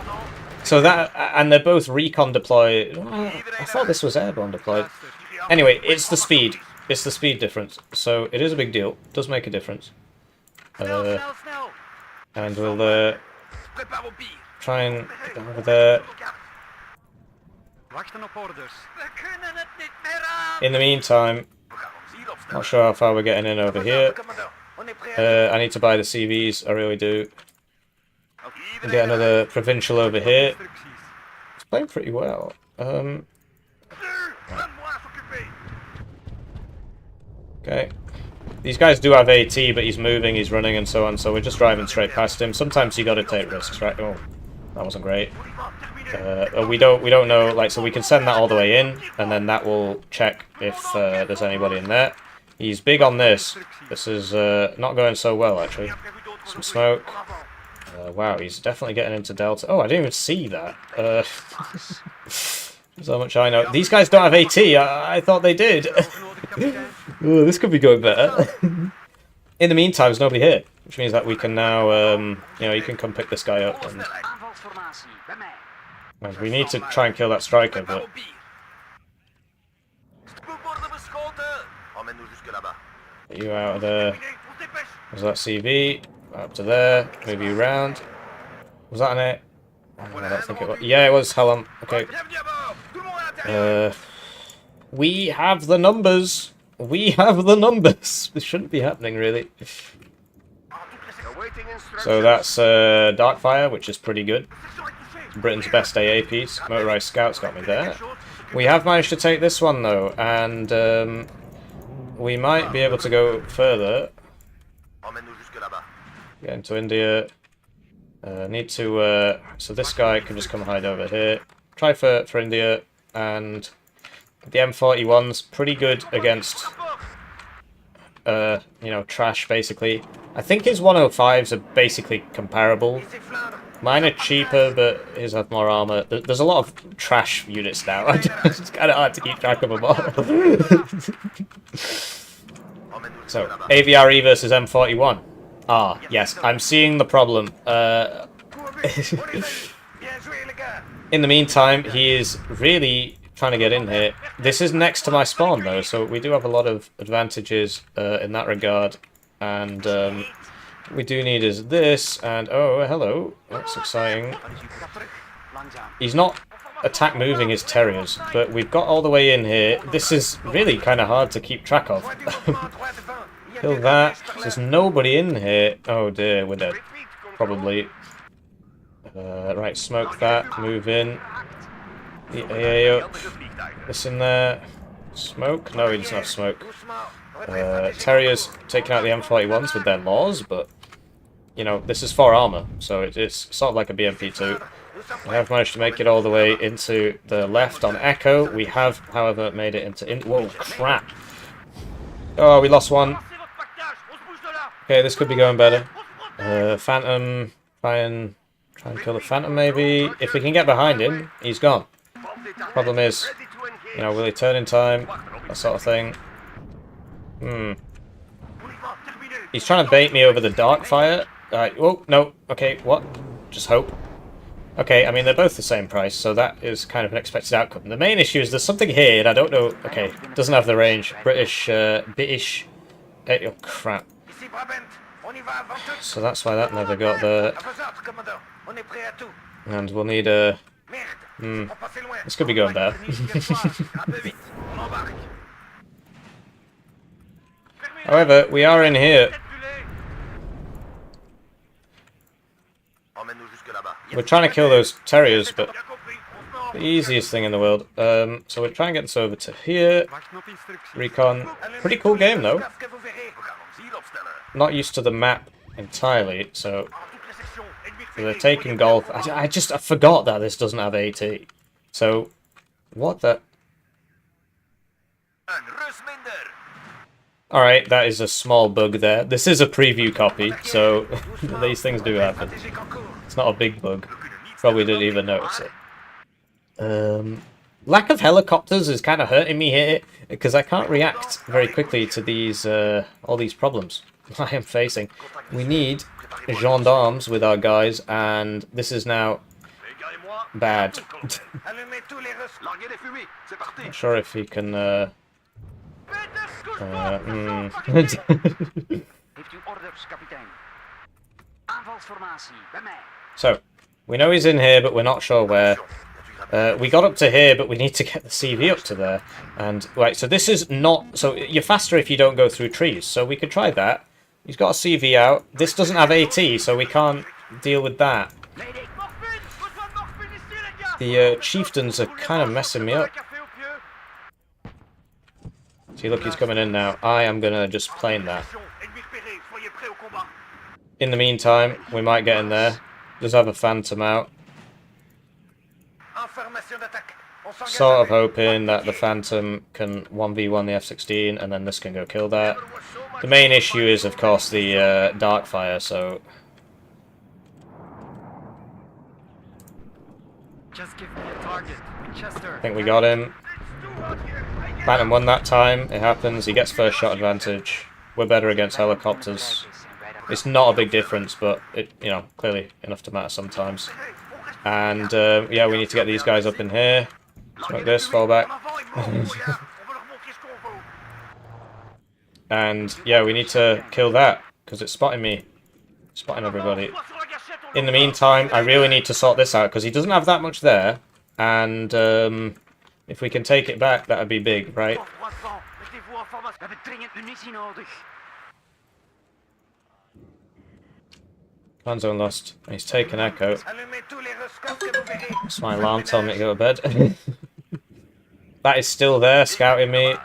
So that, and they're both recon deployed. I thought this was airborne deployed. Anyway, it's the speed. It's the speed difference. So it is a big deal. It does make a difference. And we'll try and get over there. In the meantime, not sure how far we're getting in over here. I need to buy the CVs, I really do. We'll get another provincial over here. It's playing pretty well. Okay. These guys do have AT, but he's moving, he's running, and so on, so we're just driving straight past him. Sometimes you gotta take risks, right? Oh, that wasn't great. We don't know, like, so we can send that all the way in, and then that will check if there's anybody in there. He's big on this. This is not going so well, actually. Some smoke. Wow, he's definitely getting into Delta. Oh, I didn't even see that. So much I know. These guys don't have AT. I thought they did. Ooh, this could be going better. In the meantime, there's nobody here, which means that we can now, you know, you can come pick this guy up. And we need to try and kill that striker, but Get you out of there. Was that CV? Up to there. Move you round. Was that an A? I don't think it was. Yeah, it was. Hold on. Okay. We have the numbers. We have the numbers. This shouldn't be happening, really. So that's Darkfire, which is pretty good. Britain's best AA piece. Motorized Scouts got me there. We have managed to take this one, though, and we might be able to go further. Get into India. Need to... so this guy can just come hide over here. Try for India, and the M41's pretty good against, you know, trash, basically. I think his 105s are basically comparable. Mine are cheaper, but his have more armor. There's a lot of trash units now. It's kind of hard to keep track of them all. So, AVRE versus M41. Ah, yes, I'm seeing the problem. In the meantime, he is really trying to get in here. This is next to my spawn, though, so we do have a lot of advantages in that regard. And we do need is this, and oh, hello, that's exciting. He's not attack moving his terriers, but we've got all the way in here. This is really kind of hard to keep track of. Kill that. There's nobody in here. Oh dear, we're dead. Probably. Right, smoke that. Move in. The AA up. This in there. Smoke? No, he doesn't have smoke. Terriers taking out the M41s with their laws, but, you know, this is 4 armor, so it's sort of like a BMP2. We have managed to make it all the way into the left on Echo. We have, however, made it into... Whoa, crap! Oh, we lost one. Okay, this could be going better. Phantom, try and kill the Phantom, maybe. If we can get behind him, he's gone. Problem is, you know, will he turn in time? That sort of thing. He's trying to bait me over the Darkfire. Oh, no. Okay, what? Just hope. Okay, I mean, they're both the same price, so that is kind of an expected outcome. The main issue is there's something here, and I don't know... Okay, doesn't have the range. British... oh, crap. So that's why that never got there. And we'll need a... This could be going bad. However, we are in here. We're trying to kill those terriers, but the easiest thing in the world. So we're trying to get this over to here. Recon. Pretty cool game, though. Not used to the map entirely, so they're taking golf. I forgot that this doesn't have AT. So, what the... Alright, that is a small bug there. This is a preview copy, so these things do happen. It's not a big bug. Probably didn't even notice it. Lack of helicopters is kind of hurting me here, because I can't react very quickly to these all these problems I am facing. We need gendarmes with our guys, and this is now bad. Not sure if he can... So, we know he's in here, but we're not sure where. We got up to here, but we need to get the CV up to there. And, right, so this is not... So, you're faster if you don't go through trees, so we could try that. He's got a CV out. This doesn't have AT, so we can't deal with that. The chieftains are kind of messing me up. See, look, he's coming in now. I am going to just plane that. In the meantime, we might get in there. Just have a Phantom out. Sort of hoping that the Phantom can 1v1 the F-16, and then this can go kill that. The main issue is, of course, the Darkfire, so... I think we got him. Phantom won that time. It happens. He gets first shot advantage. We're better against helicopters. It's not a big difference, but it, you know, clearly enough to matter sometimes. And yeah, we need to get these guys up in here. Like this, fall back. And yeah, we need to kill that, because it's spotting me. Spotting everybody. In the meantime, I really need to sort this out, because he doesn't have that much there. And if we can take it back, that would be big, right? Command zone lost. He's taken Echo. That's my alarm telling me to go to bed. That is still there, scouting me.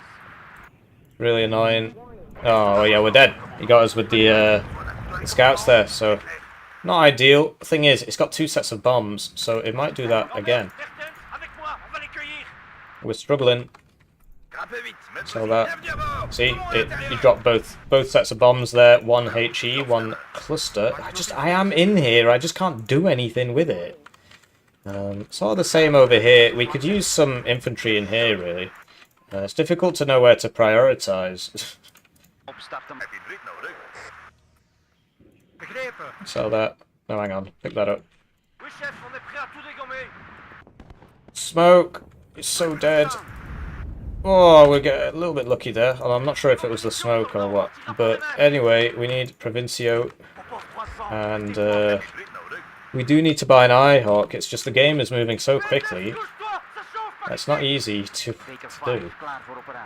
Really annoying. Oh, yeah, we're dead. He got us with the scouts there, so... Not ideal. Thing is, it's got 2 sets of bombs, so it might do that again. We're struggling. So that... See? You dropped both sets of bombs there. 1 HE, 1 cluster. I am in here, I just can't do anything with it. It's all the same over here. We could use some infantry in here, really. It's difficult to know where to prioritize. Sell that. No, hang on. Pick that up. Smoke! It's so dead. Oh, we get a little bit lucky there. Although I'm not sure if it was the smoke or what. But anyway, we need Provincio. And we do need to buy an Eyehawk. It's just the game is moving so quickly. It's not easy to do.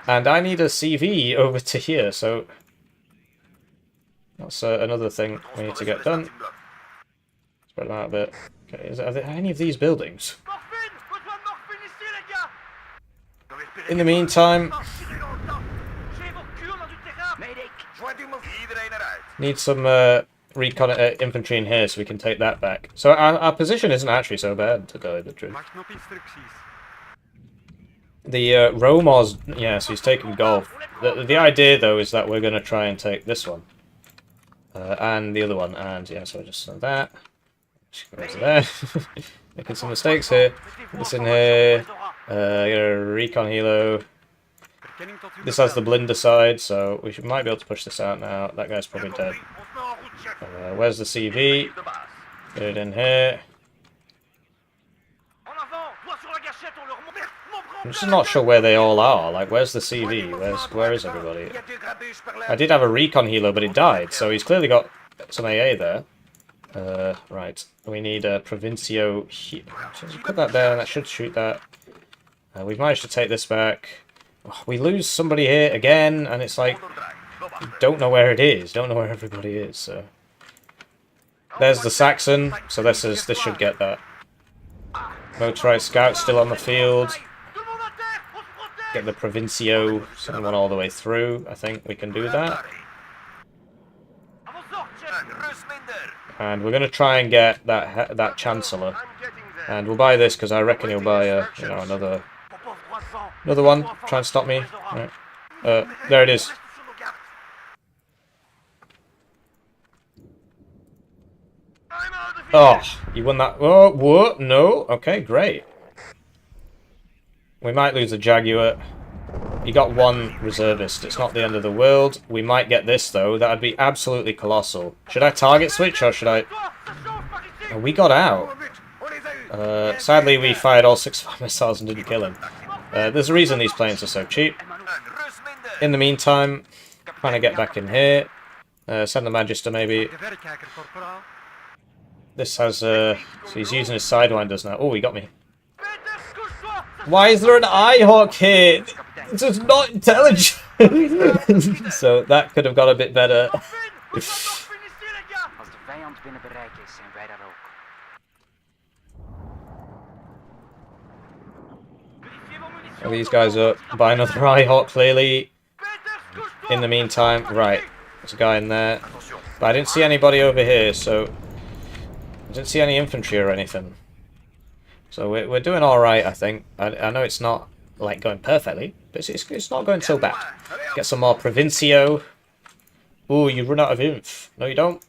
And I need a CV over to here, so... That's another thing we need to get done. Spread them out a bit. Okay, are there any of these buildings? In the meantime... Need some recon infantry in here so we can take that back. So our position isn't actually so bad, to tell you the truth. The Romos... Yeah, so he's taking golf. The idea, though, is that we're going to try and take this one. And the other one, and yeah, so just like that. Just go over there. Making some mistakes here. Put this in here. Get a recon helo. This has the blinder side, so we might be able to push this out now. That guy's probably dead. Where's the CV? Get it in here. I'm just not sure where they all are. Like, where's the CV? Where is everybody? I did have a recon helo, but it died, so he's clearly got some AA there. Right. We need a Provincio here. So put that there, and that should shoot that. We've managed to take this back. Oh, we lose somebody here again, and it's like... Don't know where it is. Don't know where everybody is, so... There's the Saxon, so this should get that. Motorized scout still on the field. Get the Provincio, send one all the way through. I think we can do that. And we're going to try and get that Chancellor. And we'll buy this because I reckon he'll buy another one. Try and stop me. Right. There it is. Oh, you won that. Oh, what? No. Okay, great. We might lose the Jaguar. You got 1 reservist. It's not the end of the world. We might get this, though. That would be absolutely colossal. Should I target switch, or should I... Oh, we got out. Sadly, we fired all 6 missiles and didn't kill him. There's a reason these planes are so cheap. In the meantime, trying to get back in here. Send the Magister, maybe. This has... so he's using his Sidewinders now. Oh, he got me. Why is there an Eyehawk here? This is not intelligent. So that could have got a bit better. These guys up. Buy another Eyehawk, clearly. In the meantime, right. There's a guy in there. But I didn't see anybody over here, so... I didn't see any infantry or anything. So we're doing alright, I think. I know it's not, like, going perfectly, but it's not going so bad. Get some more Provincio. Ooh, you run out of inf. No, you don't.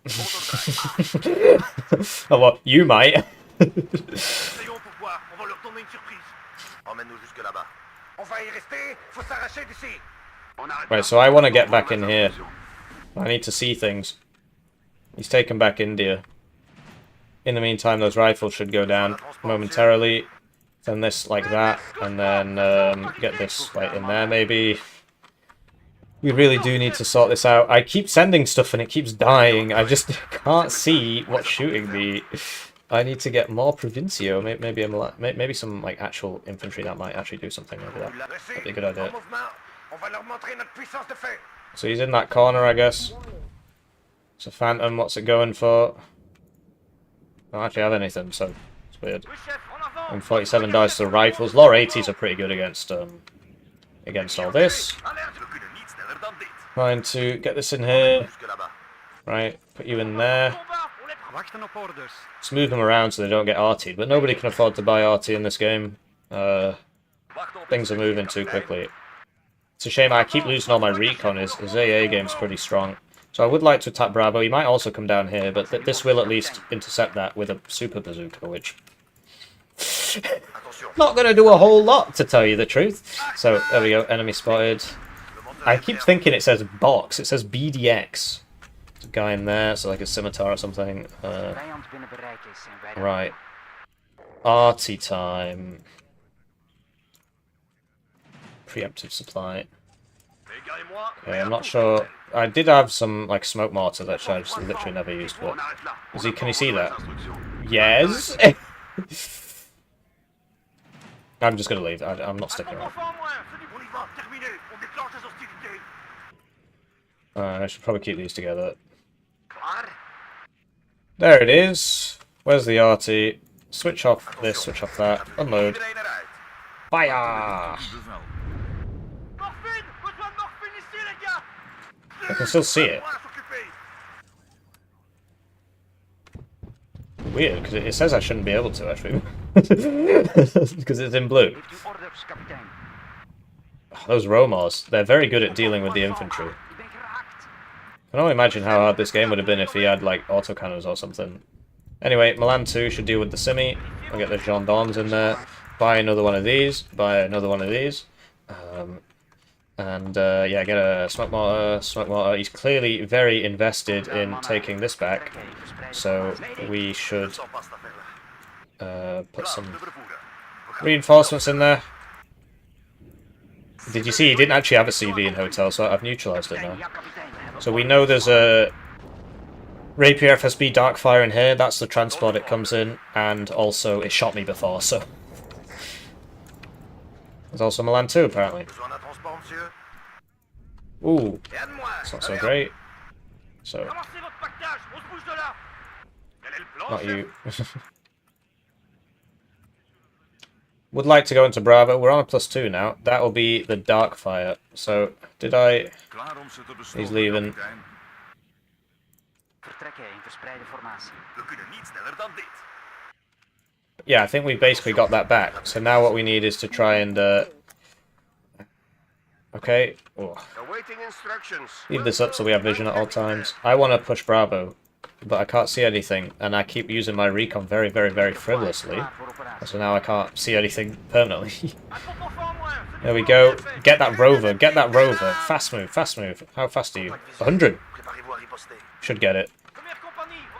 Oh, well, you might. Right, so I want to get back in here. I need to see things. He's taken back India. In the meantime, those rifles should go down momentarily. Then this like that, and then get this like in there maybe. We really do need to sort this out. I keep sending stuff and it keeps dying. I just can't see what's shooting me. I need to get more Provincio. Maybe some like actual infantry that might actually do something over that. That'd be a good idea. So he's in that corner, I guess. It's a Phantom. What's it going for? I don't actually have anything, so it's weird. And 47 dice to rifles. Lower 80s are pretty good against all this. Trying to get this in here. Right, put you in there. Let's move them around so they don't get artied, but nobody can afford to buy arty in this game. Things are moving too quickly. It's a shame I keep losing all my recon. His AA game's pretty strong. So I would like to attack Bravo. He might also come down here, but this will at least intercept that with a super bazooka, which... not going to do a whole lot, to tell you the truth. So, there we go. Enemy spotted. I keep thinking it says box. It says BDX. There's a guy in there, so like a scimitar or something. Right. Arty time. Preemptive supply. Okay, I'm not sure. I did have some like smoke mortar that I just literally never used. But can you see that? Yes. I'm just gonna leave. I'm not sticking around. I should probably keep these together. There it is. Where's the arty? Switch off this, switch off that. Unload. Fire! I can still see it. Weird, because it says I shouldn't be able to, actually. Because it's in blue. Those Romars, they're very good at dealing with the infantry. I can only imagine how hard this game would have been if he had, like, autocannons or something. Anyway, Milan 2 should deal with the Simi. I'll get the gendarmes in there. Buy another one of these. Buy another one of these. Yeah, get a smoke mortar. Smoke mortar. He's clearly very invested in taking this back. So we should put some reinforcements in there. Did you see he didn't actually have a CV in Hotel, so I've neutralized it now. So we know there's a Rapier FSB Darkfire in here. That's the transport it comes in, and also it shot me before, so... There's also Milan 2, apparently. Ooh, it's not so great. So... Not you. Would like to go into Bravo. We're on a +2 now. That will be the Darkfire. So, did I... He's leaving. Yeah, I think we basically got that back. So now what we need is to try and... Okay. Oh. Leave this up so we have vision at all times. I want to push Bravo, but I can't see anything, and I keep using my recon very, very, very frivolously. So now I can't see anything permanently. There we go. Get that rover. Get that rover. Fast move. Fast move. How fast are you? 100. Should get it.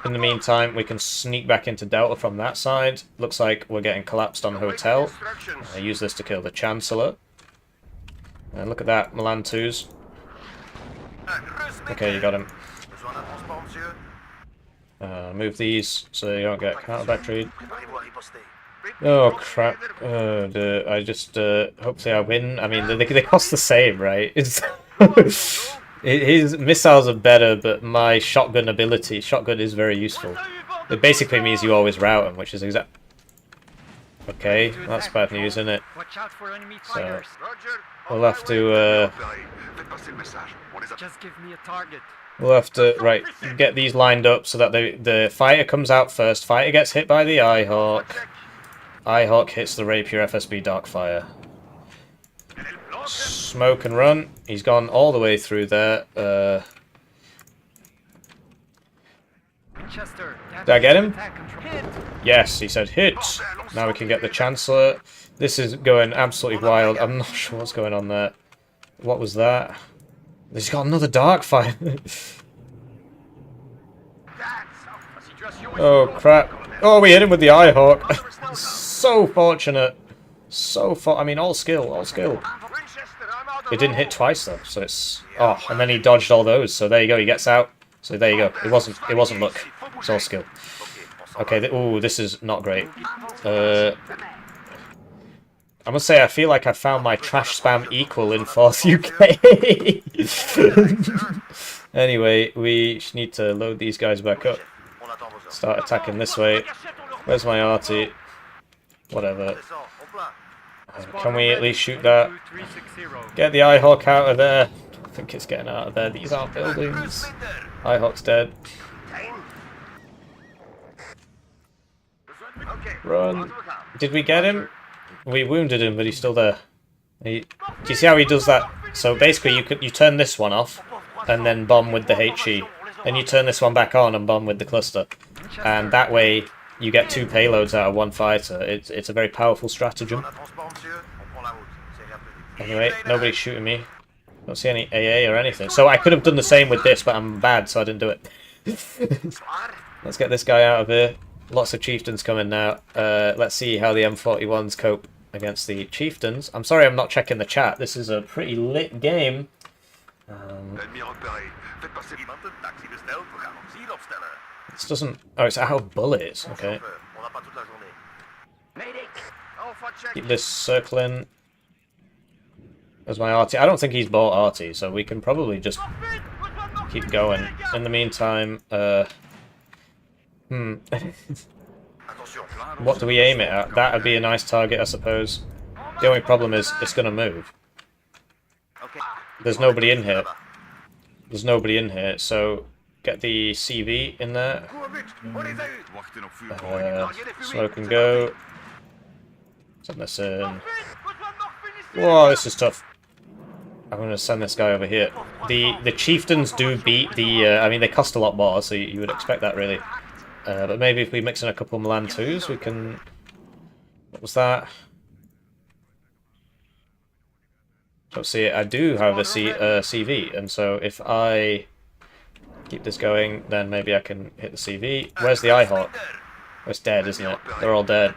In the meantime, we can sneak back into Delta from that side. Looks like we're getting collapsed on Hotel. I use this to kill the Chancellor. And look at that. Milan 2s. Okay, you got him. Move these so you don't get counter-batteried. Oh crap. I just, hopefully I win. I mean, they cost the same, right? It's his missiles are better, but my shotgun is very useful. It basically means you always route them, which is exact... Okay, that's bad news, isn't it? So, we'll have to, Just give me a target. We'll have to, right, get these lined up so that the fighter comes out first. Fighter gets hit by the Eiche. Eiche hits the Rapier FSB Darkfire. Smoke and run. He's gone all the way through there. Did I get him? Yes, he said hit. Now we can get the Chancellor. This is going absolutely wild. I'm not sure what's going on there. What was that? He's got another Darkfire. Oh crap. Oh, we hit him with the Eiche. So fortunate. I mean, all skill, all skill. It didn't hit twice though, so it's... Oh, and then he dodged all those, so there you go, he gets out. So there you go, it wasn't luck, it's all skill. Okay, ooh, this is not great. I must say, I feel like I found my trash spam equal in 4th UK. Anyway, we need to load these guys back up. Start attacking this way. Where's my arty? Whatever. Can we at least shoot that? Get the Eiche out of there. I think it's getting out of there. These aren't buildings. Eiche's dead. Run. Did we get him? We wounded him, but he's still there. Do you see how he does that? So basically, you turn this one off, and then bomb with the HE. Then you turn this one back on and bomb with the cluster. And that way, you get 2 payloads out of 1 fighter. It's a very powerful stratagem. Anyway, nobody's shooting me. Don't see any AA or anything. So I could have done the same with this, but I'm bad, so I didn't do it. Let's get this guy out of here. Lots of chieftains coming now. Let's see how the M41s cope against the chieftains. I'm sorry I'm not checking the chat. This is a pretty lit game. This doesn't... Oh, it's out of bullets. Okay. Keep this circling. There's my arty. I don't think he's bought arty, so we can probably just keep going. In the meantime, what do we aim it at? That would be a nice target, I suppose. The only problem is it's going to move. There's nobody in here. There's nobody in here, so get the CV in there. Smoke and go. Send this in. Whoa, this is tough. I'm going to send this guy over here. The chieftains do beat the... I mean, they cost a lot more, so you would expect that, really. But maybe if we mix in a couple Milan 2s, we can... What was that? Don't see it. I do have a CV, and so if I keep this going, then maybe I can hit the CV. Where's the Eiche? Oh, it's dead, isn't it? They're all dead.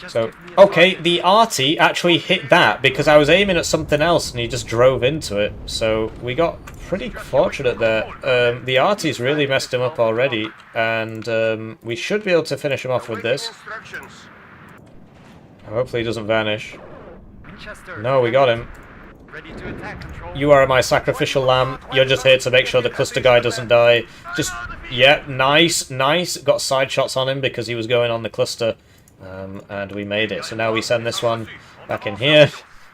So, okay, the arty actually hit that because I was aiming at something else and he just drove into it. So we got pretty fortunate there. The arty's really messed him up already, and we should be able to finish him off with this. Hopefully he doesn't vanish. No, we got him. You are my sacrificial lamb. You're just here to make sure the cluster guy doesn't die. Just, yeah, nice, nice. Got side shots on him because he was going on the cluster. And we made it. So now we send this one back in here.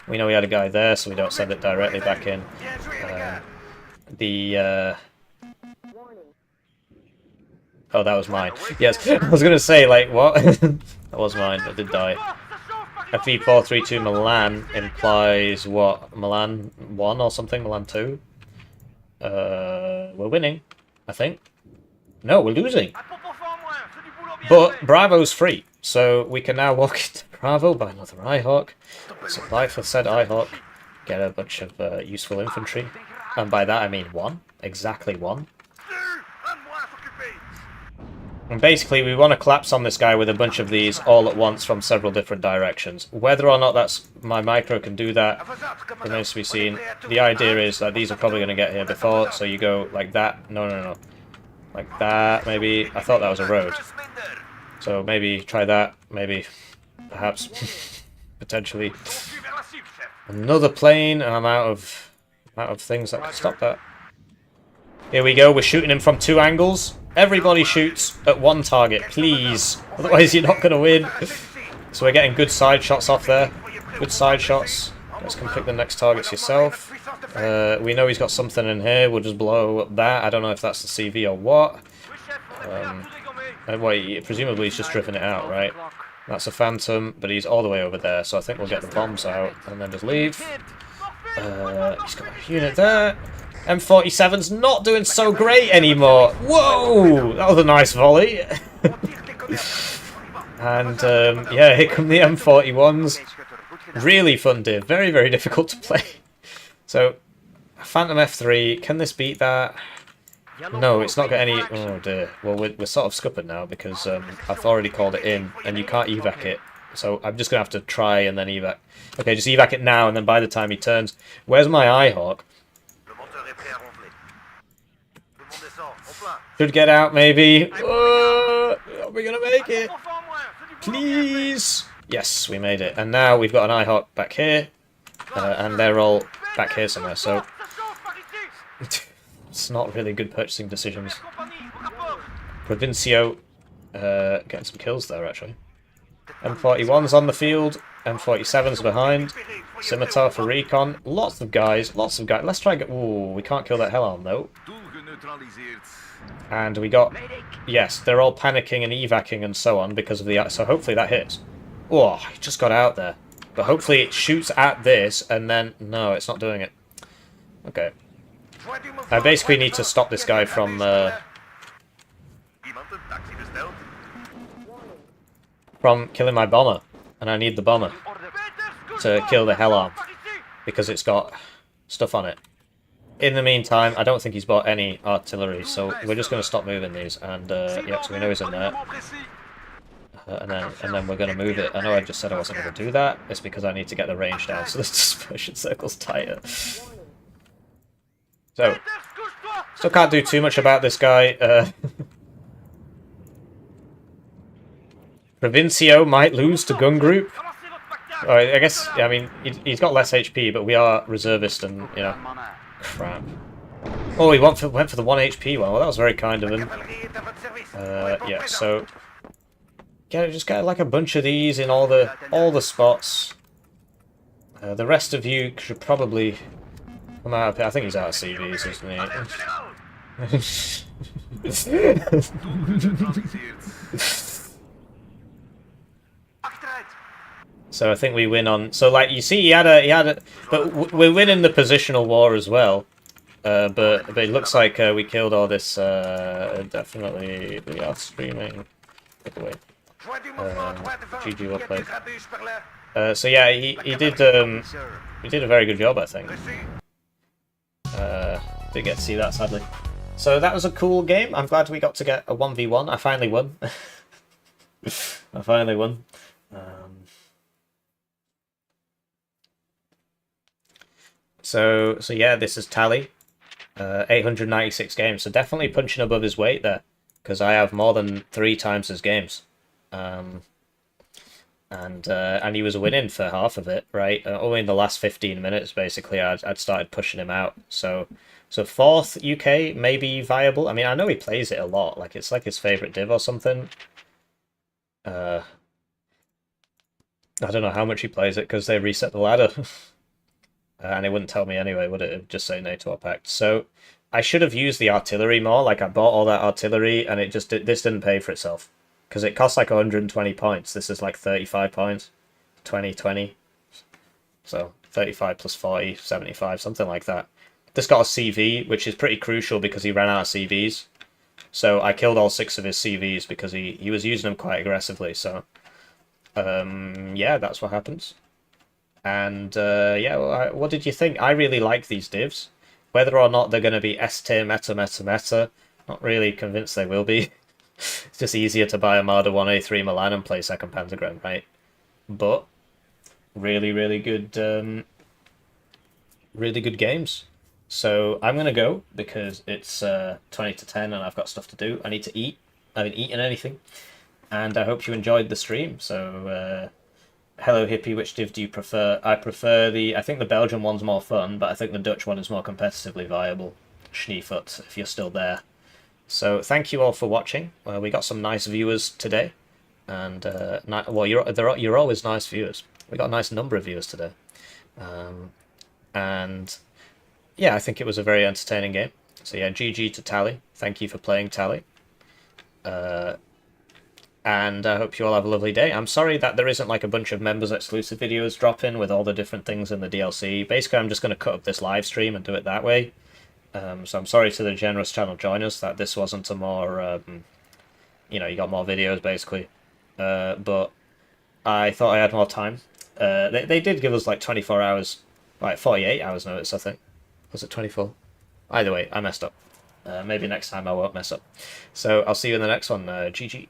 We know we had a guy there, so we don't send it directly back in. Oh, that was mine. Yes, I was going to say, like, what? That was mine. I did die. FV432 Milan implies what? Milan 1 or something? Milan 2? We're winning, I think. No, we're losing. But Bravo's free, so we can now walk into Bravo, buy another Eiche, supply for said Eiche, get a bunch of useful infantry, and by that I mean 1, exactly 1. And basically we want to collapse on this guy with a bunch of these all at once from several different directions. Whether or not that's my micro can do that remains to be seen. The idea is that these are probably going to get here before, so you go like that. No. Like that, maybe. I thought that was a road. So maybe try that, maybe, perhaps, potentially. Another plane, and I'm out of things that can stop that. Here we go, we're shooting him from 2 angles. Everybody shoots at 1 target, please. Otherwise you're not going to win. So we're getting good side shots off there. Good side shots. Let's come pick the next targets yourself. We know he's got something in here, we'll just blow up that. I don't know if that's the CV or what. Presumably he's just driven it out, right? That's a Phantom, but he's all the way over there, so I think we'll get the bombs out and then just leave. He's got a unit there. M47's not doing so great anymore. Whoa! That was a nice volley. And, yeah, here come the M41s. Really fun div. Very, very difficult to play. So, Phantom F3. Can this beat that? No, it's not got any... Oh dear. Well, we're sort of scuppered now because I've already called it in, and you can't evac it So I'm just going to have to try and then evac. Okay, just evac it now, and then by the time he turns... Where's my Eyehawk? Should get out, maybe. Are we going to make it? Please! Yes, we made it. And now we've got an Eyehawk back here. And they're all back here somewhere, so... It's not really good purchasing decisions. Provincio getting some kills there, actually. M41's on the field. M47's behind. Scimitar for recon. Lots of guys. Let's try and get... Ooh, we can't kill that Hellhound, though. And we got... Yes, they're all panicking and evacing and so on because of the... So hopefully that hits. Oh, he just got out there. But hopefully it shoots at this and then... No, it's not doing it. Okay. I basically need to stop this guy from killing my bomber. And I need the bomber to kill the Hellhound because it's got stuff on it. In the meantime, I don't think he's bought any artillery, so we're just going to stop moving these. And yep, so we know he's in there. And then we're going to move it. I know I just said I wasn't going to do that. It's because I need to get the range down so the dispersion circle's tighter. So, still can't do too much about this guy. Provincio might lose to gun group. I guess, I mean, he's got less HP, but we are reservist and, you know, crap. Oh, he went for the 1 HP one. Well, that was very kind of him. Yeah, so just get like a bunch of these in all the spots. The rest of you should probably come out. I think he's out of CVs, isn't he? So I think we win on. So like you see, he had a. But we're winning the positional war as well. But it looks like we killed all this. Definitely, we are streaming. Wait. GG well played. So yeah, he did a very good job, I think. Didn't get to see that, sadly. So that was a cool game. I'm glad we got to get a 1v1. I finally won. I finally won. So yeah, this is Tally. 896 games. So definitely punching above his weight there, because I have more than 3 times his games. And he was winning for half of it, right? Only in the last 15 minutes, basically, I'd started pushing him out. So 4th UK may be viable. I mean, I know he plays it a lot. Like, it's like his favourite div or something. I don't know how much he plays it, because they reset the ladder. And it wouldn't tell me anyway, would it? It'd just say NATO or PACT. So I should have used the artillery more. Like, I bought all that artillery, and this didn't pay for itself. Because it costs like 120 points. This is like 35 points. 20. So 35 plus 40, 75, something like that. This got a CV, which is pretty crucial because he ran out of CVs. So I killed all 6 of his CVs because he was using them quite aggressively. So yeah, that's what happens. And yeah, well, what did you think? I really like these divs. Whether or not they're going to be S tier meta, not really convinced they will be. It's just easier to buy a Marder 1A3 Milan and play second Pentagram, right? But really good, really good games. So I'm gonna go because it's 20 to 10 and I've got stuff to do. I need to eat. I haven't eaten anything, and I hope you enjoyed the stream. So hello hippie, which div do you prefer? I prefer I think the Belgian one's more fun, but I think the Dutch one is more competitively viable. Schneefoot, if you're still there. So thank you all for watching. We got some nice viewers today, and well, you're always nice viewers. We got a nice number of viewers today, and yeah, I think it was a very entertaining game. So yeah, GG to Tally. Thank you for playing, Tally. And I hope you all have a lovely day. I'm sorry that there isn't like a bunch of members exclusive videos dropping with all the different things in the DLC. Basically, I'm just going to cut up this live stream and do it that way. So I'm sorry to the generous channel joiners that this wasn't a more, you know, you got more videos basically. But I thought I had more time. They did give us like 24 hours, like 48 hours notice, I think. Was it 24? Either way, I messed up. Maybe next time I won't mess up. So I'll see you in the next one. GG.